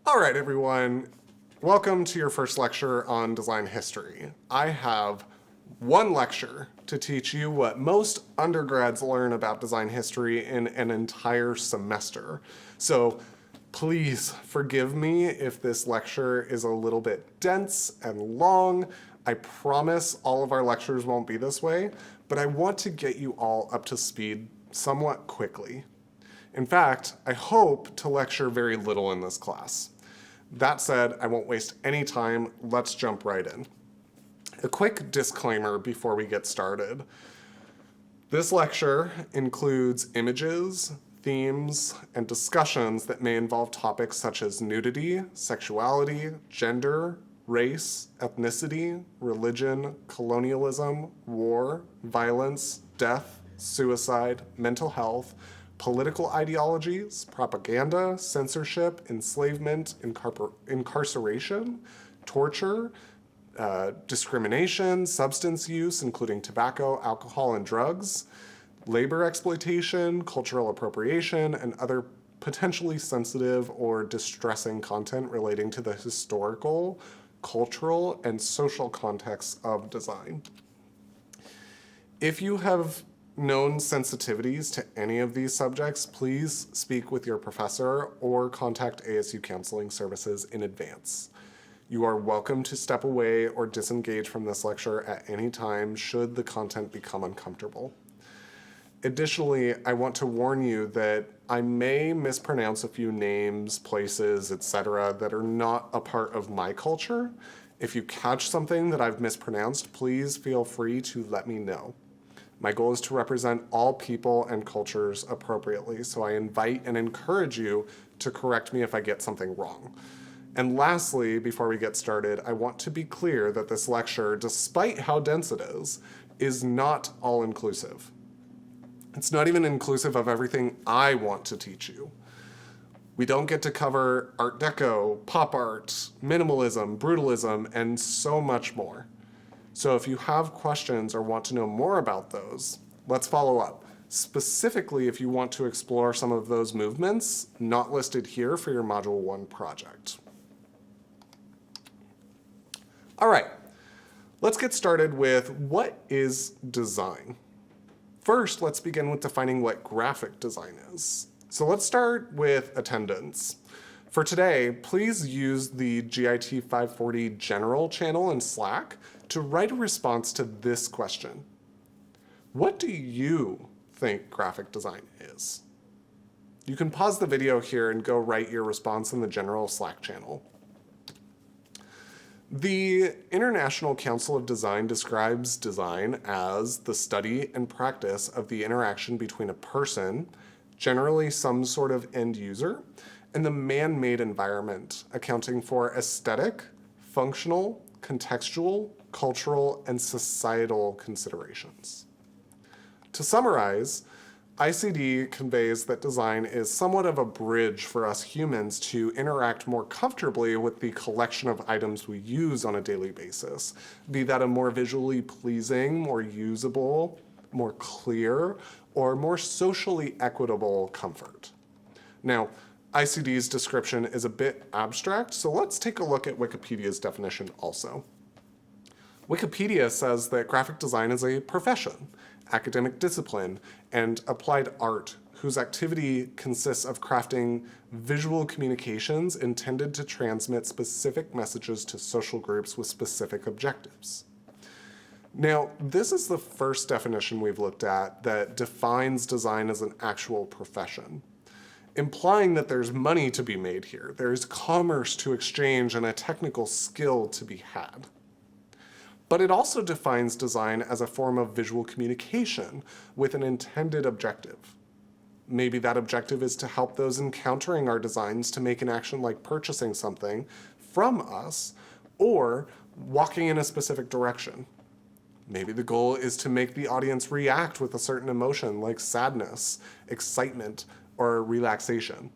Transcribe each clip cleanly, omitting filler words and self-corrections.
All right, everyone. Welcome to your first lecture on design history. I have one lecture to teach you what most undergrads learn about design history in an entire semester. So please forgive me if this lecture is a little bit dense and long. I promise all of our lectures won't be this way, but I want to get you all up to speed somewhat quickly. In fact, I hope to lecture very little in this class. That said, I won't waste any time. Let's jump right in. A quick disclaimer before we get started. This lecture includes images, themes, and discussions that may involve topics such as nudity, sexuality, gender, race, ethnicity, religion, colonialism, war, violence, death, suicide, mental health, political ideologies, propaganda, censorship, enslavement, incarceration, torture, discrimination, substance use, including tobacco, alcohol, and drugs, labor exploitation, cultural appropriation, and other potentially sensitive or distressing content relating to the historical, cultural, and social context of design. If you have known sensitivities to any of these subjects, please speak with your professor or contact ASU Counseling Services in advance. You are welcome to step away or disengage from this lecture at any time should the content become uncomfortable. Additionally, I want to warn you that I may mispronounce a few names, places, etc. that are not a part of my culture. If you catch something that I've mispronounced, please feel free to let me know. My goal is to represent all people and cultures appropriately, so I invite and encourage you to correct me if I get something wrong. And lastly, before we get started, I want to be clear that this lecture, despite how dense it is not all-inclusive. It's not even inclusive of everything I want to teach you. We don't get to cover Art Deco, pop art, minimalism, brutalism, and so much more. So if you have questions or want to know more about those, let's follow up. Specifically, if you want to explore some of those movements not listed here for your Module 1 project. All right, let's get started with what is design. First, let's begin with defining what graphic design is. So let's start with attendance. For today, please use the GIT 540 general channel in Slack to write a response to this question. What do you think graphic design is? You can pause the video here and go write your response in the general Slack channel. The International Council of Design describes design as the study and practice of the interaction between a person, generally some sort of end user, and the man-made environment, accounting for aesthetic, functional, contextual, cultural, and societal considerations. To summarize, ICD conveys that design is somewhat of a bridge for us humans to interact more comfortably with the collection of items we use on a daily basis, be that a more visually pleasing, more usable, more clear, or more socially equitable comfort. Now, ICD's description is a bit abstract, so let's take a look at Wikipedia's definition also. Wikipedia says that graphic design is a profession, academic discipline, and applied art whose activity consists of crafting visual communications intended to transmit specific messages to social groups with specific objectives. Now, this is the first definition we've looked at that defines design as an actual profession, implying that there's money to be made here, there's commerce to exchange, and a technical skill to be had. But it also defines design as a form of visual communication with an intended objective. Maybe that objective is to help those encountering our designs to make an action like purchasing something from us or walking in a specific direction. Maybe the goal is to make the audience react with a certain emotion like sadness, excitement, or relaxation.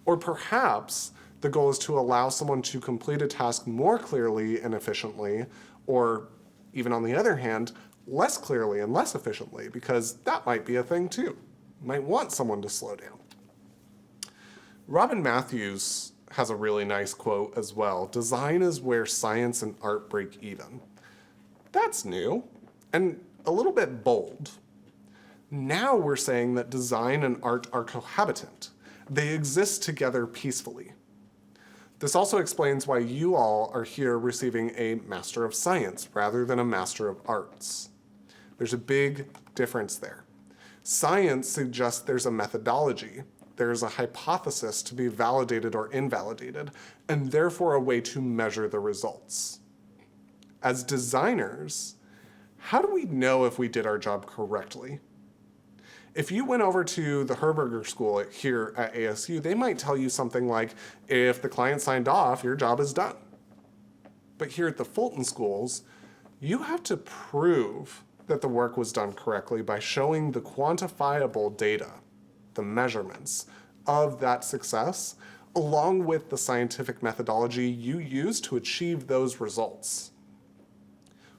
Or perhaps the goal is to allow someone to complete a task more clearly and efficiently, or even on the other hand, less clearly and less efficiently, because that might be a thing too. You might want someone to slow down. Robin Matthews has a really nice quote as well. Design is where science and art break even. That's new and a little bit bold. Now we're saying that design and art are cohabitant. They exist together peacefully. This also explains why you all are here receiving a Master of Science rather than a Master of Arts. There's a big difference there. Science suggests there's a methodology, there's a hypothesis to be validated or invalidated, and therefore a way to measure the results. As designers, how do we know if we did our job correctly? If you went over to the Herberger School here at ASU, they might tell you something like, if the client signed off, your job is done. But here at the Fulton schools, you have to prove that the work was done correctly by showing the quantifiable data, the measurements of that success, along with the scientific methodology you use to achieve those results.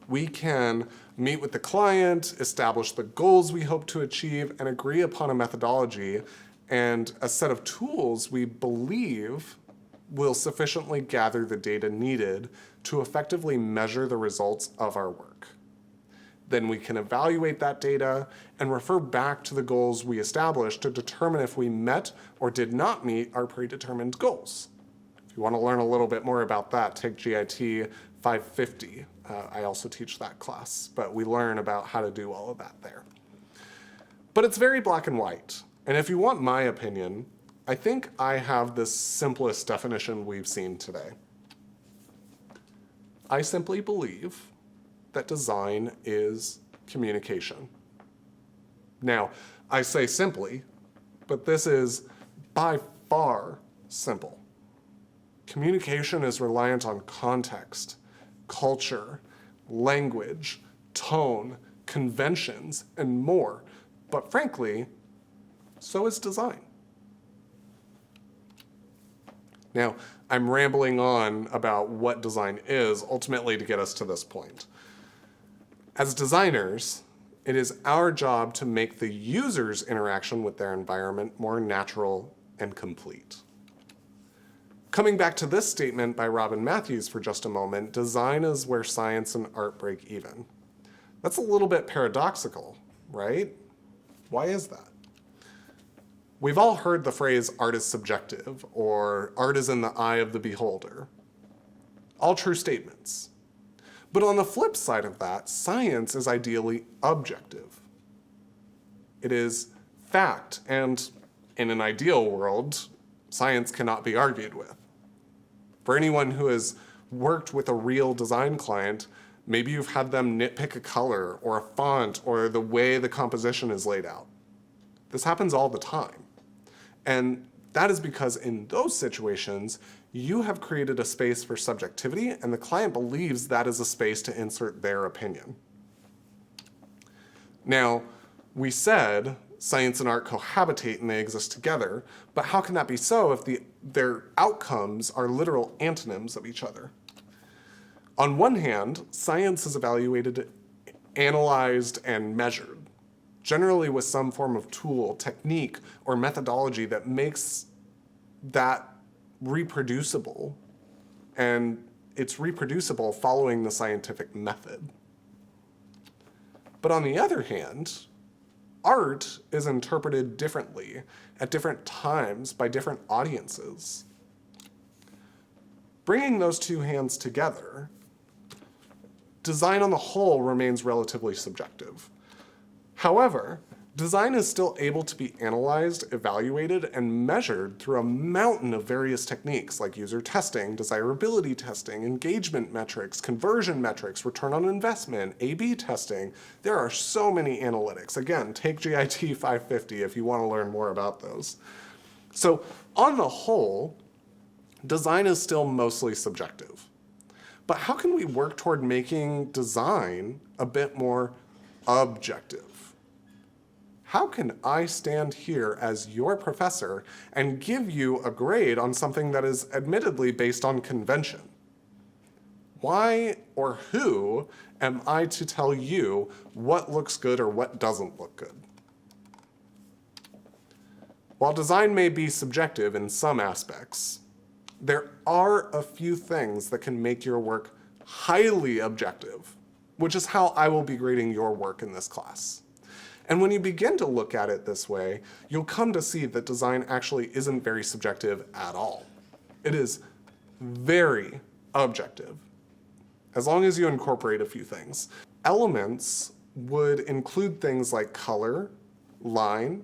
We can meet with the client, establish the goals we hope to achieve, and agree upon a methodology and a set of tools we believe will sufficiently gather the data needed to effectively measure the results of our work. Then we can evaluate that data and refer back to the goals we established to determine if we met or did not meet our predetermined goals. If you want to learn a little bit more about that, take GIT 550. I also teach that class, but we learn about how to do all of that there. But it's very black and white. And if you want my opinion, I think I have the simplest definition we've seen today. I simply believe that design is communication. Now, I say simply, but this is by far simple. Communication is reliant on context, culture, language, tone, conventions, and more. But frankly, so is design. Now, I'm rambling on about what design is, ultimately to get us to this point. As designers, it is our job to make the user's interaction with their environment more natural and complete. Coming back to this statement by Robin Matthews for just a moment, design is where science and art break even. That's a little bit paradoxical, right? Why is that? We've all heard the phrase art is subjective or art is in the eye of the beholder. All true statements. But on the flip side of that, science is ideally objective. It is fact, and in an ideal world, science cannot be argued with. For anyone who has worked with a real design client, maybe you've had them nitpick a color or a font or the way the composition is laid out. This happens all the time. And that is because in those situations, you have created a space for subjectivity and the client believes that is a space to insert their opinion. Now, we said science and art cohabitate and they exist together, but how can that be so if their outcomes are literal antonyms of each other? On one hand, science is evaluated, analyzed, and measured, generally with some form of tool, technique, or methodology that makes that reproducible, and it's reproducible following the scientific method. But on the other hand, art is interpreted differently at different times by different audiences. Bringing those two hands together, design on the whole remains relatively subjective. However, design is still able to be analyzed, evaluated, and measured through a mountain of various techniques like user testing, desirability testing, engagement metrics, conversion metrics, return on investment, A/B testing. There are so many analytics. Again, take GIT 550 if you want to learn more about those. So on the whole, design is still mostly subjective. But how can we work toward making design a bit more objective? How can I stand here as your professor and give you a grade on something that is admittedly based on convention? Why or who am I to tell you what looks good or what doesn't look good? While design may be subjective in some aspects, There are a few things that can make your work highly objective, which is how I will be grading your work in this class. And when you begin to look at it this way, you'll come to see that design actually isn't very subjective at all. It is very objective, as long as you incorporate a few things. Elements would include things like color, line,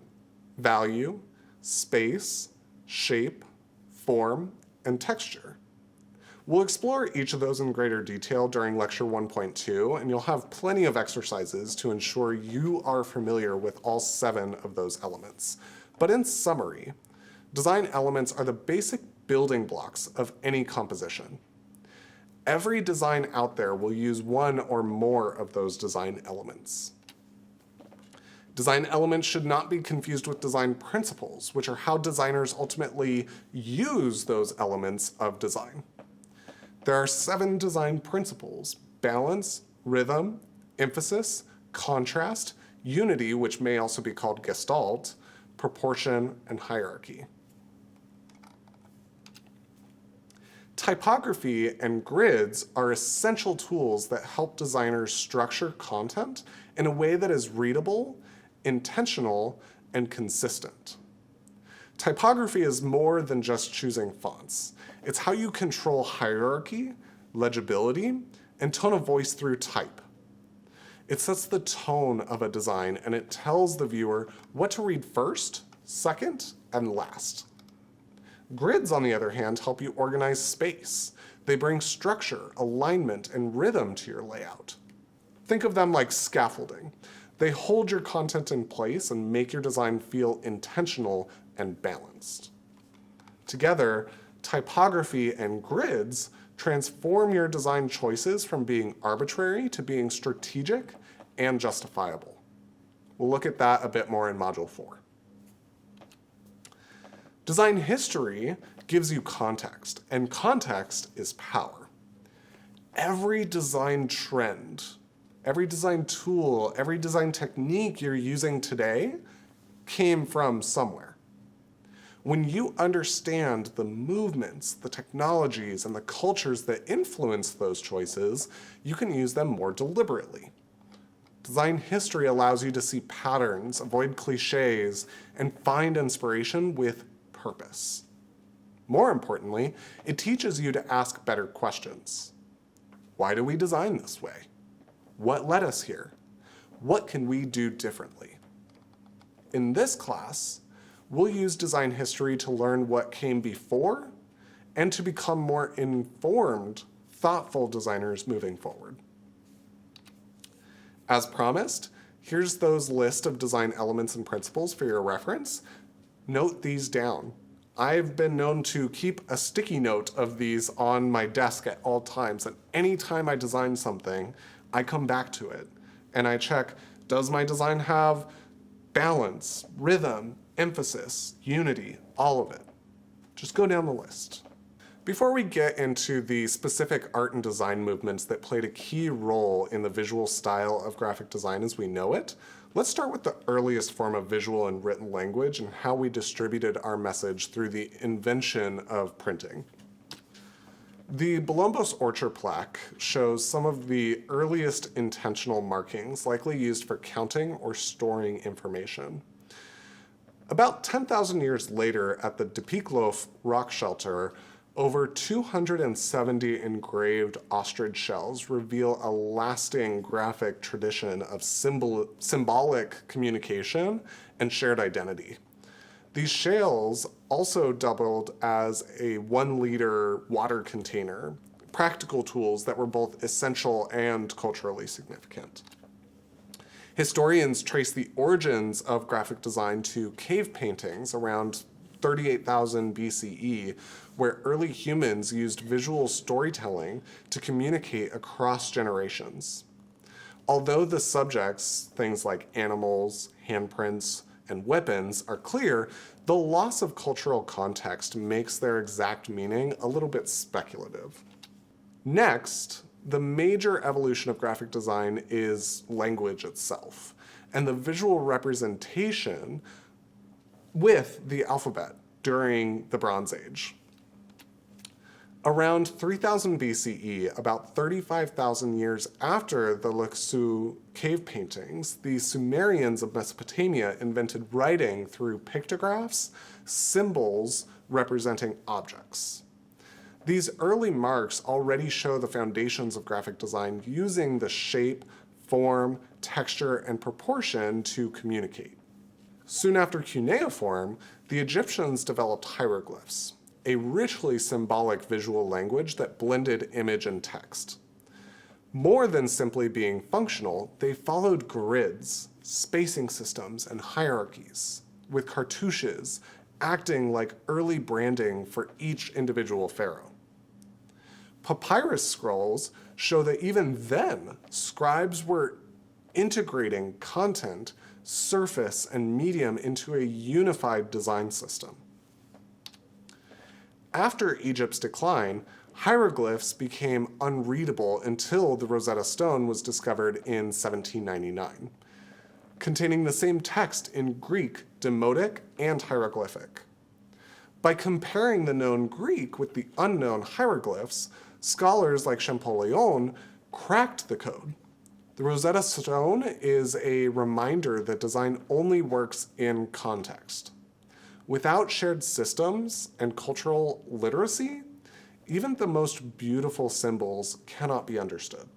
value, space, shape, form, and texture. We'll explore each of those in greater detail during lecture 1.2, and you'll have plenty of exercises to ensure you are familiar with all 7 of those elements. But in summary, design elements are the basic building blocks of any composition. Every design out there will use one or more of those design elements. Design elements should not be confused with design principles, which are how designers ultimately use those elements of design. There are 7 design principles: balance, rhythm, emphasis, contrast, unity, which may also be called gestalt, proportion, and hierarchy. Typography and grids are essential tools that help designers structure content in a way that is readable, intentional, and consistent. Typography is more than just choosing fonts. It's how you control hierarchy, legibility, and tone of voice through type. It sets the tone of a design, and it tells the viewer what to read first, second, and last. Grids, on the other hand, help you organize space. They bring structure, alignment, and rhythm to your layout. Think of them like scaffolding. They hold your content in place and make your design feel intentional and balanced. Together, typography and grids transform your design choices from being arbitrary to being strategic and justifiable. We'll look at that a bit more in Module 4. Design history gives you context, and context is power. Every design trend, every design tool, every design technique you're using today came from somewhere. When you understand the movements, the technologies, and the cultures that influence those choices, you can use them more deliberately. Design history allows you to see patterns, avoid cliches, and find inspiration with purpose. More importantly, it teaches you to ask better questions. Why do we design this way? What led us here? What can we do differently? In this class, we'll use design history to learn what came before and to become more informed, thoughtful designers moving forward. As promised, here's those list of design elements and principles for your reference. Note these down. I've been known to keep a sticky note of these on my desk at all times, and anytime I design something, I come back to it and I check, does my design have balance, rhythm, emphasis, unity, all of it? Just go down the list. Before we get into the specific art and design movements that played a key role in the visual style of graphic design as we know it, let's start with the earliest form of visual and written language and how we distributed our message through the invention of printing. The Bolombos Orchard plaque shows some of the earliest intentional markings likely used for counting or storing information. About 10,000 years later at the Depiklof rock shelter, over 270 engraved ostrich shells reveal a lasting graphic tradition of symbolic communication and shared identity. These shells also doubled as a 1-liter water container, practical tools that were both essential and culturally significant. Historians trace the origins of graphic design to cave paintings around 38,000 BCE, where early humans used visual storytelling to communicate across generations. Although the subjects, things like animals, handprints, and weapons, are clear, the loss of cultural context makes their exact meaning a little bit speculative. Next, the major evolution of graphic design is language itself, and the visual representation with the alphabet during the Bronze Age. Around 3000 BCE, about 35,000 years after the Luxor cave paintings, the Sumerians of Mesopotamia invented writing through pictographs, symbols representing objects. These early marks already show the foundations of graphic design using the shape, form, texture, and proportion to communicate. Soon after cuneiform, the Egyptians developed hieroglyphs, a richly symbolic visual language that blended image and text. More than simply being functional, they followed grids, spacing systems, and hierarchies, with cartouches acting like early branding for each individual pharaoh. Papyrus scrolls show that even then, scribes were integrating content, surface, and medium into a unified design system. After Egypt's decline, hieroglyphs became unreadable until the Rosetta Stone was discovered in 1799, containing the same text in Greek, Demotic, and hieroglyphic. By comparing the known Greek with the unknown hieroglyphs, scholars like Champollion cracked the code. The Rosetta Stone is a reminder that design only works in context. Without shared systems and cultural literacy, even the most beautiful symbols cannot be understood.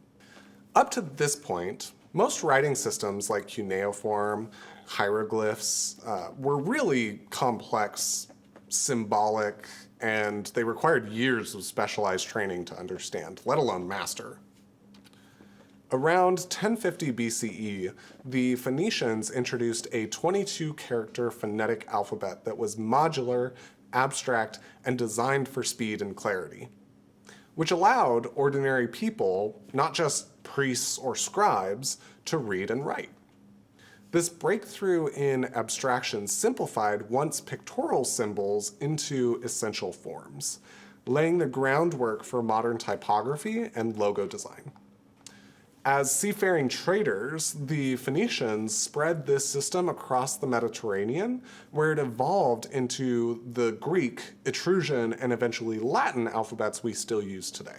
Up to this point, most writing systems like cuneiform, hieroglyphs, were really complex, symbolic, and they required years of specialized training to understand, let alone master. Around 1050 BCE, the Phoenicians introduced a 22-character phonetic alphabet that was modular, abstract, and designed for speed and clarity, which allowed ordinary people, not just priests or scribes, to read and write. This breakthrough in abstraction simplified once pictorial symbols into essential forms, laying the groundwork for modern typography and logo design. As seafaring traders, the Phoenicians spread this system across the Mediterranean, where it evolved into the Greek, Etruscan, and eventually Latin alphabets we still use today.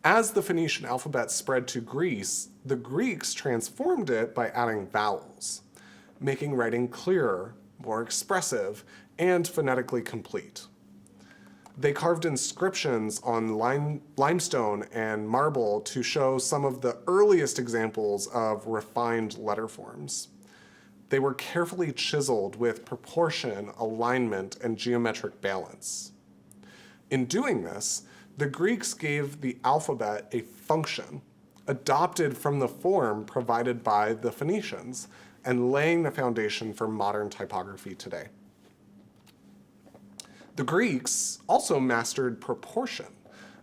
As the Phoenician alphabet spread to Greece, the Greeks transformed it by adding vowels, making writing clearer, more expressive, and phonetically complete. They carved inscriptions on limestone and marble to show some of the earliest examples of refined letter forms. They were carefully chiseled with proportion, alignment, and geometric balance. In doing this, the Greeks gave the alphabet a function, adopted from the form provided by the Phoenicians, and laying the foundation for modern typography today. The Greeks also mastered proportion,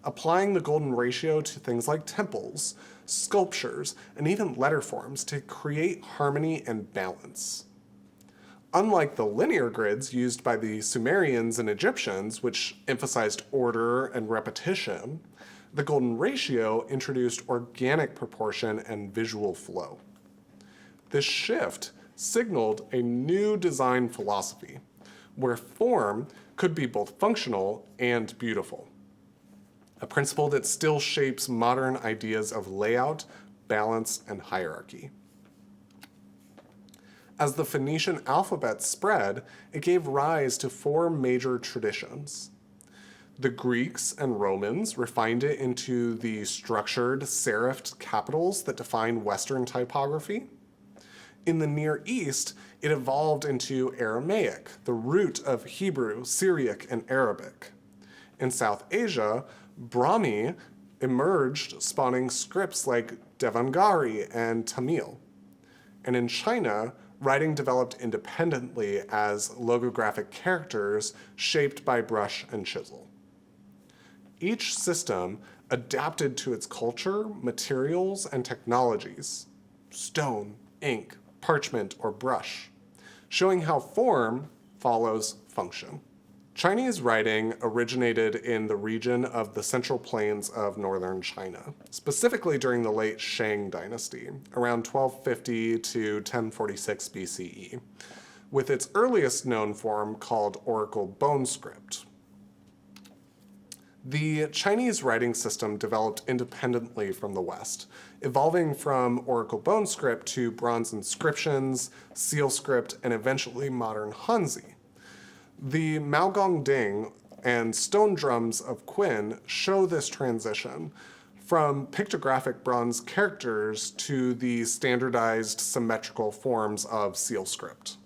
applying the golden ratio to things like temples, sculptures, and even letter forms to create harmony and balance. Unlike the linear grids used by the Sumerians and Egyptians, which emphasized order and repetition, the golden ratio introduced organic proportion and visual flow. This shift signaled a new design philosophy, where form could be both functional and beautiful, a principle that still shapes modern ideas of layout, balance, and hierarchy. As the Phoenician alphabet spread, it gave rise to four major traditions. The Greeks and Romans refined it into the structured serifed capitals that define Western typography. In the Near East, it evolved into Aramaic, the root of Hebrew, Syriac, and Arabic. In South Asia, Brahmi emerged, spawning scripts like Devanagari and Tamil. And in China, writing developed independently as logographic characters shaped by brush and chisel. Each system adapted to its culture, materials, and technologies: stone, ink, parchment, or brush, showing how form follows function. Chinese writing originated in the region of the Central Plains of northern China, specifically during the late Shang dynasty, around 1250 to 1046 BCE, with its earliest known form called Oracle Bone Script. The Chinese writing system developed independently from the West, evolving from Oracle bone script to bronze inscriptions, seal script, and eventually modern Hanzi. The Maogong Ding and stone drums of Qin show this transition from pictographic bronze characters to the standardized symmetrical forms of seal script.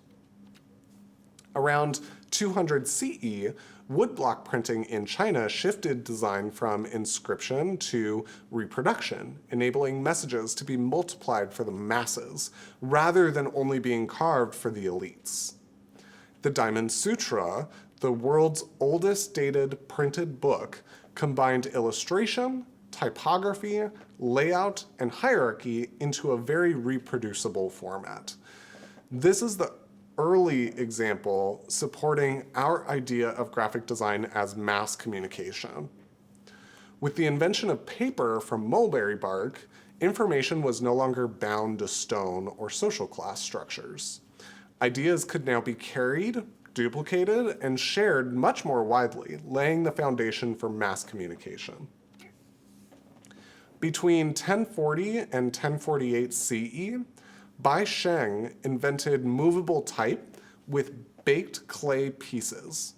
Around 200 CE, woodblock printing in China shifted design from inscription to reproduction, enabling messages to be multiplied for the masses, rather than only being carved for the elites. The Diamond Sutra, the world's oldest dated printed book, combined illustration, typography, layout, and hierarchy into a very reproducible format. This is the early example supporting our idea of graphic design as mass communication. With the invention of paper from mulberry bark, information was no longer bound to stone or social class structures. Ideas could now be carried, duplicated, and shared much more widely, laying the foundation for mass communication. Between 1040 and 1048 CE, Bai Sheng invented movable type with baked clay pieces.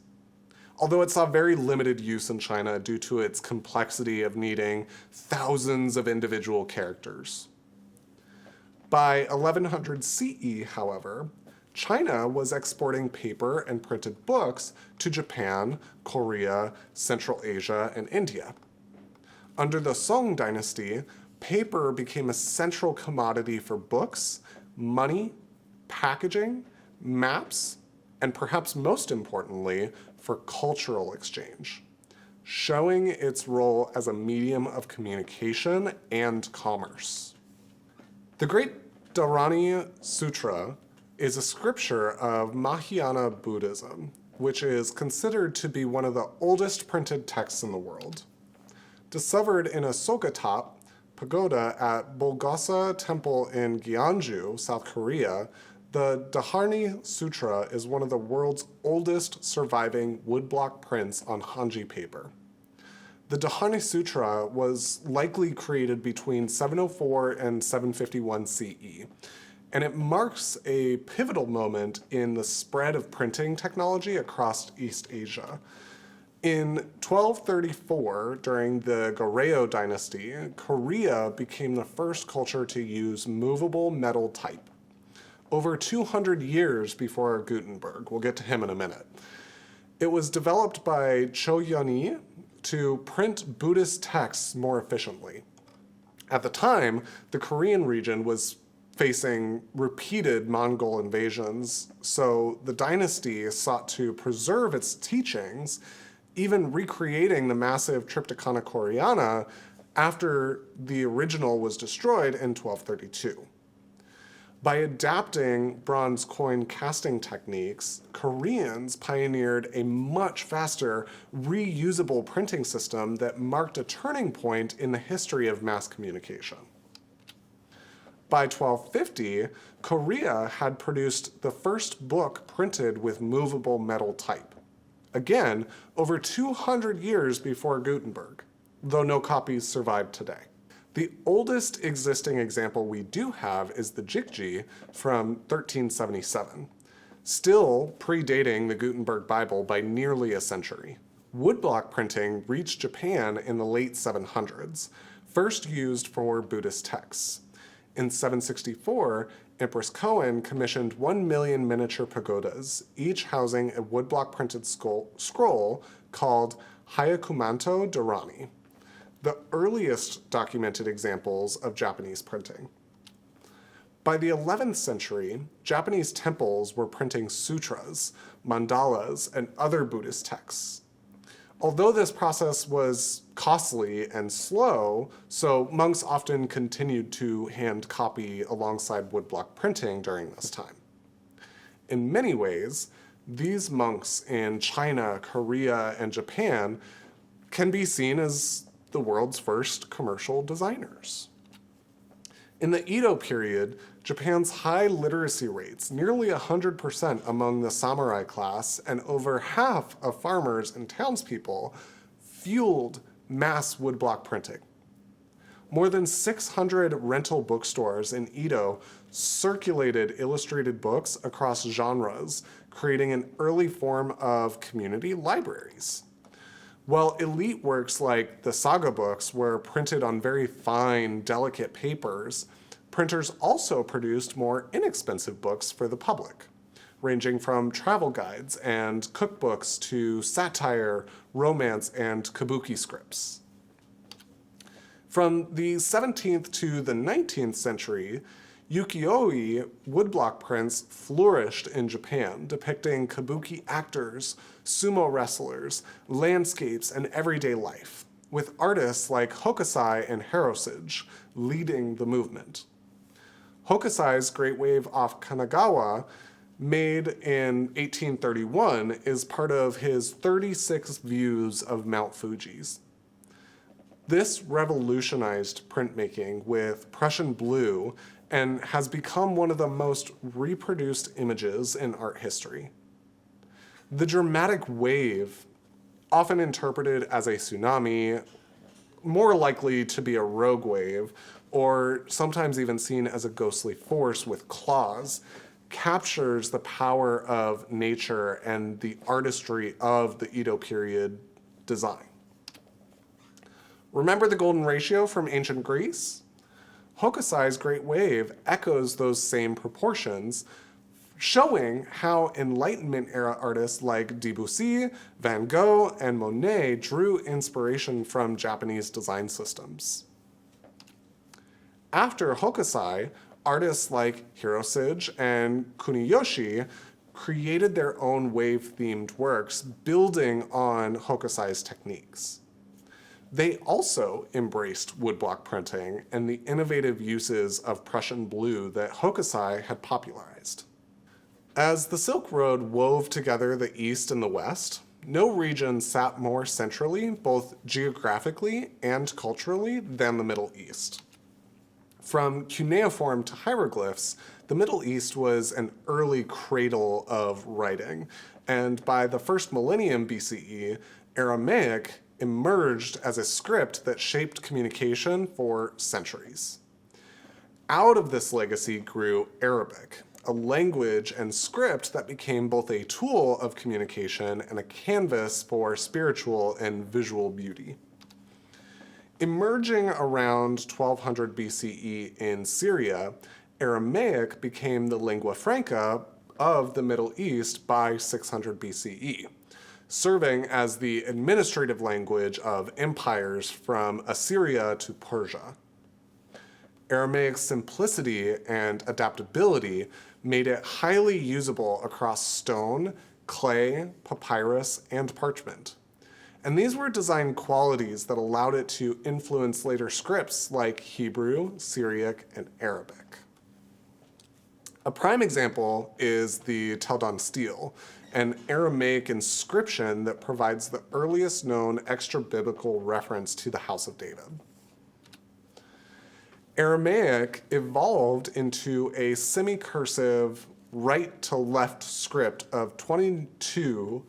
Although it saw very limited use in China due to its complexity of needing thousands of individual characters. By 1100 CE, however, China was exporting paper and printed books to Japan, Korea, Central Asia, and India. Under the Song dynasty, paper became a central commodity for books, money, packaging, maps, and perhaps most importantly, for cultural exchange, showing its role as a medium of communication and commerce. The Great Dharani Sutra is a scripture of Mahayana Buddhism, which is considered to be one of the oldest printed texts in the world. Discovered in a Sokatop pagoda at Bulgasa Temple in Gyeongju, South Korea, the Dharani Sutra is one of the world's oldest surviving woodblock prints on Hanji paper. The Dharani Sutra was likely created between 704 and 751 CE, and it marks a pivotal moment in the spread of printing technology across East Asia. In 1234, during the Goryeo dynasty, Korea became the first culture to use movable metal type. Over 200 years before Gutenberg, we'll get to him in a minute. It was developed by Cho Yun-yi to print Buddhist texts more efficiently. At the time, the Korean region was facing repeated Mongol invasions, so the dynasty sought to preserve its teachings, even recreating the massive Triptychana Koreana after the original was destroyed in 1232. By adapting bronze coin casting techniques, Koreans pioneered a much faster, reusable printing system that marked a turning point in the history of mass communication. By 1250, Korea had produced the first book printed with movable metal type. Again, over 200 years before Gutenberg, though no copies survive today. The oldest existing example we do have is the Jikji from 1377, still predating the Gutenberg Bible by nearly a century. Woodblock printing reached Japan in the late 700s, first used for Buddhist texts. In 764, Empress Koen commissioned 1 million miniature pagodas, each housing a woodblock printed scroll called Hyakumanto Dharani, the earliest documented examples of Japanese printing. By the 11th century, Japanese temples were printing sutras, mandalas, and other Buddhist texts. Although this process was costly and slow, so monks often continued to hand copy alongside woodblock printing during this time. In many ways, these monks in China, Korea, and Japan can be seen as the world's first commercial designers. In the Edo period, Japan's high literacy rates, nearly 100% among the samurai class and over half of farmers and townspeople, fueled mass woodblock printing. More than 600 rental bookstores in Edo circulated illustrated books across genres, creating an early form of community libraries. While elite works like the saga books were printed on very fine, delicate papers, printers also produced more inexpensive books for the public, ranging from travel guides and cookbooks to satire, romance, and kabuki scripts. From the 17th to the 19th century, ukiyo-e woodblock prints flourished in Japan, depicting kabuki actors, sumo wrestlers, landscapes, and everyday life, with artists like Hokusai and Hirosage leading the movement. Hokusai's Great Wave off Kanagawa, made in 1831, is part of his 36 views of Mount Fuji's. This revolutionized printmaking with Prussian blue and has become one of the most reproduced images in art history. The dramatic wave, often interpreted as a tsunami, more likely to be a rogue wave, or sometimes even seen as a ghostly force with claws, captures the power of nature and the artistry of the Edo period design. Remember the golden ratio from ancient Greece? Hokusai's Great Wave echoes those same proportions, showing how Enlightenment-era artists like Debussy, Van Gogh, and Monet drew inspiration from Japanese design systems. After Hokusai, artists like Hirosage and Kuniyoshi created their own wave-themed works, building on Hokusai's techniques. They also embraced woodblock printing and the innovative uses of Prussian blue that Hokusai had popularized. As the Silk Road wove together the East and the West, no region sat more centrally, both geographically and culturally, than the Middle East. From cuneiform to hieroglyphs, the Middle East was an early cradle of writing, and by the first millennium BCE, Aramaic emerged as a script that shaped communication for centuries. Out of this legacy grew Arabic, a language and script that became both a tool of communication and a canvas for spiritual and visual beauty. Emerging around 1200 BCE in Syria, Aramaic became the lingua franca of the Middle East by 600 BCE. Serving as the administrative language of empires from Assyria to Persia. Aramaic's simplicity and adaptability made it highly usable across stone, clay, papyrus, and parchment. And these were design qualities that allowed it to influence later scripts like Hebrew, Syriac, and Arabic. A prime example is the Tel Dan stele, an Aramaic inscription that provides the earliest known extra-biblical reference to the House of David. Aramaic evolved into a semi-cursive right-to-left script of 22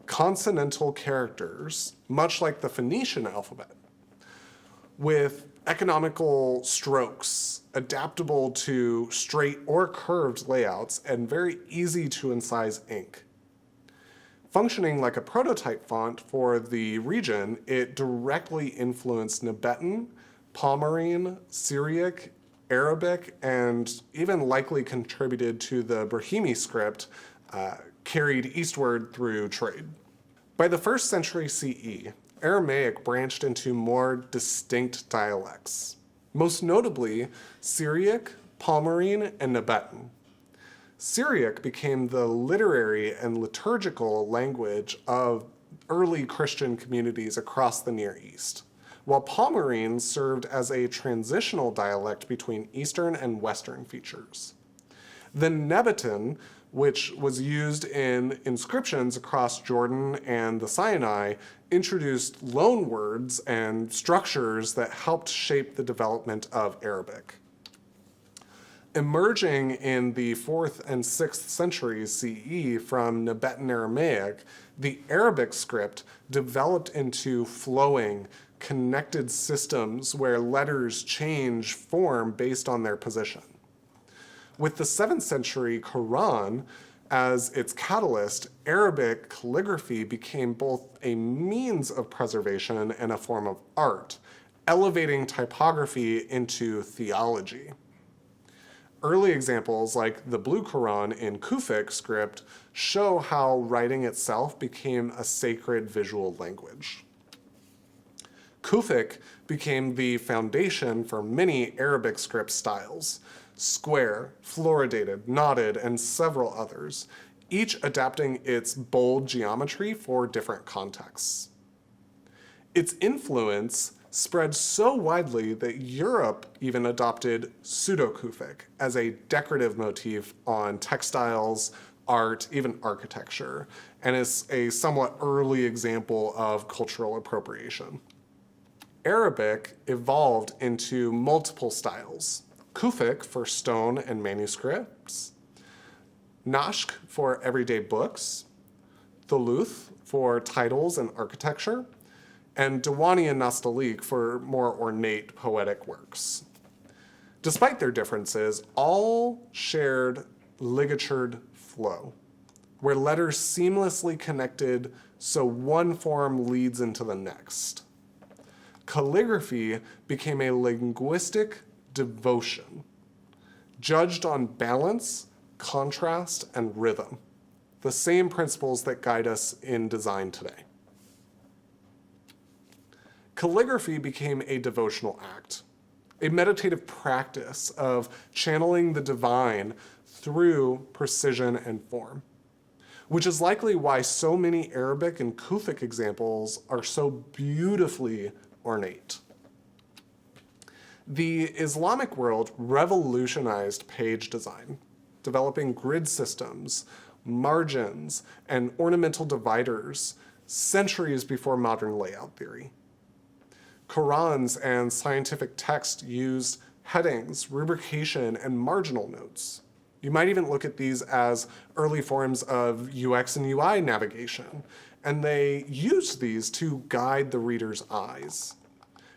consonantal characters, much like the Phoenician alphabet, with economical strokes, adaptable to straight or curved layouts, and very easy to incise ink. Functioning like a prototype font for the region, it directly influenced Tibetan, Palmyrene, Syriac, Arabic, and even likely contributed to the Brahmi script carried eastward through trade. By the 1st century CE, Aramaic branched into more distinct dialects, most notably Syriac, Palmyrene, and Tibetan. Syriac became the literary and liturgical language of early Christian communities across the Near East, while Palmyrene served as a transitional dialect between Eastern and Western features. The Nebatin, which was used in inscriptions across Jordan and the Sinai, introduced loan words and structures that helped shape the development of Arabic. Emerging in the 4th and 6th centuries CE from Tibetan Aramaic, the Arabic script developed into flowing, connected systems where letters change form based on their position. With the 7th century Quran as its catalyst, Arabic calligraphy became both a means of preservation and a form of art, elevating typography into theology. Early examples, like the Blue Quran in Kufic script, show how writing itself became a sacred visual language. Kufic became the foundation for many Arabic script styles: square, floridated, knotted, and several others, each adapting its bold geometry for different contexts. Its influence spread so widely that Europe even adopted pseudo-Kufic as a decorative motif on textiles, art, even architecture, and is a somewhat early example of cultural appropriation. Arabic evolved into multiple styles: Kufic for stone and manuscripts, Nashk for everyday books, Thuluth for titles and architecture, and Diwani and Nastaliq for more ornate poetic works. Despite their differences, all shared ligatured flow, where letters seamlessly connected so one form leads into the next. Calligraphy became a linguistic devotion, judged on balance, contrast, and rhythm, the same principles that guide us in design today. Calligraphy became a devotional act, a meditative practice of channeling the divine through precision and form, which is likely why so many Arabic and Kufic examples are so beautifully ornate. The Islamic world revolutionized page design, developing grid systems, margins, and ornamental dividers centuries before modern layout theory. Qurans and scientific text used headings, rubrication, and marginal notes. You might even look at these as early forms of UX and UI navigation, and they used these to guide the reader's eyes.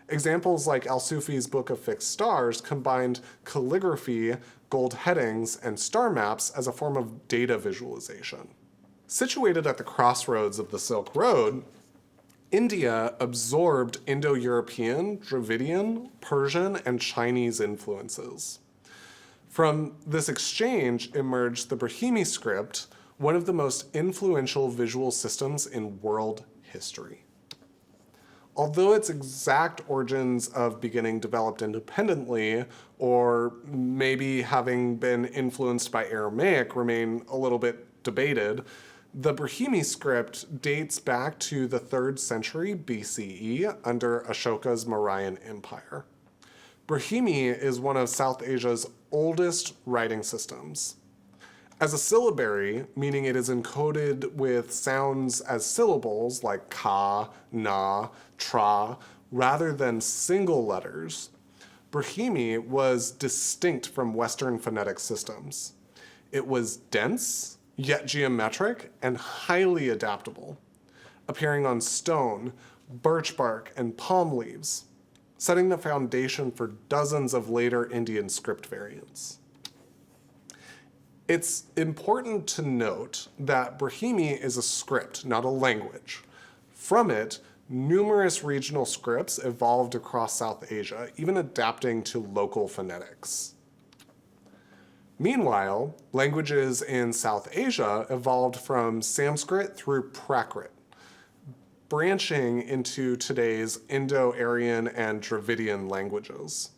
Examples like Al-Sufi's Book of Fixed Stars combined calligraphy, gold headings, and star maps as a form of data visualization. Situated at the crossroads of the Silk Road, India absorbed Indo-European, Dravidian, Persian, and Chinese influences. From this exchange emerged the Brahmi script, one of the most influential visual systems in world history. Although its exact origins of beginning developed independently, or maybe having been influenced by Aramaic remain a little bit debated, the Brahmi script dates back to the 3rd century BCE under Ashoka's Mauryan Empire. Brahmi is one of South Asia's oldest writing systems. As a syllabary, meaning it is encoded with sounds as syllables like ka, na, tra, rather than single letters, Brahmi was distinct from Western phonetic systems. It was dense, yet geometric, and highly adaptable, appearing on stone, birch bark, and palm leaves, setting the foundation for dozens of later Indian script variants. It's important to note that Brahmi is a script, not a language. From it, numerous regional scripts evolved across South Asia, even adapting to local phonetics. Meanwhile, languages in South Asia evolved from Sanskrit through Prakrit, branching into today's Indo-Aryan and Dravidian languages.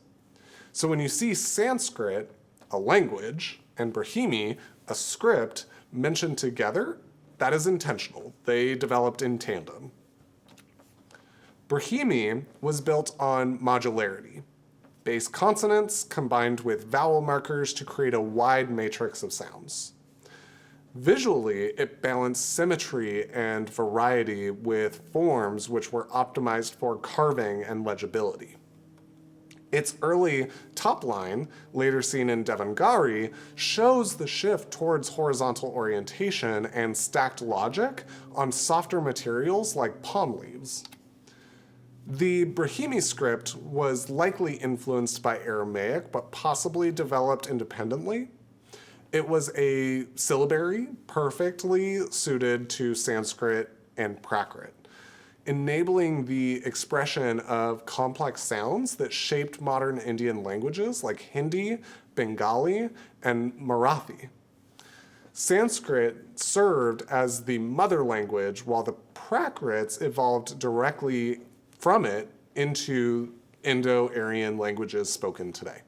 So when you see Sanskrit, a language, and Brahmi, a script, mentioned together, that is intentional. They developed in tandem. Brahmi was built on modularity, base consonants combined with vowel markers to create a wide matrix of sounds. Visually, it balanced symmetry and variety with forms which were optimized for carving and legibility. Its early top line, later seen in Devanagari, shows the shift towards horizontal orientation and stacked logic on softer materials like palm leaves. The Brahmi script was likely influenced by Aramaic, but possibly developed independently. It was a syllabary perfectly suited to Sanskrit and Prakrit, enabling the expression of complex sounds that shaped modern Indian languages like Hindi, Bengali, and Marathi. Sanskrit served as the mother language, while the Prakrits evolved directly from it into Indo-Aryan languages spoken today.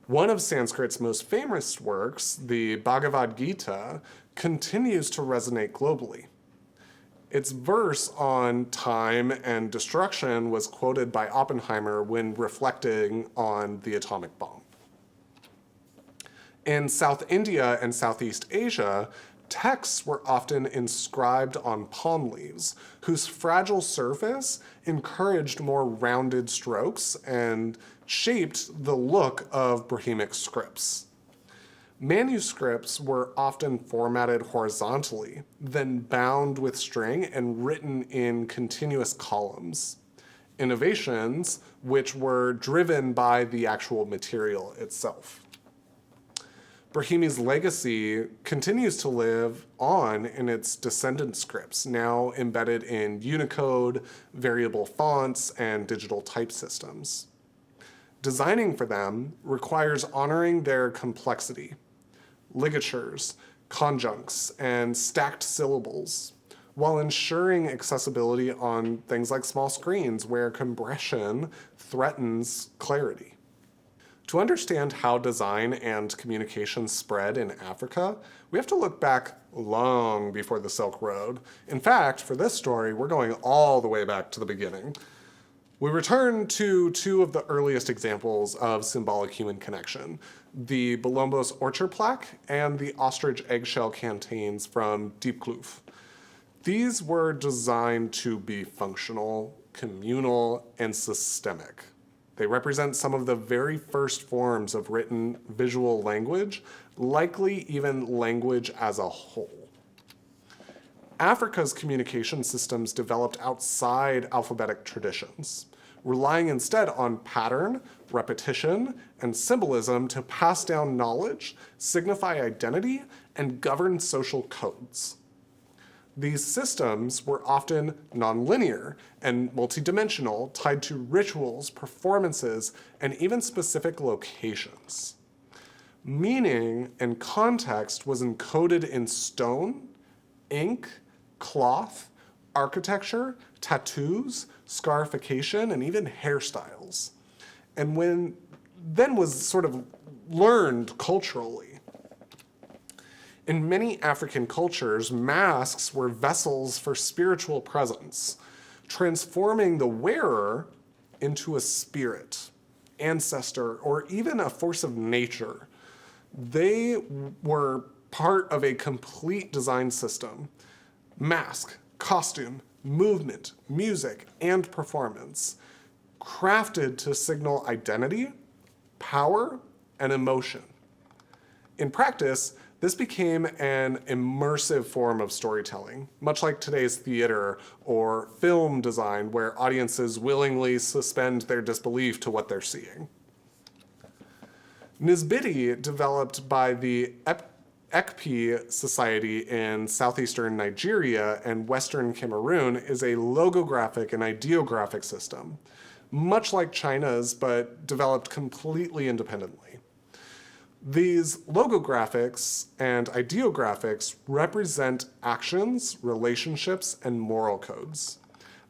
One of Sanskrit's most famous works, the Bhagavad Gita, continues to resonate globally. Its verse on time and destruction was quoted by Oppenheimer when reflecting on the atomic bomb. In South India and Southeast Asia, texts were often inscribed on palm leaves, whose fragile surface encouraged more rounded strokes and shaped the look of Brahmic scripts. Manuscripts were often formatted horizontally, then bound with string and written in continuous columns. Innovations which were driven by the actual material itself. Brahmi's legacy continues to live on in its descendant scripts, now embedded in Unicode, variable fonts, and digital type systems. Designing for them requires honoring their complexity, ligatures, conjuncts, and stacked syllables, while ensuring accessibility on things like small screens where compression threatens clarity. To understand how design and communication spread in Africa, we have to look back long before the Silk Road. In fact, for this story, we're going all the way back to the beginning. We return to two of the earliest examples of symbolic human connection, the Bolombos orchard plaque and the ostrich eggshell canteens from Diepkloof. These were designed to be functional, communal, and systemic. They represent some of the very first forms of written visual language, likely even language as a whole. Africa's communication systems developed outside alphabetic traditions, relying instead on pattern, repetition, and symbolism to pass down knowledge, signify identity, and govern social codes. These systems were often nonlinear and multidimensional, tied to rituals, performances, and even specific locations. Meaning and context was encoded in stone, ink, cloth, architecture, tattoos, scarification, and even hairstyles. And then was sort of learned culturally. In many African cultures, masks were vessels for spiritual presence, transforming the wearer into a spirit, ancestor, or even a force of nature. They were part of a complete design system: mask, costume, movement, music, and performance, crafted to signal identity, power, and emotion. In practice, this became an immersive form of storytelling, much like today's theater or film design, where audiences willingly suspend their disbelief to what they're seeing. Nisbiti, developed by the Ekpe Society in southeastern Nigeria and western Cameroon, is a logographic and ideographic system, much like China's, but developed completely independently. These logographics and ideographics represent actions, relationships, and moral codes.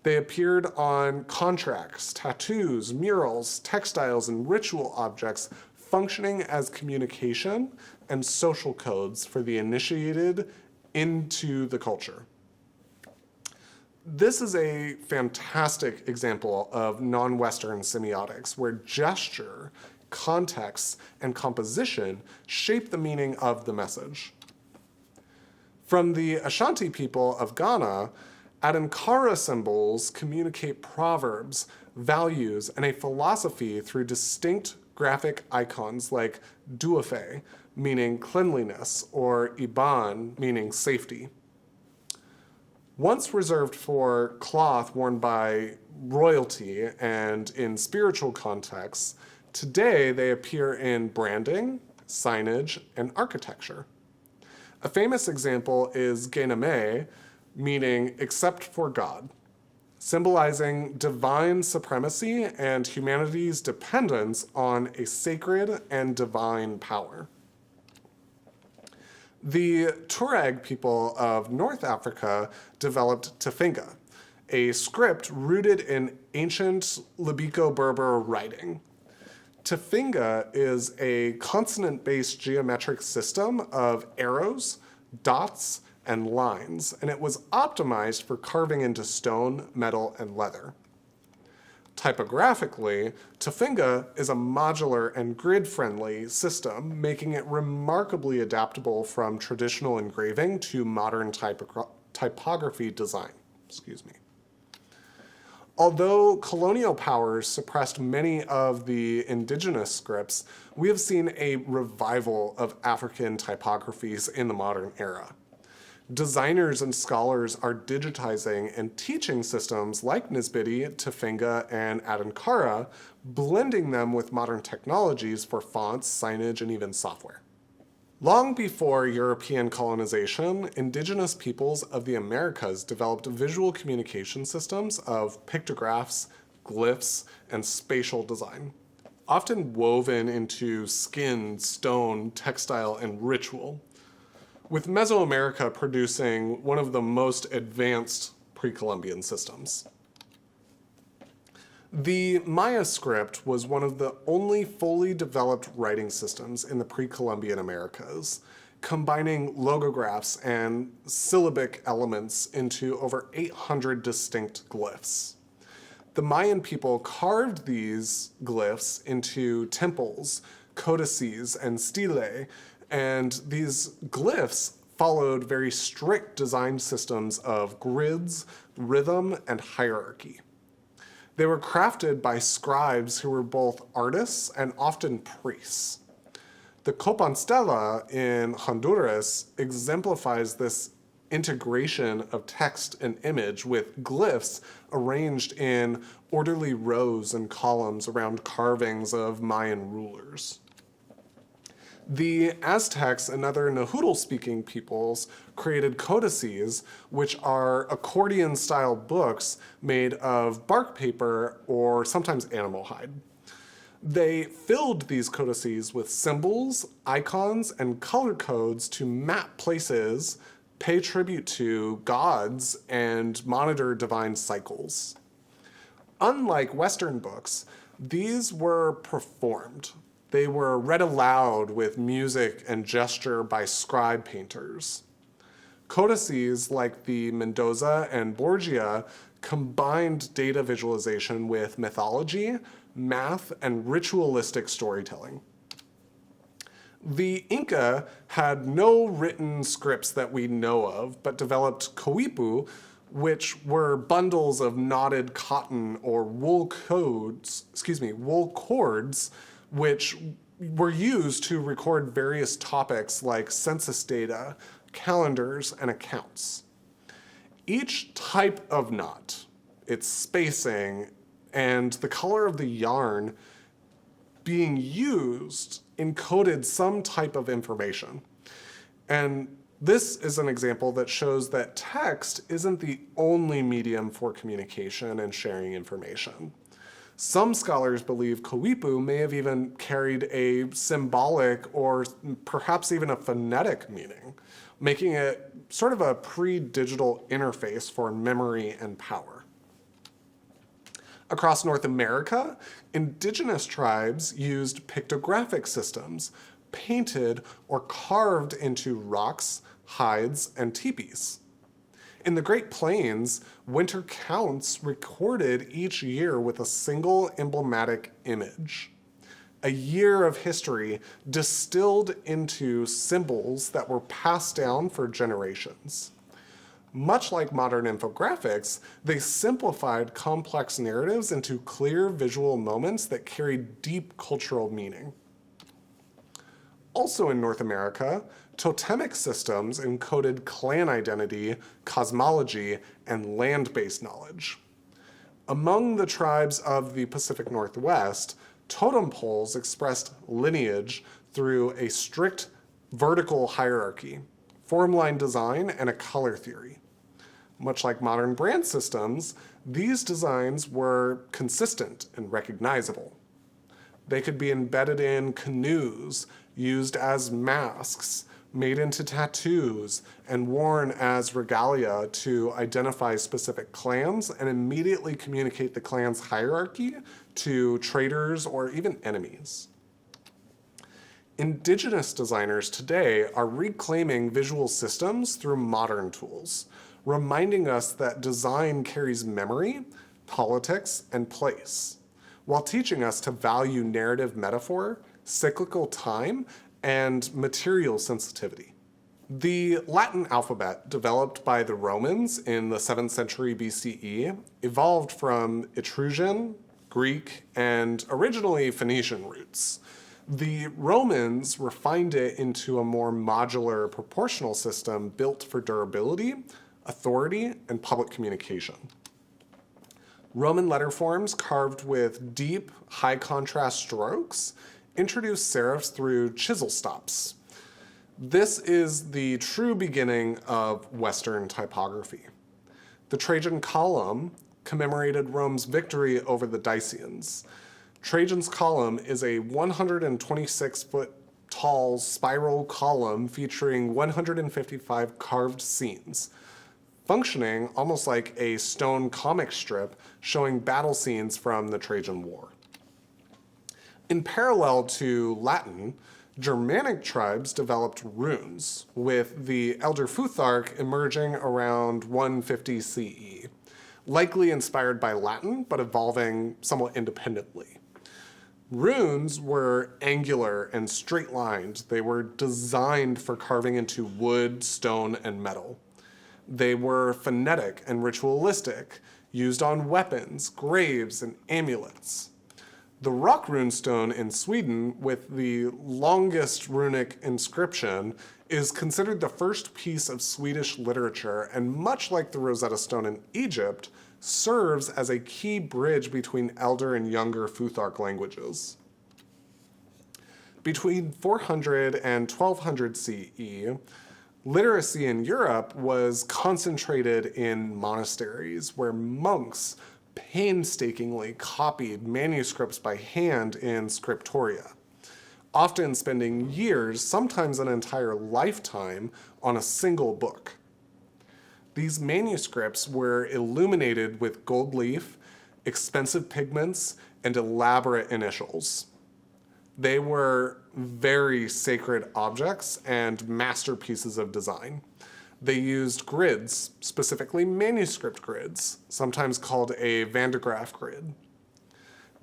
They appeared on contracts, tattoos, murals, textiles, and ritual objects, functioning as communication and social codes for the initiated into the culture. This is a fantastic example of non-Western semiotics, where gesture, context, and composition shape the meaning of the message. From the Ashanti people of Ghana, Adankara symbols communicate proverbs, values, and a philosophy through distinct graphic icons like duafe, meaning cleanliness, or iban, meaning safety. Once reserved for cloth worn by royalty and in spiritual contexts, today they appear in branding, signage, and architecture. A famous example is Gename, meaning except for God, symbolizing divine supremacy and humanity's dependence on a sacred and divine power. The Tuareg people of North Africa developed Tafinga, a script rooted in ancient Libico-Berber writing. Tafinga is a consonant-based geometric system of arrows, dots, and lines, and it was optimized for carving into stone, metal, and leather. Typographically, Tafinga is a modular and grid-friendly system, making it remarkably adaptable from traditional engraving to modern typography design. Although colonial powers suppressed many of the indigenous scripts, we have seen a revival of African typographies in the modern era. Designers and scholars are digitizing and teaching systems like Nisbiti, Tafinga, and Adankara, blending them with modern technologies for fonts, signage, and even software. Long before European colonization, indigenous peoples of the Americas developed visual communication systems of pictographs, glyphs, and spatial design, often woven into skin, stone, textile, and ritual, with Mesoamerica producing one of the most advanced pre-Columbian systems. The Maya script was one of the only fully developed writing systems in the pre-Columbian Americas, combining logographs and syllabic elements into over 800 distinct glyphs. The Mayan people carved these glyphs into temples, codices, and stelae, and these glyphs followed very strict design systems of grids, rhythm, and hierarchy. They were crafted by scribes who were both artists and often priests. The Compostela in Honduras exemplifies this integration of text and image with glyphs arranged in orderly rows and columns around carvings of Mayan rulers. The Aztecs and other Nahuatl-speaking peoples created codices, which are accordion-style books made of bark paper or sometimes animal hide. They filled these codices with symbols, icons, and color codes to map places, pay tribute to gods, and monitor divine cycles. Unlike Western books, these were performed. They were read aloud with music and gesture by scribe painters. Codices like the Mendoza and Borgia combined data visualization with mythology, math, and ritualistic storytelling. The Inca had no written scripts that we know of, but developed coipu, which were bundles of knotted cotton or wool cords, which were used to record various topics like census data, calendars, and accounts. Each type of knot, its spacing, and the color of the yarn being used encoded some type of information. And this is an example that shows that text isn't the only medium for communication and sharing information. Some scholars believe coipu may have even carried a symbolic or perhaps even a phonetic meaning, making it sort of a pre-digital interface for memory and power. Across North America, indigenous tribes used pictographic systems, painted or carved into rocks, hides, and teepees. In the Great Plains, winter counts recorded each year with a single emblematic image. A year of history distilled into symbols that were passed down for generations. Much like modern infographics, they simplified complex narratives into clear visual moments that carried deep cultural meaning. Also in North America, totemic systems encoded clan identity, cosmology, and land-based knowledge. Among the tribes of the Pacific Northwest, totem poles expressed lineage through a strict vertical hierarchy, form line design, and a color theory. Much like modern brand systems, these designs were consistent and recognizable. They could be embedded in canoes, used as masks, made into tattoos, and worn as regalia to identify specific clans and immediately communicate the clan's hierarchy to traders or even enemies. Indigenous designers today are reclaiming visual systems through modern tools, reminding us that design carries memory, politics, and place, while teaching us to value narrative metaphor, cyclical time, and material sensitivity. The Latin alphabet, developed by the Romans in the 7th century BCE, evolved from Etruscan, Greek, and originally Phoenician roots. The Romans refined it into a more modular proportional system built for durability, authority, and public communication. Roman letter forms carved with deep, high-contrast strokes introduced serifs through chisel stops. This is the true beginning of Western typography. The Trajan column commemorated Rome's victory over the Dacians. Trajan's column is a 126-foot tall spiral column featuring 155 carved scenes, functioning almost like a stone comic strip showing battle scenes from the Trajan War. In parallel to Latin, Germanic tribes developed runes, with the Elder Futhark emerging around 150 CE, likely inspired by Latin, but evolving somewhat independently. Runes were angular and straight-lined. They were designed for carving into wood, stone, and metal. They were phonetic and ritualistic, used on weapons, graves, and amulets. The rock runestone in Sweden, with the longest runic inscription, is considered the first piece of Swedish literature, and much like the Rosetta Stone in Egypt, serves as a key bridge between Elder and Younger Futhark languages. Between 400 and 1200 CE, literacy in Europe was concentrated in monasteries where monks painstakingly copied manuscripts by hand in scriptoria, often spending years, sometimes an entire lifetime, on a single book. These manuscripts were illuminated with gold leaf, expensive pigments, and elaborate initials. They were very sacred objects and masterpieces of design. They used grids, specifically manuscript grids, sometimes called a Van de Graaff grid.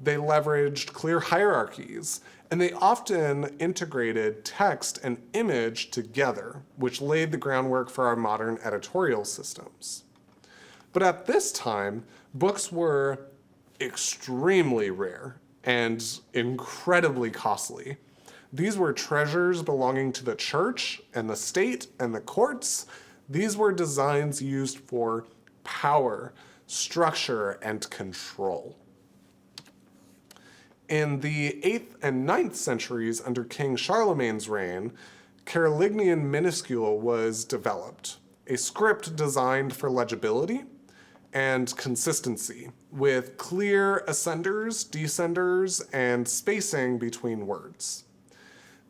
They leveraged clear hierarchies, and they often integrated text and image together, which laid the groundwork for our modern editorial systems. But at this time, books were extremely rare and incredibly costly. These were treasures belonging to the church and the state and the courts. These were designs used for power, structure, and control. In the 8th and 9th centuries under King Charlemagne's reign, Carolingian minuscule was developed, a script designed for legibility and consistency, with clear ascenders, descenders, and spacing between words.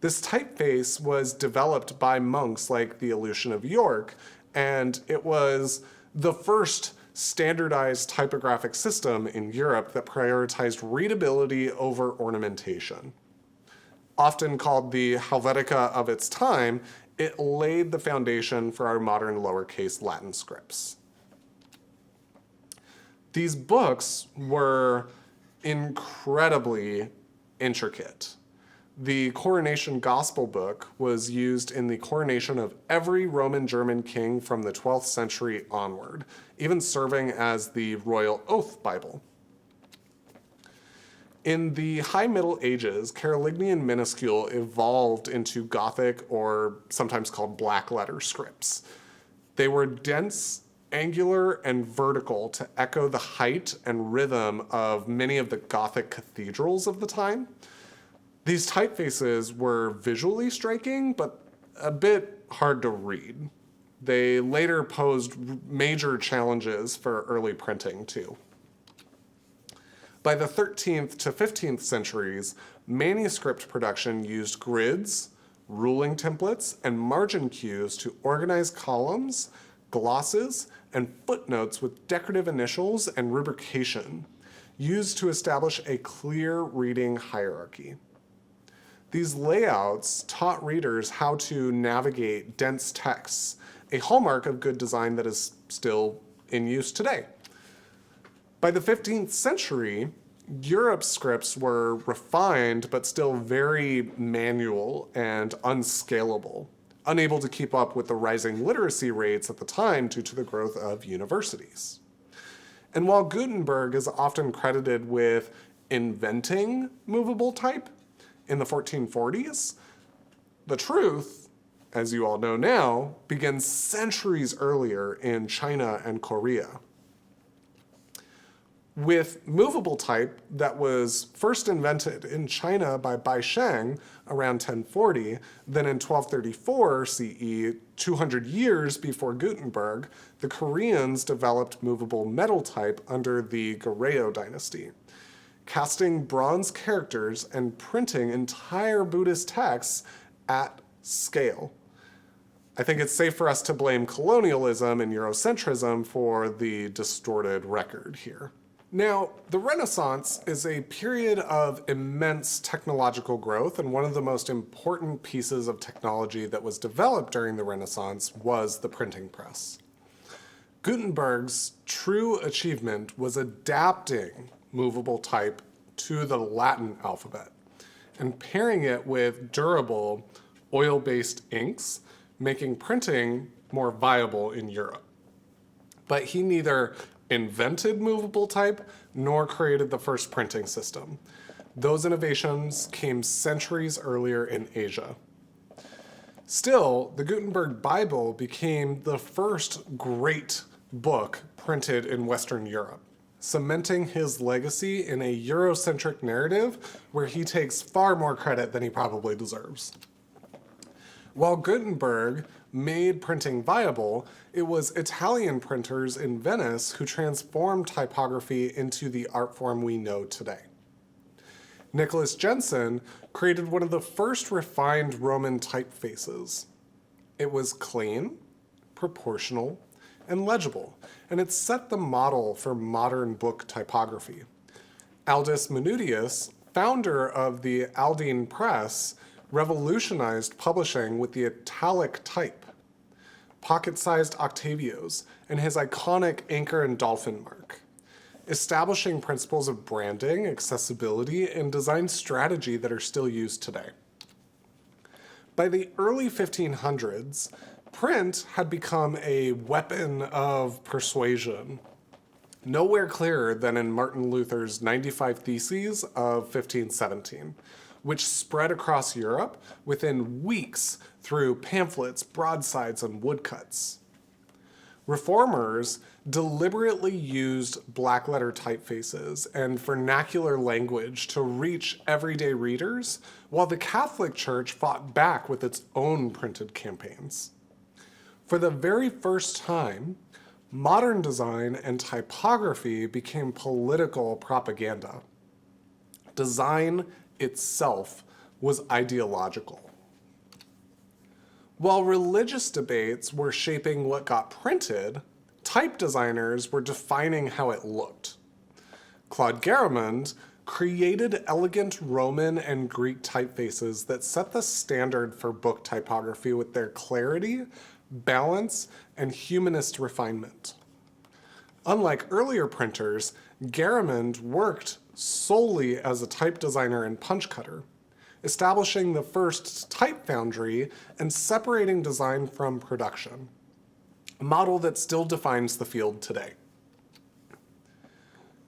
This typeface was developed by monks like the Aleutian of York, and it was the first standardized typographic system in Europe that prioritized readability over ornamentation. Often called the Helvetica of its time, it laid the foundation for our modern lowercase Latin scripts. These books were incredibly intricate. The coronation gospel book was used in the coronation of every Roman German king from the 12th century onward, even serving as the royal oath Bible. In the High Middle Ages, Carolingian minuscule evolved into Gothic, or sometimes called black letter scripts. They were dense, angular, and vertical to echo the height and rhythm of many of the Gothic cathedrals of the time. These typefaces were visually striking, but a bit hard to read. They later posed major challenges for early printing, too. By the 13th to 15th centuries, manuscript production used grids, ruling templates, and margin cues to organize columns, glosses, and footnotes with decorative initials and rubrication, used to establish a clear reading hierarchy. These layouts taught readers how to navigate dense texts, a hallmark of good design that is still in use today. By the 15th century, Europe's scripts were refined but still very manual and unscalable, unable to keep up with the rising literacy rates at the time due to the growth of universities. And while Gutenberg is often credited with inventing movable type in the 1440s, the truth, as you all know now, begins centuries earlier in China and Korea. With movable type that was first invented in China by Bai Sheng around 1040, then in 1234 CE, 200 years before Gutenberg, the Koreans developed movable metal type under the Goryeo dynasty, casting bronze characters and printing entire Buddhist texts at scale. I think it's safe for us to blame colonialism and Eurocentrism for the distorted record here. Now, the Renaissance is a period of immense technological growth, and one of the most important pieces of technology that was developed during the Renaissance was the printing press. Gutenberg's true achievement was adapting movable type to the Latin alphabet and pairing it with durable oil-based inks, making printing more viable in Europe. But he neither invented movable type nor created the first printing system. Those innovations came centuries earlier in Asia. Still, the Gutenberg Bible became the first great book printed in Western Europe, cementing his legacy in a Eurocentric narrative where he takes far more credit than he probably deserves. While Gutenberg made printing viable, it was Italian printers in Venice who transformed typography into the art form we know today. Nicholas Jensen created one of the first refined Roman typefaces. It was clean, proportional, and legible, and it set the model for modern book typography. Aldus Manutius, founder of the Aldine Press, revolutionized publishing with the italic type, pocket-sized octavios, and his iconic anchor and dolphin mark, establishing principles of branding, accessibility, and design strategy that are still used today. By the early 1500s, print had become a weapon of persuasion, nowhere clearer than in Martin Luther's 95 Theses of 1517, which spread across Europe within weeks through pamphlets, broadsides, and woodcuts. Reformers deliberately used black-letter typefaces and vernacular language to reach everyday readers, while the Catholic Church fought back with its own printed campaigns. For the very first time, modern design and typography became political propaganda. Design itself was ideological. While religious debates were shaping what got printed, type designers were defining how it looked. Claude Garamond created elegant Roman and Greek typefaces that set the standard for book typography with their clarity, balance, and humanist refinement. Unlike earlier printers, Garamond worked solely as a type designer and punch cutter. establishing the first type foundry and separating design from production, a model that still defines the field today.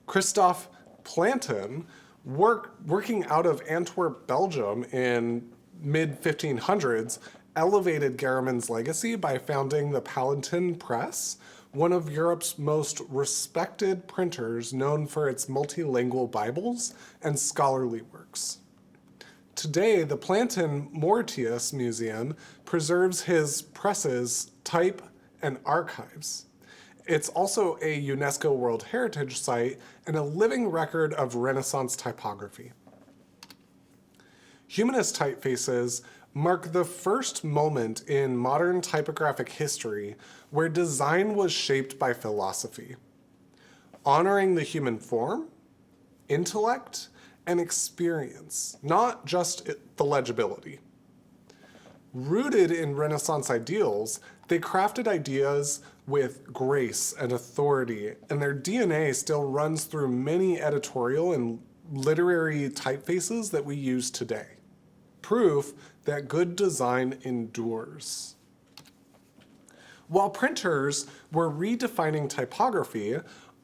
Christophe Plantin, working out of Antwerp, Belgium in mid-1500s, elevated Guerreman's legacy by founding the Palatine Press, one of Europe's most respected printers known for its multilingual Bibles and scholarly works. Today, the Plantin Moretus Museum preserves his presses, type, and archives. It's also a UNESCO World Heritage Site and a living record of Renaissance typography. Humanist typefaces mark the first moment in modern typographic history where design was shaped by philosophy, honoring the human form, intellect, and experience, not just the legibility. Rooted in Renaissance ideals, they crafted ideas with grace and authority, and their DNA still runs through many editorial and literary typefaces that we use today. Proof that good design endures. While printers were redefining typography,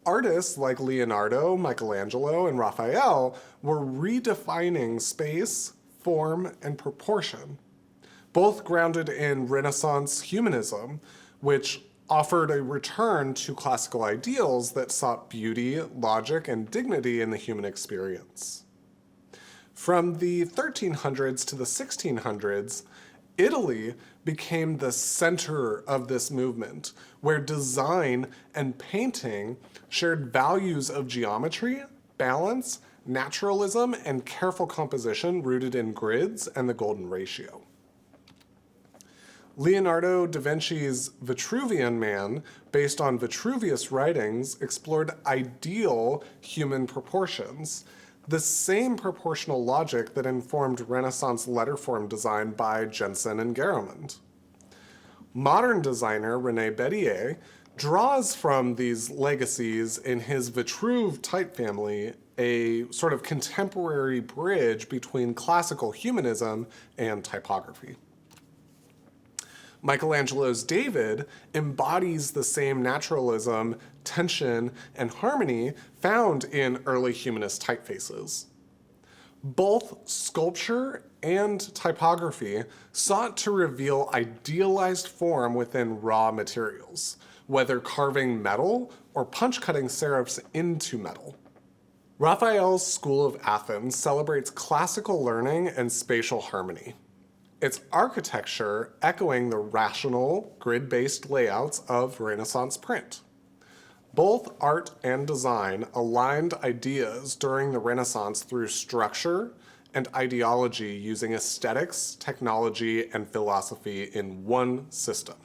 artists like Leonardo, Michelangelo, and Raphael were redefining space, form, and proportion, both grounded in Renaissance humanism, which offered a return to classical ideals that sought beauty, logic, and dignity in the human experience. From the 1300s to the 1600s, Italy became the center of this movement, where design and painting shared values of geometry, balance, naturalism, and careful composition rooted in grids and the golden ratio. Leonardo da Vinci's Vitruvian Man, based on Vitruvius writings, explored ideal human proportions, the same proportional logic that informed Renaissance letterform design by Jensen and Guerremond. Modern designer René Bédier draws from these legacies in his Vitruve type family, a sort of contemporary bridge between classical humanism and typography. Michelangelo's David embodies the same naturalism, tension, and harmony found in early humanist typefaces. Both sculpture and typography sought to reveal idealized form within raw materials, whether carving metal or punch-cutting serifs into metal. Raphael's School of Athens celebrates classical learning and spatial harmony, its architecture echoing the rational, grid-based layouts of Renaissance print. Both art and design aligned ideas during the Renaissance through structure and ideology using aesthetics, technology, and philosophy in one system.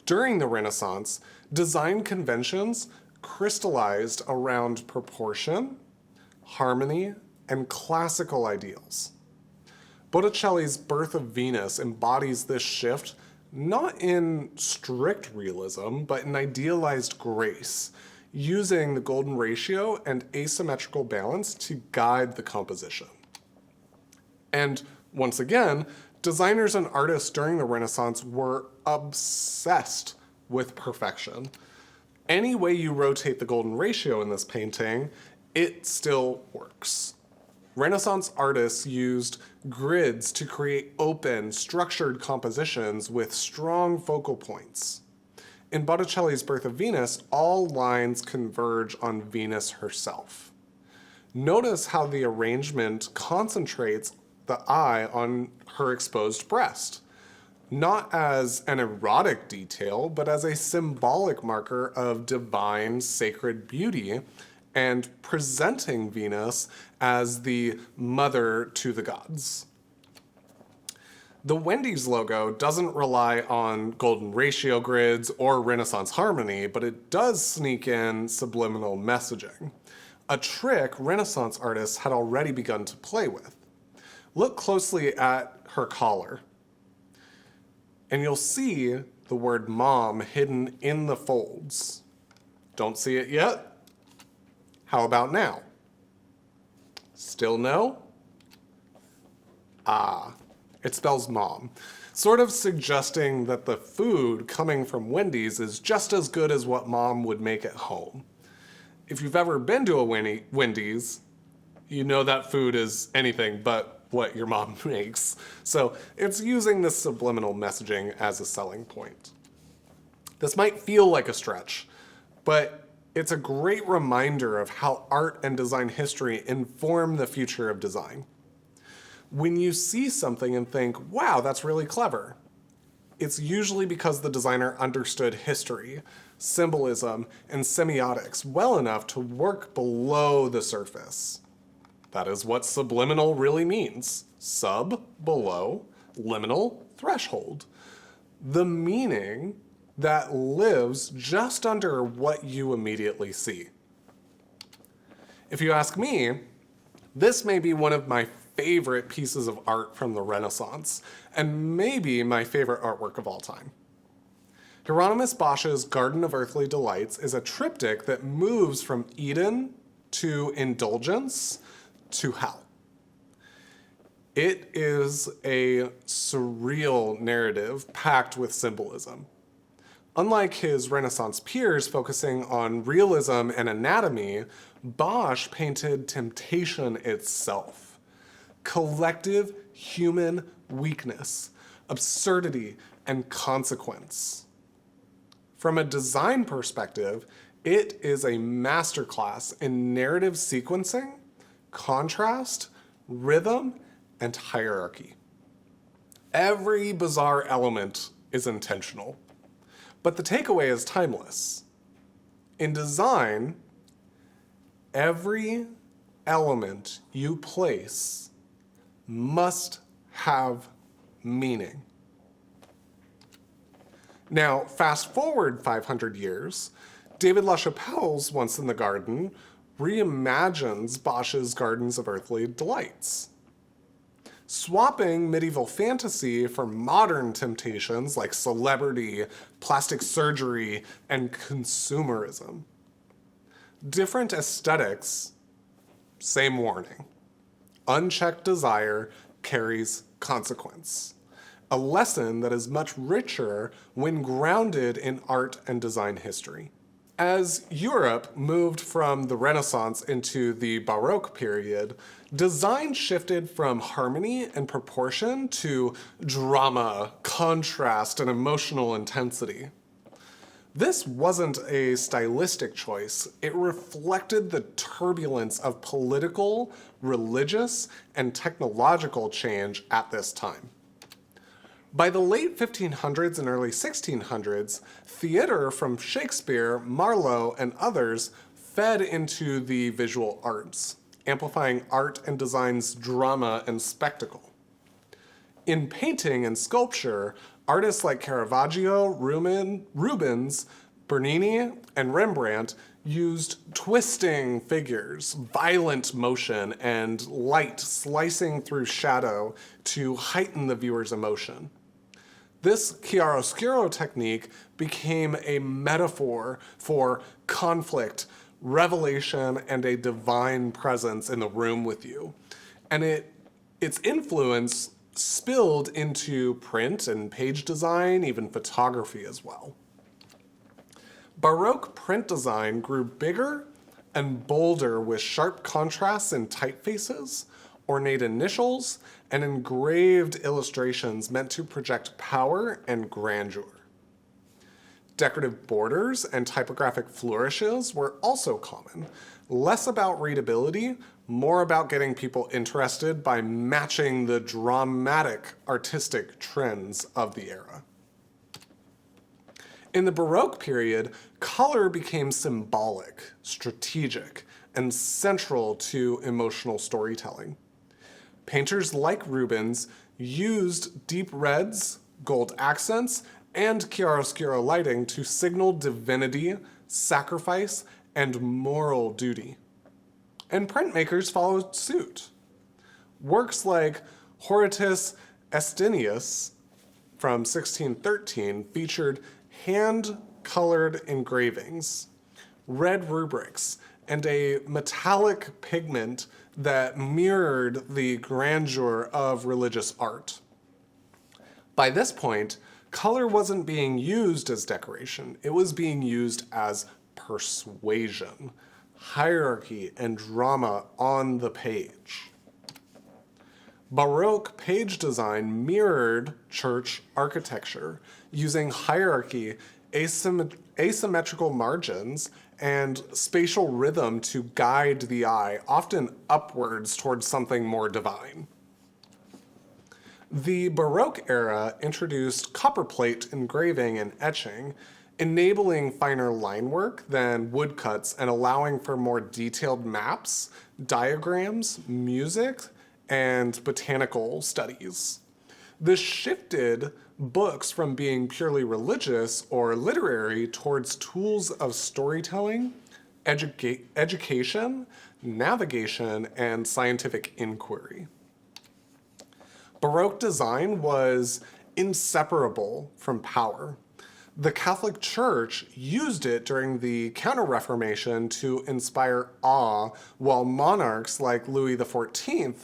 During the Renaissance, design conventions crystallized around proportion, harmony, and classical ideals. Botticelli's Birth of Venus embodies this shift not in strict realism, but in idealized grace, using the golden ratio and asymmetrical balance to guide the composition. And once again, designers and artists during the Renaissance were obsessed with perfection. Any way you rotate the golden ratio in this painting, it still works. Renaissance artists used grids to create open, structured compositions with strong focal points. In Botticelli's Birth of Venus, all lines converge on Venus herself. Notice how the arrangement concentrates the eye on her exposed breast, not as an erotic detail, but as a symbolic marker of divine, sacred beauty, and presenting Venus as the mother to the gods. The Wendy's logo doesn't rely on golden ratio grids or Renaissance harmony, but it does sneak in subliminal messaging, a trick Renaissance artists had already begun to play with. Look closely at her collar, and you'll see the word mom hidden in the folds. Don't see it yet? How about now? Still no? It spells mom, sort of suggesting that the food coming from Wendy's is just as good as what mom would make at home. If you've ever been to a Wendy's, you know that food is anything but what your mom makes. So it's using this subliminal messaging as a selling point. This might feel like a stretch, but it's a great reminder of how art and design history inform the future of design. When you see something and think, wow, that's really clever, it's usually because the designer understood history, symbolism, and semiotics well enough to work below the surface. That is what subliminal really means. Sub, below, liminal, threshold. The meaning that lives just under what you immediately see. If you ask me, this may be one of my favorite pieces of art from the Renaissance, and maybe my favorite artwork of all time. Hieronymus Bosch's Garden of Earthly Delights is a triptych that moves from Eden to indulgence to hell. It is a surreal narrative packed with symbolism. Unlike his Renaissance peers focusing on realism and anatomy, Bosch painted temptation itself. Collective human weakness, absurdity, and consequence. From a design perspective, it is a masterclass in narrative sequencing, contrast, rhythm, and hierarchy. Every bizarre element is intentional, but the takeaway is timeless. In design, every element you place must have meaning. Now, fast forward 500 years, David LaChapelle's Once in the Garden reimagines Bosch's Gardens of Earthly Delights. Swapping medieval fantasy for modern temptations like celebrity, plastic surgery, and consumerism. Different aesthetics, same warning. Unchecked desire carries consequence. A lesson that is much richer when grounded in art and design history. As Europe moved from the Renaissance into the Baroque period, design shifted from harmony and proportion to drama, contrast, and emotional intensity. This wasn't a stylistic choice. It reflected the turbulence of political, religious, and technological change at this time. By the late 1500s and early 1600s, theater from Shakespeare, Marlowe, and others fed into the visual arts, amplifying art and design's drama and spectacle. In painting and sculpture, artists like Caravaggio, Rubens, Bernini, and Rembrandt used twisting figures, violent motion, and light slicing through shadow to heighten the viewer's emotion. This chiaroscuro technique became a metaphor for conflict, revelation, and a divine presence in the room with you. And its influence spilled into print and page design, even photography as well. Baroque print design grew bigger and bolder with sharp contrasts in typefaces, ornate initials, and engraved illustrations meant to project power and grandeur. Decorative borders and typographic flourishes were also common, less about readability, more about getting people interested by matching the dramatic artistic trends of the era. In the Baroque period, color became symbolic, strategic, and central to emotional storytelling. Painters like Rubens used deep reds, gold accents, and chiaroscuro lighting to signal divinity, sacrifice, and moral duty. And printmakers followed suit. Works like Horatius Aestinius from 1613 featured hand-colored engravings, red rubrics, and a metallic pigment that mirrored the grandeur of religious art. By this point, color wasn't being used as decoration, it was being used as persuasion, hierarchy, and drama on the page. Baroque page design mirrored church architecture, using hierarchy, asymmetrical margins, and spatial rhythm to guide the eye, often upwards towards something more divine. The Baroque era introduced copperplate engraving and etching, enabling finer line work than woodcuts and allowing for more detailed maps, diagrams, music, and botanical studies. This shifted books from being purely religious or literary towards tools of storytelling, education, navigation, and scientific inquiry. Baroque design was inseparable from power. The Catholic Church used it during the Counter-Reformation to inspire awe, while monarchs like Louis XIV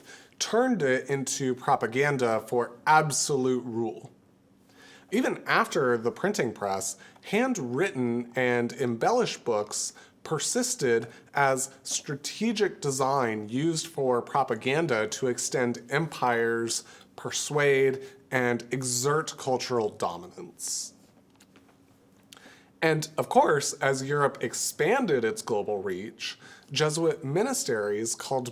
turned it into propaganda for absolute rule. Even after the printing press, handwritten and embellished books persisted as strategic design used for propaganda to extend empires, persuade, and exert cultural dominance. And of course, as Europe expanded its global reach, Jesuit monasteries carried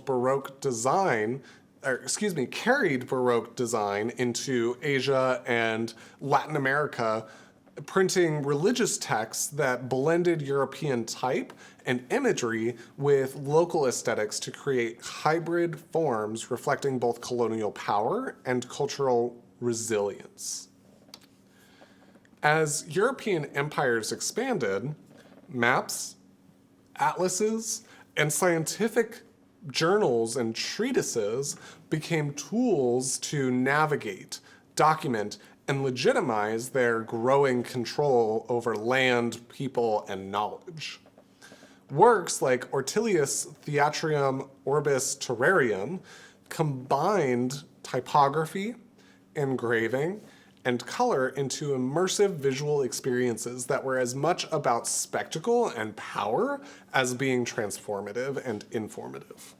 Baroque design into Asia and Latin America, printing religious texts that blended European type and imagery with local aesthetics to create hybrid forms reflecting both colonial power and cultural resilience. As European empires expanded, maps, atlases, and scientific journals and treatises became tools to navigate, document, and legitimize their growing control over land, people, and knowledge. Works like Ortelius' Theatrium Orbis Terrarium combined typography, engraving, and color into immersive visual experiences that were as much about spectacle and power as being transformative and informative.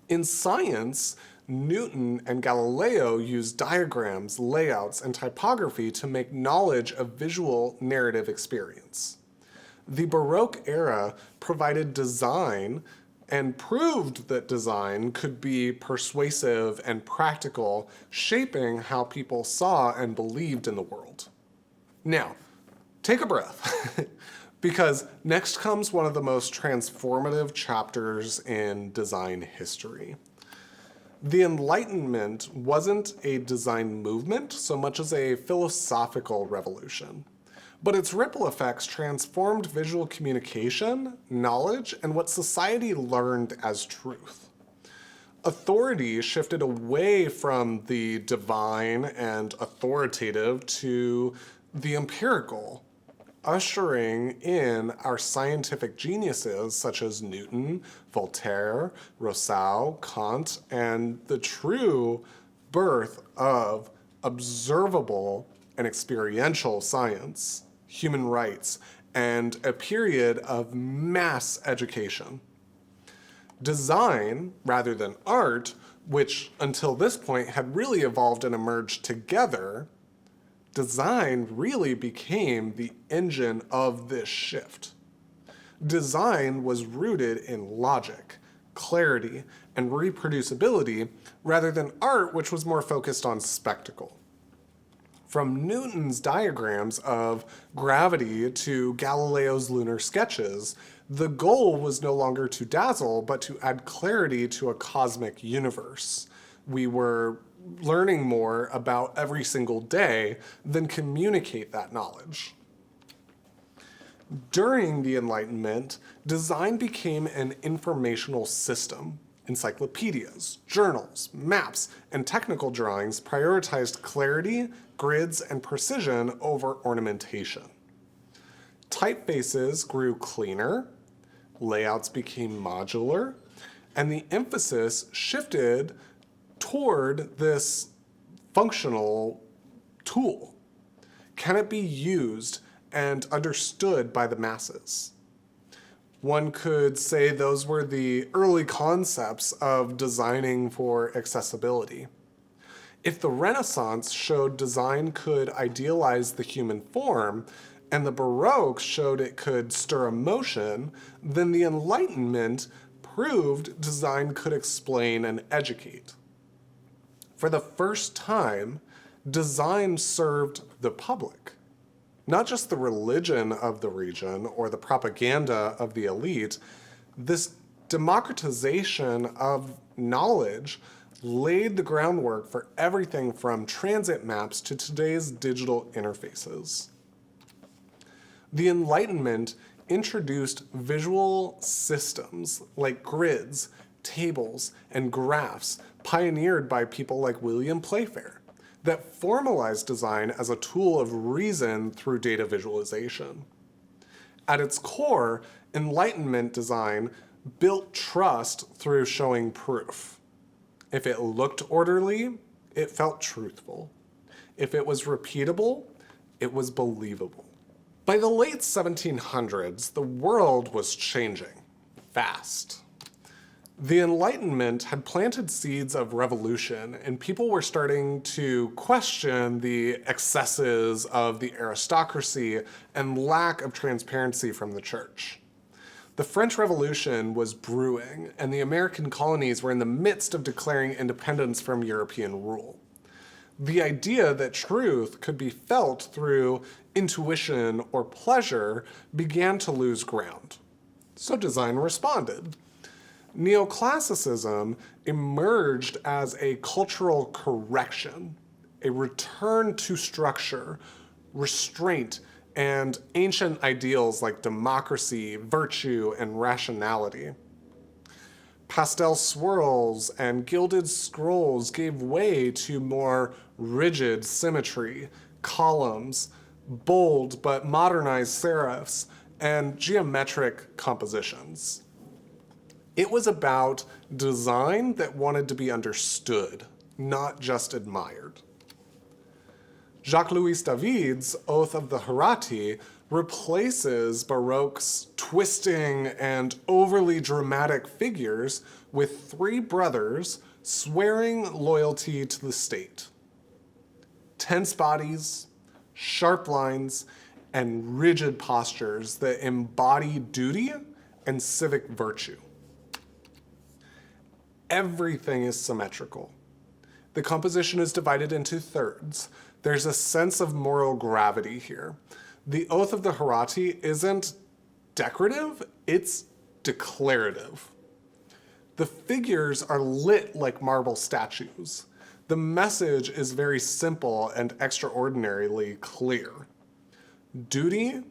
In science, Newton and Galileo used diagrams, layouts, and typography to make knowledge a visual narrative experience. The Baroque era provided design and proved that design could be persuasive and practical, shaping how people saw and believed in the world. Now, take a breath, because next comes one of the most transformative chapters in design history. The Enlightenment wasn't a design movement so much as a philosophical revolution. But its ripple effects transformed visual communication, knowledge, and what society learned as truth. Authority shifted away from the divine and authoritative to the empirical, ushering in our scientific geniuses such as Newton, Voltaire, Rousseau, Kant, and the true birth of observable and experiential science, human rights, and a period of mass education. Design, rather than art, which until this point had really evolved and emerged together, design really became the engine of this shift. Design was rooted in logic, clarity, and reproducibility, rather than art, which was more focused on spectacle. From Newton's diagrams of gravity to Galileo's lunar sketches, the goal was no longer to dazzle, but to add clarity to a cosmic universe. We were learning more about every single day than communicate that knowledge. During the Enlightenment, design became an informational system. Encyclopedias, journals, maps, and technical drawings prioritized clarity, grids, and precision over ornamentation. Typefaces grew cleaner, layouts became modular, and the emphasis shifted toward this functional tool. Can it be used and understood by the masses? One could say those were the early concepts of designing for accessibility. If the Renaissance showed design could idealize the human form, and the Baroque showed it could stir emotion, then the Enlightenment proved design could explain and educate. For the first time, design served the public, not just the religion of the region or the propaganda of the elite. This democratization of knowledge laid the groundwork for everything from transit maps to today's digital interfaces. The Enlightenment introduced visual systems like grids, tables, and graphs pioneered by people like William Playfair that formalized design as a tool of reason through data visualization. At its core, Enlightenment design built trust through showing proof. If it looked orderly, it felt truthful. If it was repeatable, it was believable. By the late 1700s, the world was changing fast. The Enlightenment had planted seeds of revolution, and people were starting to question the excesses of the aristocracy and lack of transparency from the church. The French Revolution was brewing, and the American colonies were in the midst of declaring independence from European rule. The idea that truth could be felt through intuition or pleasure began to lose ground. So design responded. Neoclassicism emerged as a cultural correction, a return to structure, restraint, and ancient ideals like democracy, virtue, and rationality. Pastel swirls and gilded scrolls gave way to more rigid symmetry, columns, bold but modernized serifs, and geometric compositions. It was about design that wanted to be understood, not just admired. Jacques-Louis David's Oath of the Hierati replaces Baroque's twisting and overly dramatic figures with three brothers swearing loyalty to the state. Tense bodies, sharp lines, and rigid postures that embody duty and civic virtue. Everything is symmetrical. The composition is divided into thirds. There's a sense of moral gravity here. The Oath of the Hierati isn't decorative, it's declarative. The figures are lit like marble statues. The message is very simple and extraordinarily clear. Duty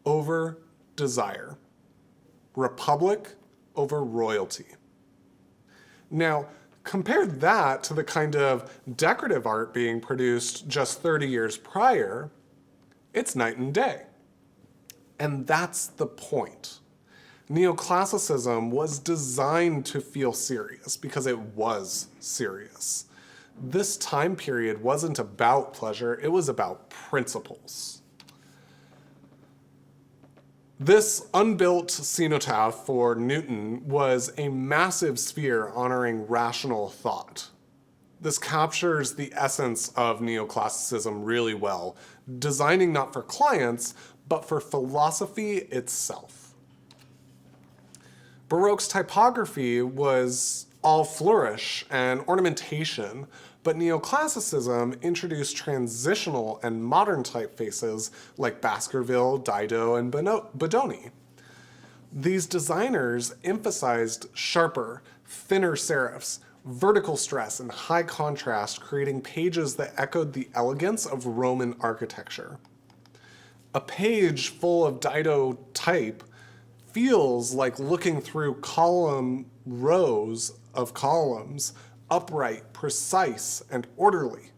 over desire. Republic over royalty. Now, compare that to the kind of decorative art being produced just 30 years prior, it's night and day. And that's the point. Neoclassicism was designed to feel serious because it was serious. This time period wasn't about pleasure, it was about principles. This unbuilt cenotaph for Newton was a massive sphere honoring rational thought. This captures the essence of neoclassicism really well, designing not for clients, but for philosophy itself. Baroque's typography was all flourish and ornamentation, but neoclassicism introduced transitional and modern typefaces like Baskerville, Dido, and Bodoni. These designers emphasized sharper, thinner serifs, vertical stress, and high contrast, creating pages that echoed the elegance of Roman architecture. A page full of Dido type feels like looking through rows of columns, upright, precise, and orderly.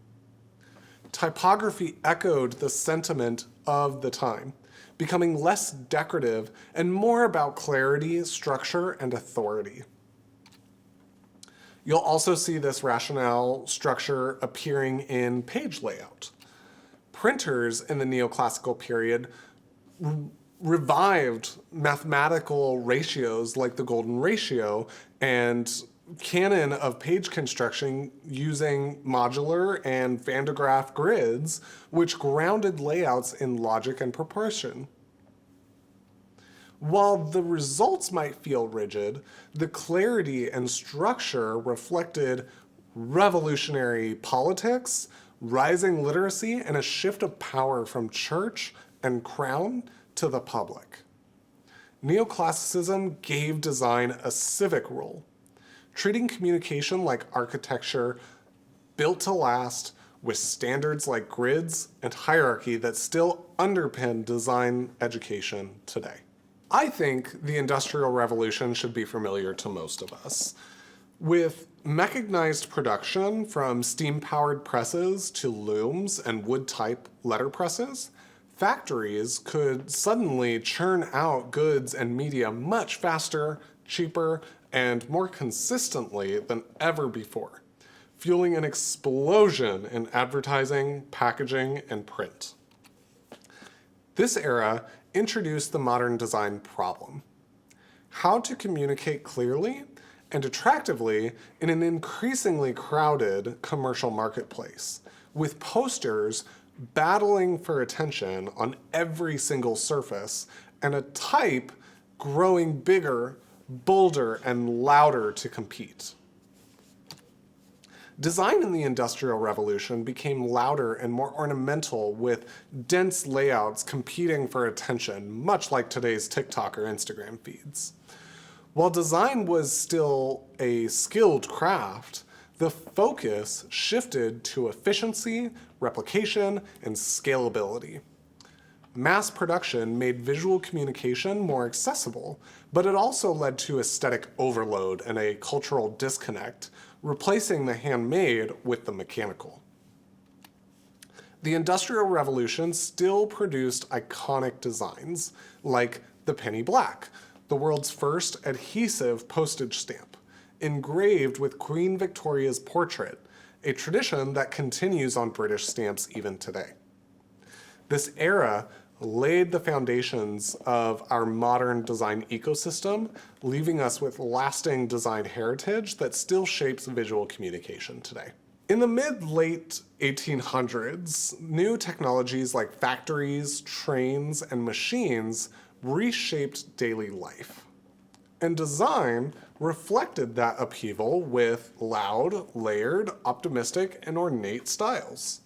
Typography echoed the sentiment of the time, becoming less decorative and more about clarity, structure, and authority. You'll also see this rationale structure appearing in page layout. Printers in the neoclassical period revived mathematical ratios like the golden ratio and canon of page construction using modular and Van de Graaff grids, which grounded layouts in logic and proportion. While the results might feel rigid, the clarity and structure reflected revolutionary politics, rising literacy, and a shift of power from church and crown to the public. Neoclassicism gave design a civic role, treating communication like architecture built to last, with standards like grids and hierarchy that still underpin design education today. I think the Industrial Revolution should be familiar to most of us. With mechanized production from steam-powered presses to looms and wood-type letterpresses, factories could suddenly churn out goods and media much faster, cheaper, and more consistently than ever before, fueling an explosion in advertising, packaging, and print. This era introduced the modern design problem: how to communicate clearly and attractively in an increasingly crowded commercial marketplace, with posters battling for attention on every single surface and a type growing bigger, bolder, and louder to compete. Design in the Industrial Revolution became louder and more ornamental, with dense layouts competing for attention, much like today's TikTok or Instagram feeds. While design was still a skilled craft, the focus shifted to efficiency, replication, and scalability. Mass production made visual communication more accessible, but it also led to aesthetic overload and a cultural disconnect, replacing the handmade with the mechanical. The Industrial Revolution still produced iconic designs, like the penny black, the world's first adhesive postage stamp, engraved with Queen Victoria's portrait, a tradition that continues on British stamps even today. This era laid the foundations of our modern design ecosystem, leaving us with lasting design heritage that still shapes visual communication today. In the mid-late 1800s, new technologies like factories, trains, and machines reshaped daily life. And design reflected that upheaval with loud, layered, optimistic, and ornate styles.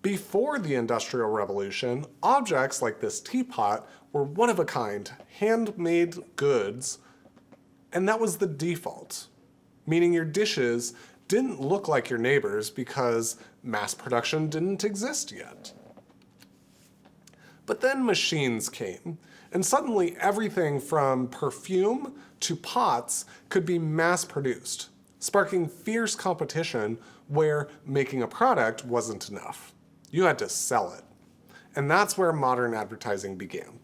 Before the Industrial Revolution, objects like this teapot were one-of-a-kind, handmade goods, and that was the default, meaning your dishes didn't look like your neighbors because mass production didn't exist yet. But then machines came, and suddenly everything from perfume to pots could be mass-produced, sparking fierce competition where making a product wasn't enough. You had to sell it. And that's where modern advertising began.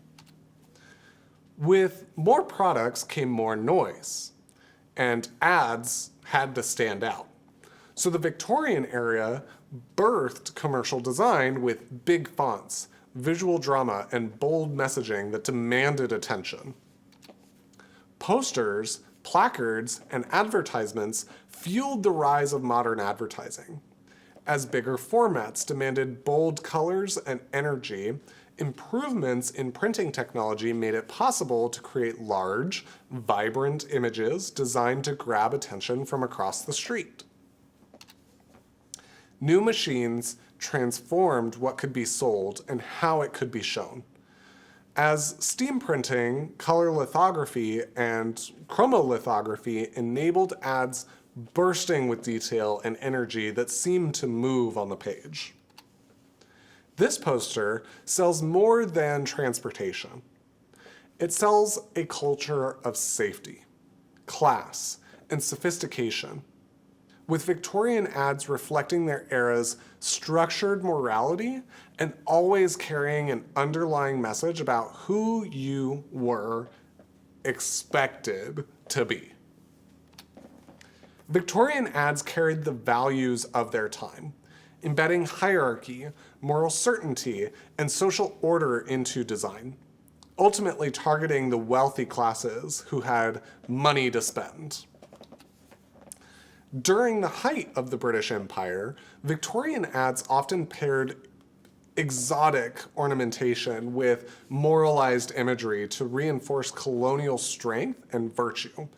With more products came more noise, and ads had to stand out. So the Victorian era birthed commercial design with big fonts, visual drama, and bold messaging that demanded attention. Posters, placards, and advertisements fueled the rise of modern advertising. As bigger formats demanded bold colors and energy, improvements in printing technology made it possible to create large, vibrant images designed to grab attention from across the street. New machines transformed what could be sold and how it could be shown. As steam printing, color lithography, and chromolithography enabled ads bursting with detail and energy that seemed to move on the page. This poster sells more than transportation. It sells a culture of safety, class, and sophistication. with Victorian ads reflecting their era's structured morality and always carrying an underlying message about who you were expected to be. Victorian ads carried the values of their time, embedding hierarchy, moral certainty, and social order into design, ultimately targeting the wealthy classes who had money to spend. During the height of the British Empire, Victorian ads often paired exotic ornamentation with moralized imagery to reinforce colonial strength and virtue,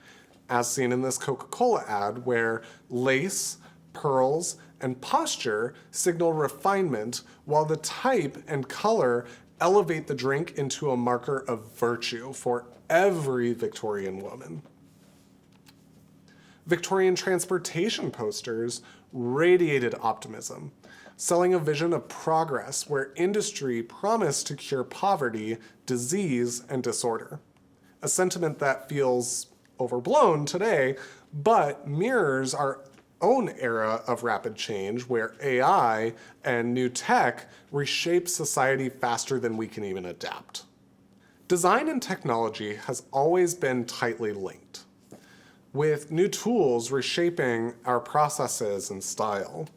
as seen in this Coca-Cola ad where lace, pearls, and posture signal refinement, while the type and color elevate the drink into a marker of virtue for every Victorian woman. Victorian transportation posters radiated optimism, selling a vision of progress where industry promised to cure poverty, disease, and disorder. A sentiment that feels overblown today, but mirrors our own era of rapid change where AI and new tech reshape society faster than we can even adapt. Design and technology has always been tightly linked, with new tools reshaping our processes and style.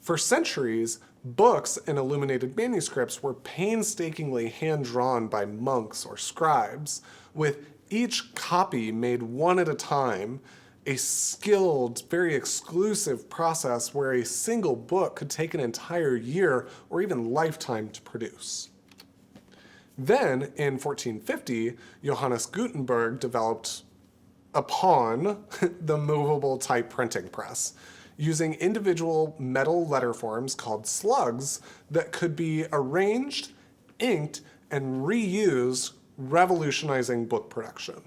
For centuries, books and illuminated manuscripts were painstakingly hand-drawn by monks or scribes, with each copy made one at a time, a skilled, very exclusive process where a single book could take an entire year or even lifetime to produce. Then, in 1450, Johannes Gutenberg developed upon the movable type printing press, using individual metal letter forms called slugs that could be arranged, inked, and reused, revolutionizing book production.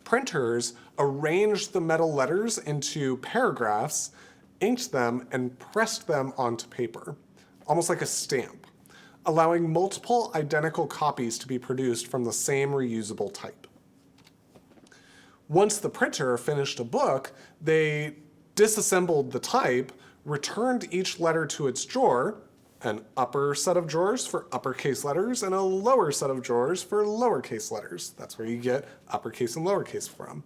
Printers arranged the metal letters into paragraphs, inked them, and pressed them onto paper, almost like a stamp, allowing multiple identical copies to be produced from the same reusable type. Once the printer finished a book, they disassembled the type, returned each letter to its drawer, an upper set of drawers for uppercase letters and a lower set of drawers for lowercase letters. That's where you get uppercase and lowercase from.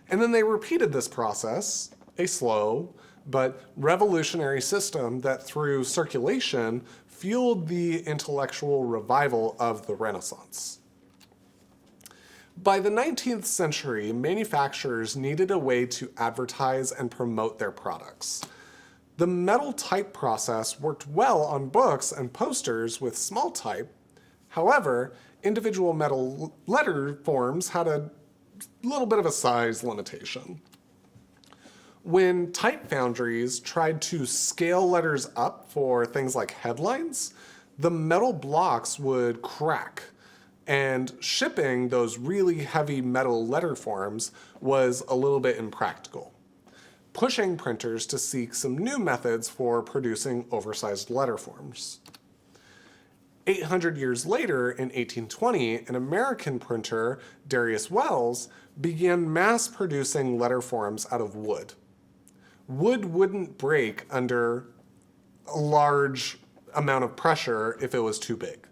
And then they repeated this process, a slow but revolutionary system that through circulation fueled the intellectual revival of the Renaissance. By the 19th century, manufacturers needed a way to advertise and promote their products. The metal type process worked well on books and posters with small type. However, individual metal letter forms had a little bit of a size limitation. When type foundries tried to scale letters up for things like headlines, the metal blocks would crack, and shipping those really heavy metal letter forms was a little bit impractical, pushing printers to seek some new methods for producing oversized letter forms. 800 years later, in 1820, an American printer, Darius Wells, began mass producing letter forms out of wood. Wood wouldn't break under a large amount of pressure if it was too big.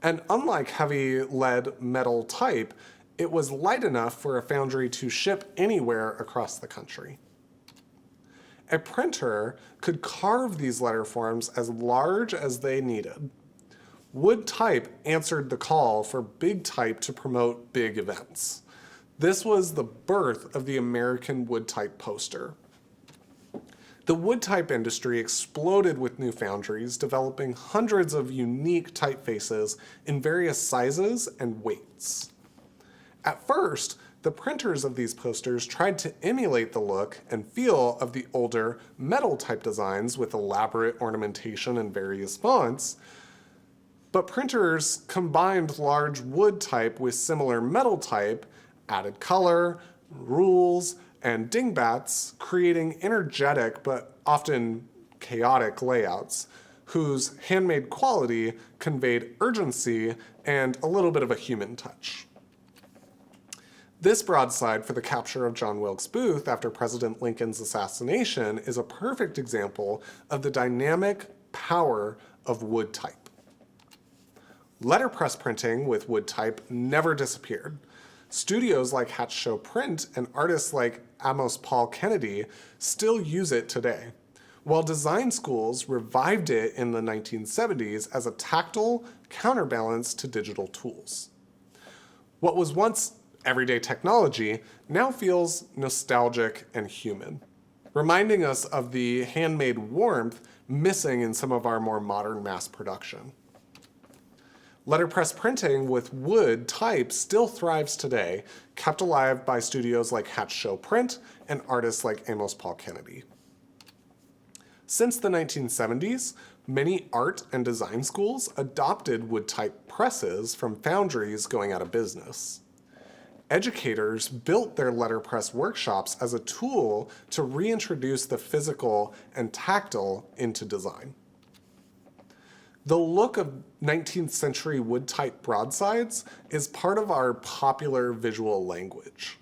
And unlike heavy lead metal type, it was light enough for a foundry to ship anywhere across the country. A printer could carve these letter forms as large as they needed. Wood type answered the call for big type to promote big events. This was the birth of the American wood type poster. The wood type industry exploded with new foundries, developing hundreds of unique typefaces in various sizes and weights. At first, the printers of these posters tried to emulate the look and feel of the older metal type designs with elaborate ornamentation and various fonts, but printers combined large wood type with similar metal type, added color, rules, and dingbats, creating energetic but often chaotic layouts whose handmade quality conveyed urgency and a little bit of a human touch. This broadside for the capture of John Wilkes Booth after President Lincoln's assassination is a perfect example of the dynamic power of wood type. Letterpress printing with wood type never disappeared. Studios like Hatch Show Print and artists like Amos Paul Kennedy still use it today, while design schools revived it in the 1970s as a tactile counterbalance to digital tools. What was once everyday technology now feels nostalgic and human, reminding us of the handmade warmth missing in some of our more modern mass production. Letterpress printing with wood type still thrives today, kept alive by studios like Hatch Show Print and artists like Amos Paul Kennedy. Since the 1970s, many art and design schools adopted wood type presses from foundries going out of business. Educators built their letterpress workshops as a tool to reintroduce the physical and tactile into design. The look of 19th century wood type broadsides is part of our popular visual language.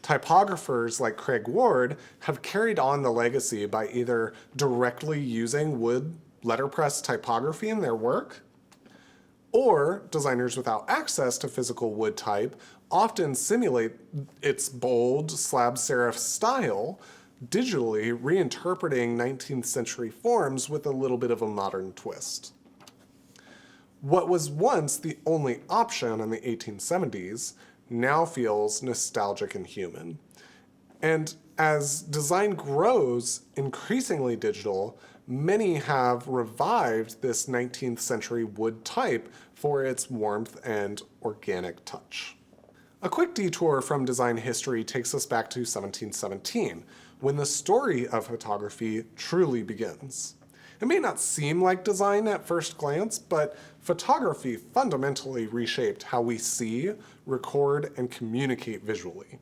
Typographers like Craig Ward have carried on the legacy by either directly using wood letterpress typography in their work, or designers without access to physical wood type often simulate its bold slab serif style, digitally reinterpreting 19th century forms with a little bit of a modern twist. What was once the only option in the 1870s now feels nostalgic and human. And as design grows increasingly digital, many have revived this 19th century wood type for its warmth and organic touch. A quick detour from design history takes us back to 1717, when the story of photography truly begins. It may not seem like design at first glance, but photography fundamentally reshaped how we see, record, and communicate visually.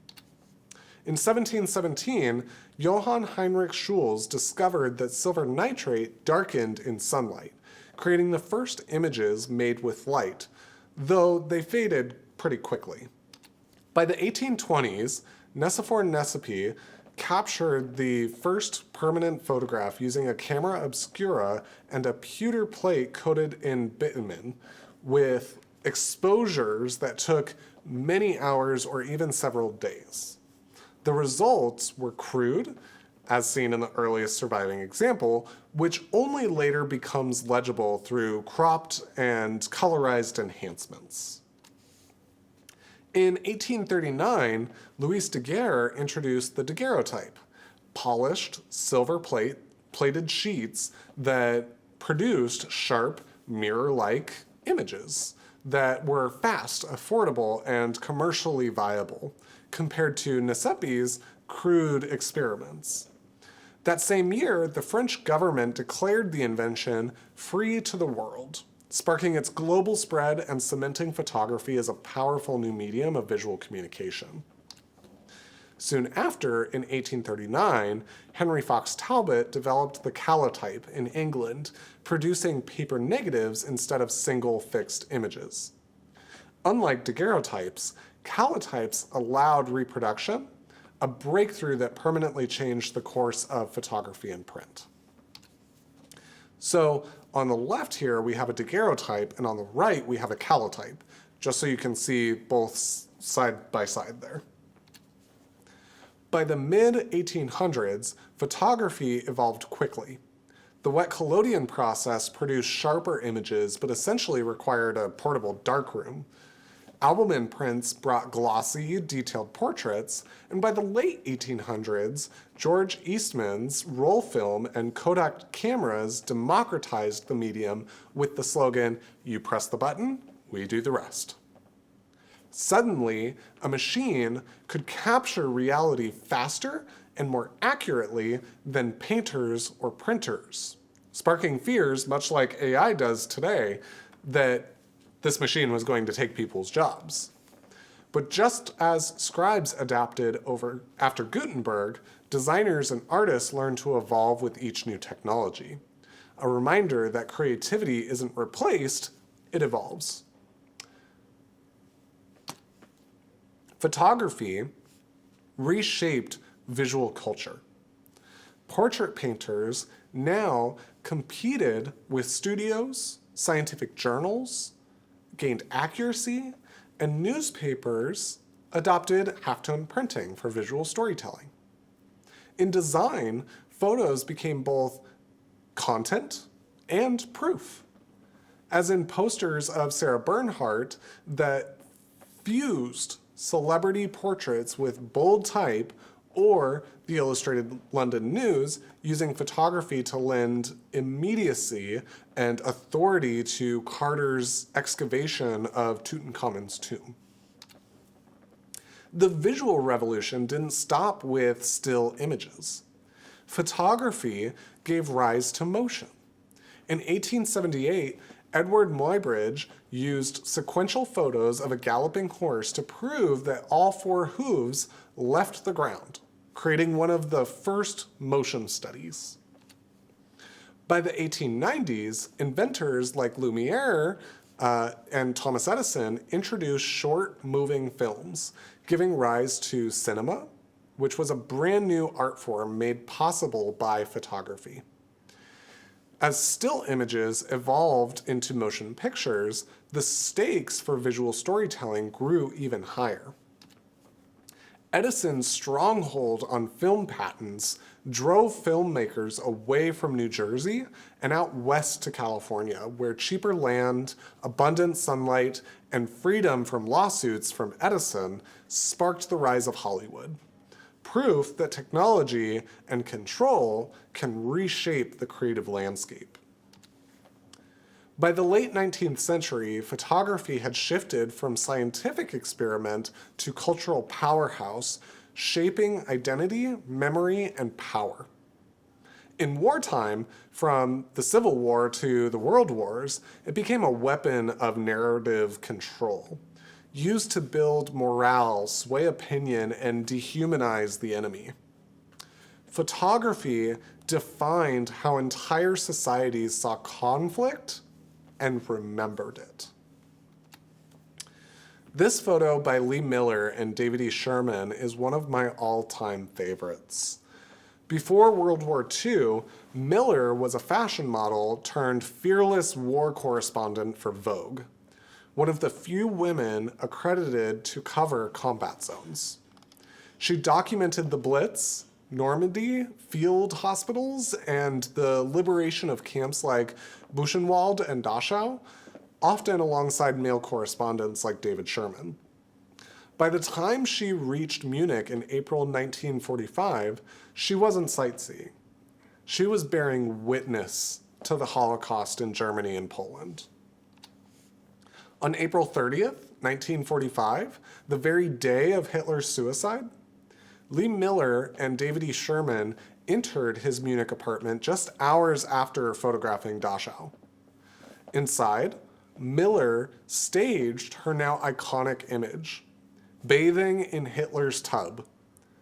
In 1717, Johann Heinrich Schulz discovered that silver nitrate darkened in sunlight, creating the first images made with light, though they faded pretty quickly. By the 1820s, Nicéphore Niépce captured the first permanent photograph using a camera obscura and a pewter plate coated in bitumen with exposures that took many hours or even several days. The results were crude, as seen in the earliest surviving example, which only later becomes legible through cropped and colorized enhancements. In 1839, Louis Daguerre introduced the daguerreotype, polished silver plated sheets that produced sharp, mirror-like images that were fast, affordable, and commercially viable, compared to Niépce's crude experiments. That same year, the French government declared the invention free to the world, sparking its global spread and cementing photography as a powerful new medium of visual communication. Soon after, in 1839, Henry Fox Talbot developed the calotype in England, producing paper negatives instead of single fixed images. Unlike daguerreotypes, calotypes allowed reproduction, a breakthrough that permanently changed the course of photography and print. So on the left here, we have a daguerreotype, and on the right, we have a calotype, just so you can see both side by side there. By the mid-1800s, photography evolved quickly. The wet collodion process produced sharper images, but essentially required a portable darkroom. Album prints brought glossy, detailed portraits, and by the late 1800s, George Eastman's roll film and Kodak cameras democratized the medium with the slogan, "You press the button, we do the rest." Suddenly, a machine could capture reality faster and more accurately than painters or printers, sparking fears, much like AI does today, that this machine was going to take people's jobs. But just as scribes adapted after Gutenberg, designers and artists learned to evolve with each new technology. A reminder that creativity isn't replaced, it evolves. Photography reshaped visual culture. Portrait painters now competed with studios, scientific journals, gained accuracy, and newspapers adopted halftone printing for visual storytelling. In design, photos became both content and proof, as in posters of Sarah Bernhardt that fused celebrity portraits with bold type, or the Illustrated London News using photography to lend immediacy and authority to Carter's excavation of Tutankhamun's tomb. The visual revolution didn't stop with still images. Photography gave rise to motion. In 1878, Edward Muybridge used sequential photos of a galloping horse to prove that all four hooves left the ground, creating one of the first motion studies. By the 1890s, inventors like Lumiere and Thomas Edison introduced short moving films, giving rise to cinema, which was a brand new art form made possible by photography. As still images evolved into motion pictures, the stakes for visual storytelling grew even higher. Edison's stronghold on film patents drove filmmakers away from New Jersey and out west to California, where cheaper land, abundant sunlight, and freedom from lawsuits from Edison sparked the rise of Hollywood. Proof that technology and control can reshape the creative landscape. By the late 19th century, photography had shifted from scientific experiment to cultural powerhouse, shaping identity, memory, and power. In wartime, from the Civil War to the World Wars, it became a weapon of narrative control, used to build morale, sway opinion, and dehumanize the enemy. Photography defined how entire societies saw conflict and remembered it. This photo by Lee Miller and David E. Sherman is one of my all-time favorites. Before World War II, Miller was a fashion model turned fearless war correspondent for Vogue, one of the few women accredited to cover combat zones. She documented the Blitz, Normandy, field hospitals, and the liberation of camps like Buchenwald and Dachau, often alongside male correspondents like David Sherman. By the time she reached Munich in April 1945, she wasn't sightseeing. She was bearing witness to the Holocaust in Germany and Poland. On April 30th, 1945, the very day of Hitler's suicide, Lee Miller and David E. Sherman entered his Munich apartment just hours after photographing Dachau. Inside, Miller staged her now iconic image, bathing in Hitler's tub,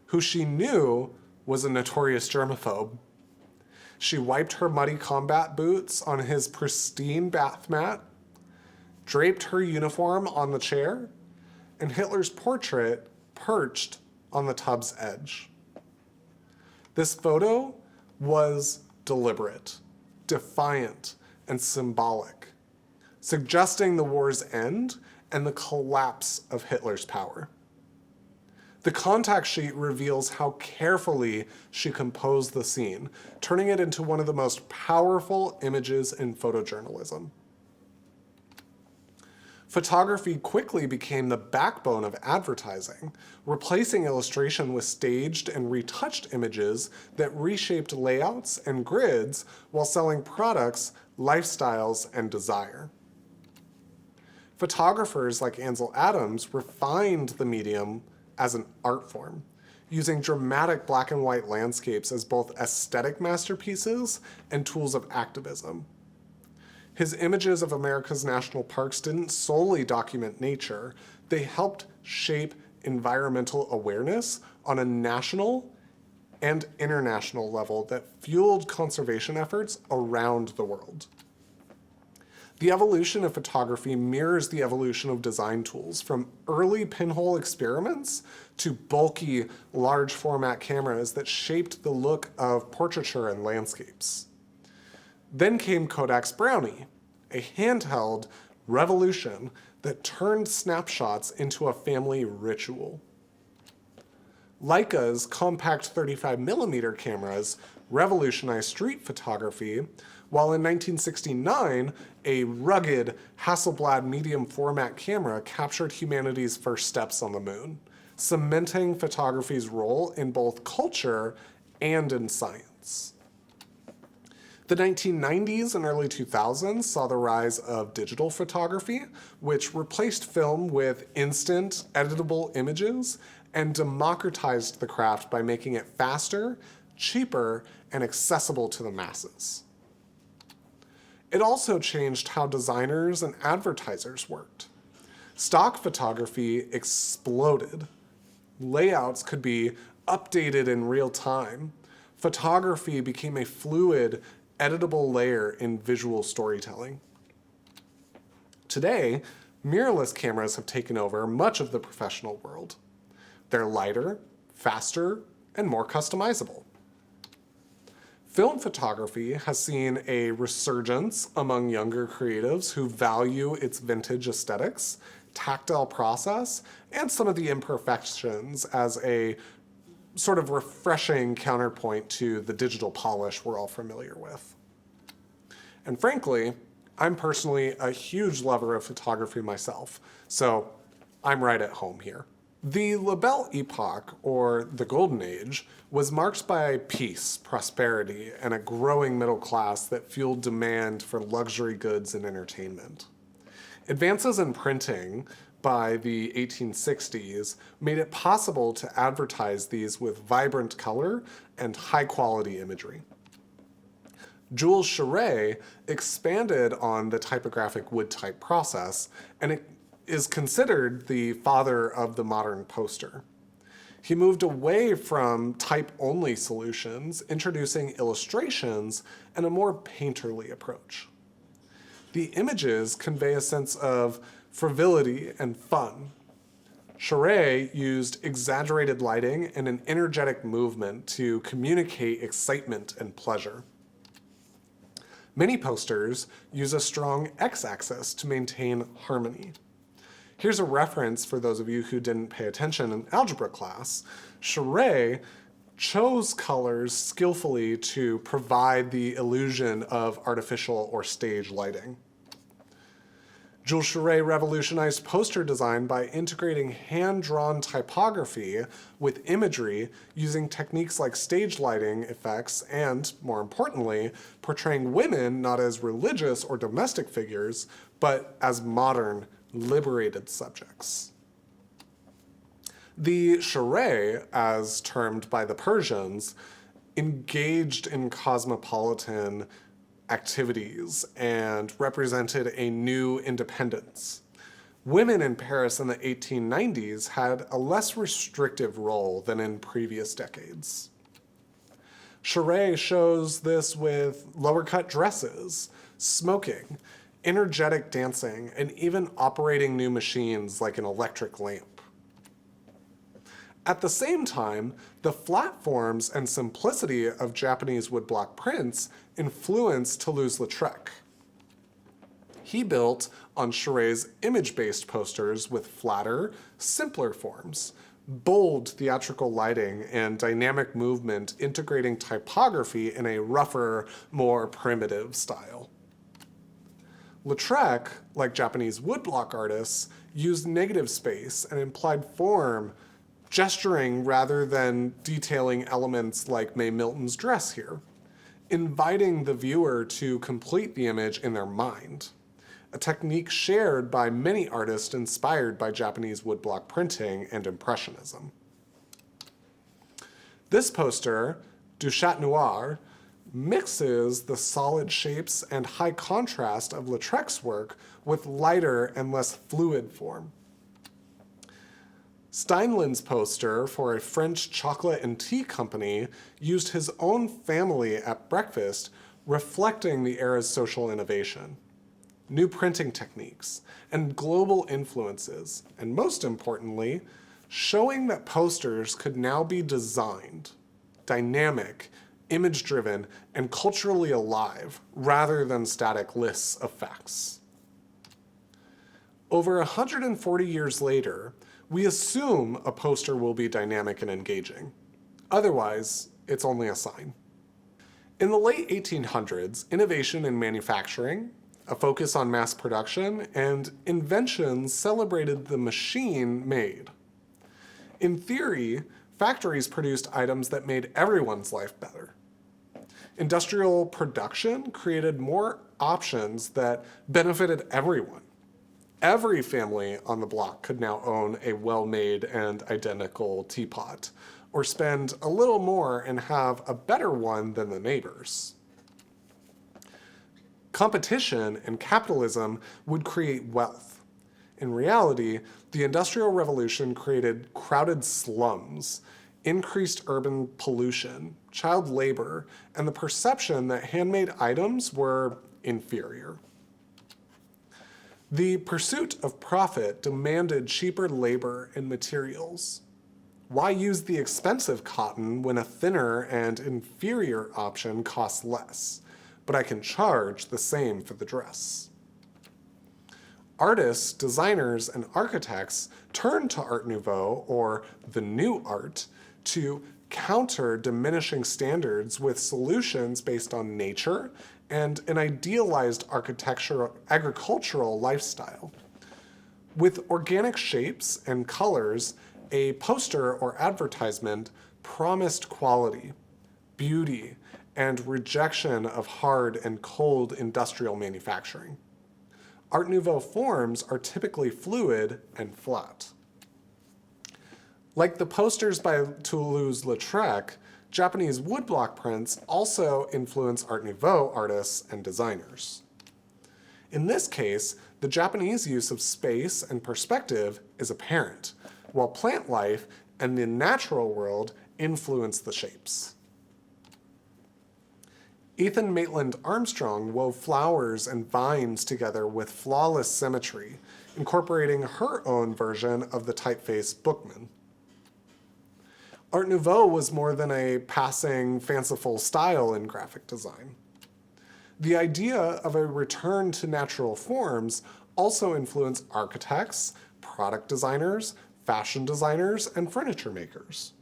who she knew was a notorious germaphobe. She wiped her muddy combat boots on his pristine bath mat, draped her uniform on the chair, and Hitler's portrait perched on the tub's edge. This photo was deliberate, defiant, and symbolic, suggesting the war's end and the collapse of Hitler's power. The contact sheet reveals how carefully she composed the scene, turning it into one of the most powerful images in photojournalism. Photography quickly became the backbone of advertising, replacing illustration with staged and retouched images that reshaped layouts and grids while selling products, lifestyles, and desire. Photographers like Ansel Adams refined the medium as an art form, using dramatic black and white landscapes as both aesthetic masterpieces and tools of activism. His images of America's national parks didn't solely document nature, they helped shape environmental awareness on a national and international level that fueled conservation efforts around the world. The evolution of photography mirrors the evolution of design tools, from early pinhole experiments to bulky, large format cameras that shaped the look of portraiture and landscapes. Then came Kodak's Brownie, a handheld revolution that turned snapshots into a family ritual. Leica's compact 35mm cameras revolutionized street photography, while in 1969, a rugged Hasselblad medium format camera captured humanity's first steps on the moon, cementing photography's role in both culture and in science. The 1990s and early 2000s saw the rise of digital photography, which replaced film with instant, editable images and democratized the craft by making it faster, cheaper, and accessible to the masses. It also changed how designers and advertisers worked. Stock photography exploded. Layouts could be updated in real time. Photography became a fluid, editable layer in visual storytelling. Today, mirrorless cameras have taken over much of the professional world. They're lighter, faster, and more customizable. Film photography has seen a resurgence among younger creatives who value its vintage aesthetics, tactile process, and some of the imperfections as a sort of refreshing counterpoint to the digital polish we're all familiar with. And frankly, I'm personally a huge lover of photography myself, so I'm right at home here. The La Belle Epoque, or the Golden Age, was marked by peace, prosperity, and a growing middle class that fueled demand for luxury goods and entertainment. Advances in printing by the 1860s made it possible to advertise these with vibrant color and high-quality imagery. Jules Charest expanded on the typographic wood type process, and it is considered the father of the modern poster. He moved away from type-only solutions, introducing illustrations and a more painterly approach. The images convey a sense of frivolity and fun. Charest used exaggerated lighting and an energetic movement to communicate excitement and pleasure. Many posters use a strong x-axis to maintain harmony. Here's a reference for those of you who didn't pay attention in algebra class. Charest chose colors skillfully to provide the illusion of artificial or stage lighting. Jules Charest revolutionized poster design by integrating hand-drawn typography with imagery using techniques like stage lighting effects and, more importantly, portraying women not as religious or domestic figures, but as modern, liberated subjects. The Charest, as termed by the Persians, engaged in cosmopolitan activities and represented a new independence. Women in Paris in the 1890s had a less restrictive role than in previous decades. Charest shows this with lower-cut dresses, smoking, energetic dancing, and even operating new machines like an electric lamp. At the same time, the flat forms and simplicity of Japanese woodblock prints influenced Toulouse-Lautrec. He built on Charest's image-based posters with flatter, simpler forms, bold theatrical lighting, and dynamic movement integrating typography in a rougher, more primitive style. Lautrec, like Japanese woodblock artists, used negative space and implied form, gesturing rather than detailing elements like May Milton's dress here, inviting the viewer to complete the image in their mind, a technique shared by many artists inspired by Japanese woodblock printing and Impressionism. This poster, Du Chat Noir, mixes the solid shapes and high contrast of Lautrec's work with lighter and less fluid form. Steinlen's poster for a French chocolate and tea company used his own family at breakfast, reflecting the era's social innovation. new printing techniques, and global influences, and most importantly, showing that posters could now be designed, dynamic, image-driven, and culturally alive, rather than static lists of facts. Over 140 years later, we assume a poster will be dynamic and engaging. Otherwise, it's only a sign. In the late 1800s, innovation in manufacturing, a focus on mass production, and inventions celebrated the machine made. In theory, factories produced items that made everyone's life better. Industrial production created more options that benefited everyone. Every family on the block could now own a well-made and identical teapot, or spend a little more and have a better one than the neighbors. Competition and capitalism would create wealth. In reality, the Industrial Revolution created crowded slums, increased urban pollution, child labor, and the perception that handmade items were inferior. The pursuit of profit demanded cheaper labor and materials. Why use the expensive cotton when a thinner and inferior option costs less, but I can charge the same for the dress? Artists, designers, and architects turned to Art Nouveau, or the New Art, to counter diminishing standards with solutions based on nature and an idealized agricultural lifestyle. With organic shapes and colors, a poster or advertisement promised quality, beauty, and rejection of hard and cold industrial manufacturing. Art Nouveau forms are typically fluid and flat. Like the posters by Toulouse-Lautrec, Japanese woodblock prints also influence Art Nouveau artists and designers. In this case, the Japanese use of space and perspective is apparent, while plant life and the natural world influence the shapes. Ethan Maitland Armstrong wove flowers and vines together with flawless symmetry, incorporating her own version of the typeface Bookman. Art Nouveau was more than a passing, fanciful style in graphic design. The idea of a return to natural forms also influenced architects, product designers, fashion designers, and furniture makers.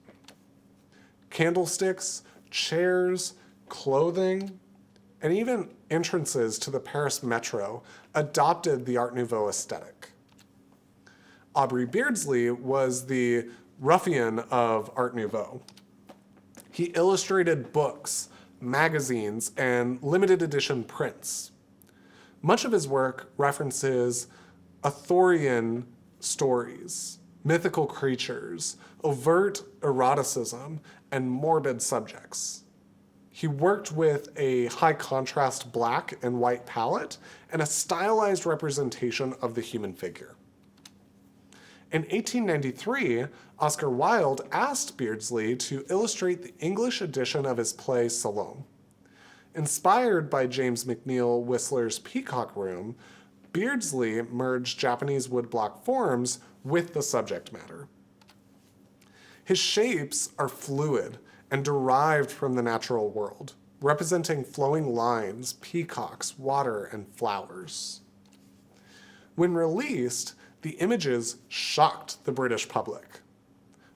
Candlesticks, chairs, clothing, and even entrances to the Paris Metro adopted the Art Nouveau aesthetic. Aubrey Beardsley was the ruffian of Art Nouveau. He illustrated books, magazines, and limited edition prints. Much of his work references Arthurian stories, mythical creatures, overt eroticism, and morbid subjects. He worked with a high contrast black and white palette and a stylized representation of the human figure. In 1893, Oscar Wilde asked Beardsley to illustrate the English edition of his play Salome. Inspired by James McNeill Whistler's Peacock Room, Beardsley merged Japanese woodblock forms with the subject matter. His shapes are fluid and derived from the natural world, representing flowing lines, peacocks, water, and flowers. When released, the images shocked the British public.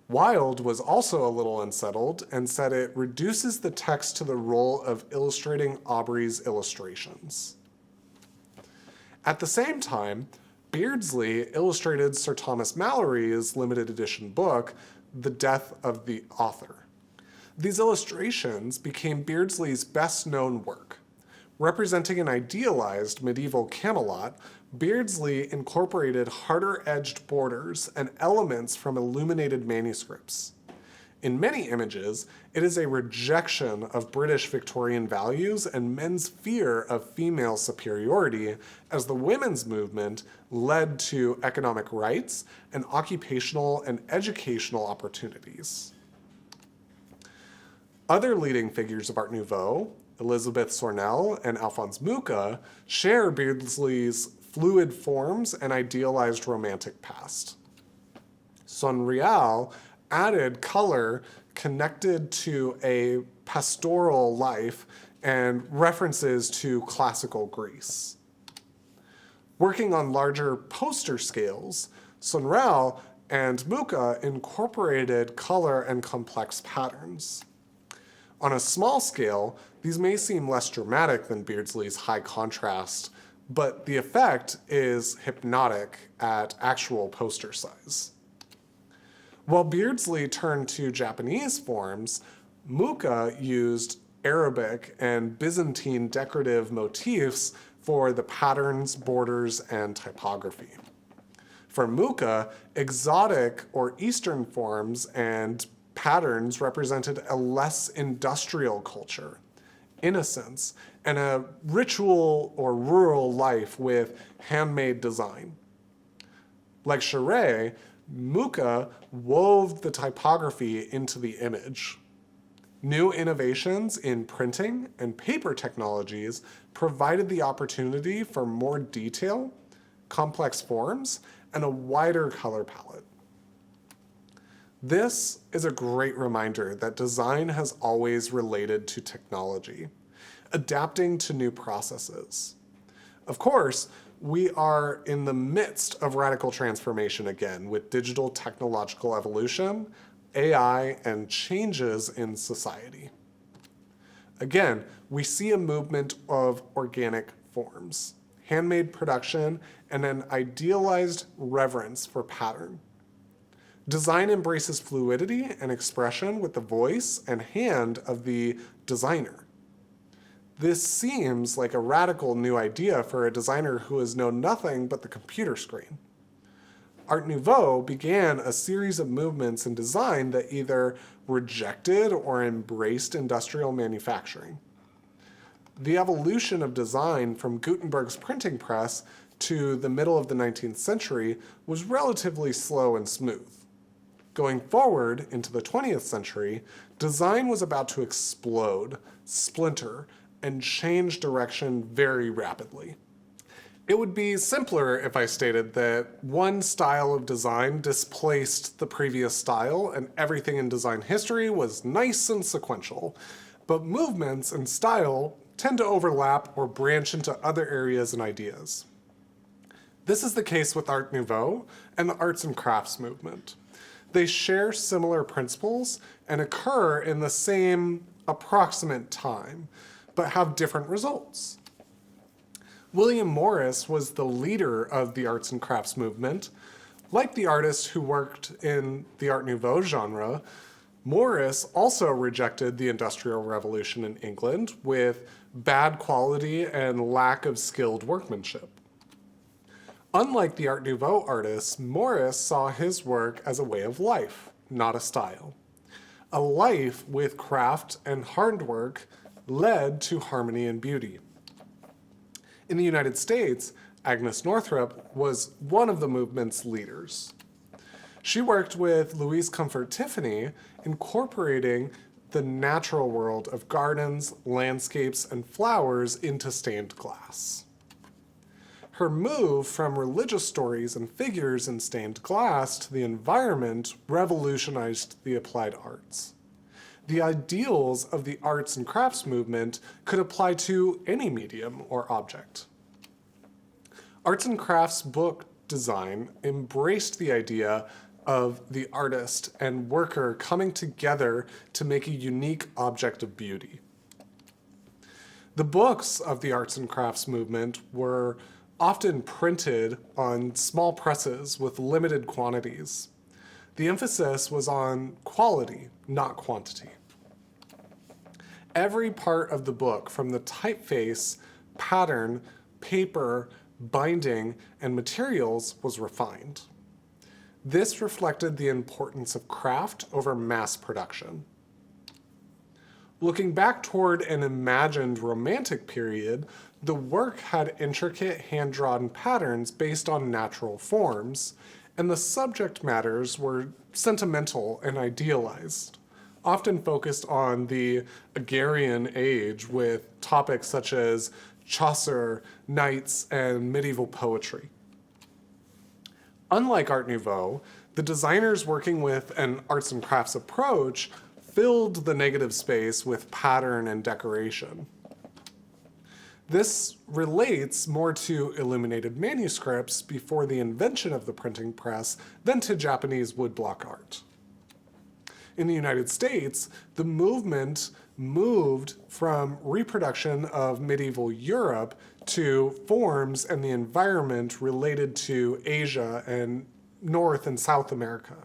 Wilde was also a little unsettled and said it reduces the text to the role of illustrating Aubrey's illustrations. At the same time, Beardsley illustrated Sir Thomas Malory's limited edition book, The Death of the Author. These illustrations became Beardsley's best-known work. Representing an idealized medieval Camelot, Beardsley incorporated harder-edged borders and elements from illuminated manuscripts. In many images, it is a rejection of British Victorian values and men's fear of female superiority as the women's movement led to economic rights and occupational and educational opportunities. Other leading figures of Art Nouveau, Elizabeth Sornell and Alphonse Mucha share Beardsley's fluid forms and idealized romantic past. Sonreal added color connected to a pastoral life and references to classical Greece. Working on larger poster scales, Sonreal and Mucha incorporated color and complex patterns. On a small scale, these may seem less dramatic than Beardsley's high contrast, but the effect is hypnotic at actual poster size. While Beardsley turned to Japanese forms, Mucha used Arabic and Byzantine decorative motifs for the patterns, borders, and typography. For Mucha, exotic or Eastern forms and patterns represented a less industrial culture, innocence, and a ritual or rural life with handmade design. Like Charet, Mucha wove the typography into the image. New innovations in printing and paper technologies provided the opportunity for more detail, complex forms, and a wider color palette. This is a great reminder that design has always related to technology, adapting to new processes. Of course, we are in the midst of radical transformation again with digital technological evolution, AI, and changes in society. Again, we see a movement of organic forms, handmade production, and an idealized reverence for pattern. Design embraces fluidity and expression with the voice and hand of the designer. This seems like a radical new idea for a designer who has known nothing but the computer screen. Art Nouveau began a series of movements in design that either rejected or embraced industrial manufacturing. The evolution of design from Gutenberg's printing press to the middle of the 19th century was relatively slow and smooth. Going forward into the 20th century, design was about to explode, splinter, and change direction very rapidly. It would be simpler if I stated that one style of design displaced the previous style and everything in design history was nice and sequential, but movements and style tend to overlap or branch into other areas and ideas. This is the case with Art Nouveau and the arts and crafts movement. They share similar principles and occur in the same approximate time, but have different results. William Morris was the leader of the arts and crafts movement. Like the artists who worked in the Art Nouveau genre, Morris also rejected the Industrial Revolution in England with bad quality and lack of skilled workmanship. Unlike the Art Nouveau artists, Morris saw his work as a way of life, not a style. A life with craft and hard work led to harmony and beauty. In the United States, Agnes Northrop was one of the movement's leaders. She worked with Louise Comfort Tiffany, incorporating the natural world of gardens, landscapes, and flowers into stained glass. Her move from religious stories and figures in stained glass to the environment revolutionized the applied arts. The ideals of the arts and crafts movement could apply to any medium or object. Arts and crafts book design embraced the idea of the artist and worker coming together to make a unique object of beauty. The books of the arts and crafts movement were often printed on small presses with limited quantities. The emphasis was on quality, not quantity. Every part of the book, from the typeface, pattern, paper, binding, and materials, was refined. This reflected the importance of craft over mass production. Looking back toward an imagined romantic period, the work had intricate hand-drawn patterns based on natural forms, and the subject matters were sentimental and idealized, often focused on the agrarian age with topics such as Chaucer, knights, and medieval poetry. Unlike Art Nouveau, the designers working with an arts and crafts approach filled the negative space with pattern and decoration. This relates more to illuminated manuscripts before the invention of the printing press than to Japanese woodblock art. In the United States, the movement moved from reproduction of medieval Europe to forms and the environment related to Asia and North and South America.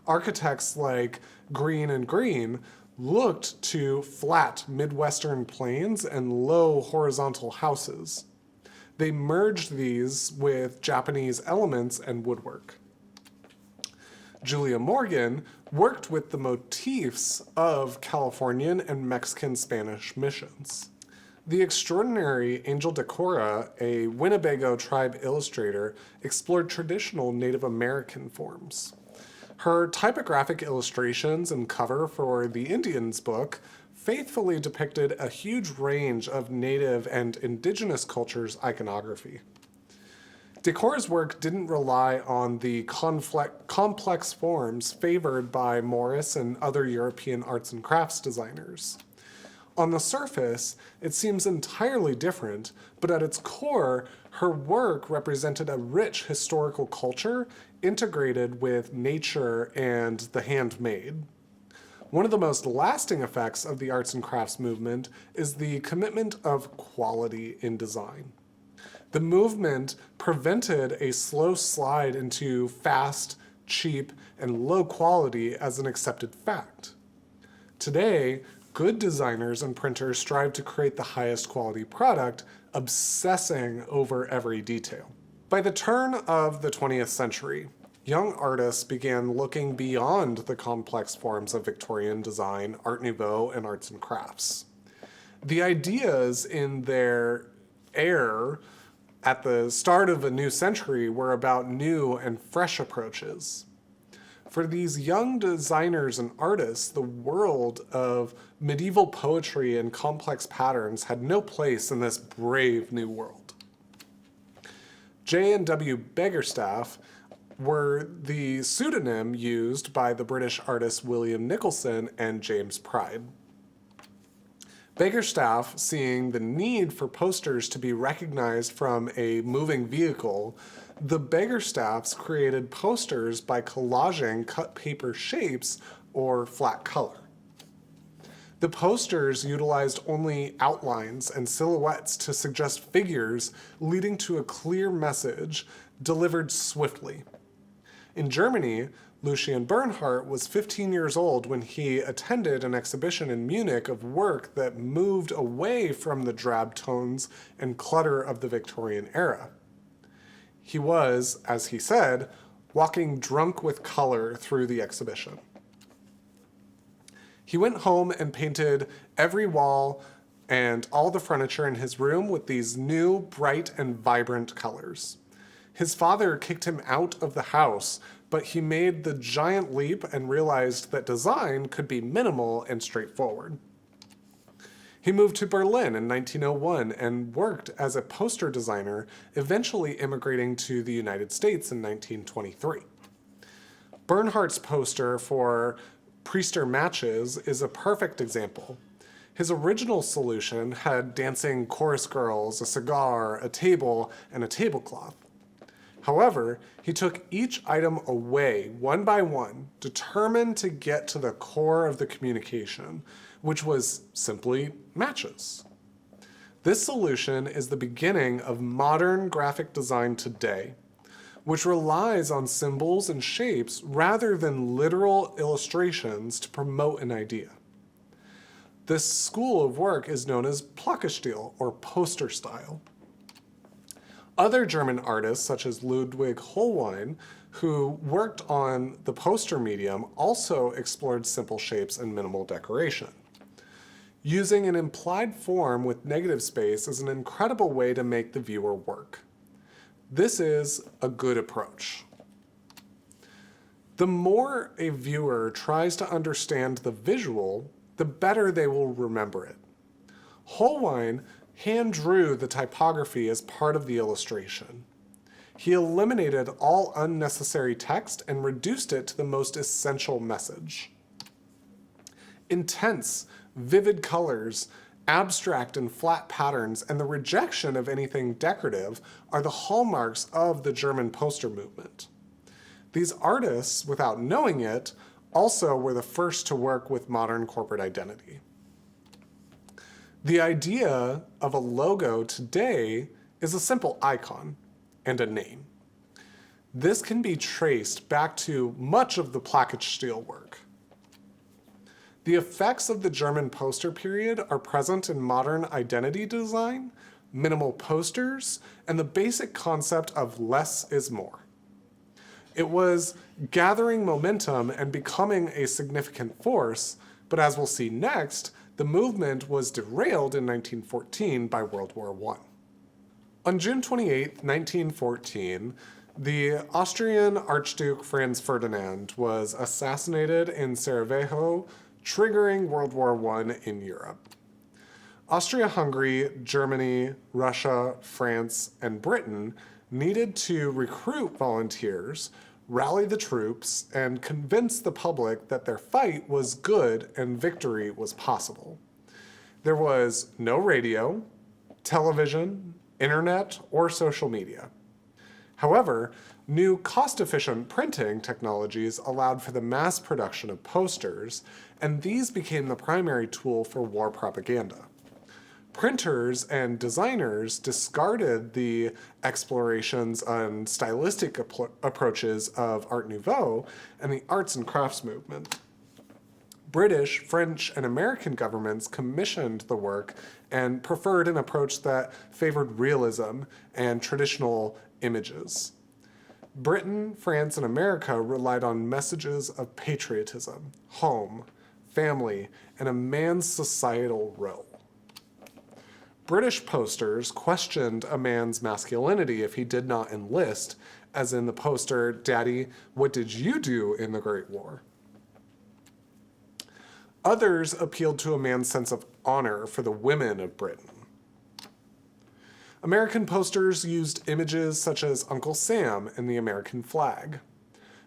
Architects like Green and Green looked to flat Midwestern plains and low horizontal houses. They merged these with Japanese elements and woodwork. Julia Morgan worked with the motifs of Californian and Mexican Spanish missions. The extraordinary Angel Decora, a Winnebago tribe illustrator, explored traditional Native American forms. Her typographic illustrations and cover for the Indians book faithfully depicted a huge range of Native and indigenous cultures' iconography. Decora's work didn't rely on the complex forms favored by Morris and other European arts and crafts designers. On the surface, it seems entirely different, but at its core, her work represented a rich historical culture integrated with nature and the handmade. One of the most lasting effects of the arts and crafts movement is the commitment of quality in design. The movement prevented a slow slide into fast, cheap, and low quality as an accepted fact. Today, good designers and printers strive to create the highest quality product, obsessing over every detail. By the turn of the 20th century, young artists began looking beyond the complex forms of Victorian design, Art Nouveau, and arts and crafts. The ideas in their era at the start of a new century were about new and fresh approaches. For these young designers and artists, the world of medieval poetry and complex patterns had no place in this brave new world. J. and W. Beggarstaff were the pseudonym used by the British artists William Nicholson and James Pride. Beggarstaff, seeing the need for posters to be recognized from a moving vehicle, the Beggarstaffs created posters by collaging cut paper shapes or flat color. The posters utilized only outlines and silhouettes to suggest figures, leading to a clear message delivered swiftly. In Germany, Lucien Bernhardt was 15 years old when he attended an exhibition in Munich of work that moved away from the drab tones and clutter of the Victorian era. He was, as he said, walking drunk with color through the exhibition. He went home and painted every wall and all the furniture in his room with these new, bright, and vibrant colors. His father kicked him out of the house, but he made the giant leap and realized that design could be minimal and straightforward. He moved to Berlin in 1901 and worked as a poster designer, eventually immigrating to the United States in 1923. Bernhardt's poster for Priester Matches is a perfect example. His original solution had dancing chorus girls, a cigar, a table, and a tablecloth. However, he took each item away one by one, determined to get to the core of the communication, which was simply matches. This solution is the beginning of modern graphic design today, which relies on symbols and shapes rather than literal illustrations to promote an idea. This school of work is known as Plackestil, or poster style. Other German artists, such as Ludwig Hohlwein, who worked on the poster medium, also explored simple shapes and minimal decoration. Using an implied form with negative space is an incredible way to make the viewer work. This is a good approach. The more a viewer tries to understand the visual, the better they will remember it. Holbein hand drew the typography as part of the illustration. He eliminated all unnecessary text and reduced it to the most essential message. Intense, vivid colors, abstract and flat patterns, and the rejection of anything decorative are the hallmarks of the German poster movement. These artists, without knowing it, also were the first to work with modern corporate identity. The idea of a logo today is a simple icon and a name. This can be traced back to much of the Plackett-Stiel work. The effects of the German poster period are present in modern identity design, minimal posters, and the basic concept of less is more. It was gathering momentum and becoming a significant force, but as we'll see next, the movement was derailed in 1914 by World War I. On June 28, 1914, the Austrian Archduke Franz Ferdinand was assassinated in Sarajevo, triggering World War I in Europe. Austria-Hungary, Germany, Russia, France, and Britain needed to recruit volunteers, rally the troops, and convince the public that their fight was good and victory was possible. There was no radio, television, internet, or social media. However, new cost-efficient printing technologies allowed for the mass production of posters, and these became the primary tool for war propaganda. Printers and designers discarded the explorations and stylistic approaches of Art Nouveau and the arts and crafts movement. British, French, and American governments commissioned the work and preferred an approach that favored realism and traditional images. Britain, France, and America relied on messages of patriotism, home, family, and a man's societal role. British posters questioned a man's masculinity if he did not enlist, as in the poster, "Daddy, what did you do in the Great War?" Others appealed to a man's sense of honor for the women of Britain. American posters used images such as Uncle Sam and the American flag.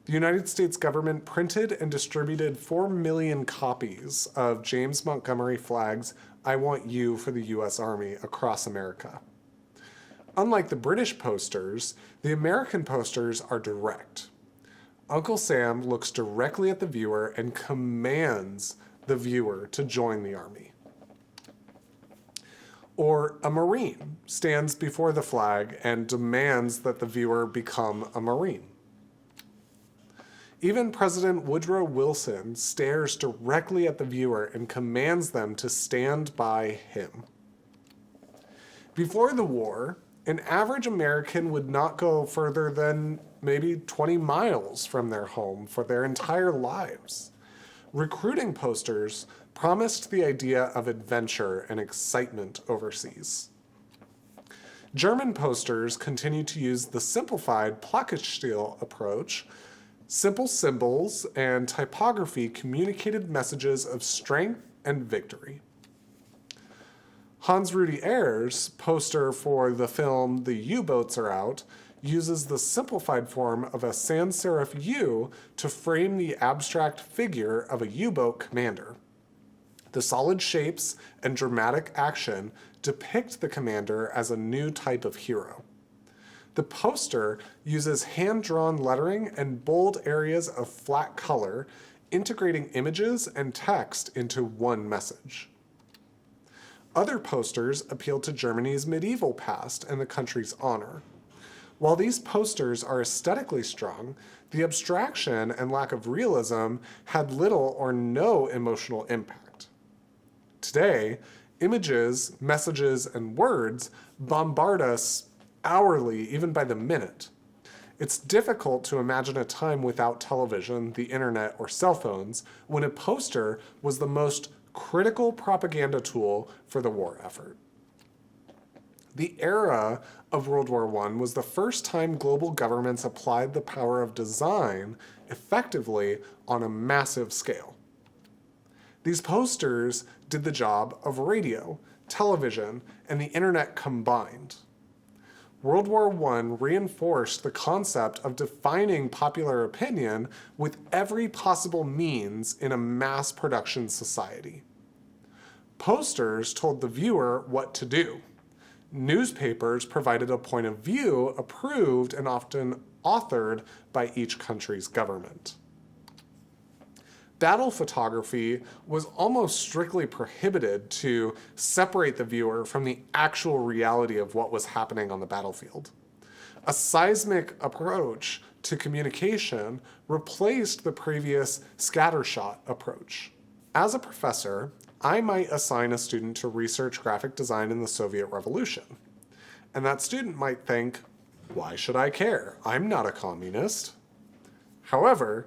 The United States government printed and distributed 4 million copies of James Montgomery Flagg's "I Want You" for the U.S. Army across America. Unlike the British posters, the American posters are direct. Uncle Sam looks directly at the viewer and commands the viewer to join the army. Or a Marine stands before the flag and demands that the viewer become a Marine. Even President Woodrow Wilson stares directly at the viewer and commands them to stand by him. Before the war, an average American would not go further than maybe 20 miles from their home for their entire lives. Recruiting posters promised the idea of adventure and excitement overseas. German posters continued to use the simplified Plackett-Stiel approach. Simple symbols and typography communicated messages of strength and victory. Hans Rudy Ayer's poster for the film The U-Boats Are Out uses the simplified form of a sans serif U to frame the abstract figure of a U-boat commander. The solid shapes and dramatic action depict the commander as a new type of hero. The poster uses hand-drawn lettering and bold areas of flat color, integrating images and text into one message. Other posters appeal to Germany's medieval past and the country's honor. While these posters are aesthetically strong, the abstraction and lack of realism had little or no emotional impact. Today, images, messages, and words bombard us hourly, even by the minute. It's difficult to imagine a time without television, the internet, or cell phones when a poster was the most critical propaganda tool for the war effort. The era of World War I was the first time global governments applied the power of design effectively on a massive scale. These posters did the job of radio, television, and the internet combined. World War I reinforced the concept of defining popular opinion with every possible means in a mass production society. Posters told the viewer what to do. Newspapers provided a point of view approved and often authored by each country's government. Battle photography was almost strictly prohibited to separate the viewer from the actual reality of what was happening on the battlefield. A seismic approach to communication replaced the previous scattershot approach. As a professor, I might assign a student to research graphic design in the Soviet Revolution. And that student might think, why should I care? I'm not a communist. However,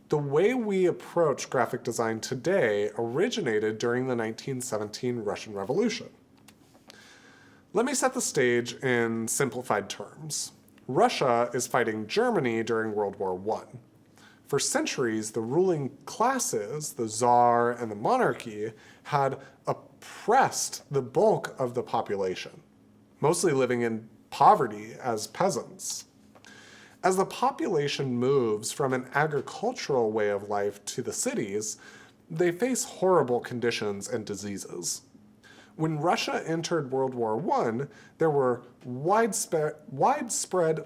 the way we approach graphic design today originated during the 1917 Russian Revolution. Let me set the stage in simplified terms. Russia is fighting Germany during World War I. For centuries, the ruling classes, the Tsar and the monarchy, had oppressed the bulk of the population, mostly living in poverty as peasants. As the population moves from an agricultural way of life to the cities, they face horrible conditions and diseases. When Russia entered World War I, there were widespread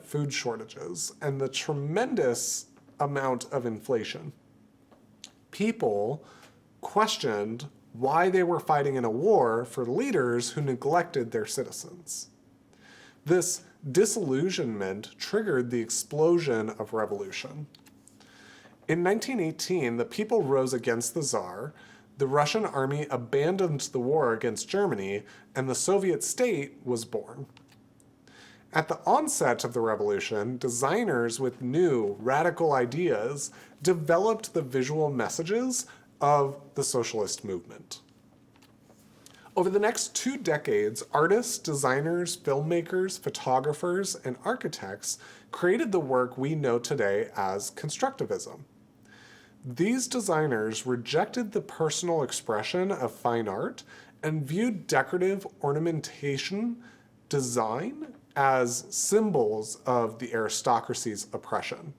food shortages and the tremendous amount of inflation. People questioned why they were fighting in a war for leaders who neglected their citizens. This disillusionment triggered the explosion of revolution. In 1918, the people rose against the Tsar, the Russian army abandoned the war against Germany, and the Soviet state was born. At the onset of the revolution, designers with new, radical ideas developed the visual messages of the socialist movement. Over the next 2 decades, artists, designers, filmmakers, photographers, and architects created the work we know today as constructivism. These designers rejected the personal expression of fine art and viewed decorative ornamentation design as symbols of the aristocracy's oppression.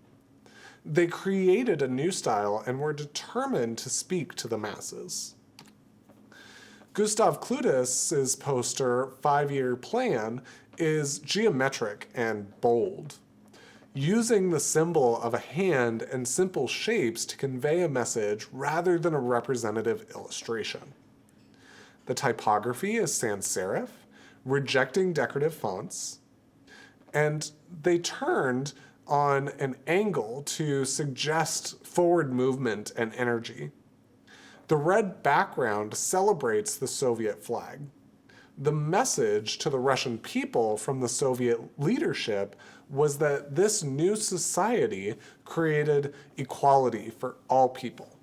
They created a new style and were determined to speak to the masses. Gustav Klutis's poster 5-Year Plan is geometric and bold, using the symbol of a hand and simple shapes to convey a message rather than a representative illustration. The typography is sans serif, rejecting decorative fonts, and they turned on an angle to suggest forward movement and energy. The red background celebrates the Soviet flag. The message to the Russian people from the Soviet leadership was that this new society created equality for all people.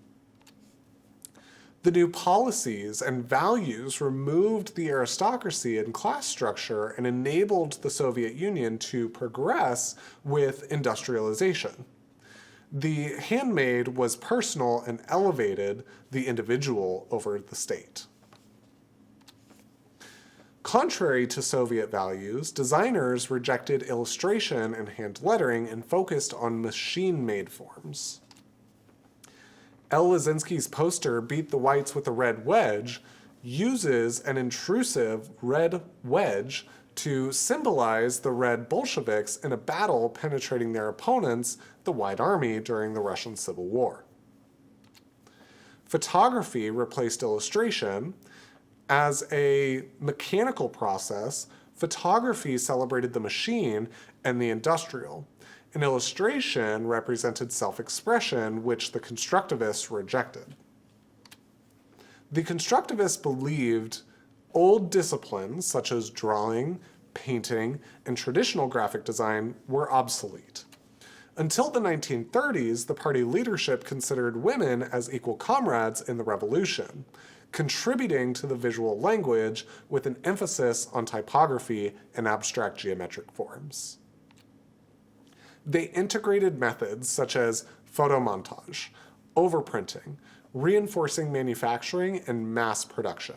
The new policies and values removed the aristocracy and class structure and enabled the Soviet Union to progress with industrialization. The handmade was personal and elevated the individual over the state. Contrary to Soviet values, designers rejected illustration and hand lettering and focused on machine-made forms. L. Lisinski's poster Beat the Whites with a Red Wedge uses an intrusive red wedge to symbolize the Red Bolsheviks in a battle penetrating their opponents, the White Army, during the Russian Civil War. Photography replaced illustration. As a mechanical process, photography celebrated the machine and the industrial. An illustration represented self-expression, which the constructivists rejected. The constructivists believed old disciplines, such as drawing, painting, and traditional graphic design, were obsolete. Until the 1930s, the party leadership considered women as equal comrades in the revolution, contributing to the visual language with an emphasis on typography and abstract geometric forms. They integrated methods such as photomontage, overprinting, reinforcing manufacturing, and mass production.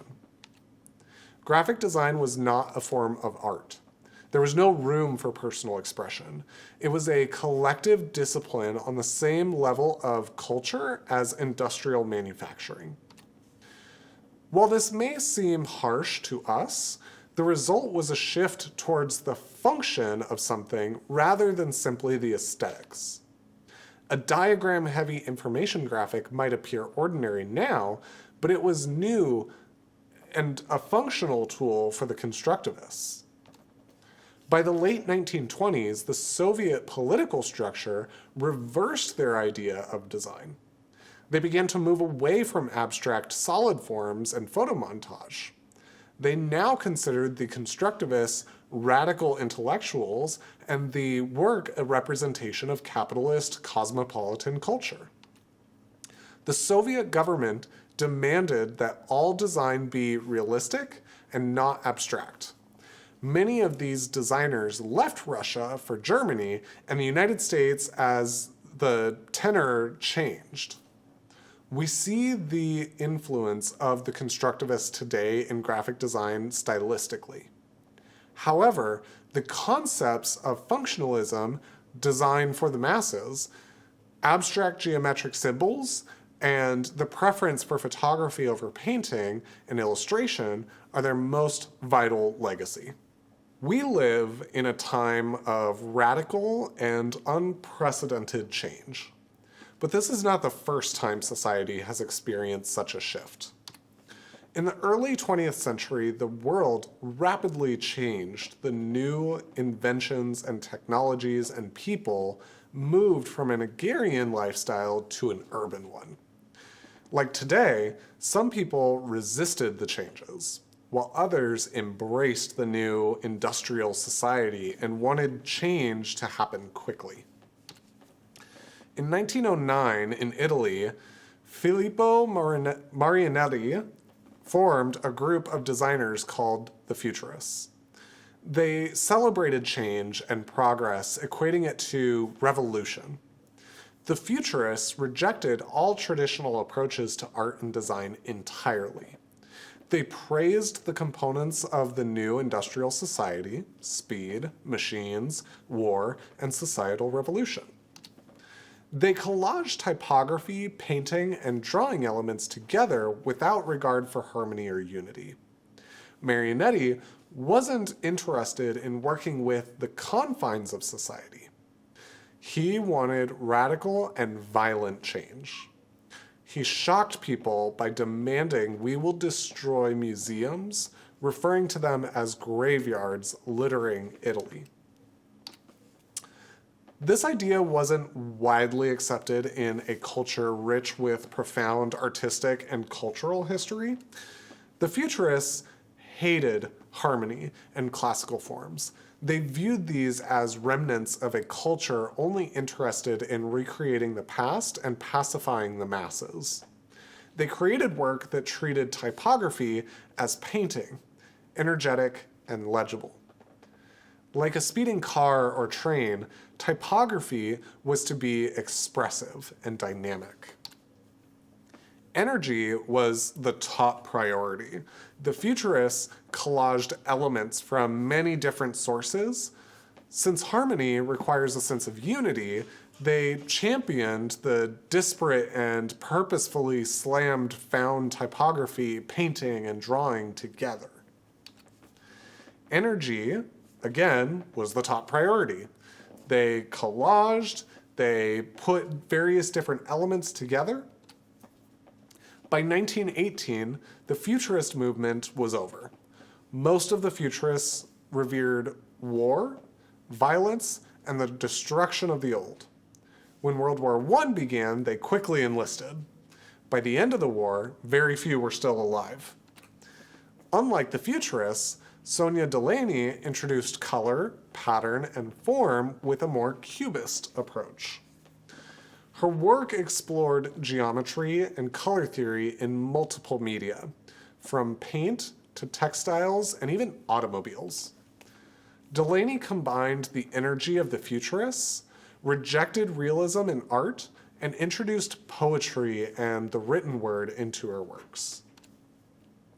Graphic design was not a form of art. There was no room for personal expression. It was a collective discipline on the same level of culture as industrial manufacturing. While this may seem harsh to us, the result was a shift towards the function of something rather than simply the aesthetics. A diagram-heavy information graphic might appear ordinary now, but it was new and a functional tool for the constructivists. By the late 1920s, the Soviet political structure reversed their idea of design. They began to move away from abstract solid forms and photomontage. They now considered the constructivists radical intellectuals and the work a representation of capitalist cosmopolitan culture. The Soviet government demanded that all design be realistic and not abstract. Many of these designers left Russia for Germany and the United States as the tenor changed. We see the influence of the constructivists today in graphic design stylistically. However, the concepts of functionalism, design for the masses, abstract geometric symbols, and the preference for photography over painting and illustration are their most vital legacy. We live in a time of radical and unprecedented change. But this is not the first time society has experienced such a shift. In the early 20th century, the world rapidly changed. The new inventions and technologies and people moved from an agrarian lifestyle to an urban one. Like today, some people resisted the changes, while others embraced the new industrial society and wanted change to happen quickly. In 1909, in Italy, Filippo Marinetti formed a group of designers called the Futurists. They celebrated change and progress, equating it to revolution. The Futurists rejected all traditional approaches to art and design entirely. They praised the components of the new industrial society: speed, machines, war, and societal revolution. They collaged typography, painting, and drawing elements together without regard for harmony or unity. Marinetti wasn't interested in working with the confines of society. He wanted radical and violent change. He shocked people by demanding we will destroy museums, referring to them as graveyards littering Italy. This idea wasn't widely accepted in a culture rich with profound artistic and cultural history. The Futurists hated harmony and classical forms. They viewed these as remnants of a culture only interested in recreating the past and pacifying the masses. They created work that treated typography as painting, energetic and legible. Like a speeding car or train, typography was to be expressive and dynamic. Energy was the top priority. The Futurists collaged elements from many different sources. Since harmony requires a sense of unity, they championed the disparate and purposefully slammed found typography, painting, and drawing together. Energy, again, was the top priority. They collaged, they put various different elements together. By 1918, the Futurist movement was over. Most of the Futurists revered war, violence, and the destruction of the old. When World War I began, they quickly enlisted. By the end of the war, very few were still alive. Unlike the Futurists, Sonia Delaney introduced color, pattern, and form with a more cubist approach. Her work explored geometry and color theory in multiple media, from paint to textiles and even automobiles. Delaney combined the energy of the Futurists, rejected realism in art, and introduced poetry and the written word into her works.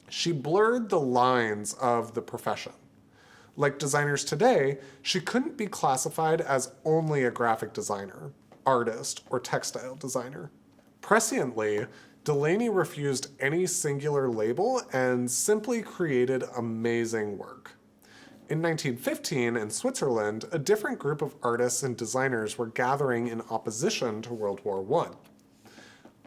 She blurred the lines of the profession. Like designers today, she couldn't be classified as only a graphic designer, artist, or textile designer. Presciently, Delaney refused any singular label and simply created amazing work. In 1915, in Switzerland, a different group of artists and designers were gathering in opposition to World War I.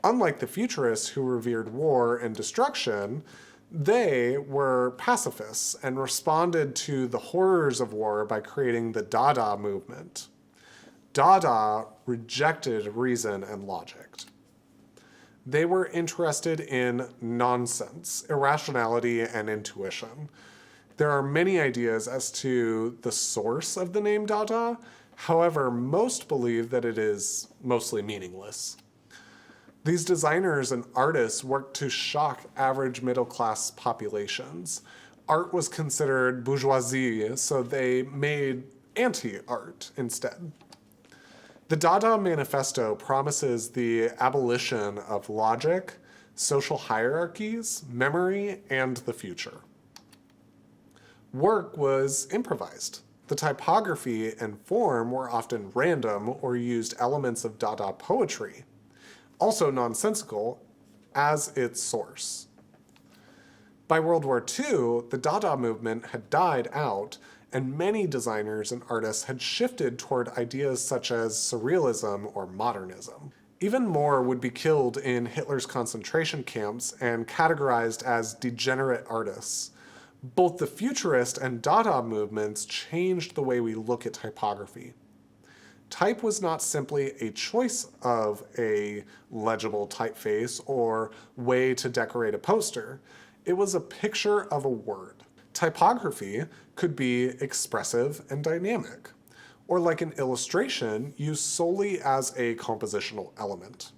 Unlike the futurists who revered war and destruction, they were pacifists and responded to the horrors of war by creating the Dada movement. Dada rejected reason and logic. They were interested in nonsense, irrationality, and intuition. There are many ideas as to the source of the name Dada. However, most believe that it is mostly meaningless. These designers and artists worked to shock average middle-class populations. Art was considered bourgeoisie, so they made anti-art instead. The Dada Manifesto promises the abolition of logic, social hierarchies, memory, and the future. Work was improvised. The typography and form were often random or used elements of Dada poetry, also nonsensical, as its source. By World War II, the Dada movement had died out, and many designers and artists had shifted toward ideas such as surrealism or modernism. Even more would be killed in Hitler's concentration camps and categorized as degenerate artists. Both the futurist and Dada movements changed the way we look at typography. Type was not simply a choice of a legible typeface or way to decorate a poster. It was a picture of a word. Typography could be expressive and dynamic, or like an illustration, used solely as a compositional element.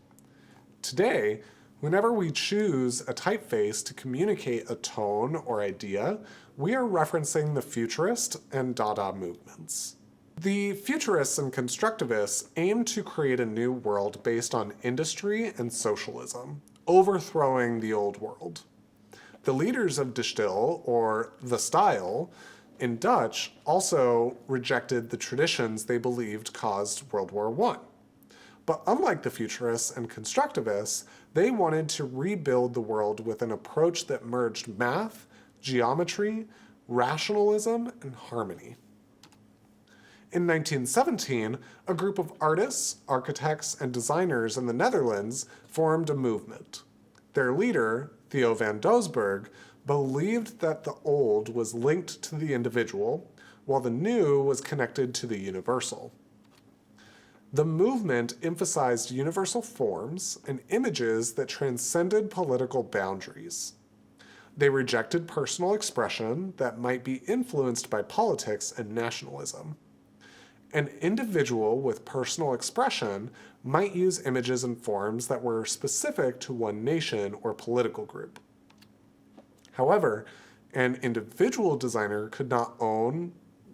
Today, whenever we choose a typeface to communicate a tone or idea, we are referencing the futurist and Dada movements. The futurists and constructivists aimed to create a new world based on industry and socialism, overthrowing the old world. The leaders of De Stijl, or the style, in Dutch, also rejected the traditions they believed caused World War I. But unlike the futurists and constructivists, they wanted to rebuild the world with an approach that merged math, geometry, rationalism, and harmony. In 1917, a group of artists, architects, and designers in the Netherlands formed a movement. Their leader, Theo van Doesburg, believed that the old was linked to the individual, while the new was connected to the universal. The movement emphasized universal forms and images that transcended political boundaries. They rejected personal expression that might be influenced by politics and nationalism. An individual with personal expression might use images and forms that were specific to one nation or political group. However, an individual designer could not own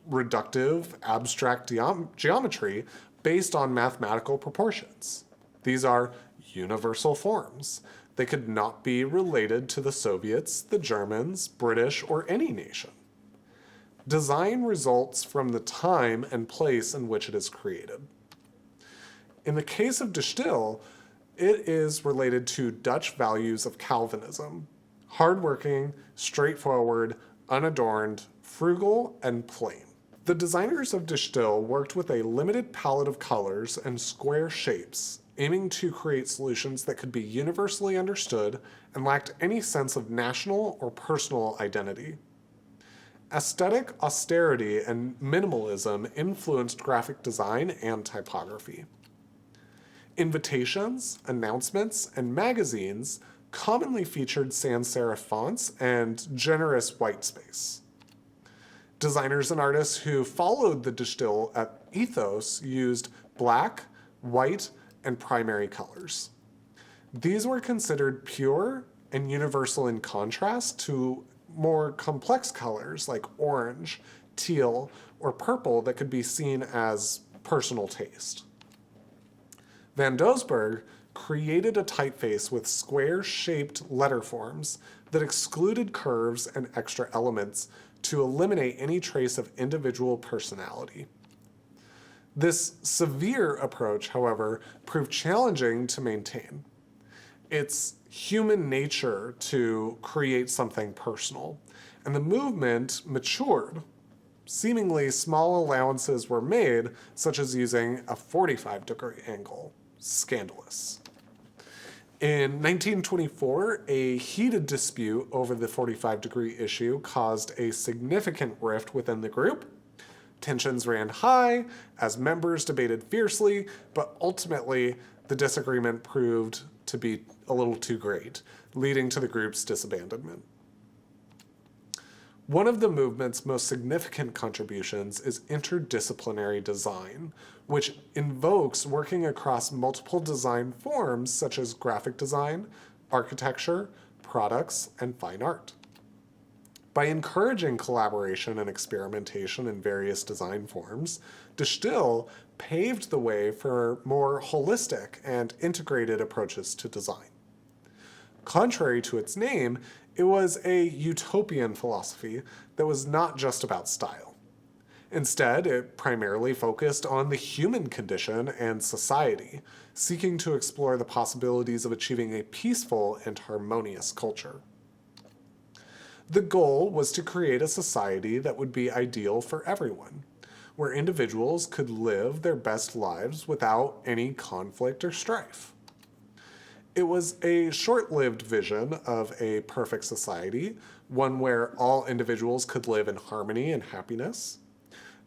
reductive, abstract geometry based on mathematical proportions. These are universal forms. They could not be related to the Soviets, the Germans, British, or any nation. Design results from the time and place in which it is created. In the case of De Stijl, it is related to Dutch values of Calvinism: hardworking, straightforward, unadorned, frugal, and plain. The designers of De Stijl worked with a limited palette of colors and square shapes, aiming to create solutions that could be universally understood and lacked any sense of national or personal identity. Aesthetic austerity and minimalism influenced graphic design and typography. Invitations, announcements, and magazines commonly featured sans serif fonts and generous white space. Designers and artists who followed the De Stijl ethos used black, white, and primary colors. These were considered pure and universal in contrast to more complex colors like orange, teal, or purple that could be seen as personal taste. Van Doesburg created a typeface with square-shaped letter forms that excluded curves and extra elements to eliminate any trace of individual personality. This severe approach, however, proved challenging to maintain. It's human nature to create something personal, and the movement matured. Seemingly small allowances were made, such as using a 45-degree angle. Scandalous. In 1924, a heated dispute over the 45-degree issue caused a significant rift within the group. Tensions ran high as members debated fiercely, but ultimately the disagreement proved to be a little too great, leading to the group's disabandonment. One of the movement's most significant contributions is interdisciplinary design, which invokes working across multiple design forms such as graphic design, architecture, products, and fine art. By encouraging collaboration and experimentation in various design forms, De Stijl paved the way for more holistic and integrated approaches to design. Contrary to its name, it was a utopian philosophy that was not just about style. Instead, it primarily focused on the human condition and society, seeking to explore the possibilities of achieving a peaceful and harmonious culture. The goal was to create a society that would be ideal for everyone, where individuals could live their best lives without any conflict or strife. It was a short-lived vision of a perfect society, one where all individuals could live in harmony and happiness.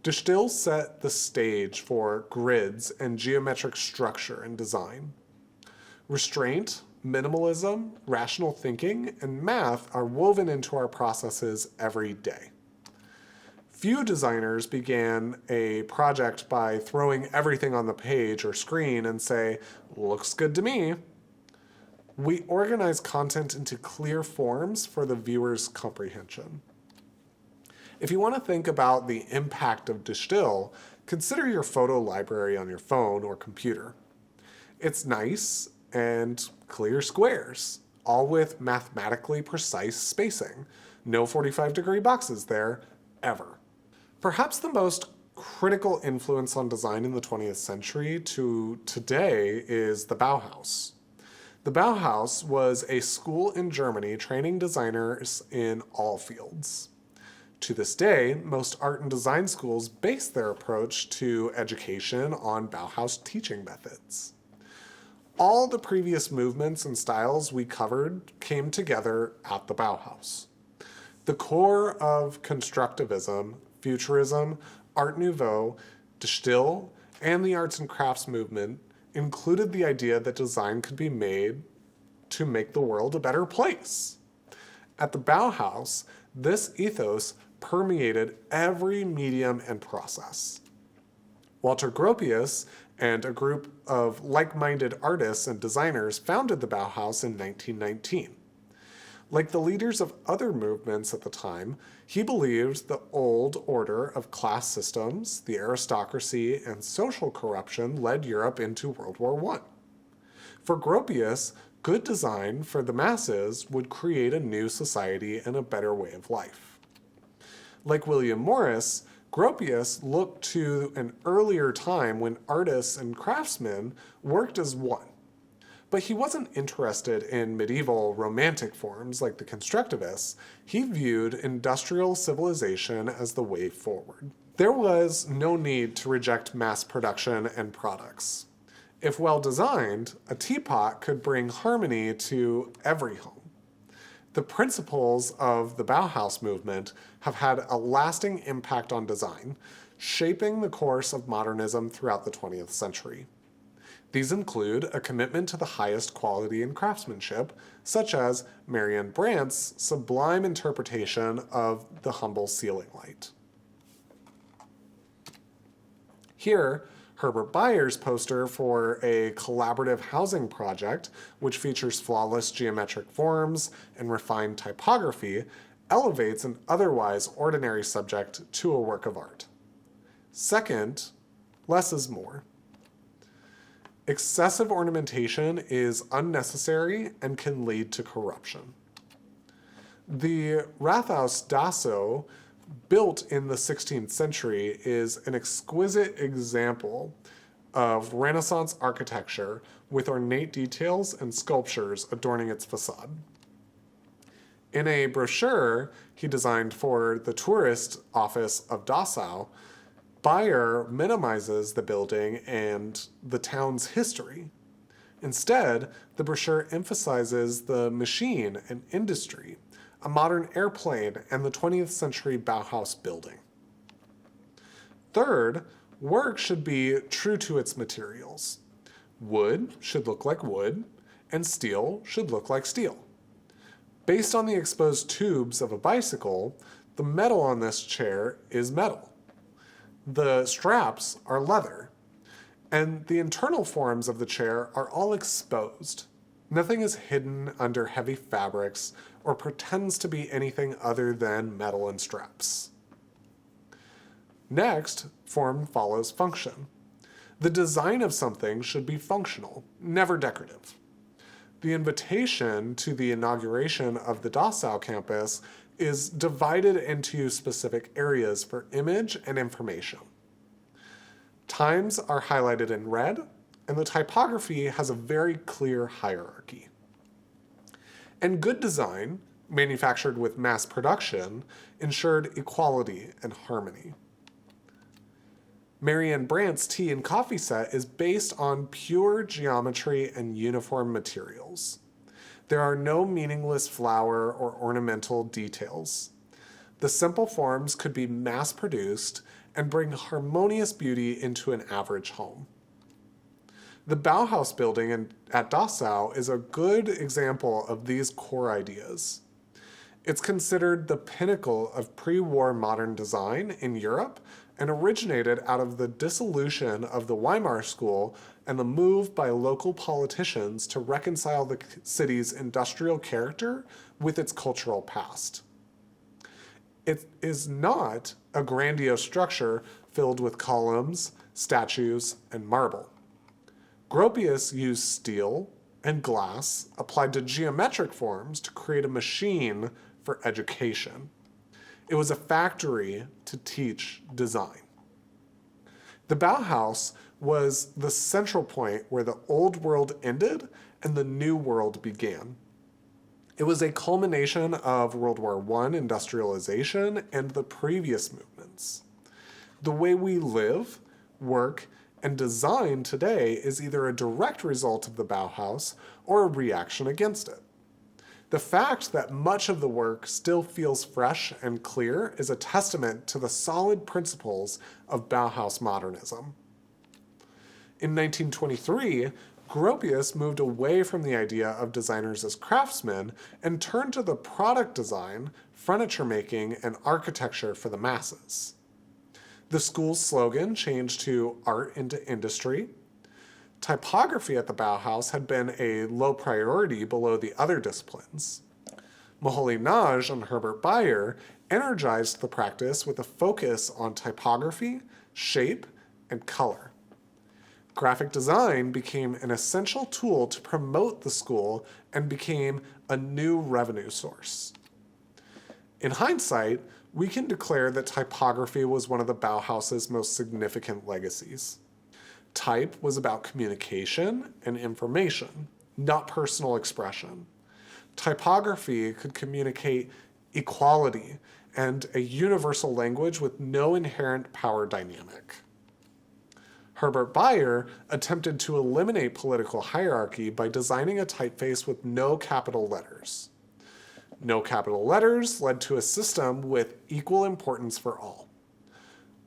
De Stijl set the stage for grids and geometric structure and design. Restraint, minimalism, rational thinking, and math are woven into our processes every day. Few designers began a project by throwing everything on the page or screen and say, "Looks good to me." We organize content into clear forms for the viewer's comprehension. If you want to think about the impact of De Stijl, consider your photo library on your phone or computer. It's nice and clear squares, all with mathematically precise spacing. No 45-degree boxes there, ever. Perhaps the most critical influence on design in the 20th century to today is the Bauhaus. The Bauhaus was a school in Germany training designers in all fields. To this day, most art and design schools base their approach to education on Bauhaus teaching methods. All the previous movements and styles we covered came together at the Bauhaus. The core of constructivism, futurism, Art Nouveau, De Stijl, and the arts and crafts movement included the idea that design could be made to make the world a better place. At the Bauhaus, this ethos permeated every medium and process. Walter Gropius and a group of like-minded artists and designers founded the Bauhaus in 1919. Like the leaders of other movements at the time, he believed the old order of class systems, the aristocracy, and social corruption led Europe into World War I. For Gropius, good design for the masses would create a new society and a better way of life. Like William Morris, Gropius looked to an earlier time when artists and craftsmen worked as one. But he wasn't interested in medieval romantic forms like the constructivists. He viewed industrial civilization as the way forward. There was no need to reject mass production and products. If well designed, a teapot could bring harmony to every home. The principles of the Bauhaus movement have had a lasting impact on design, shaping the course of modernism throughout the 20th century. These include a commitment to the highest quality in craftsmanship, such as Marion Brandt's sublime interpretation of the humble ceiling light. Here, Herbert Bayer's poster for a collaborative housing project, which features flawless geometric forms and refined typography, elevates an otherwise ordinary subject to a work of art. Second, less is more. Excessive ornamentation is unnecessary and can lead to corruption. The Rathaus Dasso, built in the 16th century, is an exquisite example of Renaissance architecture with ornate details and sculptures adorning its facade. In a brochure he designed for the tourist office of Dachau, Bayer minimizes the building and the town's history. Instead, the brochure emphasizes the machine and industry, a modern airplane, and the 20th century Bauhaus building. Third, work should be true to its materials. Wood should look like wood, and steel should look like steel. Based on the exposed tubes of a bicycle, the metal on this chair is metal. The straps are leather, and the internal forms of the chair are all exposed. Nothing is hidden under heavy fabrics or pretends to be anything other than metal and straps. Next, form follows function. The design of something should be functional, never decorative. The invitation to the inauguration of the Dachau campus is divided into specific areas for image and information. Times are highlighted in red, and the typography has a very clear hierarchy. And good design, manufactured with mass production, ensured equality and harmony. Marianne Brandt's tea and coffee set is based on pure geometry and uniform materials. There are no meaningless flower or ornamental details. The simple forms could be mass-produced and bring harmonious beauty into an average home. The Bauhaus building at Dachau is a good example of these core ideas. It's considered the pinnacle of pre-war modern design in Europe and originated out of the dissolution of the Weimar School and the move by local politicians to reconcile the city's industrial character with its cultural past. It is not a grandiose structure filled with columns, statues, and marble. Gropius used steel and glass applied to geometric forms to create a machine for education. It was a factory to teach design. The Bauhaus was the central point where the old world ended and the new world began. It was a culmination of World War I industrialization and the previous movements. The way we live, work, and design today is either a direct result of the Bauhaus or a reaction against it. The fact that much of the work still feels fresh and clear is a testament to the solid principles of Bauhaus modernism. In 1923, Gropius moved away from the idea of designers as craftsmen and turned to the product design, furniture making, and architecture for the masses. The school's slogan changed to art into industry. Typography at the Bauhaus had been a low priority below the other disciplines. Moholy-Nagy and Herbert Bayer energized the practice with a focus on typography, shape, and color. Graphic design became an essential tool to promote the school and became a new revenue source. In hindsight, we can declare that typography was one of the Bauhaus's most significant legacies. Type was about communication and information, not personal expression. Typography could communicate equality and a universal language with no inherent power dynamic. Herbert Bayer attempted to eliminate political hierarchy by designing a typeface with no capital letters. No capital letters led to a system with equal importance for all.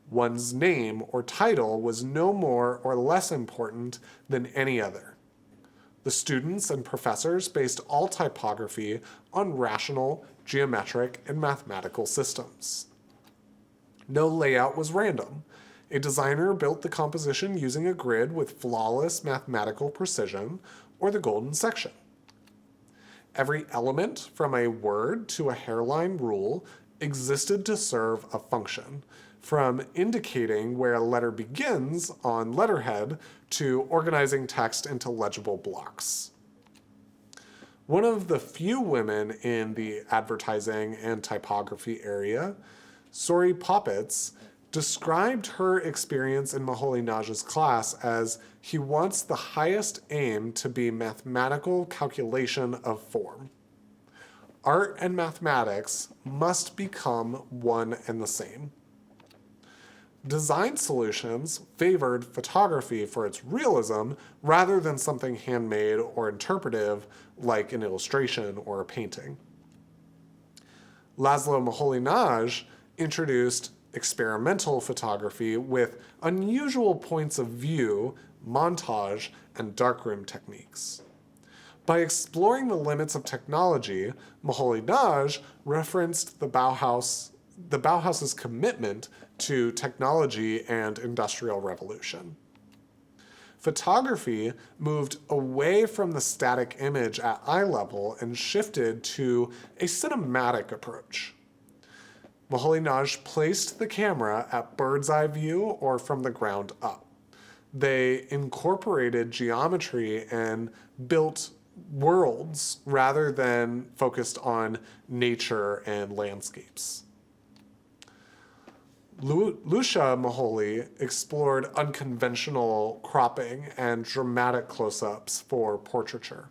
One's name or title was no more or less important than any other. The students and professors based all typography on rational, geometric, and mathematical systems. No layout was random. A designer built the composition using a grid with flawless mathematical precision, or the golden section. Every element, from a word to a hairline rule, existed to serve a function. from indicating where a letter begins on letterhead to organizing text into legible blocks. One of the few women in the advertising and typography area, Sori Poppets, described her experience in Moholy-Nagy's class as he wants the highest aim to be mathematical calculation of form. Art and mathematics must become one and the same. Design Solutions favored photography for its realism rather than something handmade or interpretive like an illustration or a painting. Laszlo Moholy-Nagy introduced experimental photography with unusual points of view, montage, and darkroom techniques. By exploring the limits of technology, Moholy-Nagy referenced the Bauhaus's commitment to technology and industrial revolution. Photography moved away from the static image at eye level and shifted to a cinematic approach. Moholy-Nagy placed the camera at bird's eye view or from the ground up. They incorporated geometry and built worlds rather than focused on nature and landscapes. Lucia Moholy explored unconventional cropping and dramatic close-ups for portraiture.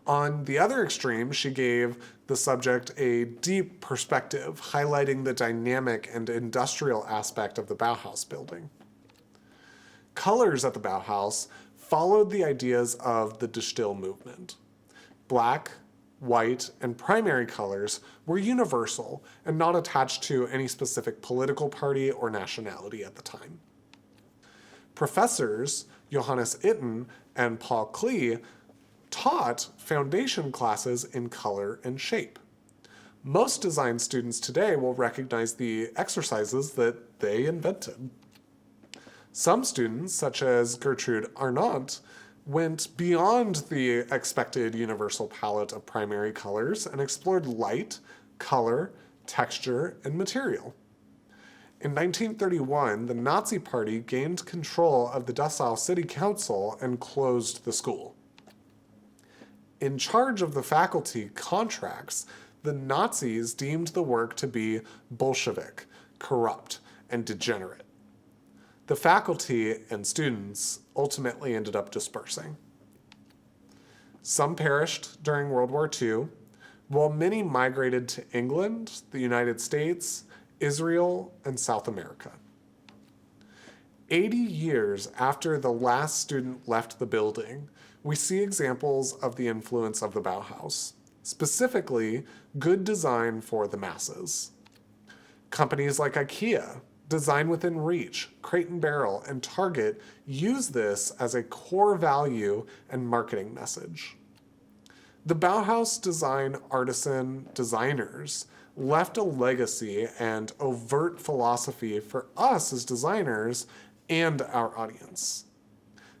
On the other extreme, she gave the subject a deep perspective, highlighting the dynamic and industrial aspect of the Bauhaus building. Colors at the Bauhaus followed the ideas of the De Stijl movement. Black, white, and primary colors were universal and not attached to any specific political party or nationality at the time. Professors Johannes Itten and Paul Klee taught foundation classes in color and shape. Most design students today will recognize the exercises that they invented. Some students, such as Gertrude Arnott, went beyond the expected universal palette of primary colors and explored light, color, texture, and material. In 1931, the Nazi Party gained control of the Dessau City Council and closed the school. In charge of the faculty contracts, the Nazis deemed the work to be Bolshevik, corrupt, and degenerate. The faculty and students ultimately ended up dispersing. Some perished during World War II, while many migrated to England, the United States, Israel, and South America. 80 years after the last student left the building, we see examples of the influence of the Bauhaus, specifically good design for the masses. Companies like IKEA, Design Within Reach, Crate and Barrel, and Target use this as a core value and marketing message. The Bauhaus design artisan designers left a legacy and overt philosophy for us as designers and our audience.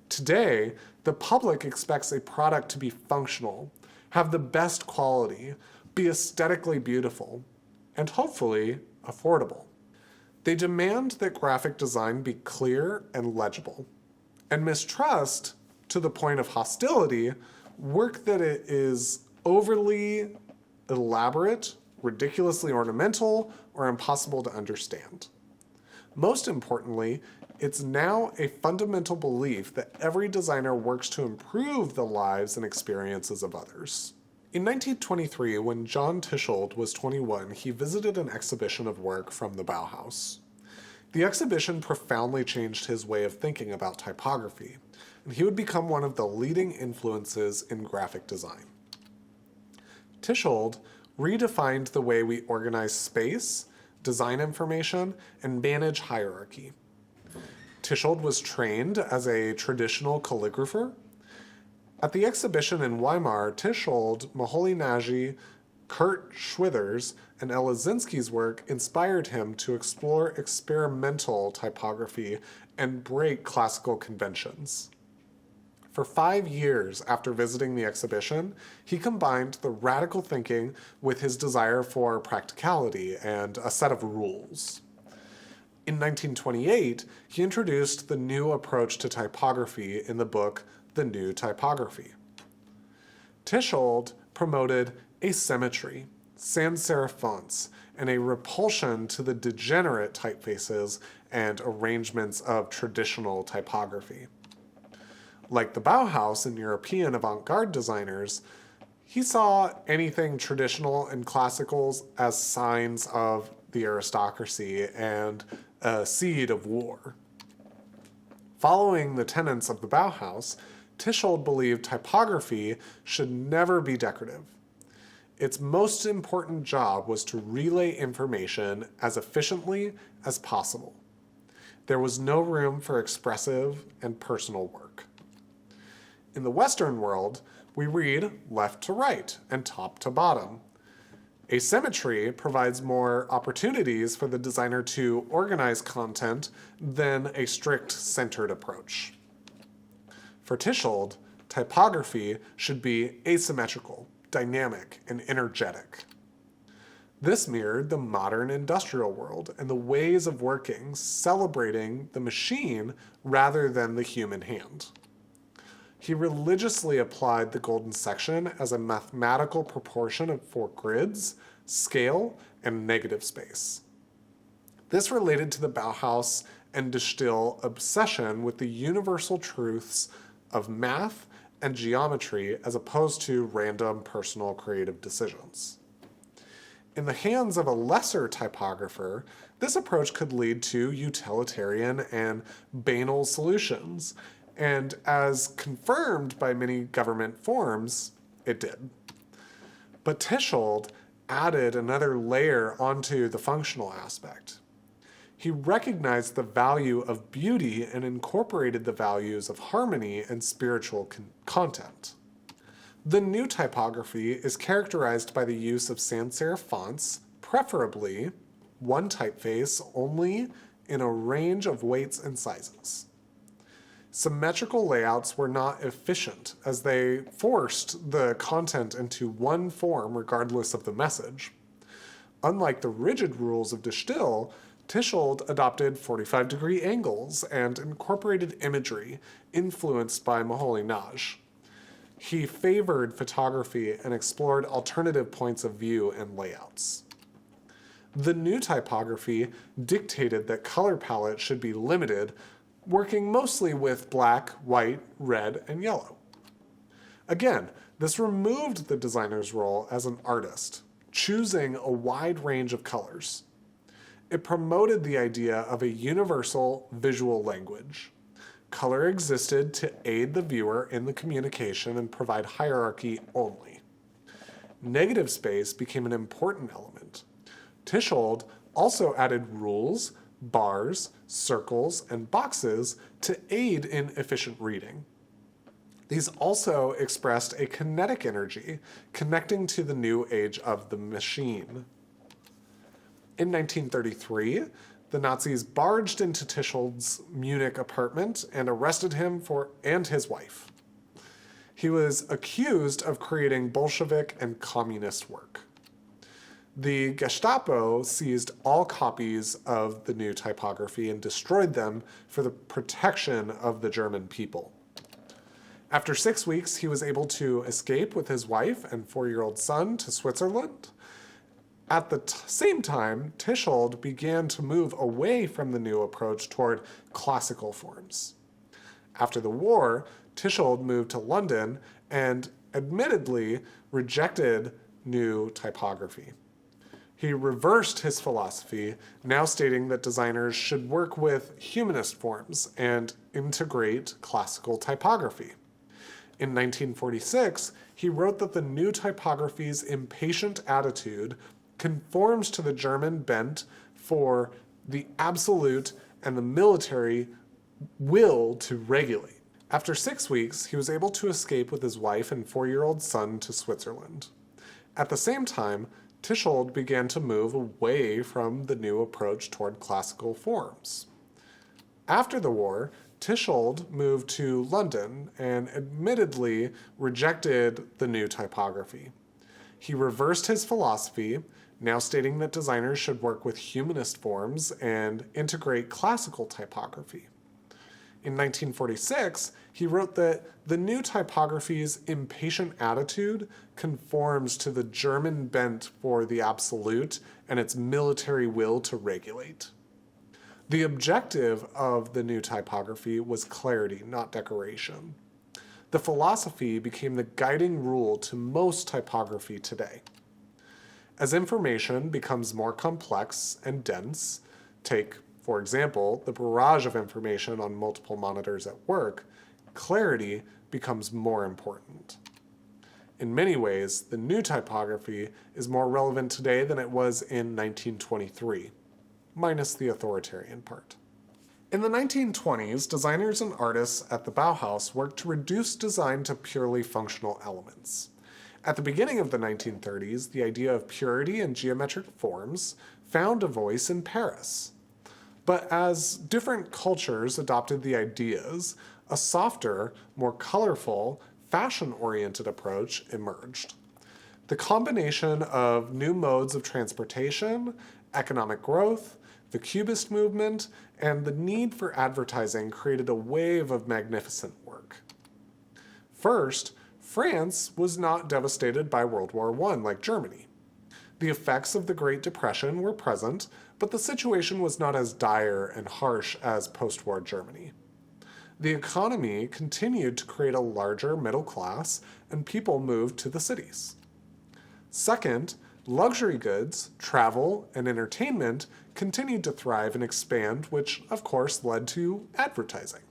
Today, the public expects a product to be functional, have the best quality, be aesthetically beautiful, and hopefully affordable. They demand that graphic design be clear and legible, and mistrust, to the point of hostility, work that it is overly elaborate, ridiculously ornamental, or impossible to understand. Most importantly, it's now a fundamental belief that every designer works to improve the lives and experiences of others. In 1923, when John Tischold was 21, he visited an exhibition of work from the Bauhaus. The exhibition profoundly changed his way of thinking about typography, and he would become one of the leading influences in graphic design. Tischold redefined the way we organize space, design information, and manage hierarchy. Tischold was trained as a traditional calligrapher. At the exhibition in Weimar, Tischold, Moholy-Nagy, Kurt Schwithers, and Ella Zinsky's work inspired him to explore experimental typography and break classical conventions. For 5 years after visiting the exhibition, he combined the radical thinking with his desire for practicality and a set of rules. In 1928, he introduced the new approach to typography in the book The New Typography. Tischold promoted asymmetry, sans serif fonts, and a repulsion to the degenerate typefaces and arrangements of traditional typography. Like the Bauhaus and European avant-garde designers, he saw anything traditional and classical as signs of the aristocracy and a seed of war. Following the tenets of the Bauhaus, Tischold believed typography should never be decorative. Its most important job was to relay information as efficiently as possible. There was no room for expressive and personal work. In the Western world, we read left to right and top to bottom. Asymmetry provides more opportunities for the designer to organize content than a strict centered approach. For Tischold, typography should be asymmetrical, dynamic, and energetic. This mirrored the modern industrial world and the ways of working, celebrating the machine rather than the human hand. He religiously applied the golden section as a mathematical proportion for grids, scale, and negative space. This related to the Bauhaus and De Stijl obsession with the universal truths of math and geometry as opposed to random personal creative decisions. In the hands of a lesser typographer, this approach could lead to utilitarian and banal solutions, and as confirmed by many government forms, it did. But Tischold added another layer onto the functional aspect. He recognized the value of beauty and incorporated the values of harmony and spiritual content. The new typography is characterized by the use of sans serif fonts, preferably one typeface only in a range of weights and sizes. Symmetrical layouts were not efficient as they forced the content into one form regardless of the message. Unlike the rigid rules of De Stijl, Tischold adopted 45-degree angles and incorporated imagery influenced by Moholy-Nagy. He favored photography and explored alternative points of view and layouts. The new typography dictated that color palette should be limited, working mostly with black, white, red, and yellow. Again, this removed the designer's role as an artist, choosing a wide range of colors. It promoted the idea of a universal visual language. Color existed to aid the viewer in the communication and provide hierarchy only. Negative space became an important element. Tischold also added rules, bars, circles, and boxes to aid in efficient reading. These also expressed a kinetic energy connecting to the new age of the machine. In 1933, the Nazis barged into Tischold's Munich apartment and arrested him and his wife. He was accused of creating Bolshevik and communist work. The Gestapo seized all copies of the new typography and destroyed them for the protection of the German people. After 6 weeks, he was able to escape with his wife and 4-year-old son to Switzerland. At the same time, Tischold began to move away from the new approach toward classical forms. After the war, Tischold moved to London and admittedly rejected new typography. He reversed his philosophy, now stating that designers should work with humanist forms and integrate classical typography. In 1946, he wrote that the new typography's impatient attitude conforms to the German bent for the absolute and the military will to regulate. After 6 weeks, he was able to escape with his wife and 4-year-old son to Switzerland. At the same time, Tischold began to move away from the new approach toward classical forms. After the war, Tischold moved to London and admittedly rejected the new typography. He reversed his philosophy, now stating that designers should work with humanist forms and integrate classical typography. In 1946, he wrote that the new typography's impatient attitude conforms to the German bent for the absolute and its military will to regulate. The objective of the new typography was clarity, not decoration. The philosophy became the guiding rule to most typography today. As information becomes more complex and dense, take, for example, the barrage of information on multiple monitors at work, clarity becomes more important. In many ways, the new typography is more relevant today than it was in 1923, minus the authoritarian part. In the 1920s, designers and artists at the Bauhaus worked to reduce design to purely functional elements. At the beginning of the 1930s, the idea of purity and geometric forms found a voice in Paris. But as different cultures adopted the ideas, a softer, more colorful, fashion-oriented approach emerged. The combination of new modes of transportation, economic growth, the Cubist movement, and the need for advertising created a wave of magnificent work. First, France was not devastated by World War I like Germany. The effects of the Great Depression were present, but the situation was not as dire and harsh as post-war Germany. The economy continued to create a larger middle class, and people moved to the cities. Second, luxury goods, travel, and entertainment continued to thrive and expand, which of course led to advertising.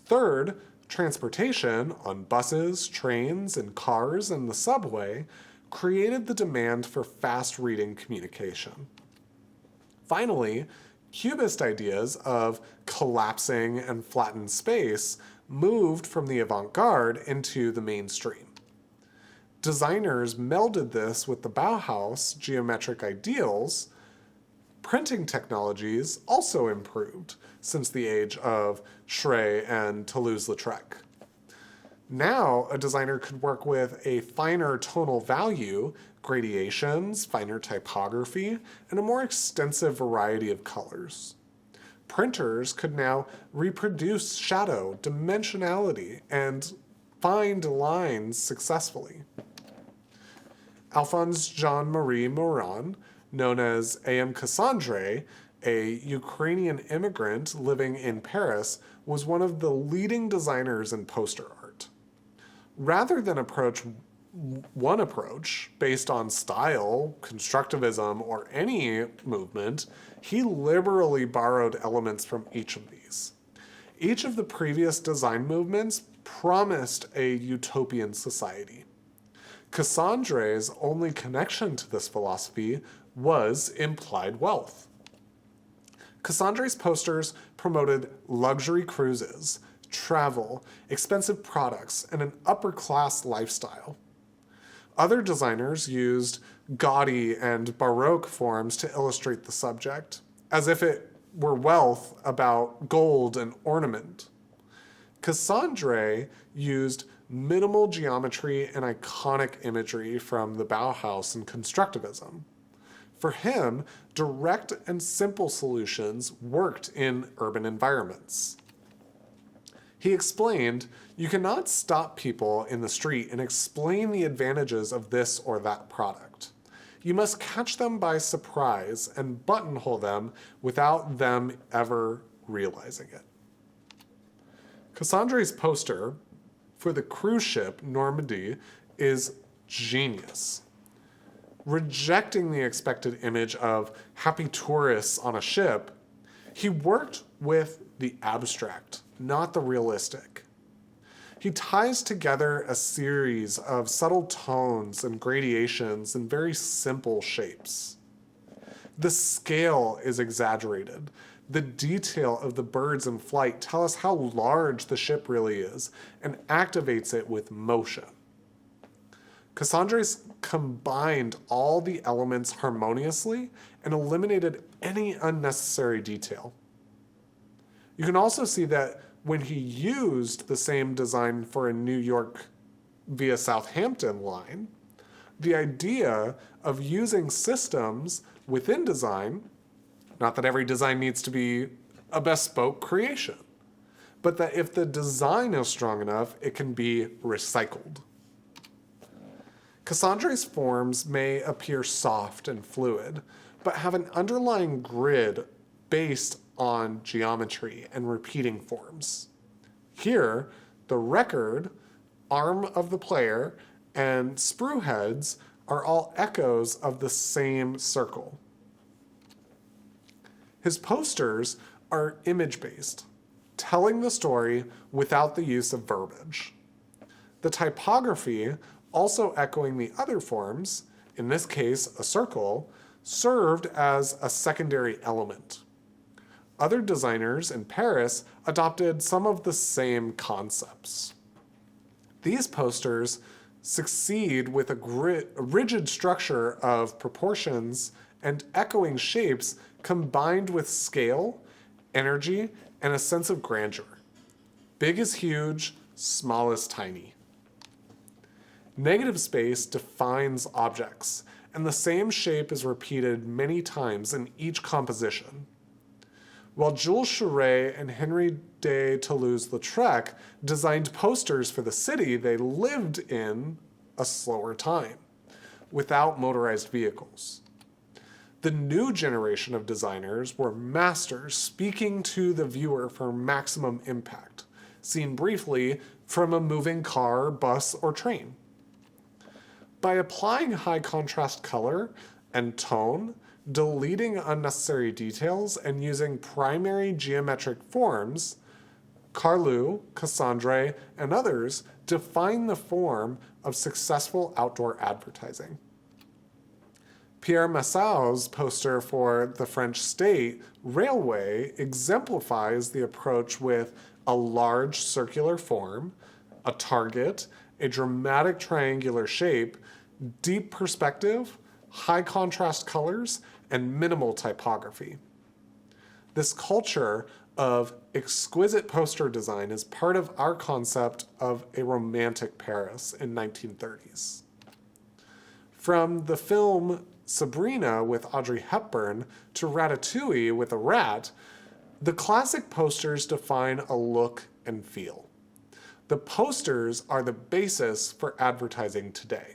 Third, transportation on buses, trains, and cars and the subway created the demand for fast-reading communication. Finally, Cubist ideas of collapsing and flattened space moved from the avant-garde into the mainstream. Designers melded this with the Bauhaus geometric ideals. Printing technologies also improved since the age of Schuray and Toulouse-Lautrec. Now, a designer could work with a finer tonal value, gradations, finer typography, and a more extensive variety of colors. Printers could now reproduce shadow, dimensionality, and find lines successfully. Alphonse Jean-Marie Morin, known as A.M. Cassandre, a Ukrainian immigrant living in Paris, was one of the leading designers in poster art. Rather than approach one approach based on style, constructivism, or any movement, he liberally borrowed elements from each of these. Each of the previous design movements promised a utopian society. Cassandre's only connection to this philosophy was implied wealth. Cassandre's posters promoted luxury cruises, travel, expensive products, and an upper-class lifestyle. Other designers used gaudy and Baroque forms to illustrate the subject, as if it were wealth about gold and ornament. Cassandre used minimal geometry and iconic imagery from the Bauhaus and constructivism. For him, direct and simple solutions worked in urban environments. He explained, "You cannot stop people in the street and explain the advantages of this or that product. You must catch them by surprise and buttonhole them without them ever realizing it." Cassandre's poster for the cruise ship Normandy is genius. Rejecting the expected image of happy tourists on a ship, he worked with the abstract, not the realistic. He ties together a series of subtle tones and gradations in very simple shapes. The scale is exaggerated. The detail of the birds in flight tell us how large the ship really is and activates it with motion. Cassandre's combined all the elements harmoniously and eliminated any unnecessary detail. You can also see that when he used the same design for a New York via Southampton line, The idea of using systems within design, not that every design needs to be a bespoke creation, but that if the design is strong enough, it can be recycled. Cassandre's forms may appear soft and fluid, but have an underlying grid based on geometry and repeating forms. Here, the record, arm of the player, and sprue heads are all echoes of the same circle. His posters are image-based, telling the story without the use of verbiage. The typography, also echoing the other forms, in this case a circle, served as a secondary element. Other designers in Paris adopted some of the same concepts. These posters succeed with a rigid structure of proportions and echoing shapes combined with scale, energy, and a sense of grandeur. Big is huge, small is tiny. Negative space defines objects, and the same shape is repeated many times in each composition. While Jules Chouret and Henri de Toulouse-Lautrec designed posters for the city they lived in a slower time, without motorized vehicles. The new generation of designers were masters speaking to the viewer for maximum impact, seen briefly from a moving car, bus, or train. By applying high contrast color and tone, deleting unnecessary details, and using primary geometric forms, Carlu, Cassandre, and others define the form of successful outdoor advertising. Pierre Massau's poster for the French State Railway exemplifies the approach with a large circular form, a target, a dramatic triangular shape, deep perspective, high contrast colors, and minimal typography. This culture of exquisite poster design is part of our concept of a romantic Paris in 1930s. From the film Sabrina with Audrey Hepburn to Ratatouille with a rat, the classic posters define a look and feel. The posters are the basis for advertising today.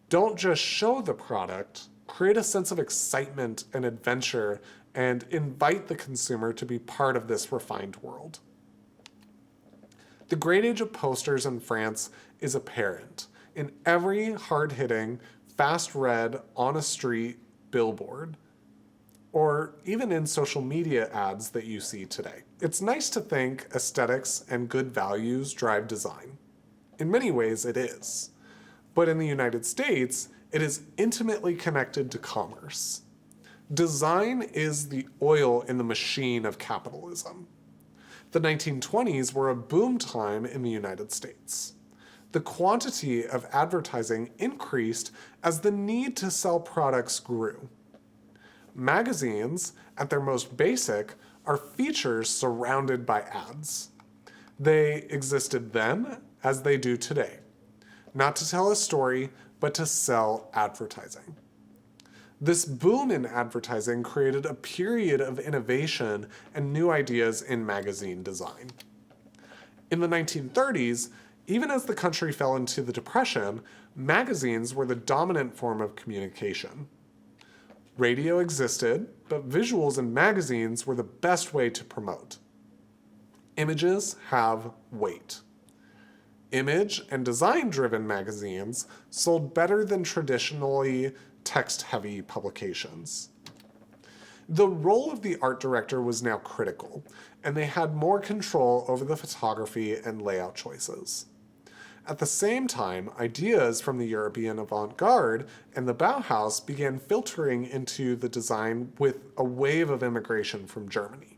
Don't just show the product, create a sense of excitement and adventure and invite the consumer to be part of this refined world. The great age of posters in France is apparent in every hard-hitting, fast-read, on-a-street billboard, or even in social media ads that you see today. It's nice to think aesthetics and good values drive design. In many ways, it is. But in the United States, it is intimately connected to commerce. Design is the oil in the machine of capitalism. The 1920s were a boom time in the United States. The quantity of advertising increased as the need to sell products grew. Magazines, at their most basic, are features surrounded by ads. They existed then as they do today, not to tell a story, but to sell advertising. This boom in advertising created a period of innovation and new ideas in magazine design. In the 1930s, even as the country fell into the Depression, magazines were the dominant form of communication. Radio existed, but visuals in magazines were the best way to promote. Images have weight. Image and design-driven magazines sold better than traditionally text-heavy publications. The role of the art director was now critical, and they had more control over the photography and layout choices. At the same time, ideas from the European avant-garde and the Bauhaus began filtering into the design with a wave of immigration from Germany.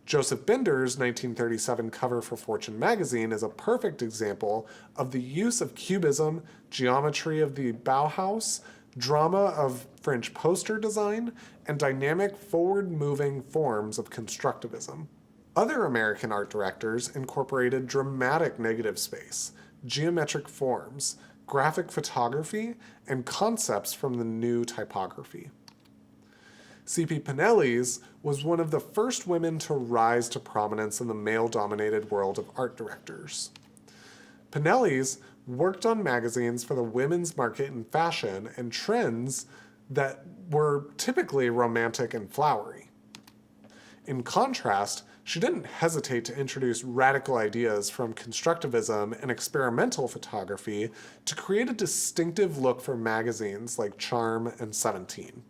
Joseph Binder's 1937 cover for Fortune magazine is a perfect example of the use of cubism, geometry of the Bauhaus, drama of French poster design, and dynamic forward-moving forms of constructivism. Other American art directors incorporated dramatic negative space, geometric forms, graphic photography, and concepts from the new typography. C.P. Pinelli's was one of the first women to rise to prominence in the male-dominated world of art directors. Pinelli's worked on magazines for the women's market in fashion and trends that were typically romantic and flowery. In contrast, she didn't hesitate to introduce radical ideas from constructivism and experimental photography to create a distinctive look for magazines like Charm and 17.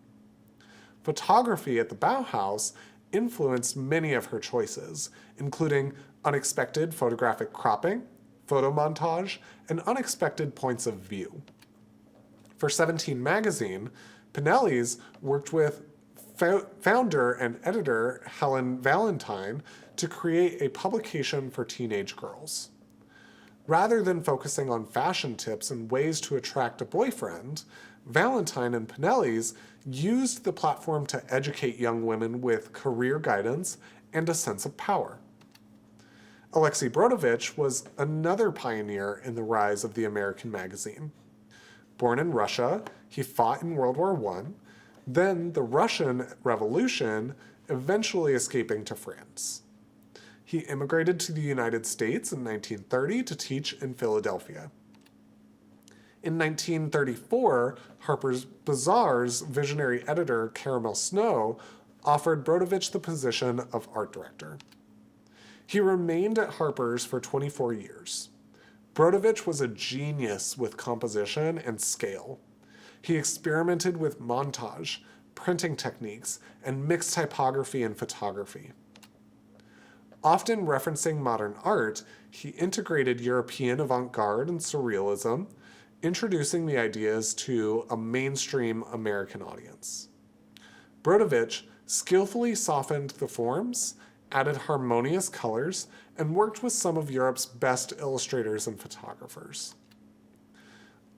Photography at the Bauhaus influenced many of her choices, including unexpected photographic cropping, photomontage, and unexpected points of view. For 17 magazine, Pinelli's worked with founder and editor Helen Valentine to create a publication for teenage girls. Rather than focusing on fashion tips and ways to attract a boyfriend, Valentine and Pinelli's used the platform to educate young women with career guidance and a sense of power. Alexei Brodovitch was another pioneer in the rise of the American magazine. Born in Russia, he fought in World War I, then the Russian Revolution, eventually escaping to France. He immigrated to the United States in 1930 to teach in Philadelphia. In 1934, Harper's Bazaar's visionary editor, Caramel Snow, offered Brodovitch the position of art director. He remained at Harper's for 24 years. Brodovitch was a genius with composition and scale. He experimented with montage, printing techniques, and mixed typography and photography. Often referencing modern art, he integrated European avant-garde and surrealism, introducing the ideas to a mainstream American audience. Brodovitch skillfully softened the forms, added harmonious colors, and worked with some of Europe's best illustrators and photographers.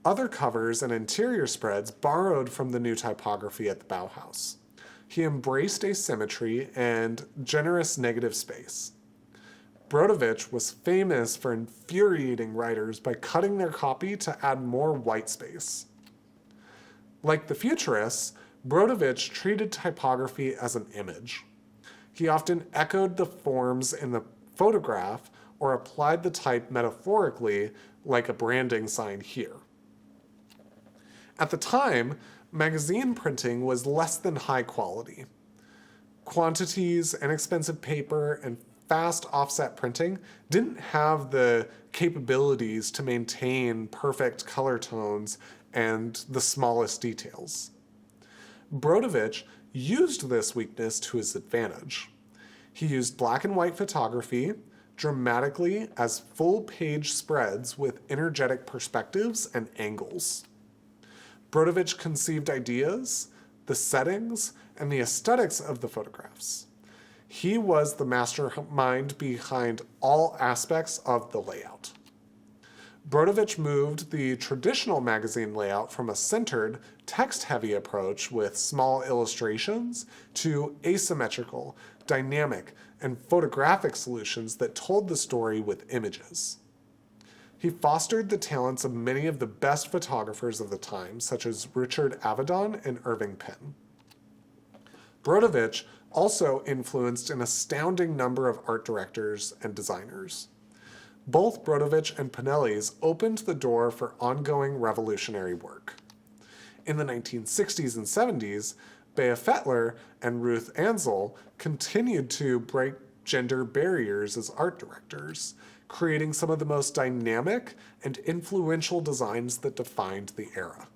Other covers and interior spreads borrowed from the new typography at the Bauhaus. He embraced asymmetry and generous negative space. Brodovitch was famous for infuriating writers by cutting their copy to add more white space. Like the Futurists, Brodovitch treated typography as an image. He often echoed the forms in the photograph or applied the type metaphorically, like a branding sign here. At the time, magazine printing was less than high quality. Quantities, inexpensive paper, and fast offset printing didn't have the capabilities to maintain perfect color tones and the smallest details. Brodovitch used this weakness to his advantage. He used black and white photography dramatically as full-page spreads with energetic perspectives and angles. Brodovitch conceived ideas, the settings, and the aesthetics of the photographs. He was the mastermind behind all aspects of the layout. Brodovitch moved the traditional magazine layout from a centered, text-heavy approach with small illustrations to asymmetrical, dynamic, and photographic solutions that told the story with images. He fostered the talents of many of the best photographers of the time, such as Richard Avedon and Irving Penn. Brodovitch also influenced an astounding number of art directors and designers. Both Brodovitch and Pinelli's opened the door for ongoing revolutionary work. In the 1960s and 70s, Bea Fettler and Ruth Ansel continued to break gender barriers as art directors, creating some of the most dynamic and influential designs that defined the era.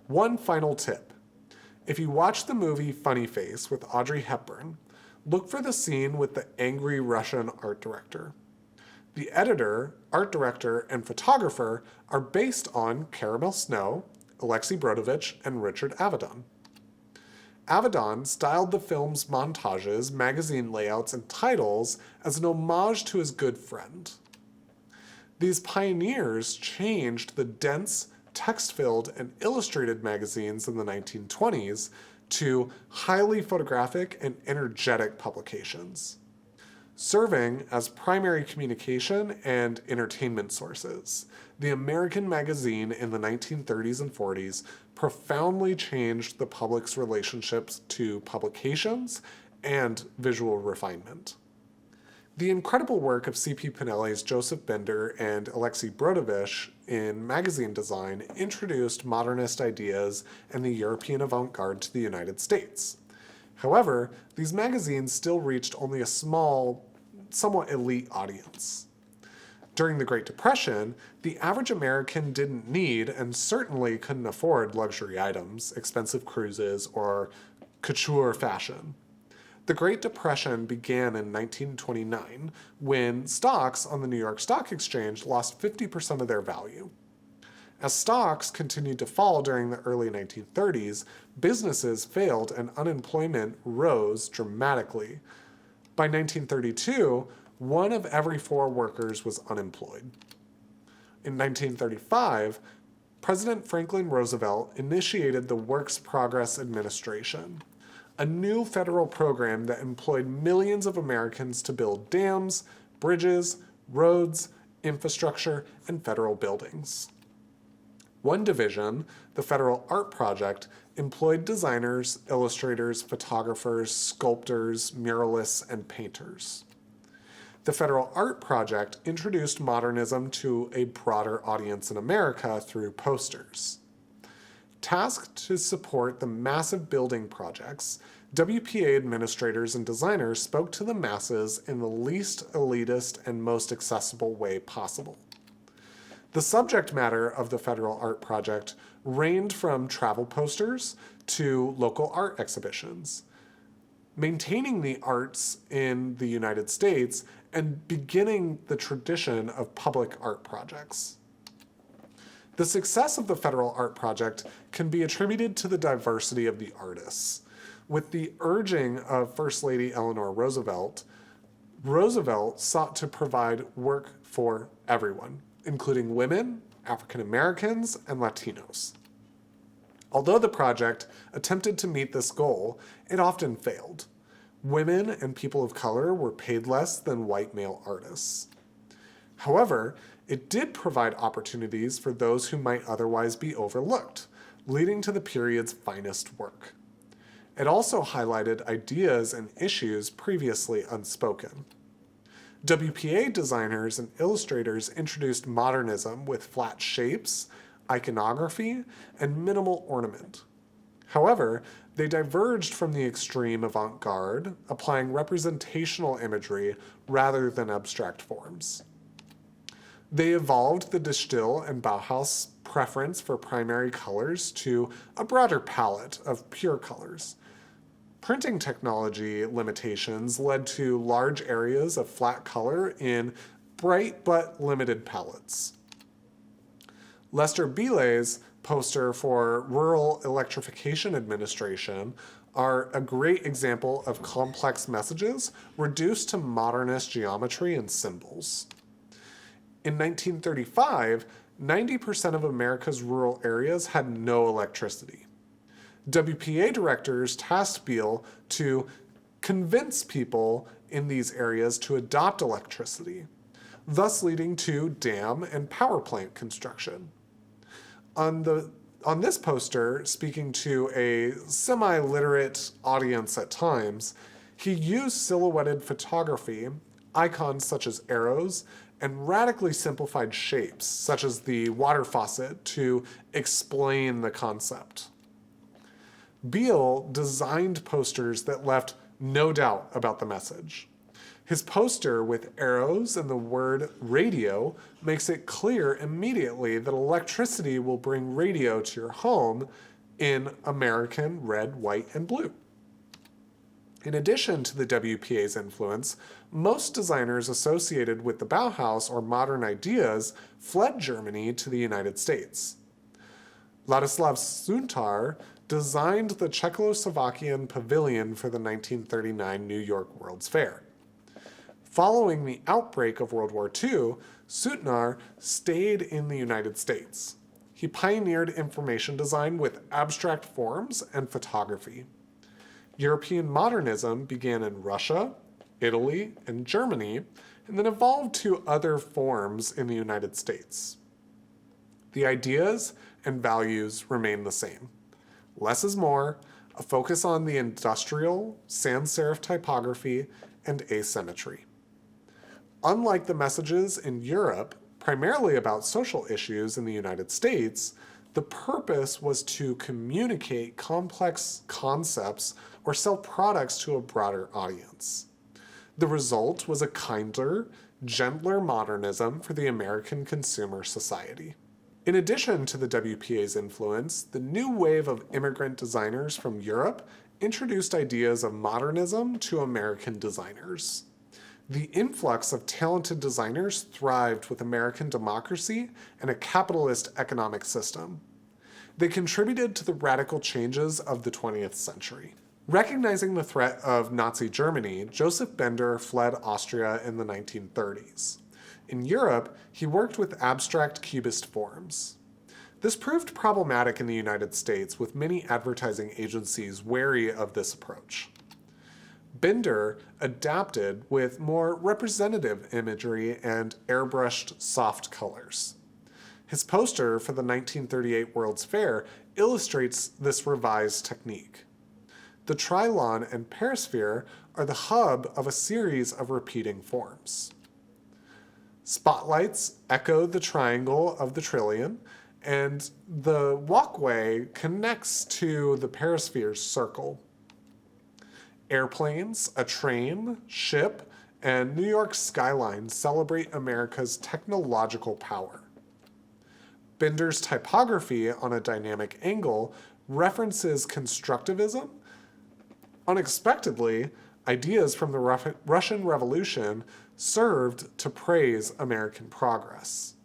One final tip. If you watch the movie Funny Face with Audrey Hepburn, look for the scene with the angry Russian art director. The editor, art director, and photographer are based on Caramel Snow, Alexei Brodovitch, and Richard Avedon. Avedon styled the film's montages, magazine layouts, and titles as an homage to his good friend. These pioneers changed the dense, text-filled, and illustrated magazines in the 1920s to highly photographic and energetic publications. serving as primary communication and entertainment sources. The American magazine in the 1930s and 40s profoundly changed the public's relationships to publications and visual refinement. The incredible work of C.P. Pinelli's Joseph Binder and Alexei Brodovich in magazine design introduced modernist ideas and the European avant-garde to the United States. However, these magazines still reached only a small, somewhat elite audience. During the Great Depression, the average American didn't need and certainly couldn't afford luxury items, expensive cruises, or couture fashion. The Great Depression began in 1929 when stocks on the New York Stock Exchange lost 50% of their value. As stocks continued to fall during the early 1930s, businesses failed and unemployment rose dramatically. By 1932, 1 of every 4 workers was unemployed. In 1935, President Franklin Roosevelt initiated the Works Progress Administration, a new federal program that employed millions of Americans to build dams, bridges, roads, infrastructure, and federal buildings. One division, the Federal Art Project, employed designers, illustrators, photographers, sculptors, muralists, and painters. The Federal Art Project introduced modernism to a broader audience in America through posters. Tasked to support the massive building projects, WPA administrators and designers spoke to the masses in the least elitist and most accessible way possible. The subject matter of the Federal Art Project ranged from travel posters to local art exhibitions, maintaining the arts in the United States and beginning the tradition of public art projects. The success of the Federal Art Project can be attributed to the diversity of the artists. With the urging of First Lady Eleanor Roosevelt, Roosevelt sought to provide work for everyone, including women, African Americans, and Latinos. Although the project attempted to meet this goal, it often failed. Women and people of color were paid less than white male artists. However, it did provide opportunities for those who might otherwise be overlooked, leading to the period's finest work. It also highlighted ideas and issues previously unspoken. WPA designers and illustrators introduced modernism with flat shapes, iconography, and minimal ornament. However, they diverged from the extreme avant-garde, applying representational imagery rather than abstract forms. They evolved the De Stijl and Bauhaus preference for primary colors to a broader palette of pure colors. Printing technology limitations led to large areas of flat color in bright but limited palettes. Lester Bilet's poster for Rural Electrification Administration are a great example of complex messages reduced to modernist geometry and symbols. In 1935, 90% of America's rural areas had no electricity. WPA directors tasked Beale to convince people in these areas to adopt electricity, thus leading to dam and power plant construction. On this poster, speaking to a semi-literate audience at times, he used silhouetted photography, icons such as arrows, and radically simplified shapes, such as the water faucet, to explain the concept. Beale designed posters that left no doubt about the message. His poster with arrows and the word radio makes it clear immediately that electricity will bring radio to your home in American red, white, and blue. In addition to the WPA's influence, most designers associated with the Bauhaus or modern ideas fled Germany to the United States. Ladislav Suntar designed the Czechoslovakian pavilion for the 1939 New York World's Fair. Following the outbreak of World War II, Suntnar stayed in the United States. He pioneered information design with abstract forms and photography. European modernism began in Russia, Italy, and Germany, and then evolved to other forms in the United States. The ideas and values remain the same. Less is more, a focus on the industrial, sans serif typography, and asymmetry. Unlike the messages in Europe, primarily about social issues in the United States, the purpose was to communicate complex concepts or sell products to a broader audience. The result was a kinder, gentler modernism for the American consumer society. In addition to the WPA's influence, the new wave of immigrant designers from Europe introduced ideas of modernism to American designers. The influx of talented designers thrived with American democracy and a capitalist economic system. They contributed to the radical changes of the 20th century. Recognizing the threat of Nazi Germany, Joseph Bender fled Austria in the 1930s. In Europe, he worked with abstract cubist forms. This proved problematic in the United States, with many advertising agencies wary of this approach. Bender adapted with more representative imagery and airbrushed soft colors. His poster for the 1938 World's Fair illustrates this revised technique. The Trilon and Perisphere are the hub of a series of repeating forms. Spotlights echo the triangle of the trillion, and the walkway connects to the perisphere's circle. Airplanes, a train, ship, and New York's skyline celebrate America's technological power. Bender's typography on a dynamic angle references constructivism. Unexpectedly, ideas from the Russian Revolution served to praise American progress.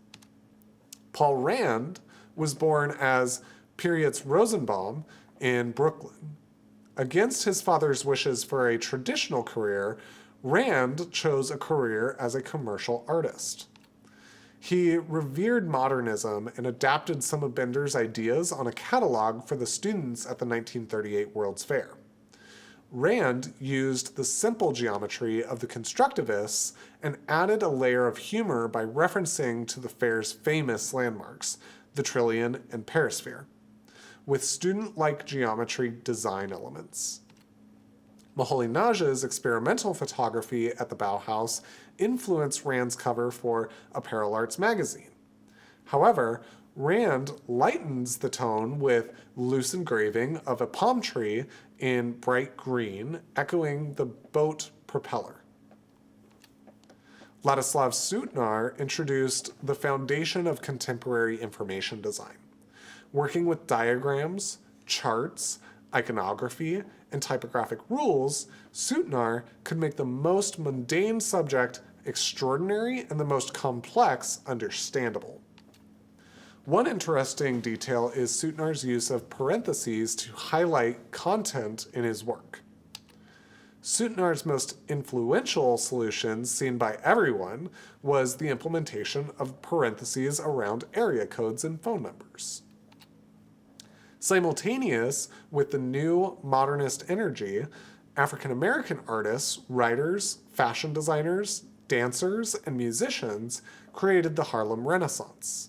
Paul Rand was born as Piotr Rosenbaum in Brooklyn. Against his father's wishes for a traditional career, Rand chose a career as a commercial artist. He revered modernism and adapted some of Bender's ideas on a catalog for the students at the 1938 World's Fair. Rand used the simple geometry of the constructivists and added a layer of humor by referencing to the fair's famous landmarks, the Trillion and Perisphere, with student-like geometry design elements. Moholy-Nagy's experimental photography at the Bauhaus influenced Rand's cover for Apparel Arts magazine. However, Rand lightens the tone with loose engraving of a palm tree in bright green, echoing the boat propeller. Ladislav Sutnar introduced the foundation of contemporary information design, working with diagrams, charts, iconography, and typographic rules. Sutnar could make the most mundane subject extraordinary and the most complex understandable. One interesting detail is Sutnar's use of parentheses to highlight content in his work. Sutnar's most influential solution, seen by everyone, was the implementation of parentheses around area codes and phone numbers. Simultaneous with the new modernist energy, African American artists, writers, fashion designers, dancers, and musicians created the Harlem Renaissance.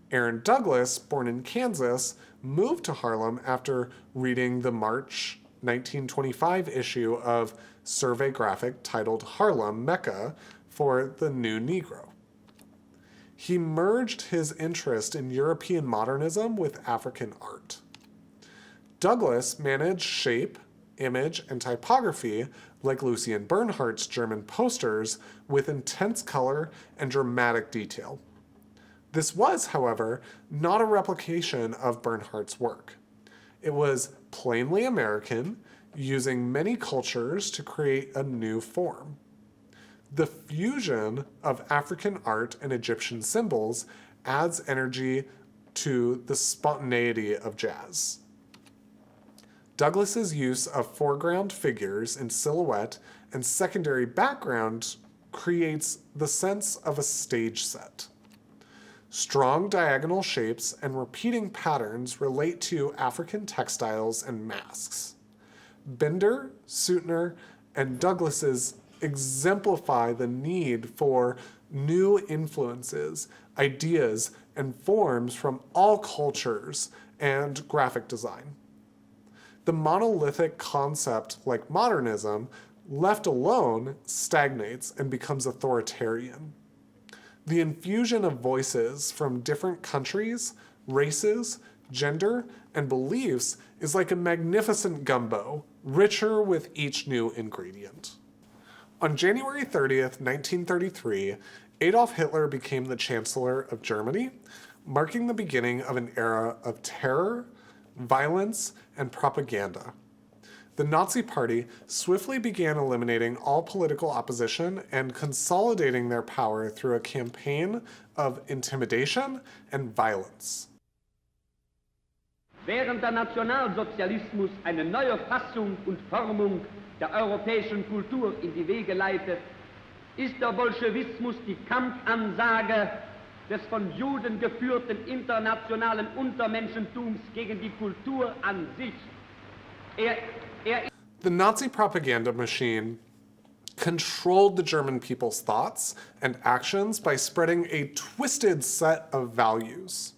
Aaron Douglas, born in Kansas, moved to Harlem after reading the March 1925 issue of Survey Graphic titled Harlem Mecca for the New Negro. He merged his interest in European modernism with African art. Douglas managed shape, image, and typography like Lucien Bernhardt's German posters with intense color and dramatic detail. This was, however, not a replication of Bernhardt's work. It was plainly American, using many cultures to create a new form. The fusion of African art and Egyptian symbols adds energy to the spontaneity of jazz. Douglas's use of foreground figures in silhouette and secondary background creates the sense of a stage set. Strong diagonal shapes and repeating patterns relate to African textiles and masks. Bender, Sutnar, and Douglas's exemplify the need for new influences, ideas, and forms from all cultures and graphic design. The monolithic concept, like modernism, left alone, stagnates and becomes authoritarian. The infusion of voices from different countries, races, gender, and beliefs is like a magnificent gumbo, richer with each new ingredient. On January 30th, 1933, Adolf Hitler became the Chancellor of Germany, marking the beginning of an era of terror, violence, and propaganda. The Nazi Party swiftly began eliminating all political opposition and consolidating their power through a campaign of intimidation and violence. Während der Nationalsozialismus eine neue Fassung und Formung der europäischen Kultur in die Wege leitet, ist der Bolschewismus die Kampfansage des von Juden geführten internationalen Untermenschentums gegen die Kultur an sich. The Nazi propaganda machine controlled the German people's thoughts and actions by spreading a twisted set of values.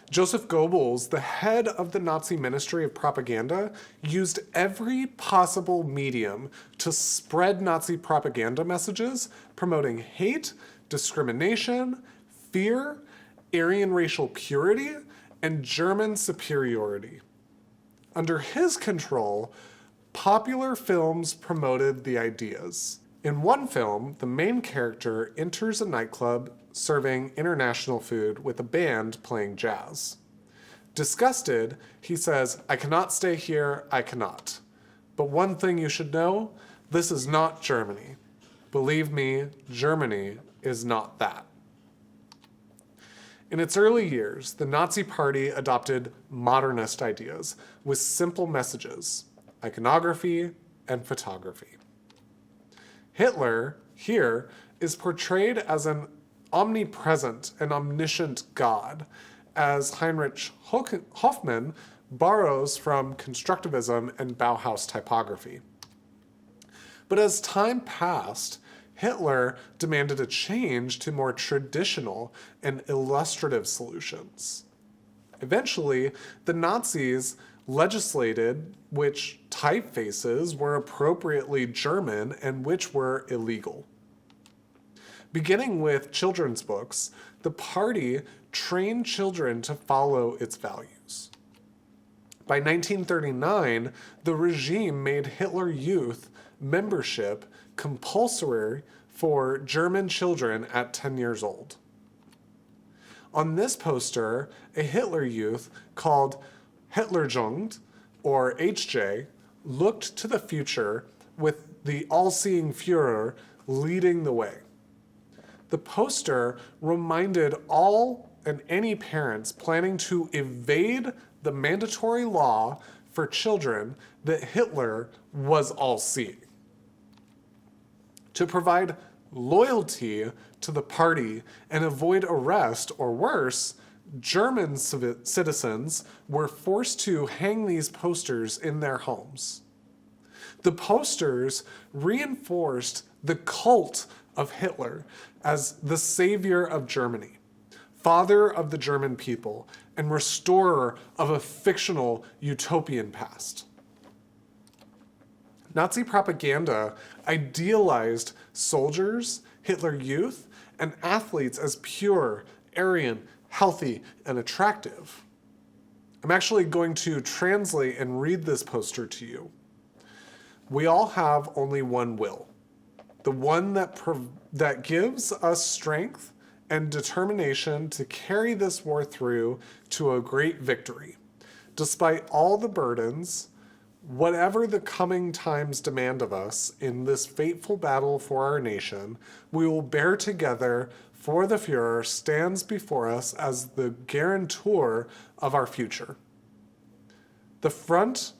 Joseph Goebbels, the head of the Nazi Ministry of Propaganda, used every possible medium to spread Nazi propaganda messages promoting hate, discrimination, fear, Aryan racial purity, and German superiority. Under his control, popular films promoted the ideas. In one film, the main character enters a nightclub serving international food with a band playing jazz. Disgusted, he says, "I cannot stay here, I cannot. But one thing you should know, this is not Germany. Believe me, Germany is not that." In its early years, the Nazi Party adopted modernist ideas with simple messages, iconography, and photography. Hitler, here, is portrayed as an omnipresent and omniscient God, as Heinrich Hoffmann borrows from constructivism and Bauhaus typography. But as time passed, Hitler demanded a change to more traditional and illustrative solutions. Eventually, the Nazis legislated which typefaces were appropriately German and which were illegal. Beginning with children's books, the party trained children to follow its values. By 1939, the regime made Hitler Youth membership compulsory for German children at 10 years old. On this poster, a Hitler Youth called Hitlerjugend, or HJ, looked to the future with the all-seeing Führer leading the way. The poster reminded all and any parents planning to evade the mandatory law for children that Hitler was all-seeing. To provide loyalty to the party and avoid arrest, or worse, German citizens were forced to hang these posters in their homes. The posters reinforced the cult of Hitler as the savior of Germany, father of the German people, and restorer of a fictional utopian past. Nazi propaganda idealized soldiers, Hitler Youth, and athletes as pure, Aryan, healthy, and attractive. I'm actually going to translate and read this poster to you. We all have only one will, the one that gives us strength and determination to carry this war through to a great victory. Despite all the burdens, whatever the coming times demand of us in this fateful battle for our nation, we will bear together, for the Führer stands before us as the guarantor of our future. The front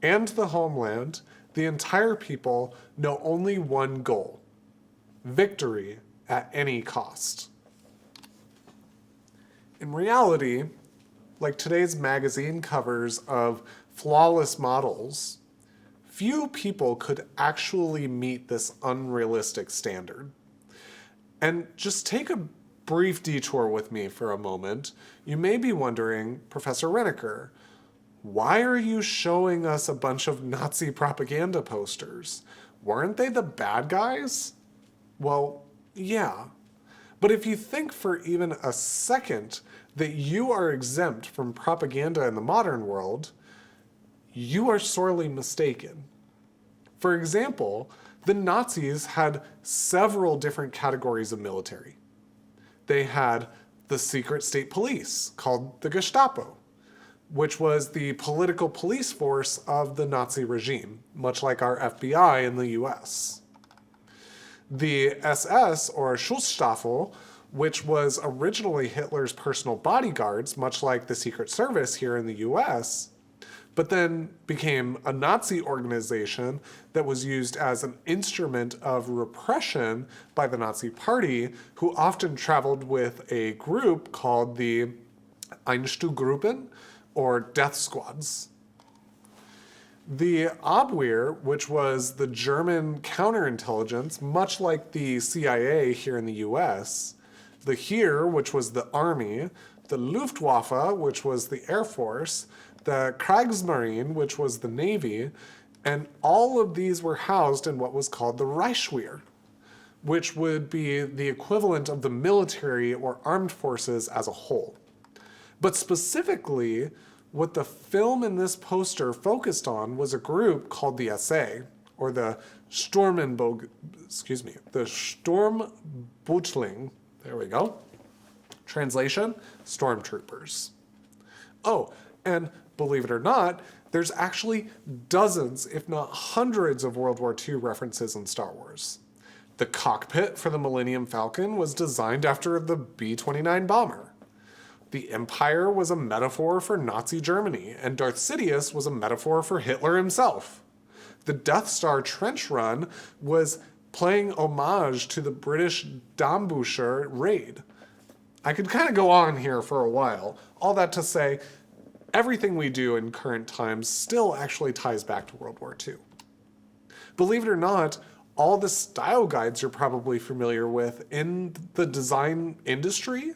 and the homeland, the entire people know only one goal: victory at any cost. In reality, like today's magazine covers of flawless models, few people could actually meet this unrealistic standard. And just take a brief detour with me for a moment. You may be wondering, Professor Renneker, why are you showing us a bunch of Nazi propaganda posters? Weren't they the bad guys? Well, yeah. But if you think for even a second that you are exempt from propaganda in the modern world, you are sorely mistaken. For example, the Nazis had several different categories of military. They had the secret state police, called the Gestapo, which was the political police force of the Nazi regime, much like our FBI in the US. The SS, or Schutzstaffel, which was originally Hitler's personal bodyguards, much like the Secret Service here in the US, but then became a Nazi organization that was used as an instrument of repression by the Nazi Party, who often traveled with a group called the Einstuhlgruppen, or death squads. The Abwehr, which was the German counterintelligence, much like the CIA here in the US, the Heer, which was the army, the Luftwaffe, which was the Air Force, the Kriegsmarine, which was the Navy, and all of these were housed in what was called the Reichswehr, which would be the equivalent of the military or armed forces as a whole. But specifically, what the film in this poster focused on was a group called the SA, or the Sturmbütling. There we go. Translation, stormtroopers. Oh, and believe it or not, there's actually dozens, if not hundreds, of World War II references in Star Wars. The cockpit for the Millennium Falcon was designed after the B-29 bomber. The Empire was a metaphor for Nazi Germany, and Darth Sidious was a metaphor for Hitler himself. The Death Star trench run was paying homage to the British Dambusher raid. I could kind of go on here for a while. All that to say, everything we do in current times still actually ties back to World War II. Believe it or not, all the style guides you're probably familiar with in the design industry,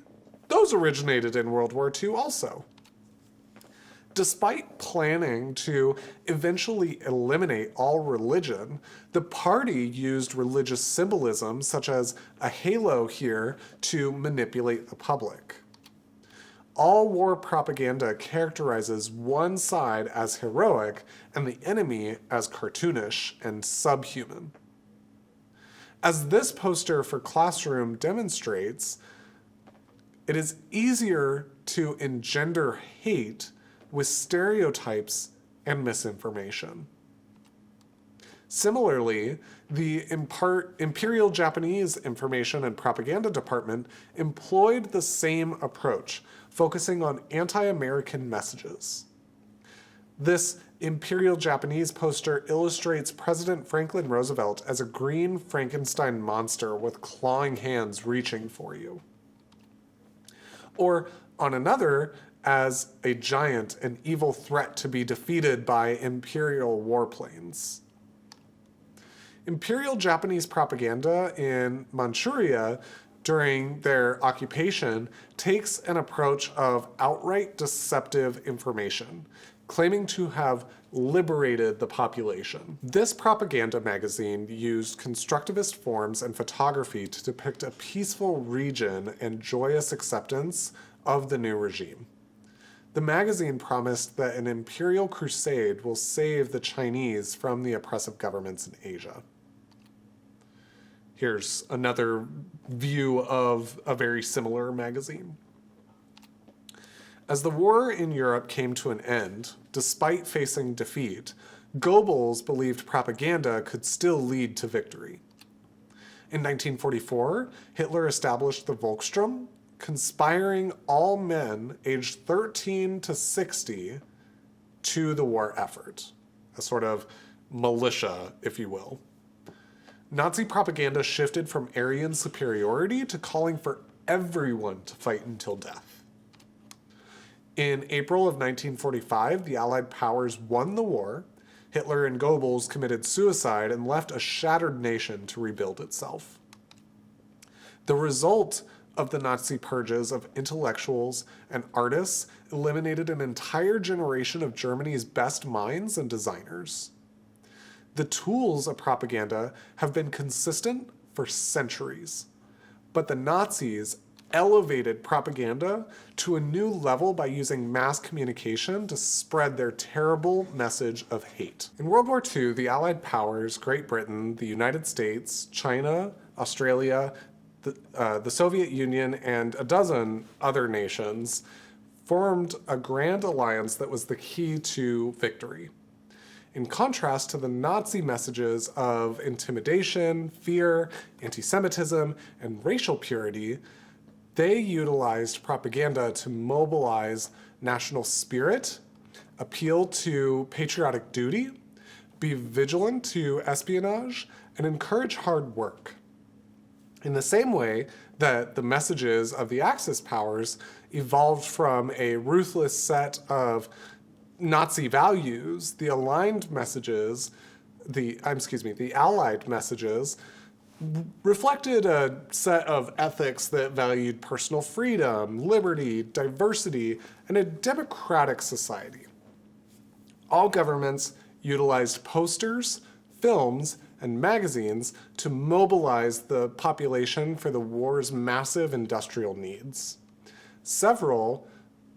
those originated in World War II also. Despite planning to eventually eliminate all religion, the party used religious symbolism, such as a halo here, to manipulate the public. All war propaganda characterizes one side as heroic and the enemy as cartoonish and subhuman. As this poster for Classroom demonstrates, it is easier to engender hate with stereotypes and misinformation. Similarly, the Imperial Japanese Information and Propaganda Department employed the same approach, focusing on anti-American messages. This Imperial Japanese poster illustrates President Franklin Roosevelt as a green Frankenstein monster with clawing hands reaching for you. Or on another, as a giant and evil threat to be defeated by Imperial warplanes. Imperial Japanese propaganda in Manchuria during their occupation takes an approach of outright deceptive information, claiming to have liberated the population. This propaganda magazine used constructivist forms and photography to depict a peaceful region and joyous acceptance of the new regime. The magazine promised that an imperial crusade will save the Chinese from the oppressive governments in Asia. Here's another view of a very similar magazine. As the war in Europe came to an end, despite facing defeat, Goebbels believed propaganda could still lead to victory. In 1944, Hitler established the Volkssturm, conspiring all men aged 13 to 60 to the war effort, a sort of militia, if you will. Nazi propaganda shifted from Aryan superiority to calling for everyone to fight until death. In April of 1945, the Allied powers won the war. Hitler and Goebbels committed suicide and left a shattered nation to rebuild itself. The result of the Nazi purges of intellectuals and artists eliminated an entire generation of Germany's best minds and designers. The tools of propaganda have been consistent for centuries, but the Nazis elevated propaganda to a new level by using mass communication to spread their terrible message of hate. In World War II, the Allied powers, Great Britain, the United States, China, Australia, the Soviet Union, and a dozen other nations formed a grand alliance that was the key to victory. In contrast to the Nazi messages of intimidation, fear, anti-Semitism, and racial purity, they utilized propaganda to mobilize national spirit, appeal to patriotic duty, be vigilant to espionage, and encourage hard work. In the same way that the messages of the Axis powers evolved from a ruthless set of Nazi values, the Allied messages reflected a set of ethics that valued personal freedom, liberty, diversity, and a democratic society. All governments utilized posters, films, and magazines to mobilize the population for the war's massive industrial needs. Several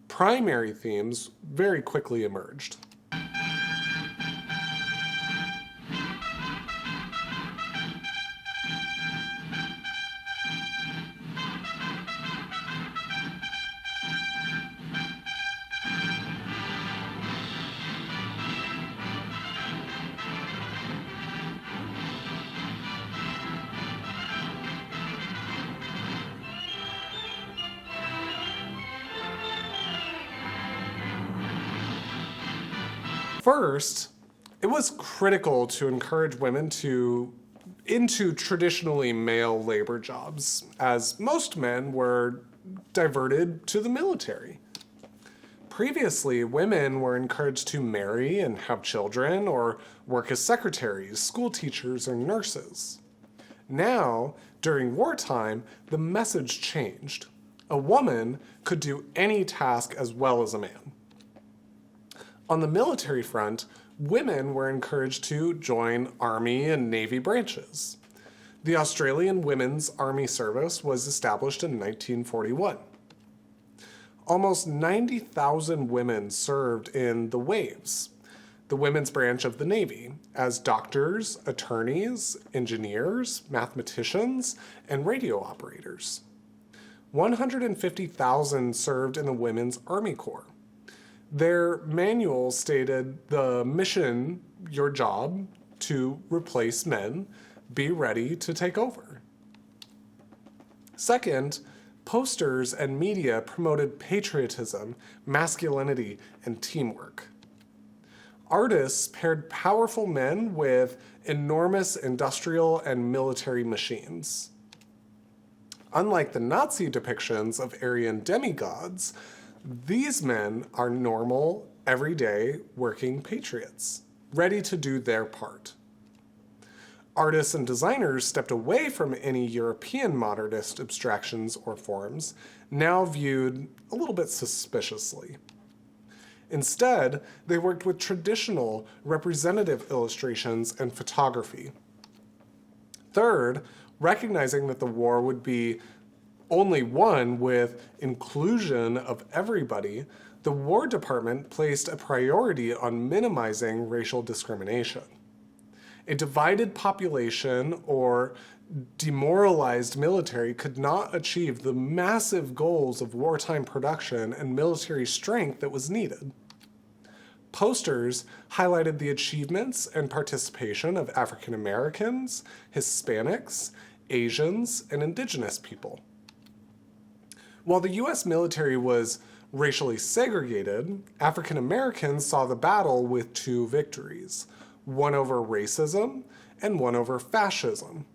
primary themes very quickly emerged. First, it was critical to encourage women into traditionally male labor jobs, as most men were diverted to the military. Previously, women were encouraged to marry and have children or work as secretaries, school teachers, or nurses. Now, during wartime, the message changed. A woman could do any task as well as a man. On the military front, women were encouraged to join Army and Navy branches. The Australian Women's Army Service was established in 1941. Almost 90,000 women served in the Waves, the women's branch of the Navy, as doctors, attorneys, engineers, mathematicians, and radio operators. 150,000 served in the Women's Army Corps. Their manual stated the mission, your job, to replace men, be ready to take over. Second, posters and media promoted patriotism, masculinity, and teamwork. Artists paired powerful men with enormous industrial and military machines. Unlike the Nazi depictions of Aryan demigods, these men are normal, everyday, working patriots, ready to do their part. Artists and designers stepped away from any European modernist abstractions or forms, now viewed a little bit suspiciously. Instead, they worked with traditional, representative illustrations and photography. Third, recognizing that the war would be only won with inclusion of everybody, the War Department placed a priority on minimizing racial discrimination. A divided population or demoralized military could not achieve the massive goals of wartime production and military strength that was needed. Posters highlighted the achievements and participation of African Americans, Hispanics, Asians, and indigenous people. While the US military was racially segregated, African Americans saw the battle with two victories, one over racism and one over fascism.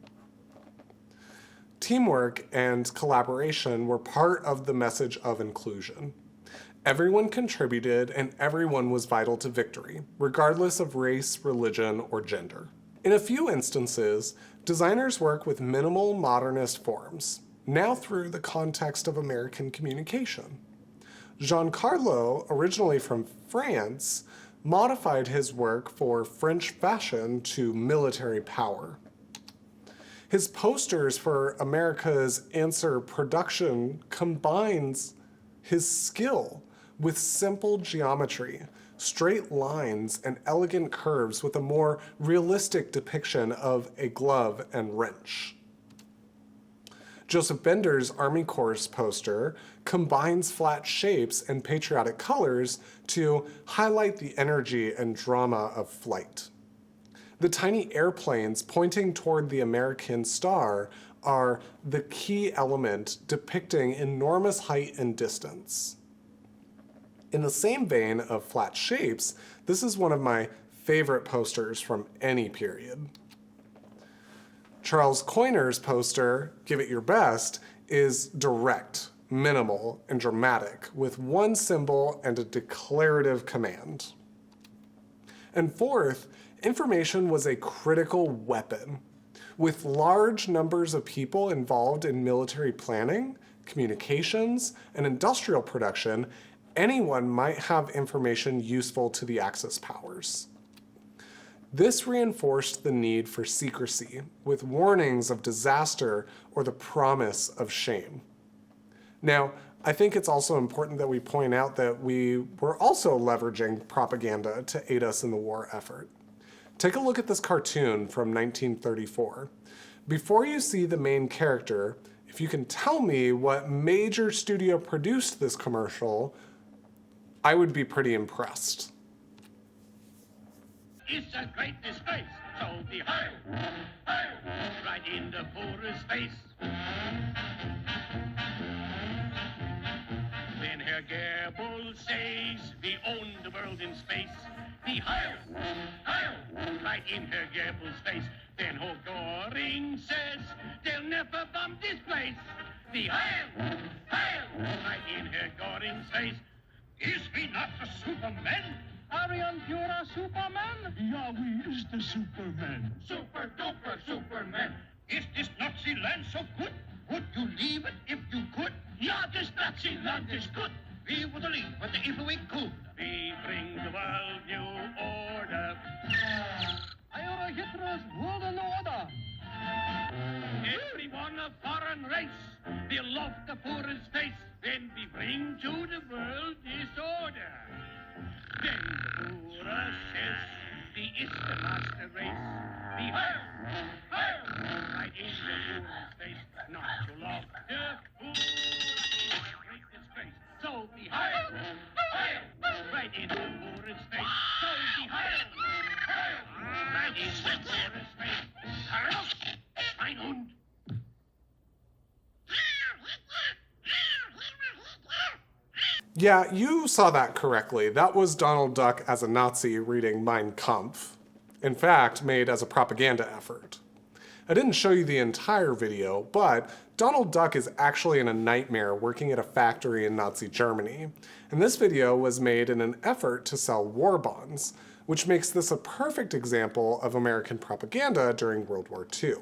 Teamwork and collaboration were part of the message of inclusion. Everyone contributed and everyone was vital to victory, regardless of race, religion, or gender. In a few instances, designers work with minimal modernist forms, now through the context of American communication. Giancarlo, originally from France, modified his work for French fashion to military power. His posters for America's Answer production combines his skill with simple geometry, straight lines, and elegant curves with a more realistic depiction of a glove and wrench. Joseph Bender's Army Corps poster combines flat shapes and patriotic colors to highlight the energy and drama of flight. The tiny airplanes pointing toward the American star are the key element depicting enormous height and distance. In the same vein of flat shapes, this is one of my favorite posters from any period. Charles Coyner's poster, Give It Your Best, is direct, minimal, and dramatic, with one symbol and a declarative command. And fourth, information was a critical weapon. With large numbers of people involved in military planning, communications, and industrial production, anyone might have information useful to the Axis powers. This reinforced the need for secrecy, with warnings of disaster or the promise of shame. Now, I think it's also important that we point out that we were also leveraging propaganda to aid us in the war effort. Take a look at this cartoon from 1934. Before you see the main character, if you can tell me what major studio produced this commercial, I would be pretty impressed. It's a great disgrace, so be heil, heil, right in the Führer's face. Then Herr Goebbels says, we own the world in space. Be heil, heil, right in Herr Goebbels' face. Then Ho Göring says, they'll never bomb this place. Be heil, heil, right in Herr Göring's face. Is we not the Superman? Arian Pura Superman? Ja, wie is the Superman? Super duper Superman. Is this Nazi land so good? Would you leave it if you could? Ja, this Nazi land is good. We would leave it if we could. We bring the world new order. Eure Hitler's golden order. Everyone a foreign race. We love the Führer's face. Then we bring to the world disorder. Then the Führer says, he is the master race. Be heil, heil, right in the Führer's face. Not to love the Führer is a great disgrace. So be heil, heil, right in the Führer's face. So be heil, heil, right in the Führer's face. Heraus, mein Hund. Yeah, you saw that correctly. That was Donald Duck as a Nazi reading Mein Kampf. In fact, made as a propaganda effort. I didn't show you the entire video, but Donald Duck is actually in a nightmare working at a factory in Nazi Germany. And this video was made in an effort to sell war bonds, which makes this a perfect example of American propaganda during World War II.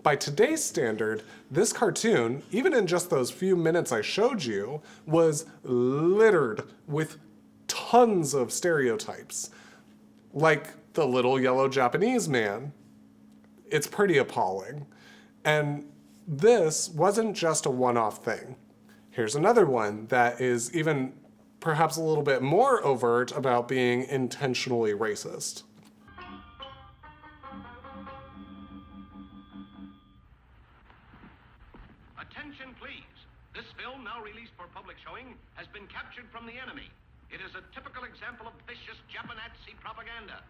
By today's standard, this cartoon, even in just those few minutes I showed you, was littered with tons of stereotypes, like the little yellow Japanese man. It's pretty appalling. And this wasn't just a one-off thing. Here's another one that is even perhaps a little bit more overt about being intentionally racist. Attention, please. This film, now released for public showing, has been captured from the enemy. It is a typical example of vicious Japanese propaganda.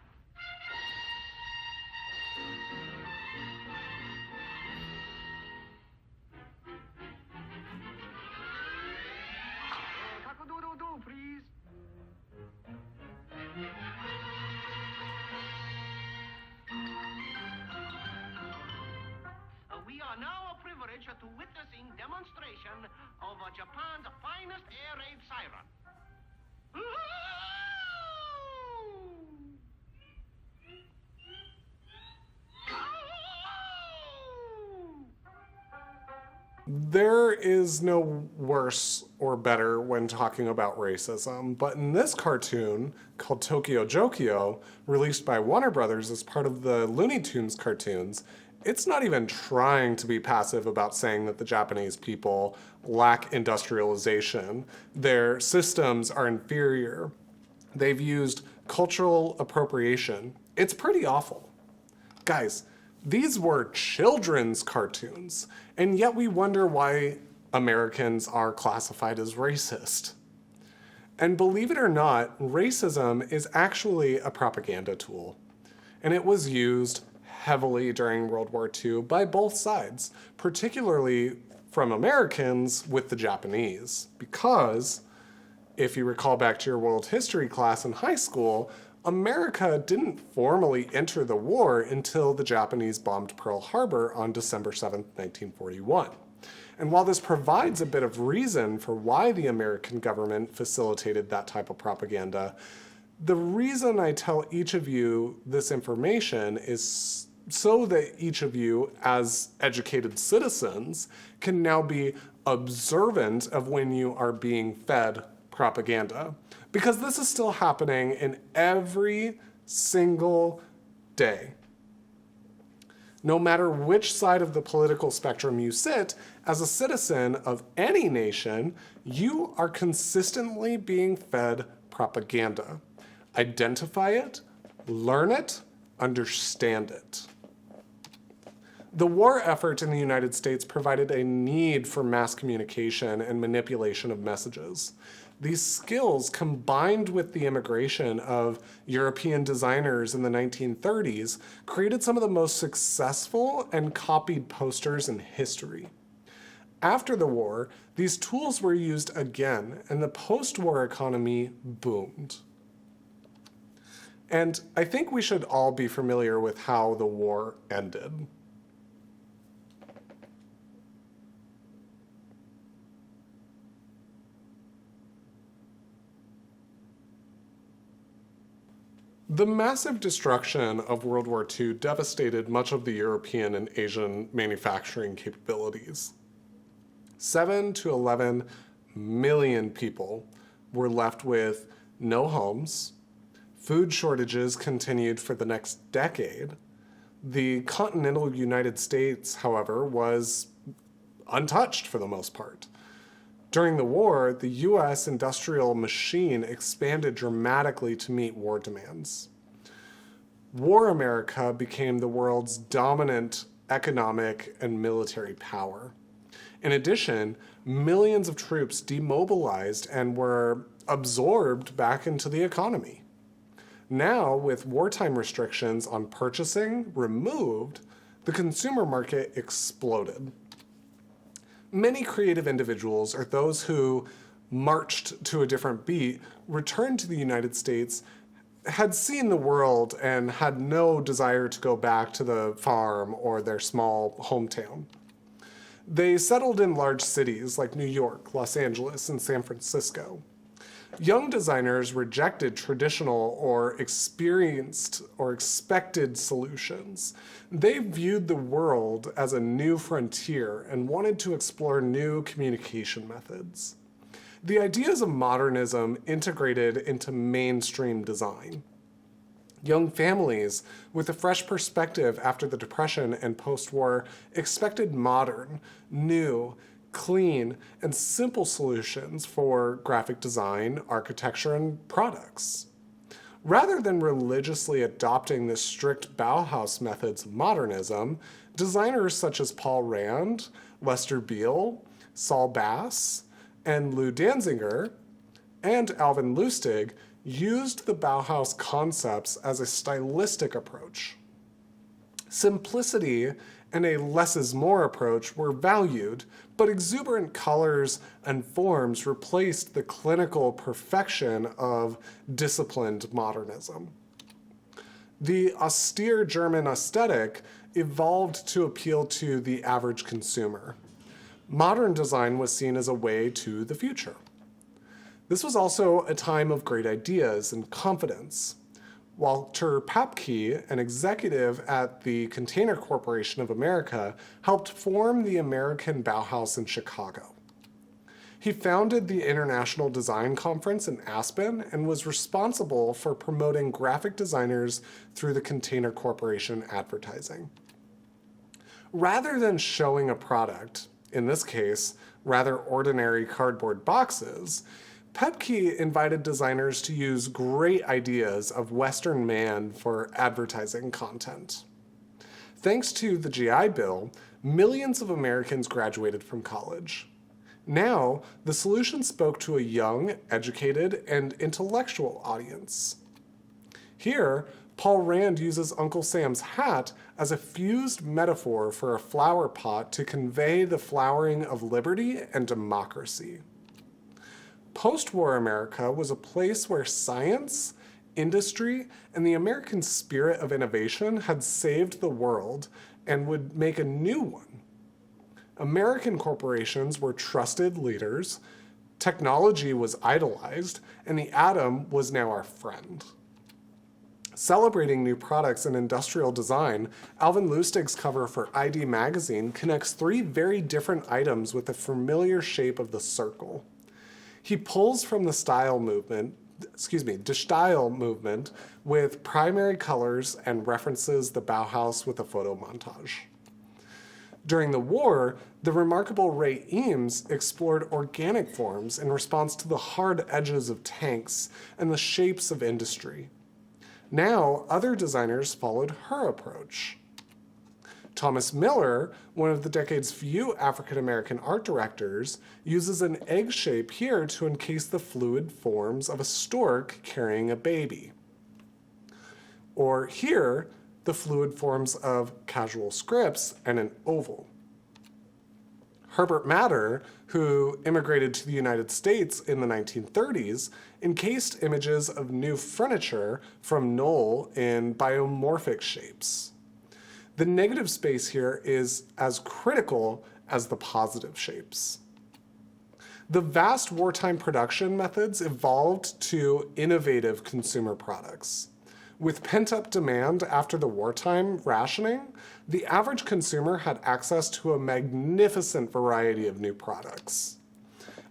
Cock-a-doodle-doo, please. We are now privileged to witnessing demonstration of Japan's finest air raid siren. There is no worse or better when talking about racism, but in this cartoon called Tokyo Jokio, released by Warner Brothers as part of the Looney Tunes cartoons, it's not even trying to be passive about saying that the Japanese people lack industrialization. Their systems are inferior. They've used cultural appropriation. It's pretty awful. Guys, these were children's cartoons, and yet we wonder why Americans are classified as racist. And believe it or not, racism is actually a propaganda tool. And it was used heavily during World War II by both sides, particularly from Americans with the Japanese. Because, if you recall back to your world history class in high school, America didn't formally enter the war until the Japanese bombed Pearl Harbor on December 7th, 1941. And while this provides a bit of reason for why the American government facilitated that type of propaganda, the reason I tell each of you this information is so that each of you, as educated citizens, can now be observant of when you are being fed propaganda. Because this is still happening in every single day. No matter which side of the political spectrum you sit, as a citizen of any nation, you are consistently being fed propaganda. Identify it, learn it, understand it. The war effort in the United States provided a need for mass communication and manipulation of messages. These skills, combined with the immigration of European designers in the 1930s, created some of the most successful and copied posters in history. After the war, these tools were used again, and the post-war economy boomed. And I think we should all be familiar with how the war ended. The massive destruction of World War II devastated much of the European and Asian manufacturing capabilities. 7 to 11 million people were left with no homes. Food shortages continued for the next decade. The continental United States, however, was untouched for the most part. During the war, the U.S. industrial machine expanded dramatically to meet war demands. War America became the world's dominant economic and military power. In addition, millions of troops demobilized and were absorbed back into the economy. Now, with wartime restrictions on purchasing removed, the consumer market exploded. Many creative individuals, or those who marched to a different beat, returned to the United States, had seen the world, and had no desire to go back to the farm or their small hometown. They settled in large cities like New York, Los Angeles, and San Francisco. Young designers rejected traditional or experienced or expected solutions. They viewed the world as a new frontier and wanted to explore new communication methods. The ideas of modernism integrated into mainstream design. Young families with a fresh perspective after the Depression and post-war expected modern, new, clean, and simple solutions for graphic design, architecture, and products. Rather than religiously adopting the strict Bauhaus methods of modernism, designers such as Paul Rand, Lester Beale, Saul Bass, and Lou Danziger, and Alvin Lustig used the Bauhaus concepts as a stylistic approach. Simplicity and a less is more approach were valued, but exuberant colors and forms replaced the clinical perfection of disciplined modernism. The austere German aesthetic evolved to appeal to the average consumer. Modern design was seen as a way to the future. This was also a time of great ideas and confidence. Walter Papke, an executive at the Container Corporation of America, helped form the American Bauhaus in Chicago. He founded the International Design Conference in Aspen and was responsible for promoting graphic designers through the Container Corporation advertising. Rather than showing a product, in this case, rather ordinary cardboard boxes, Papke invited designers to use great ideas of Western man for advertising content. Thanks to the GI Bill, millions of Americans graduated from college. Now, the solution spoke to a young, educated, and intellectual audience. Here, Paul Rand uses Uncle Sam's hat as a fused metaphor for a flower pot to convey the flowering of liberty and democracy. Post-war America was a place where science, industry, and the American spirit of innovation had saved the world and would make a new one. American corporations were trusted leaders, technology was idolized, and the atom was now our friend. Celebrating new products in industrial design, Alvin Lustig's cover for ID magazine connects three very different items with the familiar shape of the circle. He pulls from the De Style movement with primary colors and references the Bauhaus with a photo montage. During the war, the remarkable Ray Eames explored organic forms in response to the hard edges of tanks and the shapes of industry. Now, other designers followed her approach. Thomas Miller, one of the decade's few African-American art directors, uses an egg shape here to encase the fluid forms of a stork carrying a baby. Or here, the fluid forms of casual scripts and an oval. Herbert Matter, who immigrated to the United States in the 1930s, encased images of new furniture from Knoll in biomorphic shapes. The negative space here is as critical as the positive shapes. The vast wartime production methods evolved to innovative consumer products. With pent-up demand after the wartime rationing, the average consumer had access to a magnificent variety of new products.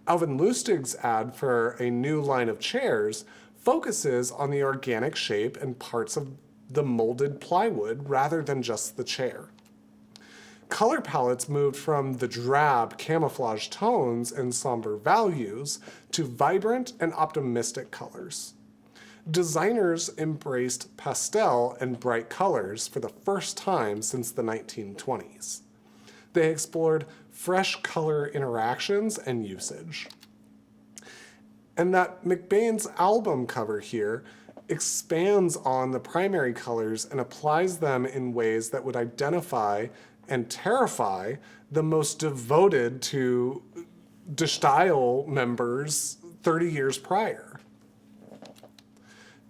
Alvin Lustig's ad for a new line of chairs focuses on the organic shape and parts of the molded plywood rather than just the chair. Color palettes moved from the drab camouflage tones and somber values to vibrant and optimistic colors. Designers embraced pastel and bright colors for the first time since the 1920s. They explored fresh color interactions and usage. And that McBain's album cover here expands on the primary colors and applies them in ways that would identify and terrify the most devoted to De Style members 30 years prior.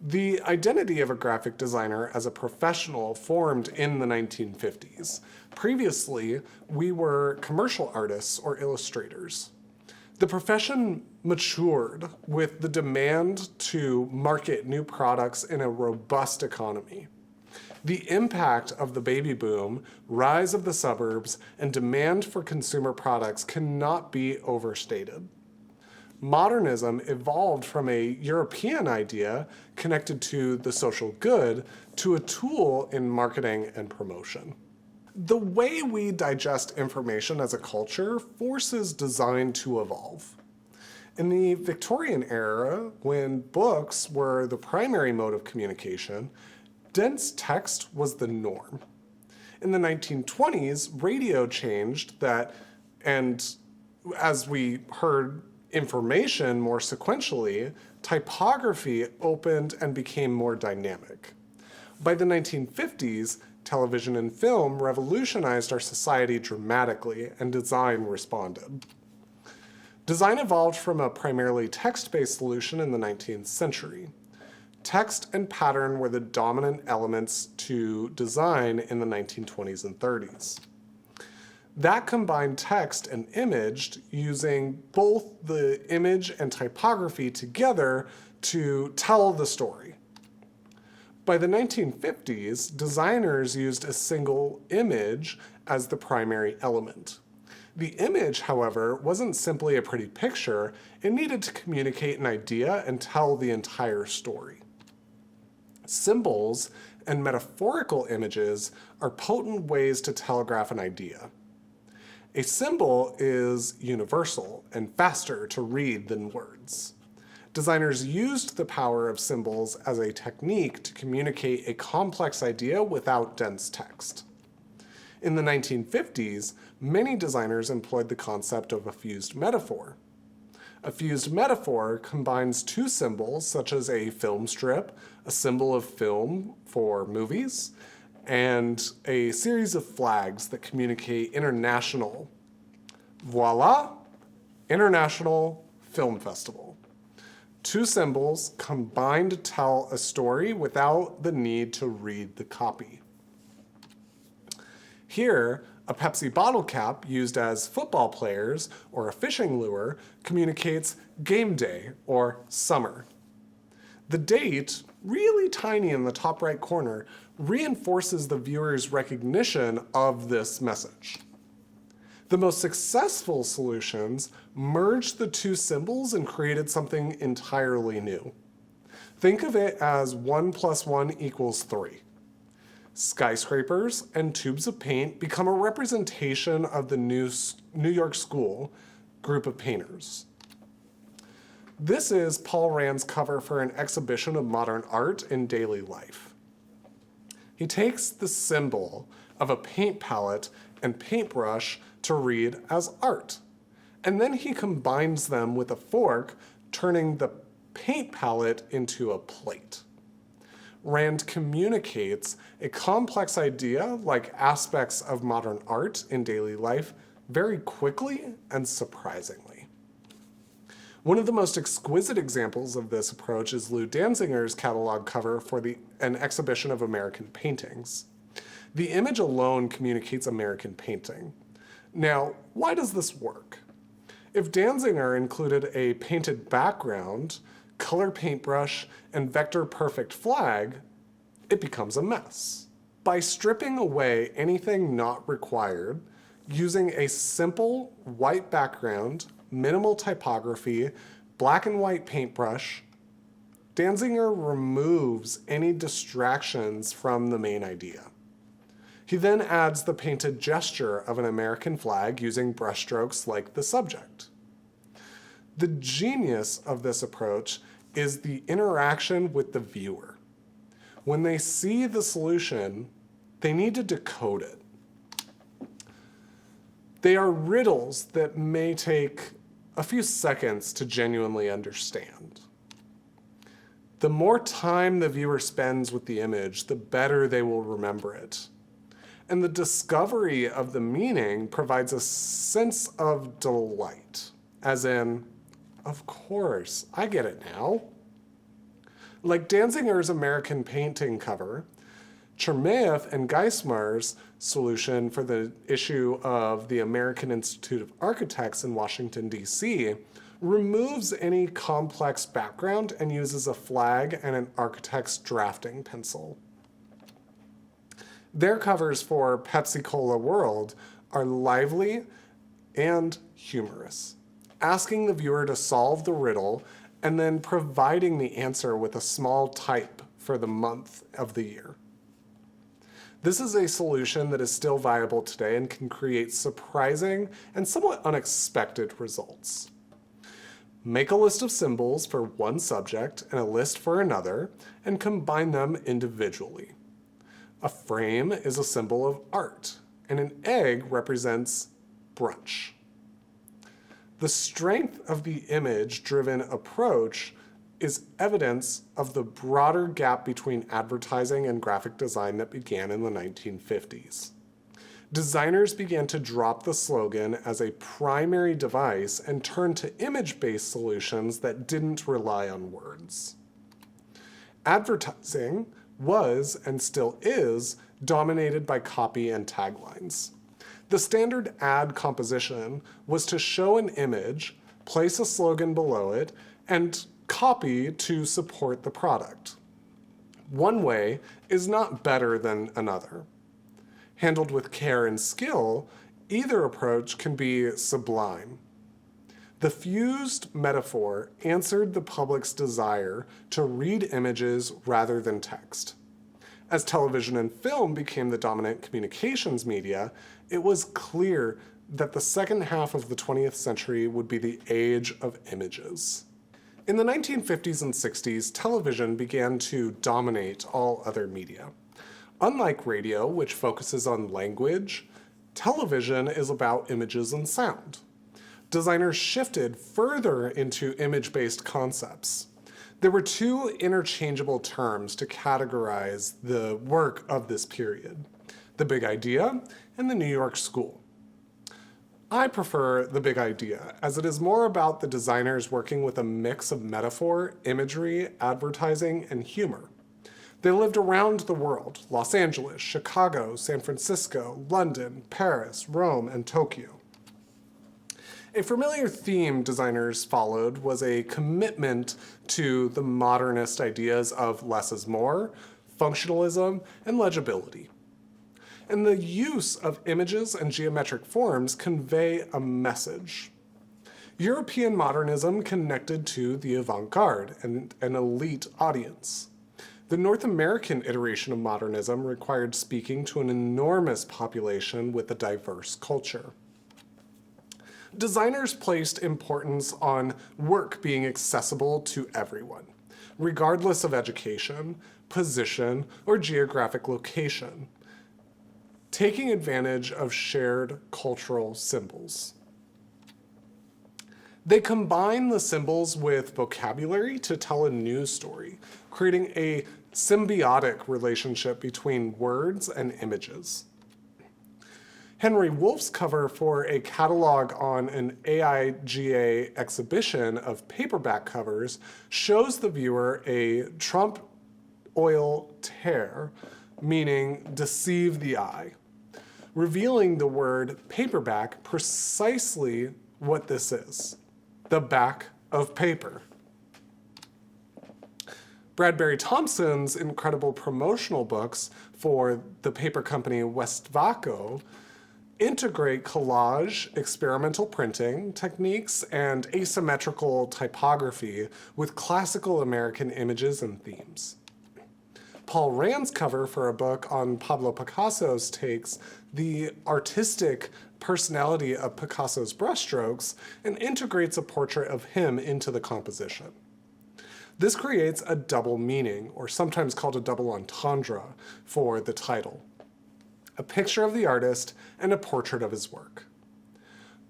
The identity of a graphic designer as a professional formed in the 1950s. Previously, we were commercial artists or illustrators. The profession matured with the demand to market new products in a robust economy. The impact of the baby boom, rise of the suburbs, and demand for consumer products cannot be overstated. Modernism evolved from a European idea connected to the social good to a tool in marketing and promotion. The way we digest information as a culture forces design to evolve. In the Victorian era, when books were the primary mode of communication, dense text was the norm. In the 1920s, radio changed that, and as we heard information more sequentially, typography opened and became more dynamic. By the 1950s, television and film revolutionized our society dramatically, and design responded. Design evolved from a primarily text-based solution in the 19th century. Text and pattern were the dominant elements to design in the 1920s and 30s. That combined text and image using both the image and typography together to tell the story. By the 1950s, designers used a single image as the primary element. The image, however, wasn't simply a pretty picture, it needed to communicate an idea and tell the entire story. Symbols and metaphorical images are potent ways to telegraph an idea. A symbol is universal and faster to read than words. Designers used the power of symbols as a technique to communicate a complex idea without dense text. In the 1950s, many designers employed the concept of a fused metaphor. A fused metaphor combines two symbols, such as a film strip, a symbol of film for movies, and a series of flags that communicate international. Voila! International Film Festival. Two symbols combined to tell a story without the need to read the copy. Here, a Pepsi bottle cap used as football players or a fishing lure communicates game day or summer. The date, really tiny in the top right corner, reinforces the viewer's recognition of this message. The most successful solutions merged the two symbols and created something entirely new. Think of it as 1 + 1 = 3. Skyscrapers and tubes of paint become a representation of the New York School group of painters. This is Paul Rand's cover for an exhibition of modern art in daily life. He takes the symbol of a paint palette and paintbrush to read as art, and then he combines them with a fork, turning the paint palette into a plate. Rand communicates a complex idea like aspects of modern art in daily life very quickly and surprisingly. One of the most exquisite examples of this approach is Lou Danzinger's catalog cover for an exhibition of American paintings. The image alone communicates American painting. Now, why does this work? If Danzinger included a painted background, color paintbrush, and vector-perfect flag, it becomes a mess. By stripping away anything not required, using a simple white background, minimal typography, black and white paintbrush, Danzinger removes any distractions from the main idea. He then adds the painted gesture of an American flag using brushstrokes like the subject. The genius of this approach is the interaction with the viewer. When they see the solution, they need to decode it. They are riddles that may take a few seconds to genuinely understand. The more time the viewer spends with the image, the better they will remember it. And the discovery of the meaning provides a sense of delight, as in, of course, I get it now. Like Danzinger's American painting cover, Chermayeff and Geismar's solution for the issue of the American Institute of Architects in Washington, D.C., removes any complex background and uses a flag and an architect's drafting pencil. Their covers for Pepsi Cola World are lively and humorous, asking the viewer to solve the riddle and then providing the answer with a small type for the month of the year. This is a solution that is still viable today and can create surprising and somewhat unexpected results. Make a list of symbols for one subject and a list for another, and combine them individually. A frame is a symbol of art, and an egg represents brunch. The strength of the image-driven approach is evidence of the broader gap between advertising and graphic design that began in the 1950s. Designers began to drop the slogan as a primary device and turn to image-based solutions that didn't rely on words. Advertising was, and still is, dominated by copy and taglines. The standard ad composition was to show an image, place a slogan below it, and copy to support the product. One way is not better than another. Handled with care and skill, either approach can be sublime. The fused metaphor answered the public's desire to read images rather than text. As television and film became the dominant communications media, it was clear that the second half of the 20th century would be the age of images. In the 1950s and 60s, television began to dominate all other media. Unlike radio, which focuses on language, television is about images and sound. Designers shifted further into image-based concepts. There were two interchangeable terms to categorize the work of this period: the big idea and the New York school. I prefer the big idea, as it is more about the designers working with a mix of metaphor, imagery, advertising, and humor. They lived around the world: Los Angeles, Chicago, San Francisco, London, Paris, Rome, and Tokyo. A familiar theme designers followed was a commitment to the modernist ideas of less is more, functionalism, and legibility. And the use of images and geometric forms convey a message. European modernism connected to the avant-garde and an elite audience. The North American iteration of modernism required speaking to an enormous population with a diverse culture. Designers placed importance on work being accessible to everyone, regardless of education, position, or geographic location, taking advantage of shared cultural symbols. They combine the symbols with vocabulary to tell a news story, creating a symbiotic relationship between words and images. Henry Wolf's cover for a catalog on an AIGA exhibition of paperback covers shows the viewer a Trump oil tear, meaning deceive the eye, revealing the word paperback precisely what this is: the back of paper. Bradbury Thompson's incredible promotional books for the paper company Westvaco integrate collage, experimental printing techniques, and asymmetrical typography with classical American images and themes. Paul Rand's cover for a book on Pablo Picasso's takes the artistic personality of Picasso's brushstrokes and integrates a portrait of him into the composition. This creates a double meaning, or sometimes called a double entendre, for the title: a picture of the artist and a portrait of his work.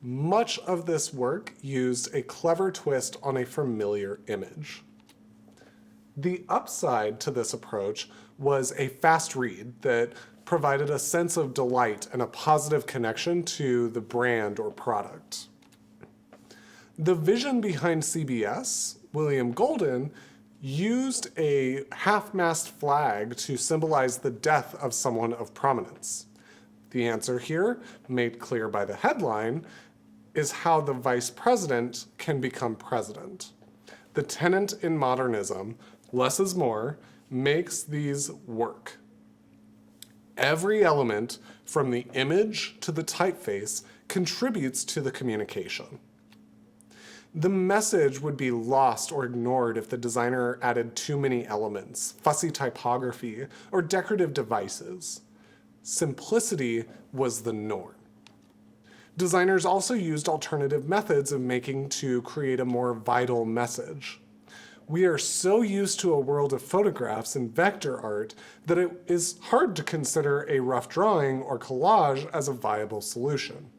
Much of this work used a clever twist on a familiar image. The upside to this approach was a fast read that provided a sense of delight and a positive connection to the brand or product. The vision behind CBS, William Golden, used a half-mast flag to symbolize the death of someone of prominence. The answer here, made clear by the headline, is how the vice president can become president. The tenet in modernism, less is more, makes these work. Every element, from the image to the typeface, contributes to the communication. The message would be lost or ignored if the designer added too many elements, fussy typography, or decorative devices. Simplicity was the norm. Designers also used alternative methods of making to create a more vital message. We are so used to a world of photographs and vector art that it is hard to consider a rough drawing or collage as a viable solution.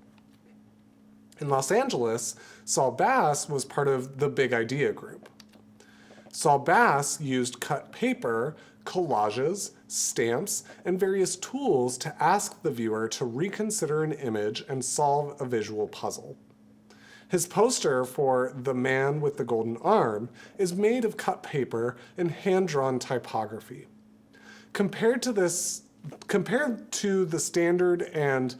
In Los Angeles, Saul Bass was part of the Big Idea group. Saul Bass used cut paper, collages, stamps, and various tools to ask the viewer to reconsider an image and solve a visual puzzle. His poster for The Man with the Golden Arm is made of cut paper and hand-drawn typography. Compared to the standard and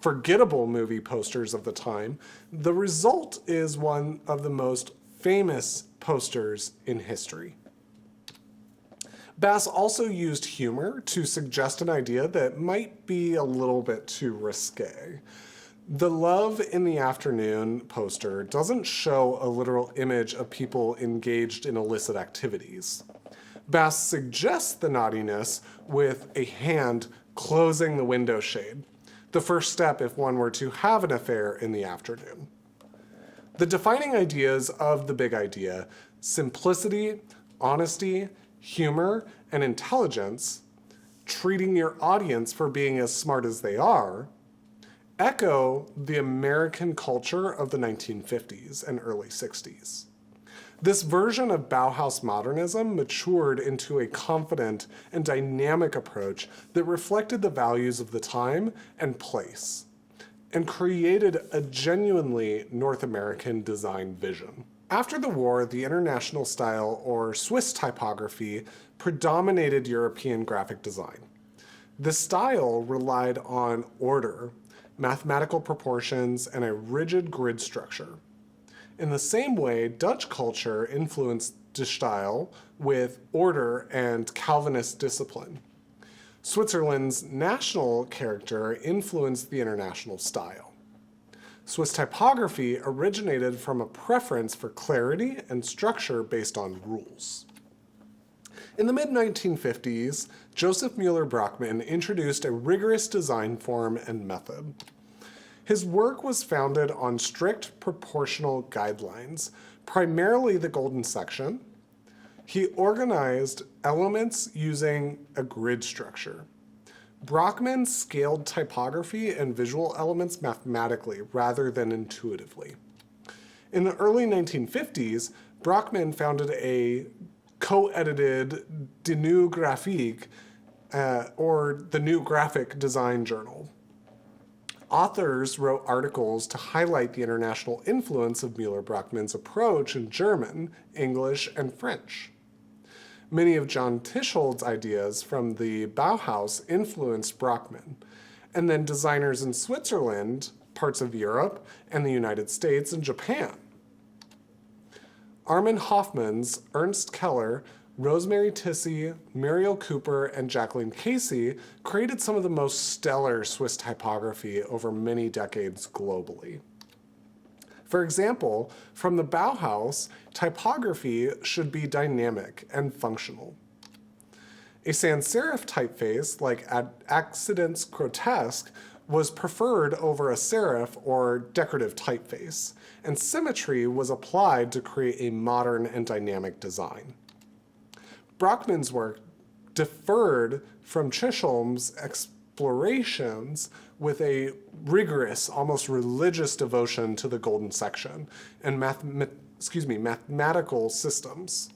forgettable movie posters of the time, the result is one of the most famous posters in history. Bass also used humor to suggest an idea that might be a little bit too risque. The Love in the Afternoon poster doesn't show a literal image of people engaged in illicit activities. Bass suggests the naughtiness with a hand closing the window shade, the first step if one were to have an affair in the afternoon. The defining ideas of the big idea, simplicity, honesty, humor, and intelligence, treating your audience for being as smart as they are, echo the American culture of the 1950s and early 60s. This version of Bauhaus modernism matured into a confident and dynamic approach that reflected the values of the time and place, and created a genuinely North American design vision. After the war, the International style, or Swiss typography, predominated European graphic design. This style relied on order, mathematical proportions, and a rigid grid structure. In the same way, Dutch culture influenced the style with order and Calvinist discipline. Switzerland's national character influenced the international style. Swiss typography originated from a preference for clarity and structure based on rules. In the mid-1950s, Joseph Müller-Brockmann introduced a rigorous design form and method. His work was founded on strict proportional guidelines, primarily the golden section. He organized elements using a grid structure. Brockmann scaled typography and visual elements mathematically rather than intuitively. In the early 1950s, Brockmann founded a co-edited De New Graphique, or the New Graphic Design Journal. Authors wrote articles to highlight the international influence of Müller-Brockmann's approach in German, English, and French. Many of John Tischhold's ideas from the Bauhaus influenced Brockmann, and then designers in Switzerland, parts of Europe, and the United States and Japan. Armin Hoffmans, Ernst Keller, Rosemary Tissey, Muriel Cooper, and Jacqueline Casey created some of the most stellar Swiss typography over many decades globally. For example, from the Bauhaus, typography should be dynamic and functional. A sans serif typeface, like Accidents Grotesque, was preferred over a serif or decorative typeface, and symmetry was applied to create a modern and dynamic design. Brockmann's work differed from Chisholm's explorations with a rigorous, almost religious devotion to the golden section and mathematical systems.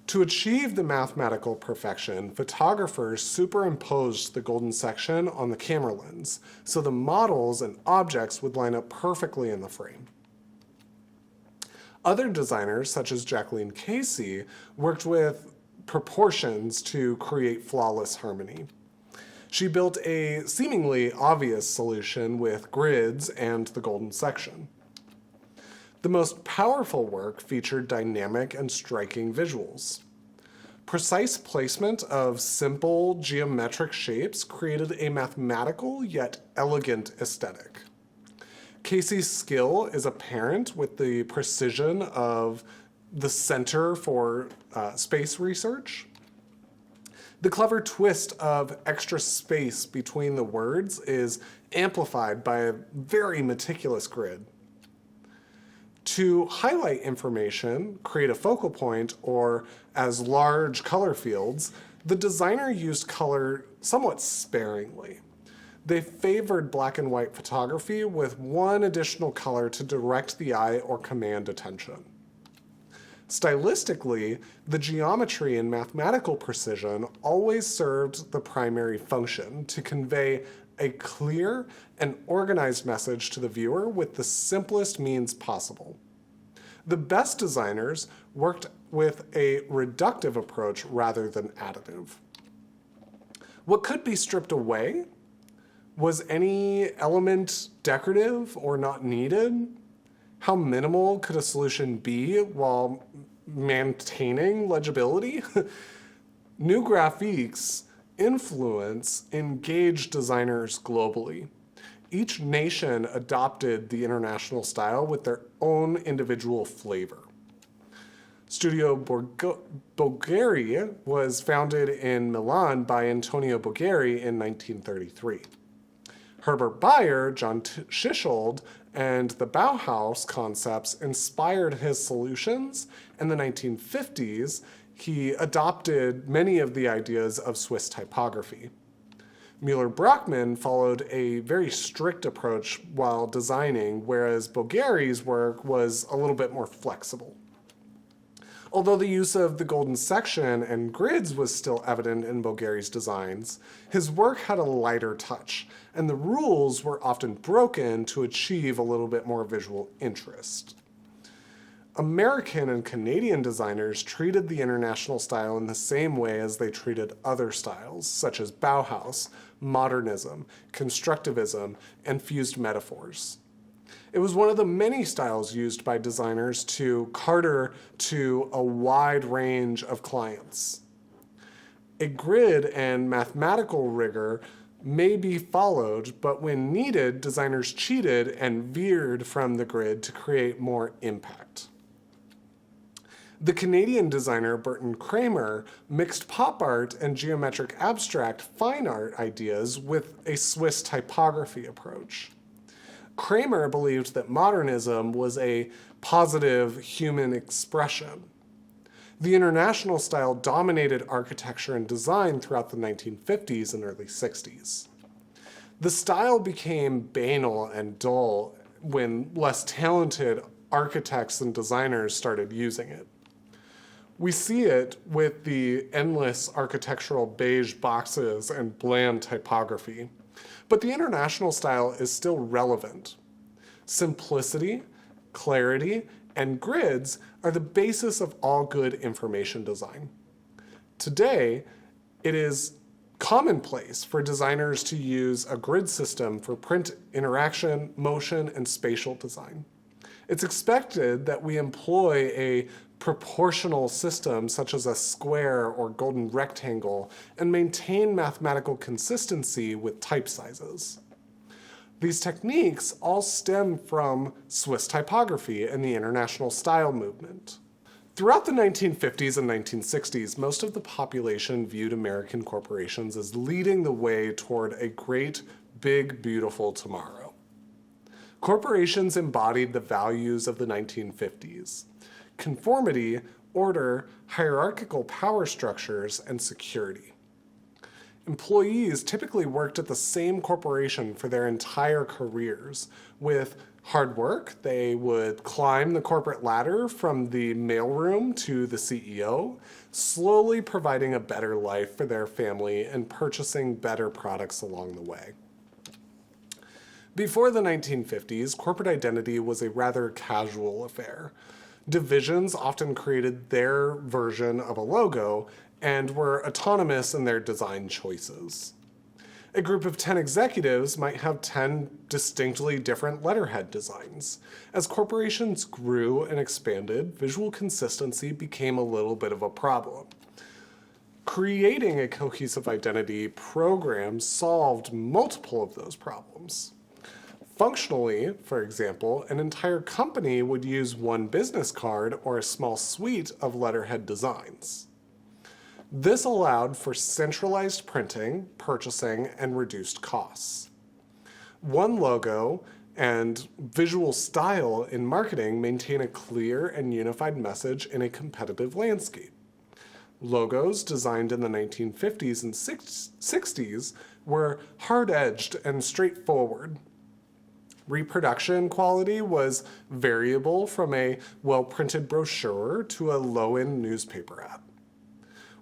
To achieve the mathematical perfection, photographers superimposed the golden section on the camera lens, so the models and objects would line up perfectly in the frame. Other designers, such as Jacqueline Casey, worked with proportions to create flawless harmony. She built a seemingly obvious solution with grids and the golden section. The most powerful work featured dynamic and striking visuals. Precise placement of simple geometric shapes created a mathematical yet elegant aesthetic. Casey's skill is apparent with the precision of the Center for Space Research. The clever twist of extra space between the words is amplified by a very meticulous grid. To highlight information, create a focal point, or as large color fields, the designer used color somewhat sparingly. They favored black and white photography with one additional color to direct the eye or command attention. Stylistically, the geometry and mathematical precision always served the primary function to convey a clear and organized message to the viewer with the simplest means possible. The best designers worked with a reductive approach rather than additive. What could be stripped away? Was any element decorative or not needed? How minimal could a solution be while maintaining legibility? New Graphique's influence engaged designers globally. Each nation adopted the international style with their own individual flavor. Studio Bulgari was founded in Milan by Antonio Bulgari in 1933. Herbert Bayer, John Schishold, and the Bauhaus concepts inspired his solutions. In the 1950s, he adopted many of the ideas of Swiss typography. Müller-Brockmann followed a very strict approach while designing, whereas Bulgari's work was a little bit more flexible. Although the use of the golden section and grids was still evident in Bulgari's designs, his work had a lighter touch, and the rules were often broken to achieve a little bit more visual interest. American and Canadian designers treated the international style in the same way as they treated other styles, such as Bauhaus, modernism, constructivism, and fused metaphors. It was one of the many styles used by designers to cater to a wide range of clients. A grid and mathematical rigor may be followed, but when needed, designers cheated and veered from the grid to create more impact. The Canadian designer Burton Kramer mixed pop art and geometric abstract fine art ideas with a Swiss typography approach. Kramer believed that modernism was a positive human expression. The international style dominated architecture and design throughout the 1950s and early 60s. The style became banal and dull when less talented architects and designers started using it. We see it with the endless architectural beige boxes and bland typography. But the international style is still relevant. Simplicity, clarity, and grids are the basis of all good information design. Today, it is commonplace for designers to use a grid system for print interaction, motion, and spatial design. It's expected that we employ a proportional system such as a square or golden rectangle and maintain mathematical consistency with type sizes. These techniques all stem from Swiss typography and the international style movement. Throughout the 1950s and 1960s, most of the population viewed American corporations as leading the way toward a great, big, beautiful tomorrow. Corporations embodied the values of the 1950s: conformity, order, hierarchical power structures, and security. Employees typically worked at the same corporation for their entire careers. With hard work, they would climb the corporate ladder from the mailroom to the CEO, slowly providing a better life for their family and purchasing better products along the way. Before the 1950s, corporate identity was a rather casual affair. Divisions often created their version of a logo and were autonomous in their design choices. A group of 10 executives might have 10 distinctly different letterhead designs. As corporations grew and expanded, visual consistency became a little bit of a problem. Creating a cohesive identity program solved multiple of those problems. Functionally, for example, an entire company would use one business card or a small suite of letterhead designs. This allowed for centralized printing, purchasing, and reduced costs. One logo and visual style in marketing maintain a clear and unified message in a competitive landscape. Logos designed in the 1950s and 60s were hard-edged and straightforward. Reproduction quality was variable from a well-printed brochure to a low-end newspaper ad.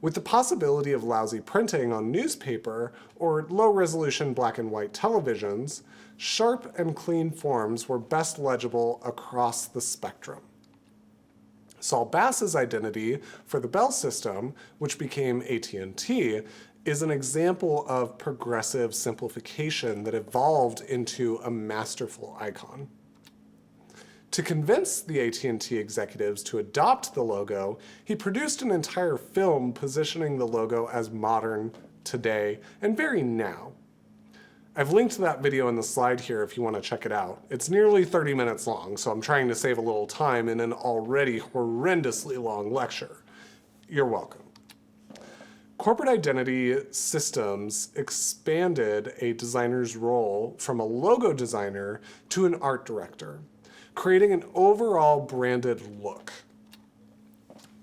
With the possibility of lousy printing on newspaper or low-resolution black and white televisions, sharp and clean forms were best legible across the spectrum. Saul Bass's identity for the Bell system, which became AT&T, is an example of progressive simplification that evolved into a masterful icon. To convince the AT&T executives to adopt the logo, he produced an entire film positioning the logo as modern, today, and very now. I've linked to that video in the slide here if you want to check it out. It's nearly 30 minutes long, so I'm trying to save a little time in an already horrendously long lecture. You're welcome. Corporate identity systems expanded a designer's role from a logo designer to an art director, creating an overall branded look.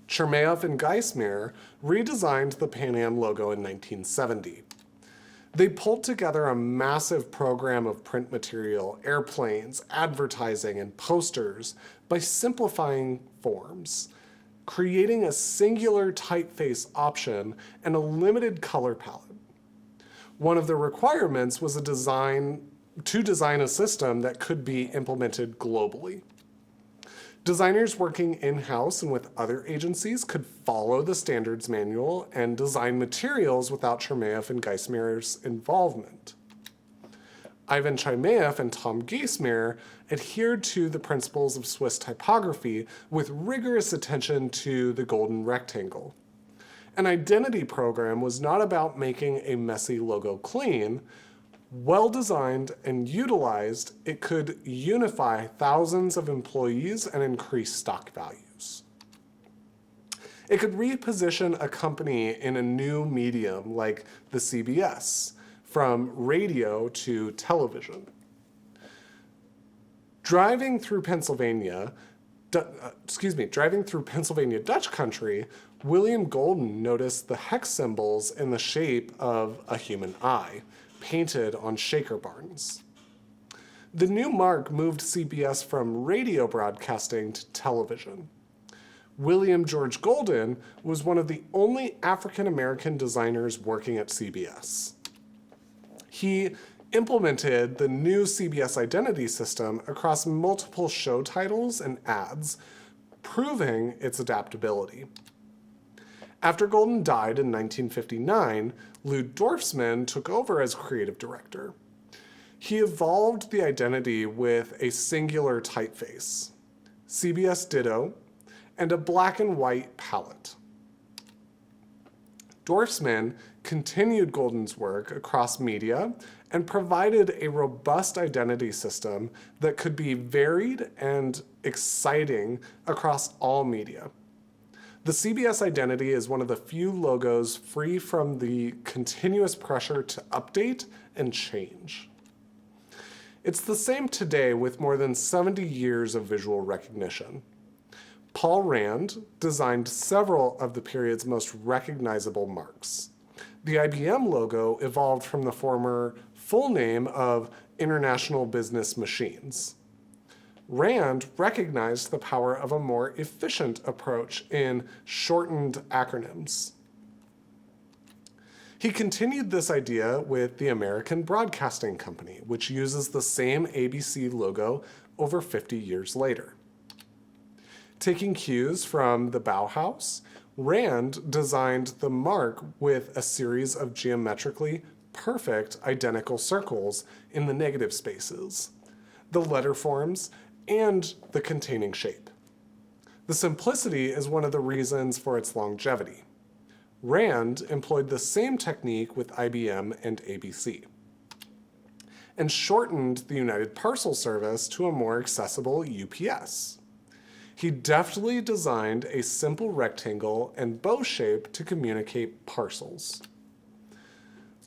Chermayeff and Geismar redesigned the Pan Am logo in 1970. They pulled together a massive program of print material, airplanes, advertising, and posters by simplifying forms, creating a singular typeface option and a limited color palette. One of the requirements was to design a system that could be implemented globally. Designers working in-house and with other agencies could follow the standards manual and design materials without Chermayeff and Geismar's involvement. Ivan Chermayeff and Tom Geismar adhered to the principles of Swiss typography with rigorous attention to the golden rectangle. An identity program was not about making a messy logo clean. Well-designed and utilized, it could unify thousands of employees and increase stock values. It could reposition a company in a new medium like the CBS, from radio to television. Driving through Pennsylvania Dutch country, William Golden noticed the hex symbols in the shape of a human eye, painted on shaker barns. The new mark moved CBS from radio broadcasting to television. William George Golden was one of the only African-American designers working at CBS. He implemented the new CBS identity system across multiple show titles and ads, proving its adaptability. After Golden died in 1959, Lou Dorfman took over as creative director. He evolved the identity with a singular typeface, CBS Ditto, and a black and white palette. Dorfman continued Golden's work across media and provided a robust identity system that could be varied and exciting across all media. The CBS identity is one of the few logos free from the continuous pressure to update and change. It's the same today with more than 70 years of visual recognition. Paul Rand designed several of the period's most recognizable marks. The IBM logo evolved from the former full name of International Business Machines. Rand recognized the power of a more efficient approach in shortened acronyms. He continued this idea with the American Broadcasting Company, which uses the same ABC logo over 50 years later. Taking cues from the Bauhaus, Rand designed the mark with a series of geometrically perfect identical circles in the negative spaces, the letter forms, and the containing shape. The simplicity is one of the reasons for its longevity. Rand employed the same technique with IBM and ABC, and shortened the United Parcel Service to a more accessible UPS. He deftly designed a simple rectangle and bow shape to communicate parcels.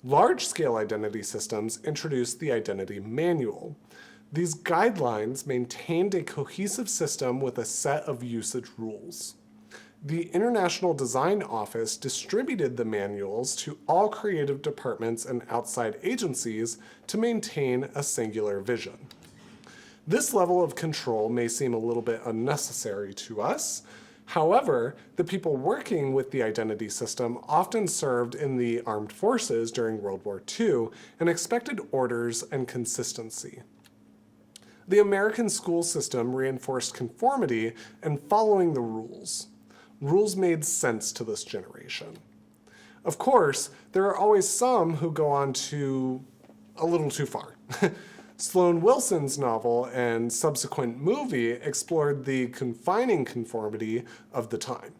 Large-scale identity systems introduced the Identity Manual. These guidelines maintained a cohesive system with a set of usage rules. The International Design Office distributed the manuals to all creative departments and outside agencies to maintain a singular vision. This level of control may seem a little bit unnecessary to us. However, the people working with the identity system often served in the armed forces during World War II and expected orders and consistency. The American school system reinforced conformity and following the rules. Rules made sense to this generation. Of course, there are always some who go on to a little too far. Sloan Wilson's novel and subsequent movie explored the confining conformity of the time.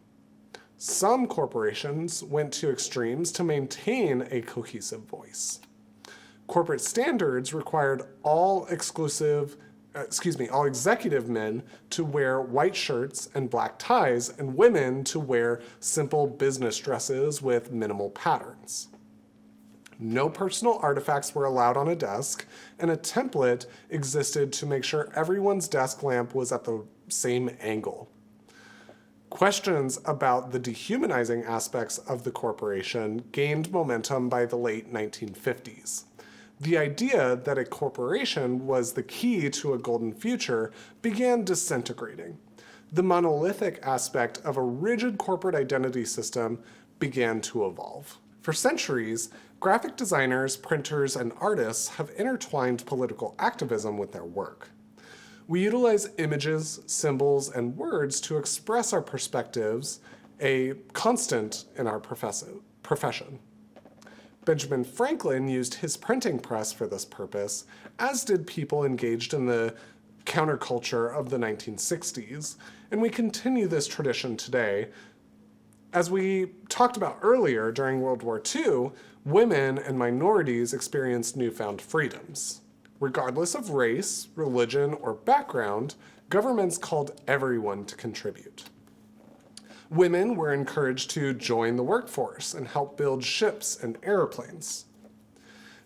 Some corporations went to extremes to maintain a cohesive voice. Corporate standards required all executive men to wear white shirts and black ties, and women to wear simple business dresses with minimal patterns. No personal artifacts were allowed on a desk, and a template existed to make sure everyone's desk lamp was at the same angle. Questions about the dehumanizing aspects of the corporation gained momentum by the late 1950s. The idea that a corporation was the key to a golden future began disintegrating. The monolithic aspect of a rigid corporate identity system began to evolve. For centuries, graphic designers, printers, and artists have intertwined political activism with their work. We utilize images, symbols, and words to express our perspectives, a constant in our profession. Benjamin Franklin used his printing press for this purpose, as did people engaged in the counterculture of the 1960s, and we continue this tradition today. As we talked about earlier, during World War II, women and minorities experienced newfound freedoms. Regardless of race, religion, or background, governments called everyone to contribute. Women were encouraged to join the workforce and help build ships and airplanes.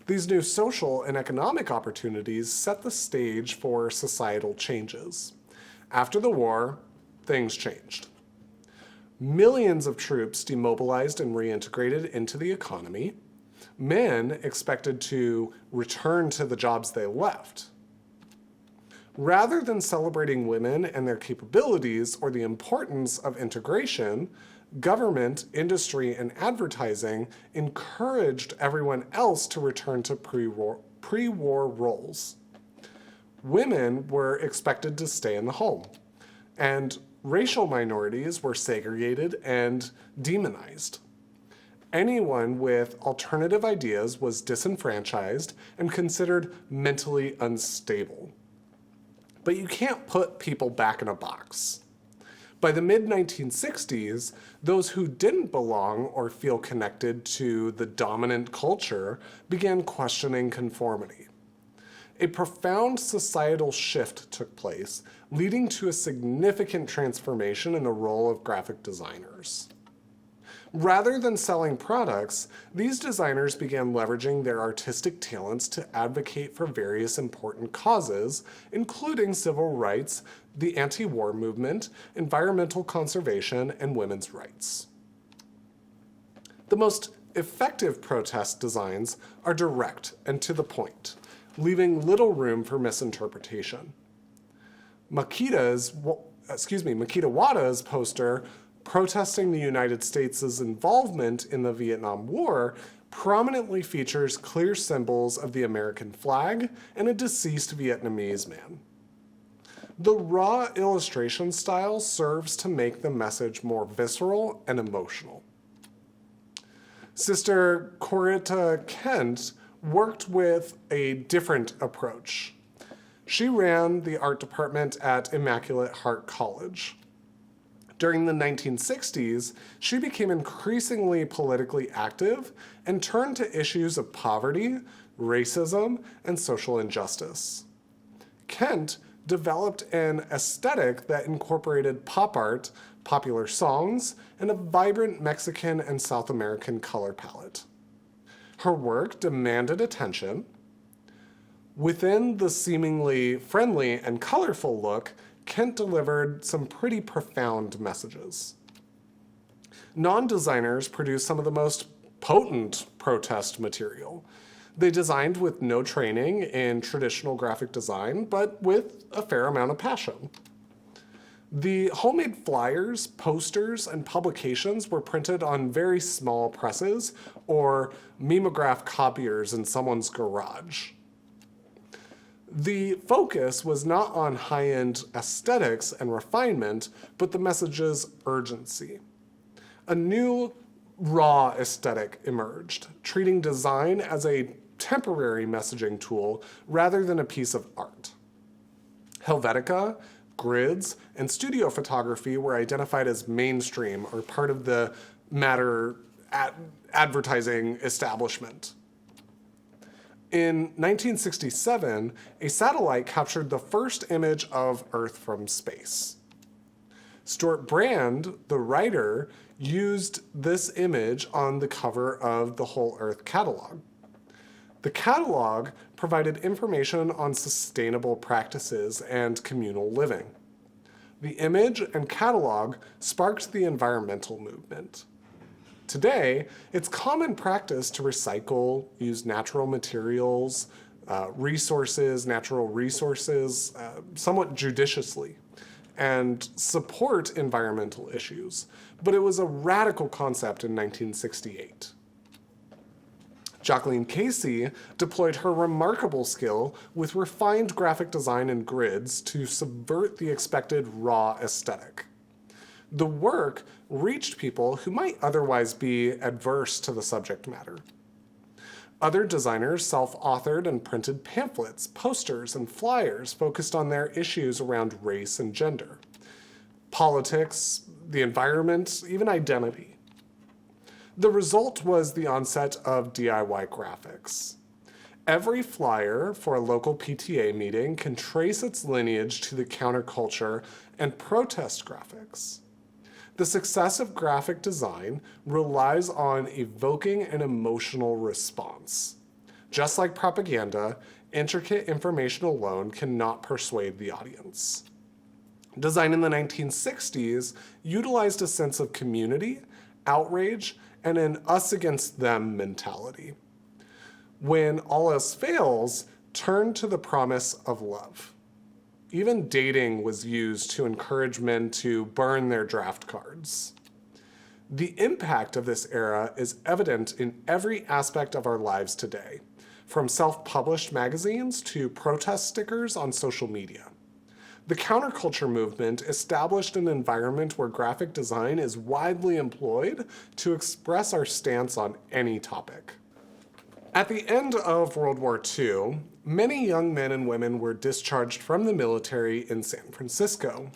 These new social and economic opportunities set the stage for societal changes. After the war, things changed. Millions of troops demobilized and reintegrated into the economy. Men expected to return to the jobs they left. Rather than celebrating women and their capabilities or the importance of integration, government, industry, and advertising encouraged everyone else to return to pre-war roles. Women were expected to stay in the home, and racial minorities were segregated and demonized. Anyone with alternative ideas was disenfranchised and considered mentally unstable. But you can't put people back in a box. By the mid-1960s, those who didn't belong or feel connected to the dominant culture began questioning conformity. A profound societal shift took place, leading to a significant transformation in the role of graphic designers. Rather than selling products, these designers began leveraging their artistic talents to advocate for various important causes, including civil rights, the anti-war movement, environmental conservation, and women's rights. The most effective protest designs are direct and to the point, leaving little room for misinterpretation. Makita Wada's poster protesting the United States' involvement in the Vietnam War prominently features clear symbols of the American flag and a deceased Vietnamese man. The raw illustration style serves to make the message more visceral and emotional. Sister Coretta Kent worked with a different approach. She ran the art department at Immaculate Heart College. During the 1960s, she became increasingly politically active and turned to issues of poverty, racism, and social injustice. Kent developed an aesthetic that incorporated pop art, popular songs, and a vibrant Mexican and South American color palette. Her work demanded attention. Within the seemingly friendly and colorful look, Kent delivered some pretty profound messages. Non-designers produced some of the most potent protest material. They designed with no training in traditional graphic design, but with a fair amount of passion. The homemade flyers, posters, and publications were printed on very small presses or mimeograph copiers in someone's garage. The focus was not on high-end aesthetics and refinement, but the message's urgency. A new, raw aesthetic emerged, treating design as a temporary messaging tool rather than a piece of art. Helvetica, grids, and studio photography were identified as mainstream or part of the matter advertising establishment. In 1967, a satellite captured the first image of Earth from space. Stuart Brand, the writer, used this image on the cover of the Whole Earth catalog. The catalog provided information on sustainable practices and communal living. The image and catalog sparked the environmental movement. Today, it's common practice to recycle, use natural materials, natural resources, somewhat judiciously, and support environmental issues. But it was a radical concept in 1968. Jacqueline Casey deployed her remarkable skill with refined graphic design and grids to subvert the expected raw aesthetic. The work reached people who might otherwise be adverse to the subject matter. Other designers self-authored and printed pamphlets, posters, and flyers focused on their issues around race and gender, politics, the environment, even identity. The result was the onset of DIY graphics. Every flyer for a local PTA meeting can trace its lineage to the counterculture and protest graphics. The success of graphic design relies on evoking an emotional response. Just like propaganda, intricate information alone cannot persuade the audience. Design in the 1960s utilized a sense of community, outrage, and an us against them mentality. When all else fails, turn to the promise of love. Even dating was used to encourage men to burn their draft cards. The impact of this era is evident in every aspect of our lives today, from self-published magazines to protest stickers on social media. The counterculture movement established an environment where graphic design is widely employed to express our stance on any topic. At the end of World War II, many young men and women were discharged from the military in San Francisco.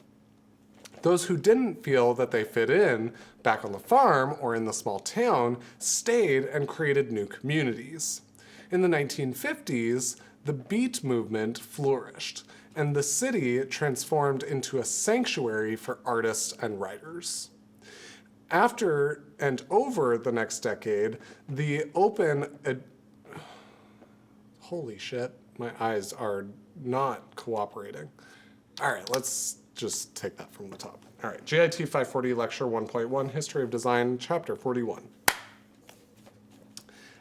Those who didn't feel that they fit in back on the farm or in the small town stayed and created new communities. In the 1950s, the Beat movement flourished, and the city transformed into a sanctuary for artists and writers. After and over the next decade, the holy shit, my eyes are not cooperating. All right, let's just take that from the top. All right, GIT 540 Lecture 1.1, History of Design, Chapter 41.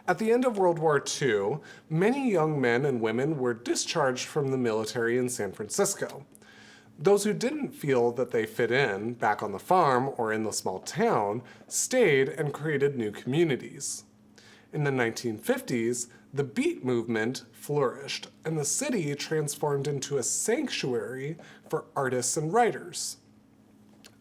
At the end of World War II, many young men and women were discharged from the military in San Francisco. Those who didn't feel that they fit in back on the farm or in the small town stayed and created new communities. In the 1950s, the Beat movement flourished, and the city transformed into a sanctuary for artists and writers.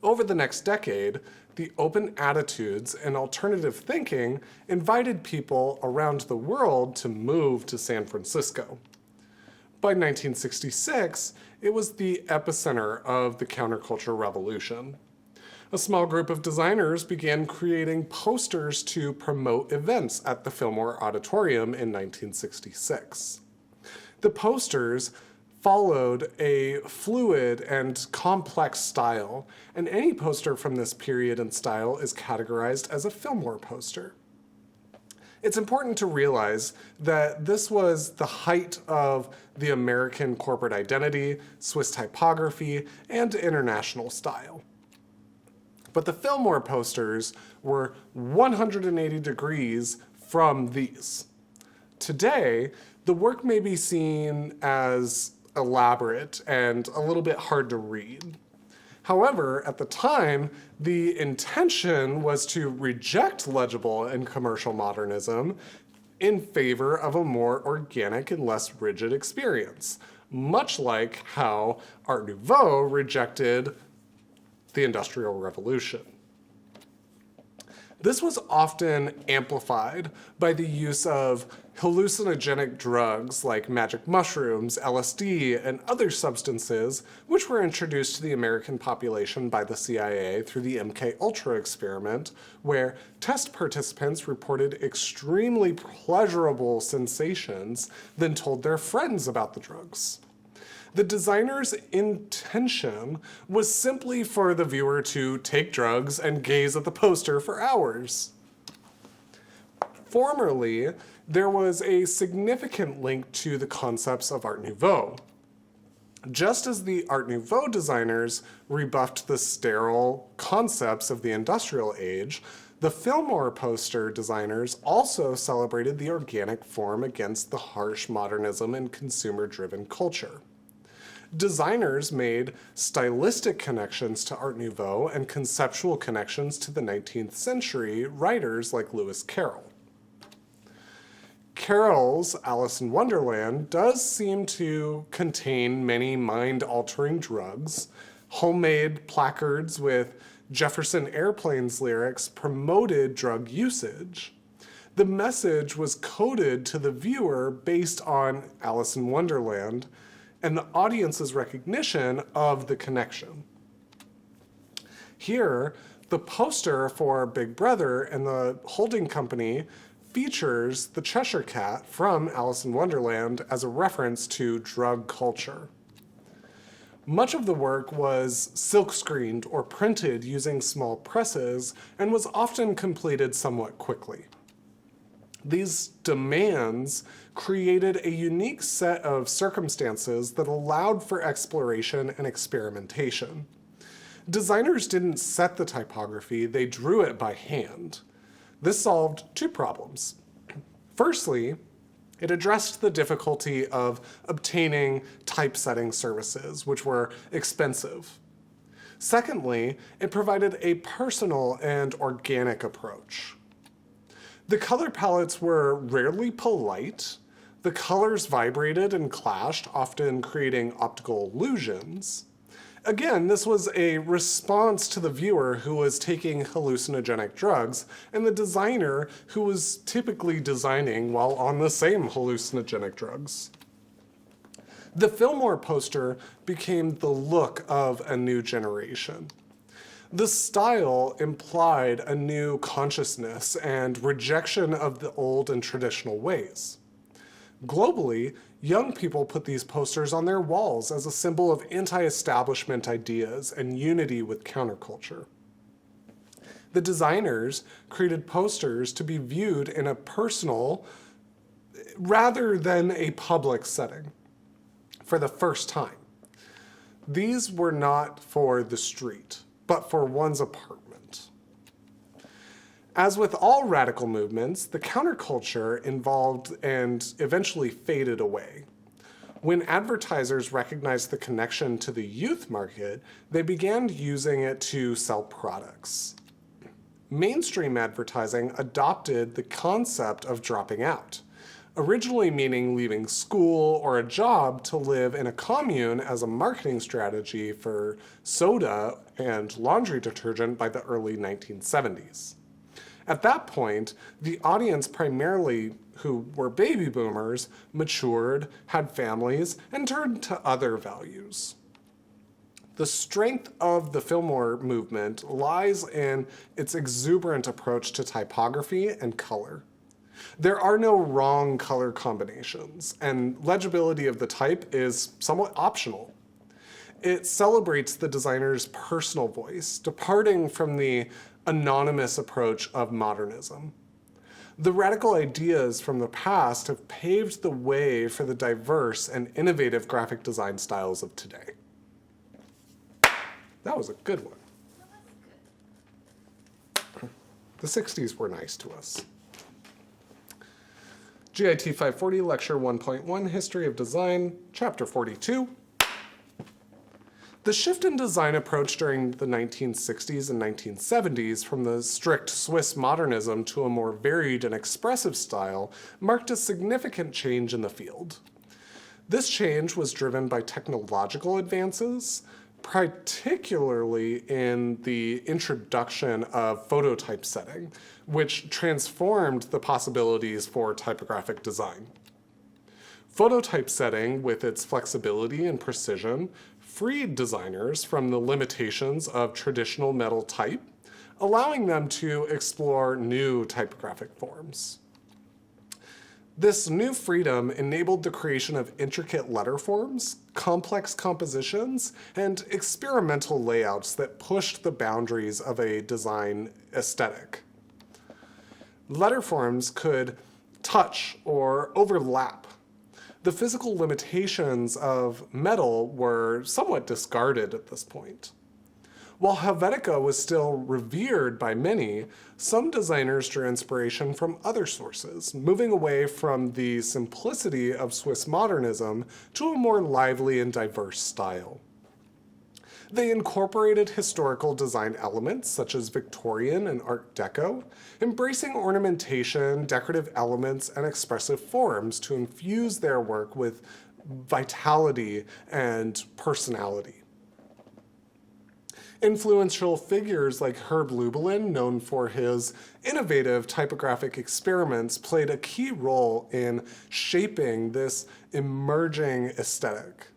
Over the next decade, the open attitudes and alternative thinking invited people around the world to move to San Francisco. By 1966, it was the epicenter of the counterculture revolution. A small group of designers began creating posters to promote events at the Fillmore Auditorium in 1966. The posters followed a fluid and complex style, and any poster from this period and style is categorized as a Fillmore poster. It's important to realize that this was the height of the American corporate identity, Swiss typography, and international style. But the Fillmore posters were 180 degrees from these. Today, the work may be seen as elaborate and a little bit hard to read. However, at the time, the intention was to reject legible and commercial modernism in favor of a more organic and less rigid experience, much like how Art Nouveau rejected the Industrial Revolution. This was often amplified by the use of hallucinogenic drugs like magic mushrooms, LSD, and other substances, which were introduced to the American population by the CIA through the MKUltra experiment, where test participants reported extremely pleasurable sensations, then told their friends about the drugs. The designer's intention was simply for the viewer to take drugs and gaze at the poster for hours. Formerly, there was a significant link to the concepts of Art Nouveau. Just as the Art Nouveau designers rebuffed the sterile concepts of the industrial age, the Fillmore poster designers also celebrated the organic form against the harsh modernism and consumer-driven culture. Designers made stylistic connections to Art Nouveau and conceptual connections to the 19th century writers like Lewis Carroll. Carroll's Alice in Wonderland does seem to contain many mind-altering drugs. Homemade placards with Jefferson Airplane's lyrics promoted drug usage. The message was coded to the viewer based on Alice in Wonderland and the audience's recognition of the connection. Here, the poster for Big Brother and the holding company features the Cheshire Cat from Alice in Wonderland as a reference to drug culture. Much of the work was silk-screened or printed using small presses and was often completed somewhat quickly. These demands created a unique set of circumstances that allowed for exploration and experimentation. Designers didn't set the typography, they drew it by hand. This solved two problems. Firstly, it addressed the difficulty of obtaining typesetting services, which were expensive. Secondly, it provided a personal and organic approach. The color palettes were rarely polite. The colors vibrated and clashed, often creating optical illusions. Again, this was a response to the viewer who was taking hallucinogenic drugs and the designer who was typically designing while on the same hallucinogenic drugs. The Fillmore poster became the look of a new generation. The style implied a new consciousness and rejection of the old and traditional ways. Globally, young people put these posters on their walls as a symbol of anti-establishment ideas and unity with counterculture. The designers created posters to be viewed in a personal rather than a public setting for the first time. These were not for the street, but for one's apartment. As with all radical movements, the counterculture involved and eventually faded away. When advertisers recognized the connection to the youth market, they began using it to sell products. Mainstream advertising adopted the concept of dropping out, originally meaning leaving school or a job to live in a commune as a marketing strategy for soda and laundry detergent by the early 1970s. At that point, the audience primarily, who were baby boomers, matured, had families, and turned to other values. The strength of the Fillmore movement lies in its exuberant approach to typography and color. There are no wrong color combinations, and legibility of the type is somewhat optional. It celebrates the designer's personal voice, departing from the anonymous approach of modernism. The radical ideas from the past have paved the way for the diverse and innovative graphic design styles of today. That was a good one. The 60s were nice to us. GIT 540, Lecture 1.1, History of Design, Chapter 42. The shift in design approach during the 1960s and 1970s from the strict Swiss modernism to a more varied and expressive style marked a significant change in the field. This change was driven by technological advances, particularly in the introduction of photo typesetting, which transformed the possibilities for typographic design. Photo typesetting, with its flexibility and precision, freed designers from the limitations of traditional metal type, allowing them to explore new typographic forms. This new freedom enabled the creation of intricate letter forms, complex compositions, and experimental layouts that pushed the boundaries of a design aesthetic. Letter forms could touch or overlap. The physical limitations of metal were somewhat discarded at this point. While Helvetica was still revered by many, some designers drew inspiration from other sources, moving away from the simplicity of Swiss modernism to a more lively and diverse style. They incorporated historical design elements such as Victorian and Art Deco, embracing ornamentation, decorative elements, and expressive forms to infuse their work with vitality and personality. Influential figures like Herb Luebelin, known for his innovative typographic experiments, played a key role in shaping this emerging aesthetic.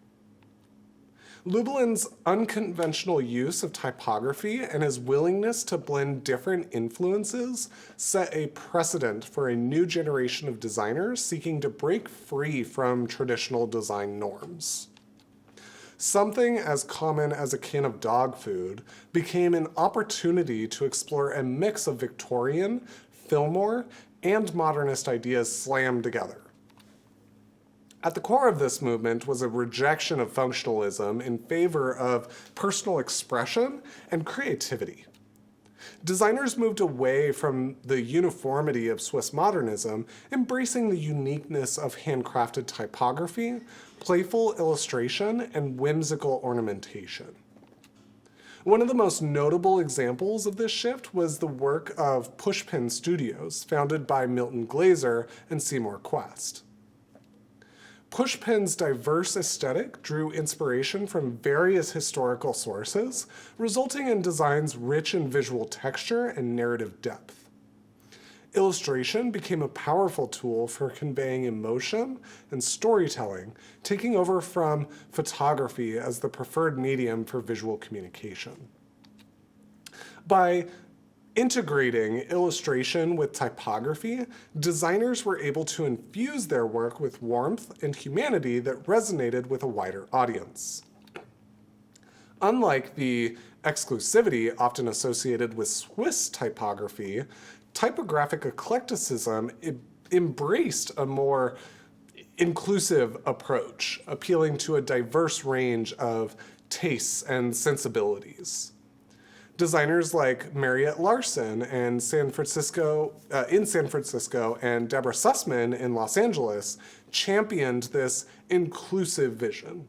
Luebelin's unconventional use of typography and his willingness to blend different influences set a precedent for a new generation of designers seeking to break free from traditional design norms. Something as common as a can of dog food became an opportunity to explore a mix of Victorian, Fillmore, and modernist ideas slammed together. At the core of this movement was a rejection of functionalism in favor of personal expression and creativity. Designers moved away from the uniformity of Swiss modernism, embracing the uniqueness of handcrafted typography, playful illustration, and whimsical ornamentation. One of the most notable examples of this shift was the work of Pushpin Studios, founded by Milton Glaser and Seymour Quest. Pushpin's diverse aesthetic drew inspiration from various historical sources, resulting in designs rich in visual texture and narrative depth. Illustration became a powerful tool for conveying emotion and storytelling, taking over from photography as the preferred medium for visual communication. By integrating illustration with typography, designers were able to infuse their work with warmth and humanity that resonated with a wider audience. Unlike the exclusivity often associated with Swiss typography, typographic eclecticism embraced a more inclusive approach, appealing to a diverse range of tastes and sensibilities. Designers like Mariette Larson in San Francisco and Deborah Sussman in Los Angeles championed this inclusive vision.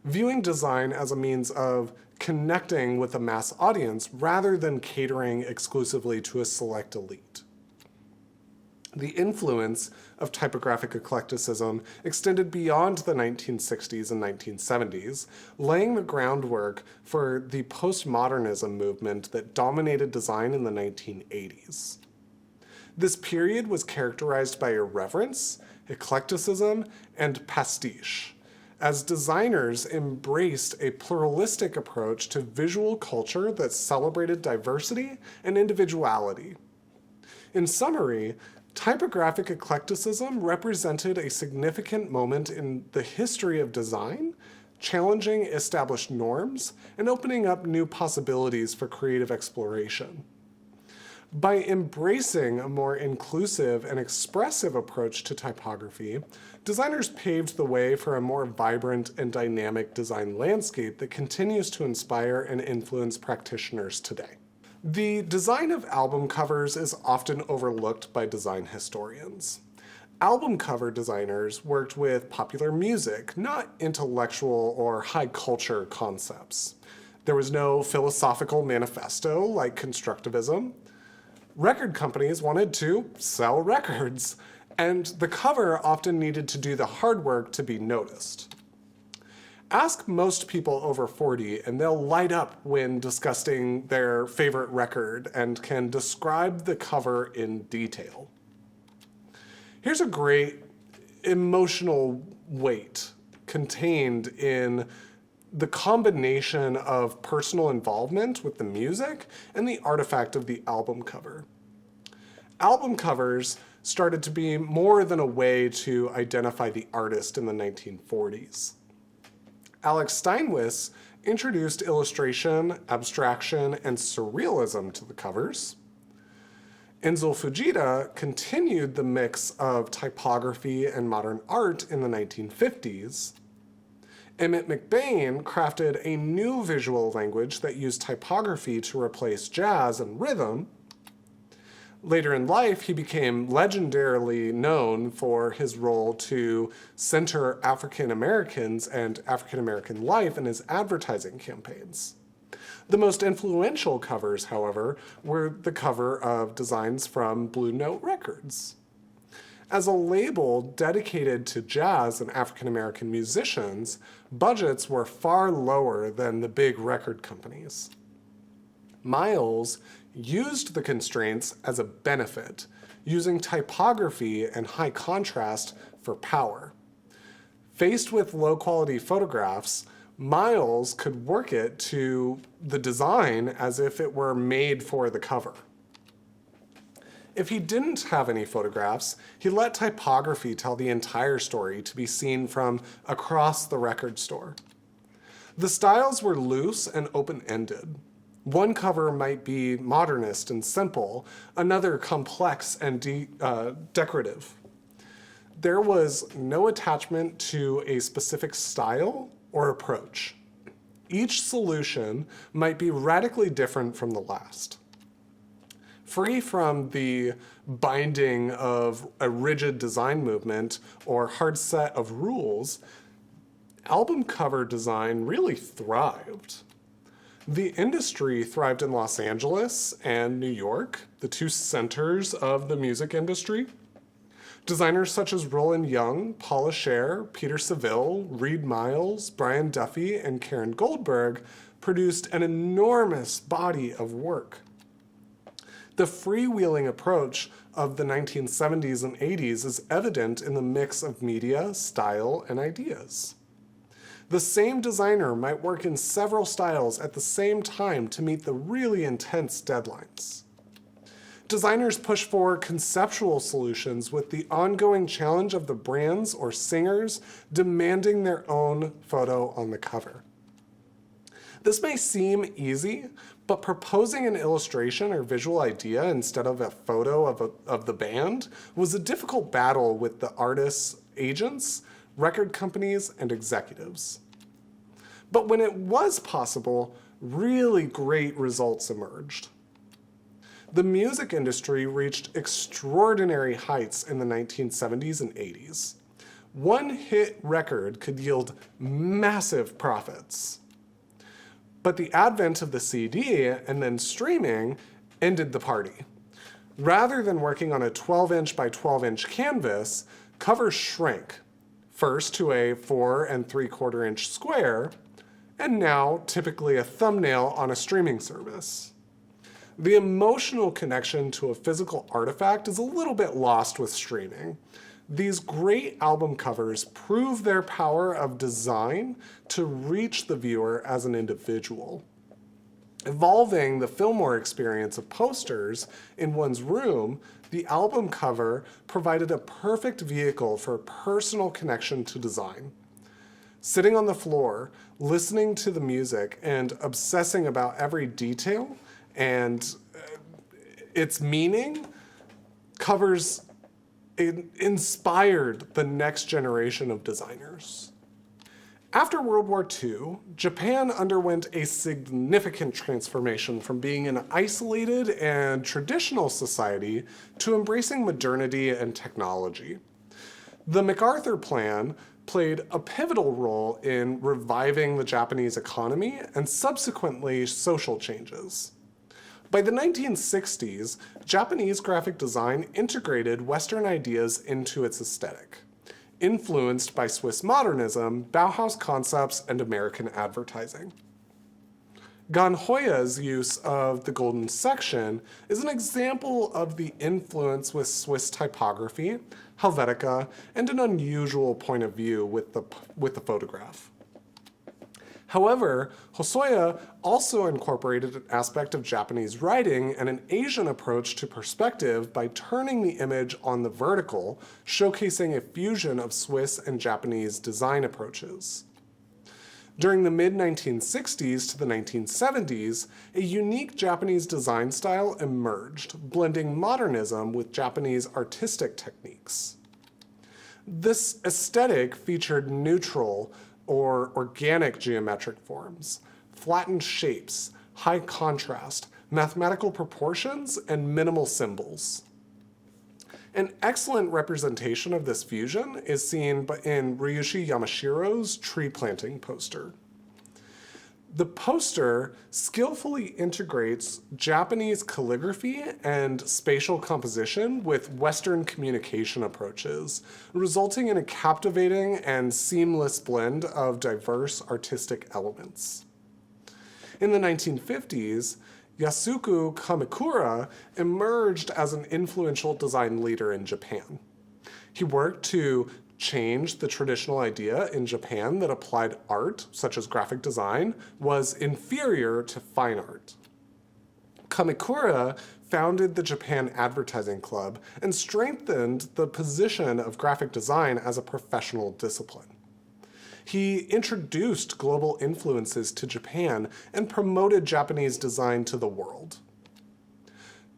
Viewing design as a means of connecting with a mass audience rather than catering exclusively to a select elite. The influence of typographic eclecticism extended beyond the 1960s and 1970s, laying the groundwork for the postmodernism movement that dominated design in the 1980s. This period was characterized by irreverence, eclecticism, and pastiche, as designers embraced a pluralistic approach to visual culture that celebrated diversity and individuality. In summary, typographic eclecticism represented a significant moment in the history of design, challenging established norms and opening up new possibilities for creative exploration. By embracing a more inclusive and expressive approach to typography, designers paved the way for a more vibrant and dynamic design landscape that continues to inspire and influence practitioners today. The design of album covers is often overlooked by design historians. Album cover designers worked with popular music, not intellectual or high culture concepts. There was no philosophical manifesto like constructivism. Record companies wanted to sell records, and the cover often needed to do the hard work to be noticed. Ask most people over 40 and they'll light up when discussing their favorite record and can describe the cover in detail. Here's a great emotional weight contained in the combination of personal involvement with the music and the artifact of the album cover. Album covers started to be more than a way to identify the artist in the 1940s. Alex Steinwitz introduced illustration, abstraction, and surrealism to the covers. Enzo Fujita continued the mix of typography and modern art in the 1950s. Emmett McBain crafted a new visual language that used typography to replace jazz and rhythm. Later in life, he became legendarily known for his role to center African Americans and African American life in his advertising campaigns. The most influential covers, however, were the cover of designs from Blue Note Records. As a label dedicated to jazz and African American musicians, budgets were far lower than the big record companies. Miles used the constraints as a benefit, using typography and high contrast for power. Faced with low-quality photographs, Miles could work it to the design as if it were made for the cover. If he didn't have any photographs, he let typography tell the entire story to be seen from across the record store. The styles were loose and open-ended. One cover might be modernist and simple, another complex and decorative. There was no attachment to a specific style or approach. Each solution might be radically different from the last. Free from the binding of a rigid design movement or hard set of rules, album cover design really thrived. The industry thrived in Los Angeles and New York, the two centers of the music industry. Designers such as Roland Young, Paula Scher, Peter Saville, Reed Miles, Brian Duffy, and Karen Goldberg produced an enormous body of work. The freewheeling approach of the 1970s and 80s is evident in the mix of media, style, and ideas. The same designer might work in several styles at the same time to meet the really intense deadlines. Designers push for conceptual solutions with the ongoing challenge of the brands or singers demanding their own photo on the cover. This may seem easy, but proposing an illustration or visual idea instead of a photo of the band was a difficult battle with the artists' agents, record companies, and executives. But when it was possible, really great results emerged. The music industry reached extraordinary heights in the 1970s and 80s. One hit record could yield massive profits. But the advent of the CD and then streaming ended the party. Rather than working on a 12-inch by 12-inch canvas, covers shrank, first to a 4 3/4-inch square, and now typically a thumbnail on a streaming service. The emotional connection to a physical artifact is a little bit lost with streaming. These great album covers prove their power of design to reach the viewer as an individual. Evolving the Fillmore experience of posters in one's room, the album cover provided a perfect vehicle for personal connection to design. Sitting on the floor, listening to the music, and obsessing about every detail and its meaning, covers inspired the next generation of designers. After World War II, Japan underwent a significant transformation from being an isolated and traditional society to embracing modernity and technology. The MacArthur Plan played a pivotal role in reviving the Japanese economy and subsequently social changes. By the 1960s, Japanese graphic design integrated Western ideas into its aesthetic. influenced by Swiss modernism, Bauhaus concepts, and American advertising. Ganhoya's use of the golden section is an example of the influence with Swiss typography, Helvetica, and an unusual point of view with the photograph. However, Hosoya also incorporated an aspect of Japanese writing and an Asian approach to perspective by turning the image on the vertical, showcasing a fusion of Swiss and Japanese design approaches. During the mid-1960s to the 1970s, a unique Japanese design style emerged, blending modernism with Japanese artistic techniques. This aesthetic featured neutral or organic geometric forms, flattened shapes, high contrast, mathematical proportions, and minimal symbols. An excellent representation of this fusion is seen in Ryuichi Yamashiro's tree planting poster. The poster skillfully integrates Japanese calligraphy and spatial composition with Western communication approaches, resulting in a captivating and seamless blend of diverse artistic elements. In the 1950s, Yasuko Kamikura emerged as an influential design leader in Japan. He worked to change the traditional idea in Japan that applied art, such as graphic design, was inferior to fine art. Kamikura founded the Japan Advertising Club and strengthened the position of graphic design as a professional discipline. He introduced global influences to Japan and promoted Japanese design to the world.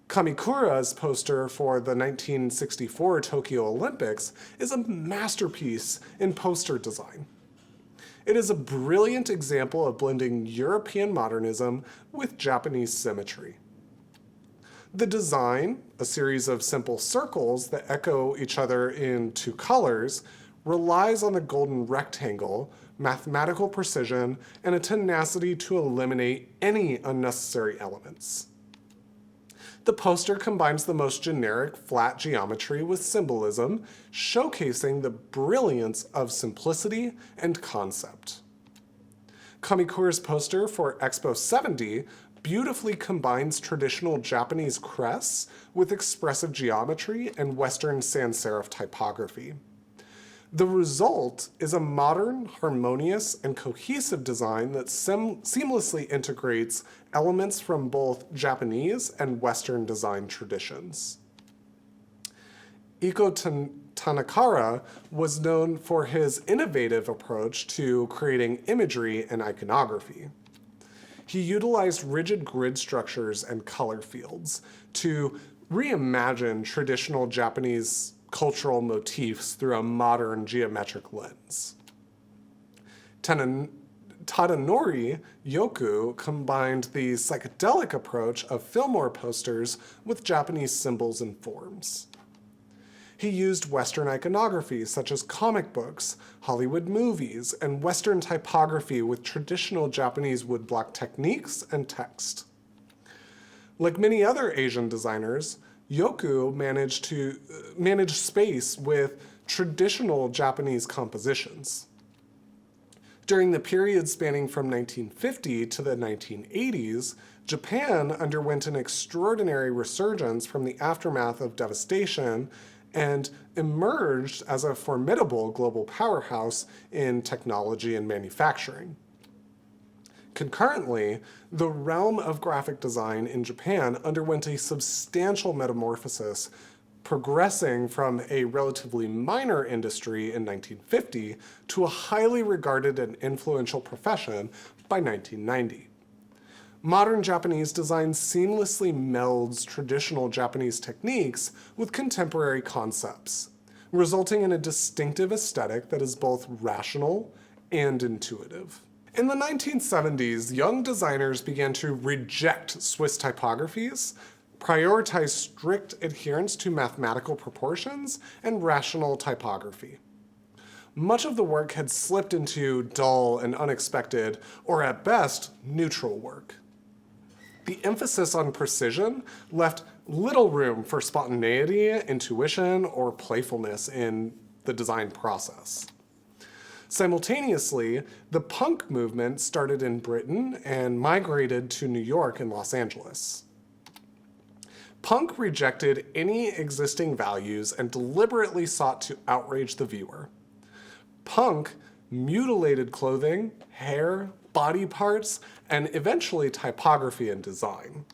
Kamikura's poster for the 1964 Tokyo Olympics is a masterpiece in poster design. It is a brilliant example of blending European modernism with Japanese symmetry. The design, a series of simple circles that echo each other in two colors, relies on the golden rectangle, mathematical precision, and a tenacity to eliminate any unnecessary elements. The poster combines the most generic flat geometry with symbolism, showcasing the brilliance of simplicity and concept. Kamikura's poster for Expo 70 beautifully combines traditional Japanese crests with expressive geometry and Western sans serif typography. The result is a modern, harmonious, and cohesive design that seamlessly integrates elements from both Japanese and Western design traditions. Iko Tanakara was known for his innovative approach to creating imagery and iconography. He utilized rigid grid structures and color fields to reimagine traditional Japanese cultural motifs through a modern geometric lens. Tadanori Yoku combined the psychedelic approach of Fillmore posters with Japanese symbols and forms. He used Western iconography such as comic books, Hollywood movies, and Western typography with traditional Japanese woodblock techniques and text. Like many other Asian designers, Yoku managed space with traditional Japanese compositions. During the period spanning from 1950 to the 1980s, Japan underwent an extraordinary resurgence from the aftermath of devastation and emerged as a formidable global powerhouse in technology and manufacturing. Concurrently, the realm of graphic design in Japan underwent a substantial metamorphosis, progressing from a relatively minor industry in 1950 to a highly regarded and influential profession by 1990. Modern Japanese design seamlessly melds traditional Japanese techniques with contemporary concepts, resulting in a distinctive aesthetic that is both rational and intuitive. In the 1970s, young designers began to reject Swiss typographies, prioritize strict adherence to mathematical proportions, and rational typography. Much of the work had slipped into dull and unexpected, or at best, neutral work. The emphasis on precision left little room for spontaneity, intuition, or playfulness in the design process. Simultaneously, the punk movement started in Britain and migrated to New York and Los Angeles. Punk rejected any existing values and deliberately sought to outrage the viewer. Punk mutilated clothing, hair, body parts, and eventually typography and design.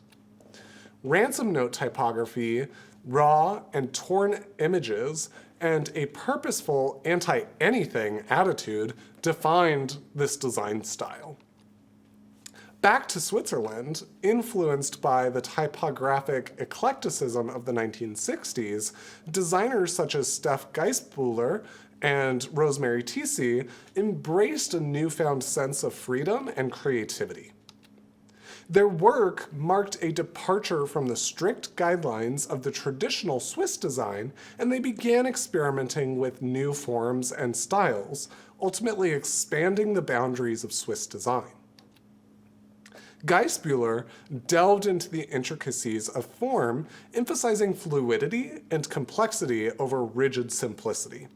Ransom note typography, raw and torn images, and a purposeful anti-anything attitude defined this design style. Back to Switzerland, influenced by the typographic eclecticism of the 1960s, designers such as Steph Geisbuhler and Rosemary Tisci embraced a newfound sense of freedom and creativity. Their work marked a departure from the strict guidelines of the traditional Swiss design, and they began experimenting with new forms and styles, ultimately expanding the boundaries of Swiss design. Geisbuhler delved into the intricacies of form, emphasizing fluidity and complexity over rigid simplicity.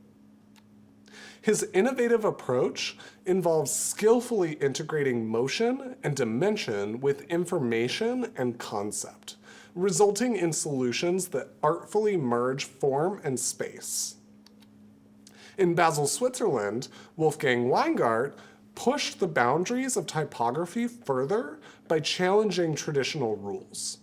His innovative approach involves skillfully integrating motion and dimension with information and concept, resulting in solutions that artfully merge form and space. In Basel, Switzerland, Wolfgang Weingart pushed the boundaries of typography further by challenging traditional rules.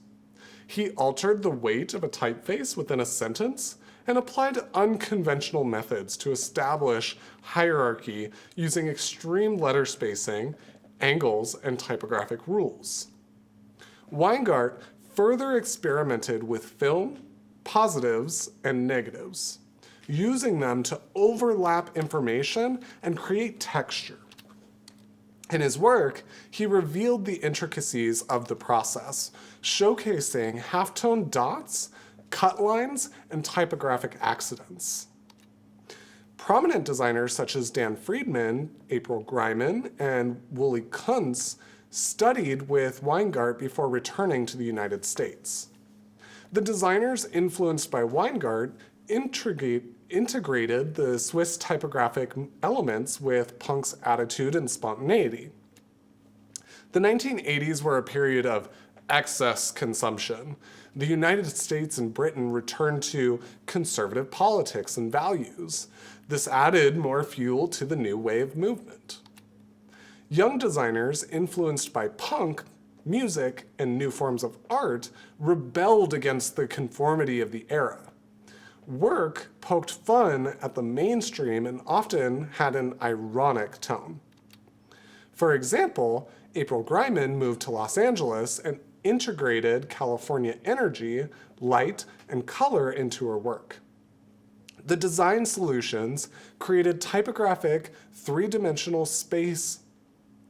He altered the weight of a typeface within a sentence and applied unconventional methods to establish hierarchy using extreme letter spacing, angles, and typographic rules. Weingart further experimented with film, positives, and negatives, using them to overlap information and create texture. In his work, he revealed the intricacies of the process, showcasing halftone dots, cut lines, and typographic accidents. Prominent designers such as Dan Friedman, April Greiman, and Wooly Kuntz studied with Weingart before returning to the United States. The designers influenced by Weingart integrated the Swiss typographic elements with punk's attitude and spontaneity. The 1980s were a period of excess consumption. The United States and Britain returned to conservative politics and values. This added more fuel to the new wave movement. Young designers influenced by punk, music, and new forms of art rebelled against the conformity of the era. Work poked fun at the mainstream and often had an ironic tone. For example, April Greiman moved to Los Angeles and integrated California energy, light, and color into her work. The design solutions created typographic, three-dimensional space,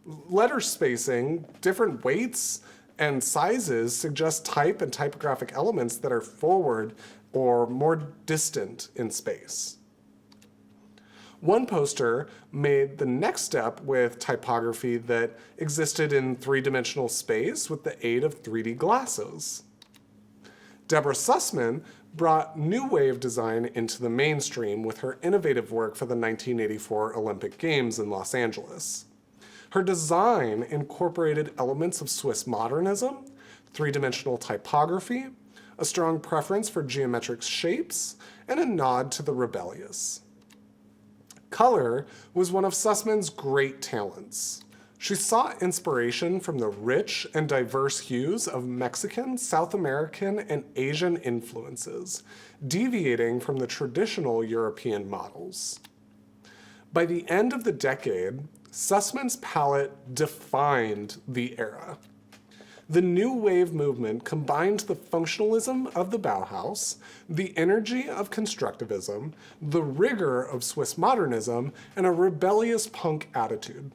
letter spacing, different weights and sizes suggest type and typographic elements that are forward or more distant in space. One poster made the next step with typography that existed in three-dimensional space with the aid of 3D glasses. Deborah Sussman brought new wave design into the mainstream with her innovative work for the 1984 Olympic Games in Los Angeles. Her design incorporated elements of Swiss modernism, three-dimensional typography, a strong preference for geometric shapes, and a nod to the rebellious. Color was one of Sussman's great talents. She sought inspiration from the rich and diverse hues of Mexican, South American, and Asian influences, deviating from the traditional European models. By the end of the decade, Sussman's palette defined the era. The New Wave movement combined the functionalism of the Bauhaus, the energy of constructivism, the rigor of Swiss modernism, and a rebellious punk attitude.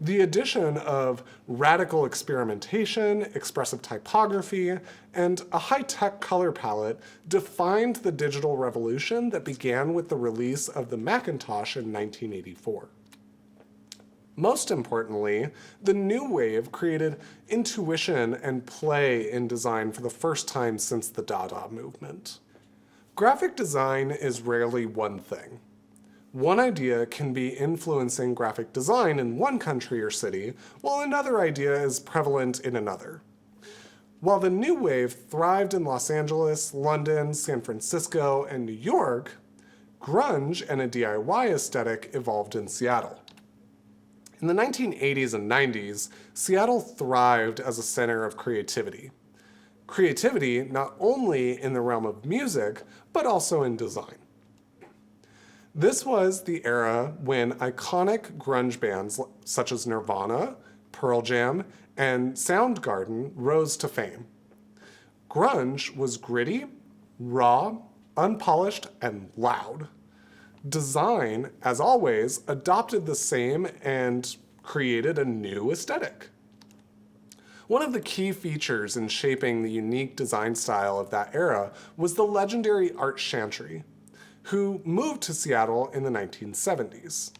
The addition of radical experimentation, expressive typography, and a high-tech color palette defined the digital revolution that began with the release of the Macintosh in 1984. Most importantly, the New Wave created intuition and play in design for the first time since the Dada movement. Graphic design is rarely one thing. One idea can be influencing graphic design in one country or city, while another idea is prevalent in another. While the New Wave thrived in Los Angeles, London, San Francisco, and New York, grunge and a DIY aesthetic evolved in Seattle. In the 1980s and 90s, Seattle thrived as a center of creativity. Creativity not only in the realm of music, but also in design. This was the era when iconic grunge bands such as Nirvana, Pearl Jam, and Soundgarden rose to fame. Grunge was gritty, raw, unpolished, and loud. Design, as always, adopted the same and created a new aesthetic. One of the key features in shaping the unique design style of that era was the legendary Art Chantry, who moved to Seattle in the 1970s.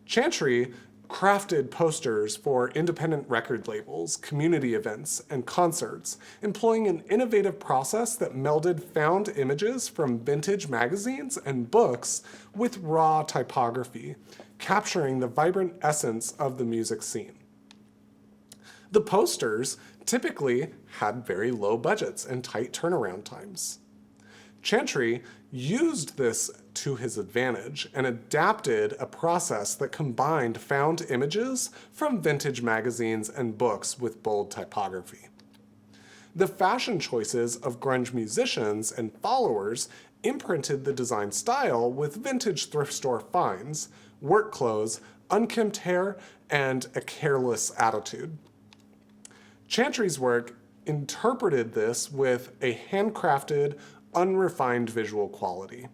Chantry crafted posters for independent record labels, community events, and concerts, employing an innovative process that melded found images from vintage magazines and books with raw typography, capturing the vibrant essence of the music scene. The posters typically had very low budgets and tight turnaround times. Chantry used this to his advantage and adapted a process that combined found images from vintage magazines and books with bold typography. The fashion choices of grunge musicians and followers imprinted the design style with vintage thrift store finds, work clothes, unkempt hair, and a careless attitude. Chantry's work interpreted this with a handcrafted, unrefined visual quality.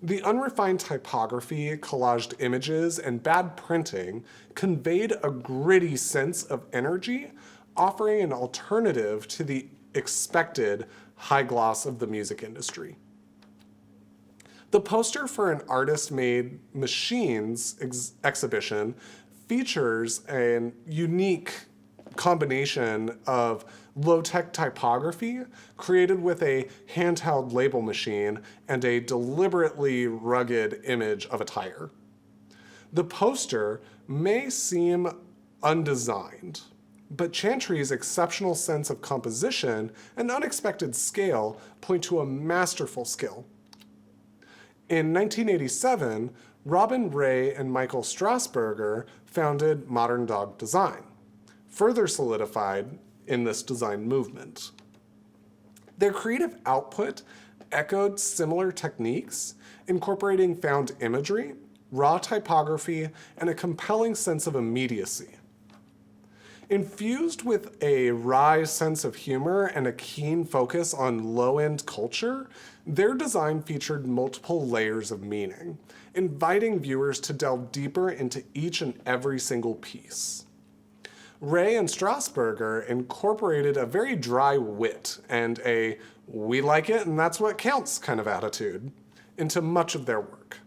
The unrefined typography, collaged images, and bad printing conveyed a gritty sense of energy, offering an alternative to the expected high gloss of the music industry. The poster for an artist-made machines exhibition features a unique combination of low-tech typography created with a handheld label machine and a deliberately rugged image of a tire. The poster may seem undesigned, but Chantry's exceptional sense of composition and unexpected scale point to a masterful skill. In 1987, Robin Ray and Michael Strasberger founded Modern Dog Design, further solidified in this design movement. Their creative output echoed similar techniques, incorporating found imagery, raw typography, and a compelling sense of immediacy. Infused with a wry sense of humor and a keen focus on low-end culture, their design featured multiple layers of meaning, inviting viewers to delve deeper into each and every single piece. Ray and Strasberger incorporated a very dry wit and a "we like it and that's what counts" kind of attitude into much of their work.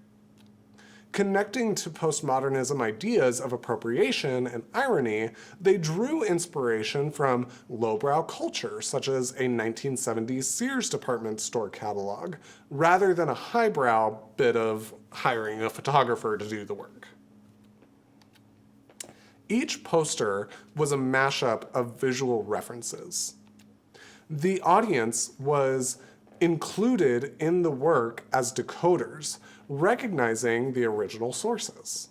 Connecting to postmodernism ideas of appropriation and irony, they drew inspiration from lowbrow culture, such as a 1970s Sears department store catalog, rather than a highbrow bit of hiring a photographer to do the work. Each poster was a mashup of visual references. The audience was included in the work as decoders, recognizing the original sources.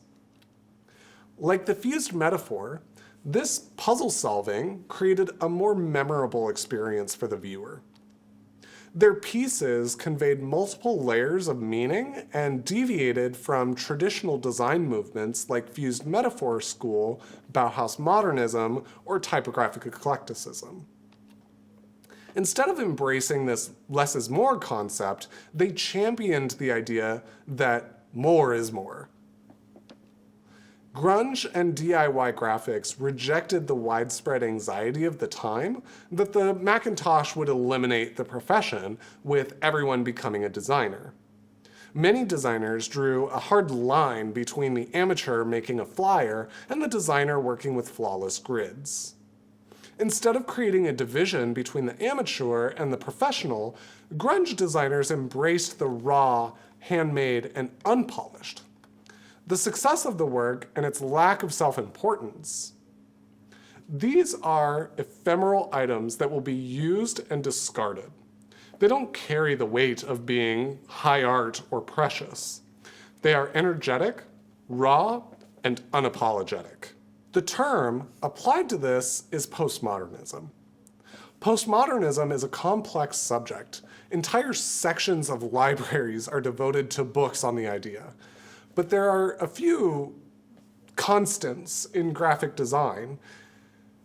Like the fused metaphor, this puzzle solving created a more memorable experience for the viewer. Their pieces conveyed multiple layers of meaning and deviated from traditional design movements like fused metaphor school, Bauhaus modernism, or typographic eclecticism. Instead of embracing this less is more concept, they championed the idea that more is more. Grunge and DIY graphics rejected the widespread anxiety of the time that the Macintosh would eliminate the profession, with everyone becoming a designer. Many designers drew a hard line between the amateur making a flyer and the designer working with flawless grids. Instead of creating a division between the amateur and the professional, grunge designers embraced the raw, handmade, and unpolished. The success of the work and its lack of self-importance. These are ephemeral items that will be used and discarded. They don't carry the weight of being high art or precious. They are energetic, raw, and unapologetic. The term applied to this is postmodernism. Postmodernism is a complex subject. Entire sections of libraries are devoted to books on the idea. But there are a few constants in graphic design.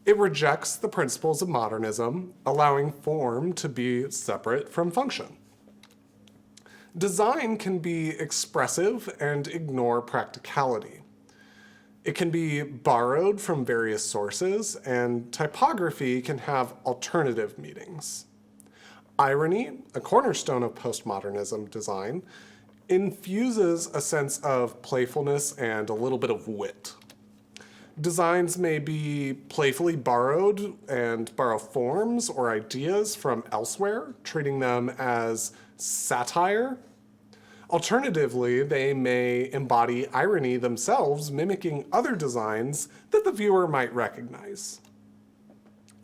It rejects the principles of modernism, allowing form to be separate from function. Design can be expressive and ignore practicality. It can be borrowed from various sources, and typography can have alternative meanings. Irony, a cornerstone of postmodernism design, infuses a sense of playfulness and a little bit of wit. Designs may be playfully borrowed and borrow forms or ideas from elsewhere, treating them as satire. Alternatively, they may embody irony themselves, mimicking other designs that the viewer might recognize.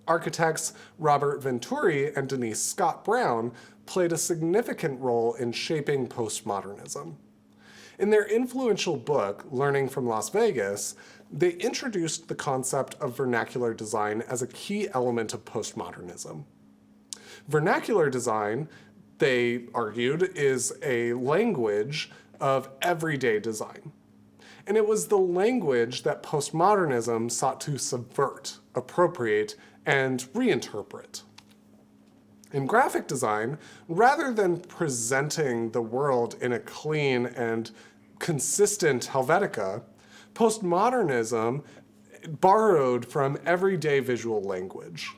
Architects Robert Venturi and Denise Scott Brown played a significant role in shaping postmodernism. In their influential book, Learning from Las Vegas, they introduced the concept of vernacular design as a key element of postmodernism. Vernacular design, they argued, is a language of everyday design. And it was the language that postmodernism sought to subvert, appropriate, and reinterpret. In graphic design, rather than presenting the world in a clean and consistent Helvetica, postmodernism borrowed from everyday visual language.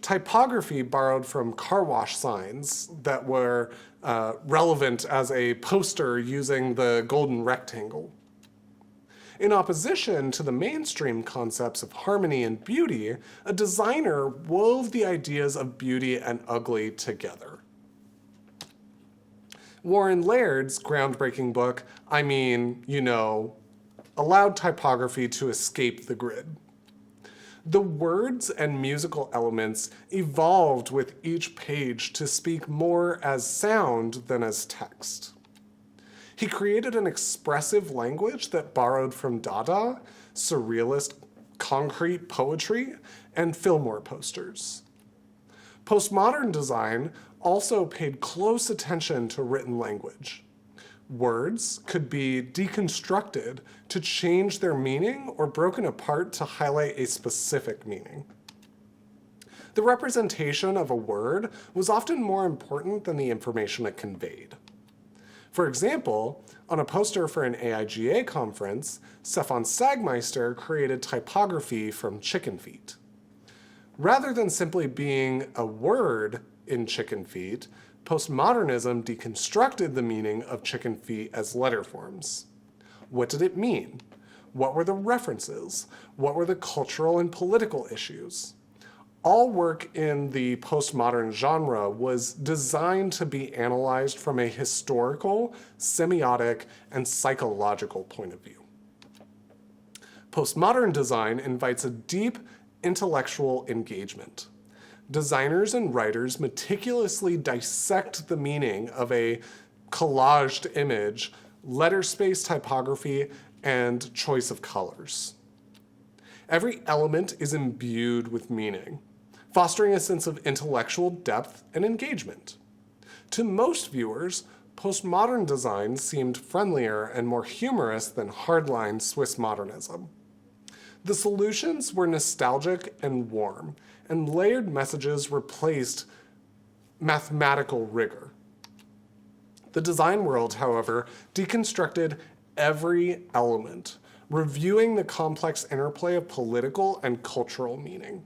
Typography borrowed from car wash signs that were relevant as a poster using the golden rectangle. In opposition to the mainstream concepts of harmony and beauty, a designer wove the ideas of beauty and ugly together. Warren Laird's groundbreaking book, allowed typography to escape the grid. The words and musical elements evolved with each page to speak more as sound than as text. He created an expressive language that borrowed from Dada, surrealist concrete poetry, and Fillmore posters. Postmodern design also paid close attention to written language. Words could be deconstructed to change their meaning or broken apart to highlight a specific meaning. The representation of a word was often more important than the information it conveyed. For example, on a poster for an AIGA conference, Stefan Sagmeister created typography from chicken feet. Rather than simply being a word in chicken feet, postmodernism deconstructed the meaning of chicken feet as letter forms. What did it mean? What were the references? What were the cultural and political issues? All work in the postmodern genre was designed to be analyzed from a historical, semiotic, and psychological point of view. Postmodern design invites a deep intellectual engagement. Designers and writers meticulously dissect the meaning of a collaged image, letter space typography, and choice of colors. Every element is imbued with meaning, fostering a sense of intellectual depth and engagement. To most viewers, postmodern design seemed friendlier and more humorous than hardline Swiss modernism. The solutions were nostalgic and warm, and layered messages replaced mathematical rigor. The design world, however, deconstructed every element, reviewing the complex interplay of political and cultural meaning.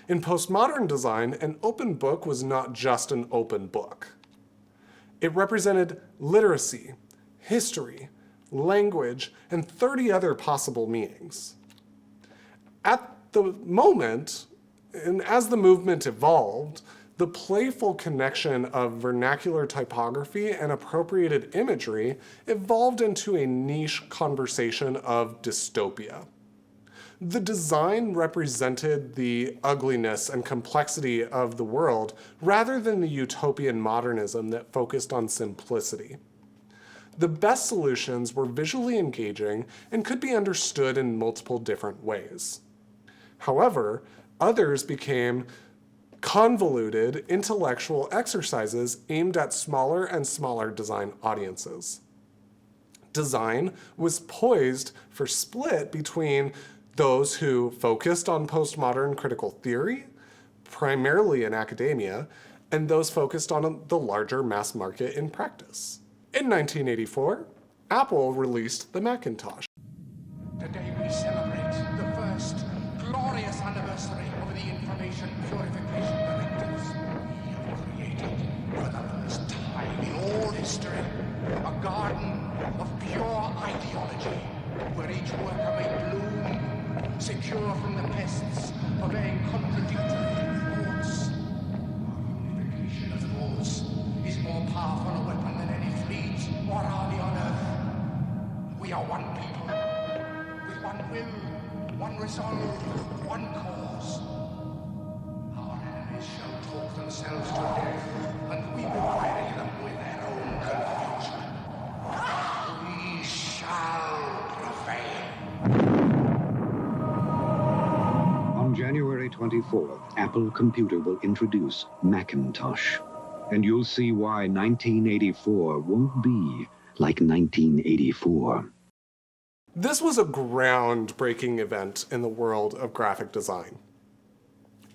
In postmodern design, an open book was not just an open book. It represented literacy, history, language, and 30 other possible meanings. At the moment, and as the movement evolved, the playful connection of vernacular typography and appropriated imagery evolved into a niche conversation of dystopia. The design represented the ugliness and complexity of the world rather than the utopian modernism that focused on simplicity. The best solutions were visually engaging and could be understood in multiple different ways. However, others became convoluted intellectual exercises aimed at smaller and smaller design audiences. Design was poised for split between those who focused on postmodern critical theory, primarily in academia, and those focused on the larger mass market in practice. In 1984, Apple released the Macintosh. Today we celebrate the first glorious anniversary of the Information Purification Directives. We have created, for the first time in all history, a garden of pure ideology, where each worker may bloom, secure from the pests of vain contradictory thoughts. Our unification of thoughts is more powerful a weapon than any fleet or army on earth. We are one people, with one will, one resolve, one cause. Our enemies shall talk themselves to death, and we will bury them with their own confusion. We shall prevail. On January 24th, Apple Computer will introduce Macintosh. And you'll see why 1984 won't be like 1984. This was a groundbreaking event in the world of graphic design.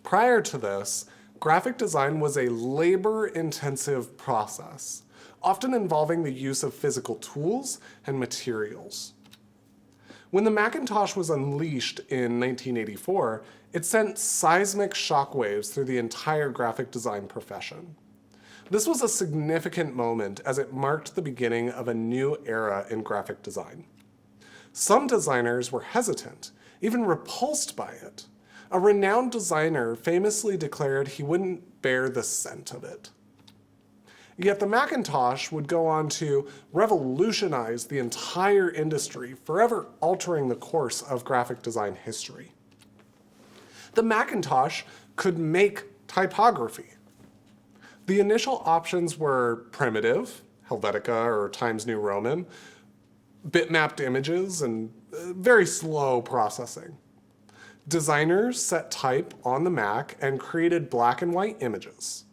Prior to this, graphic design was a labor-intensive process, often involving the use of physical tools and materials. When the Macintosh was unleashed in 1984, it sent seismic shockwaves through the entire graphic design profession. This was a significant moment as it marked the beginning of a new era in graphic design. Some designers were hesitant, even repulsed by it. A renowned designer famously declared he wouldn't bear the scent of it. Yet the Macintosh would go on to revolutionize the entire industry, forever altering the course of graphic design history. The Macintosh could make typography. The initial options were primitive, Helvetica or Times New Roman, bitmapped images, and very slow processing. Designers set type on the Mac and created black and white images.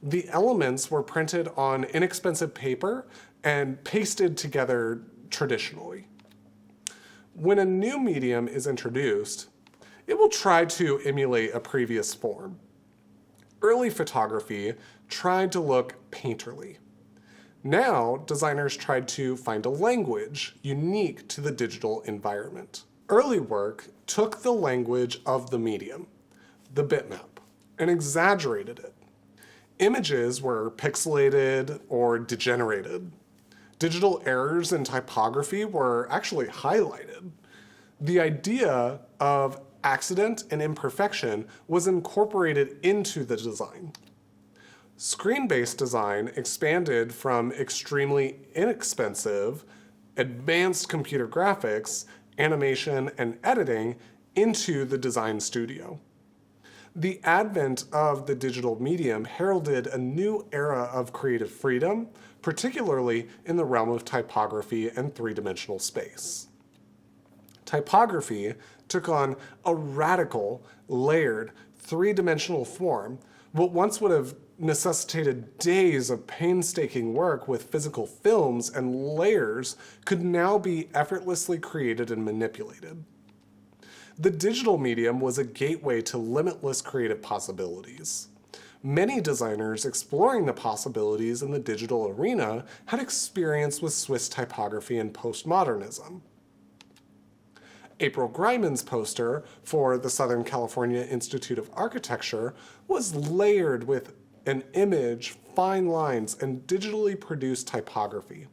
The elements were printed on inexpensive paper and pasted together traditionally. When a new medium is introduced, it will try to emulate a previous form. Early photography tried to look painterly. Now, designers tried to find a language unique to the digital environment. Early work took the language of the medium, the bitmap, and exaggerated it. Images were pixelated or degenerated. Digital errors in typography were actually highlighted. The idea of accident and imperfection was incorporated into the design. Screen-based design expanded from extremely inexpensive, advanced computer graphics, animation, and editing into the design studio. The advent of the digital medium heralded a new era of creative freedom, particularly in the realm of typography and three-dimensional space. Typography took on a radical, layered, three-dimensional form. What once would have necessitated days of painstaking work with physical films and layers could now be effortlessly created and manipulated. The digital medium was a gateway to limitless creative possibilities. Many designers exploring the possibilities in the digital arena had experience with Swiss typography and postmodernism. April Greiman's poster for the Southern California Institute of Architecture was layered with an image, fine lines, and digitally produced typography.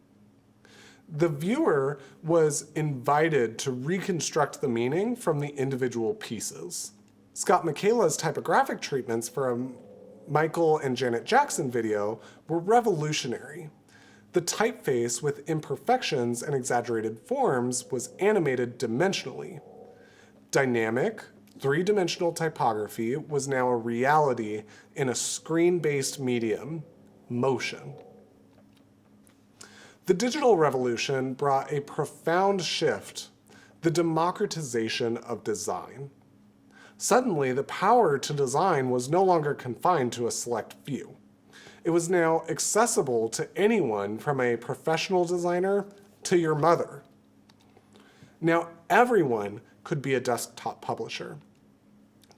The viewer was invited to reconstruct the meaning from the individual pieces. Scott Michaela's typographic treatments for a Michael and Janet Jackson video were revolutionary. The typeface with imperfections and exaggerated forms was animated dimensionally. Dynamic, three-dimensional typography was now a reality in a screen-based medium, motion. The digital revolution brought a profound shift, the democratization of design. Suddenly, the power to design was no longer confined to a select few. It was now accessible to anyone from a professional designer to your mother. Now everyone could be a desktop publisher.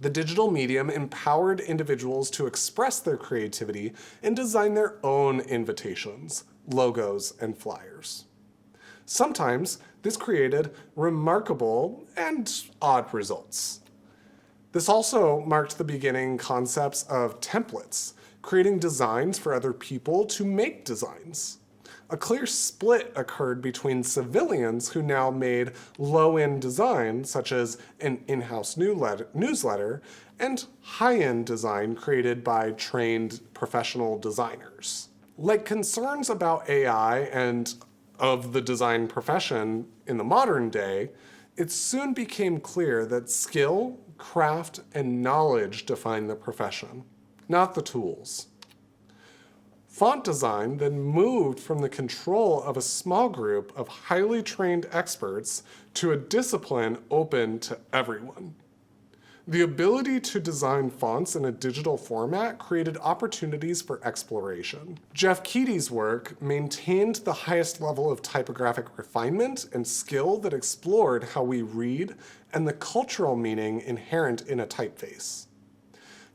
The digital medium empowered individuals to express their creativity and design their own invitations, logos, and flyers. Sometimes this created remarkable and odd results. This also marked the beginning concepts of templates, creating designs for other people to make designs. A clear split occurred between civilians who now made low-end design, such as an in-house newsletter, and high-end design created by trained professional designers. Like concerns about AI and of the design profession in the modern day, it soon became clear that skill, craft, and knowledge define the profession, not the tools. Font design then moved from the control of a small group of highly trained experts to a discipline open to everyone. The ability to design fonts in a digital format created opportunities for exploration. Jeff Keaty's work maintained the highest level of typographic refinement and skill that explored how we read and the cultural meaning inherent in a typeface.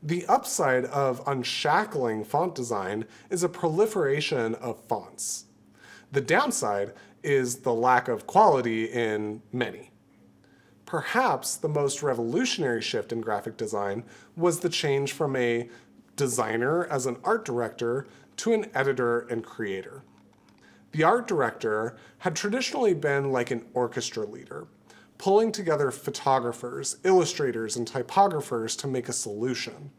The upside of unshackling font design is a proliferation of fonts. The downside is the lack of quality in many. Perhaps the most revolutionary shift in graphic design was the change from a designer as an art director to an editor and creator. The art director had traditionally been like an orchestra leader, pulling together photographers, illustrators, and typographers to make a solution.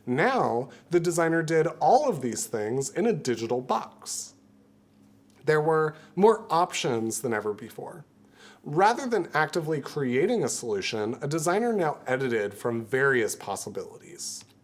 Now, the designer did all of these things in a digital box. There were more options than ever before. Rather than actively creating a solution, a designer now edited from various possibilities.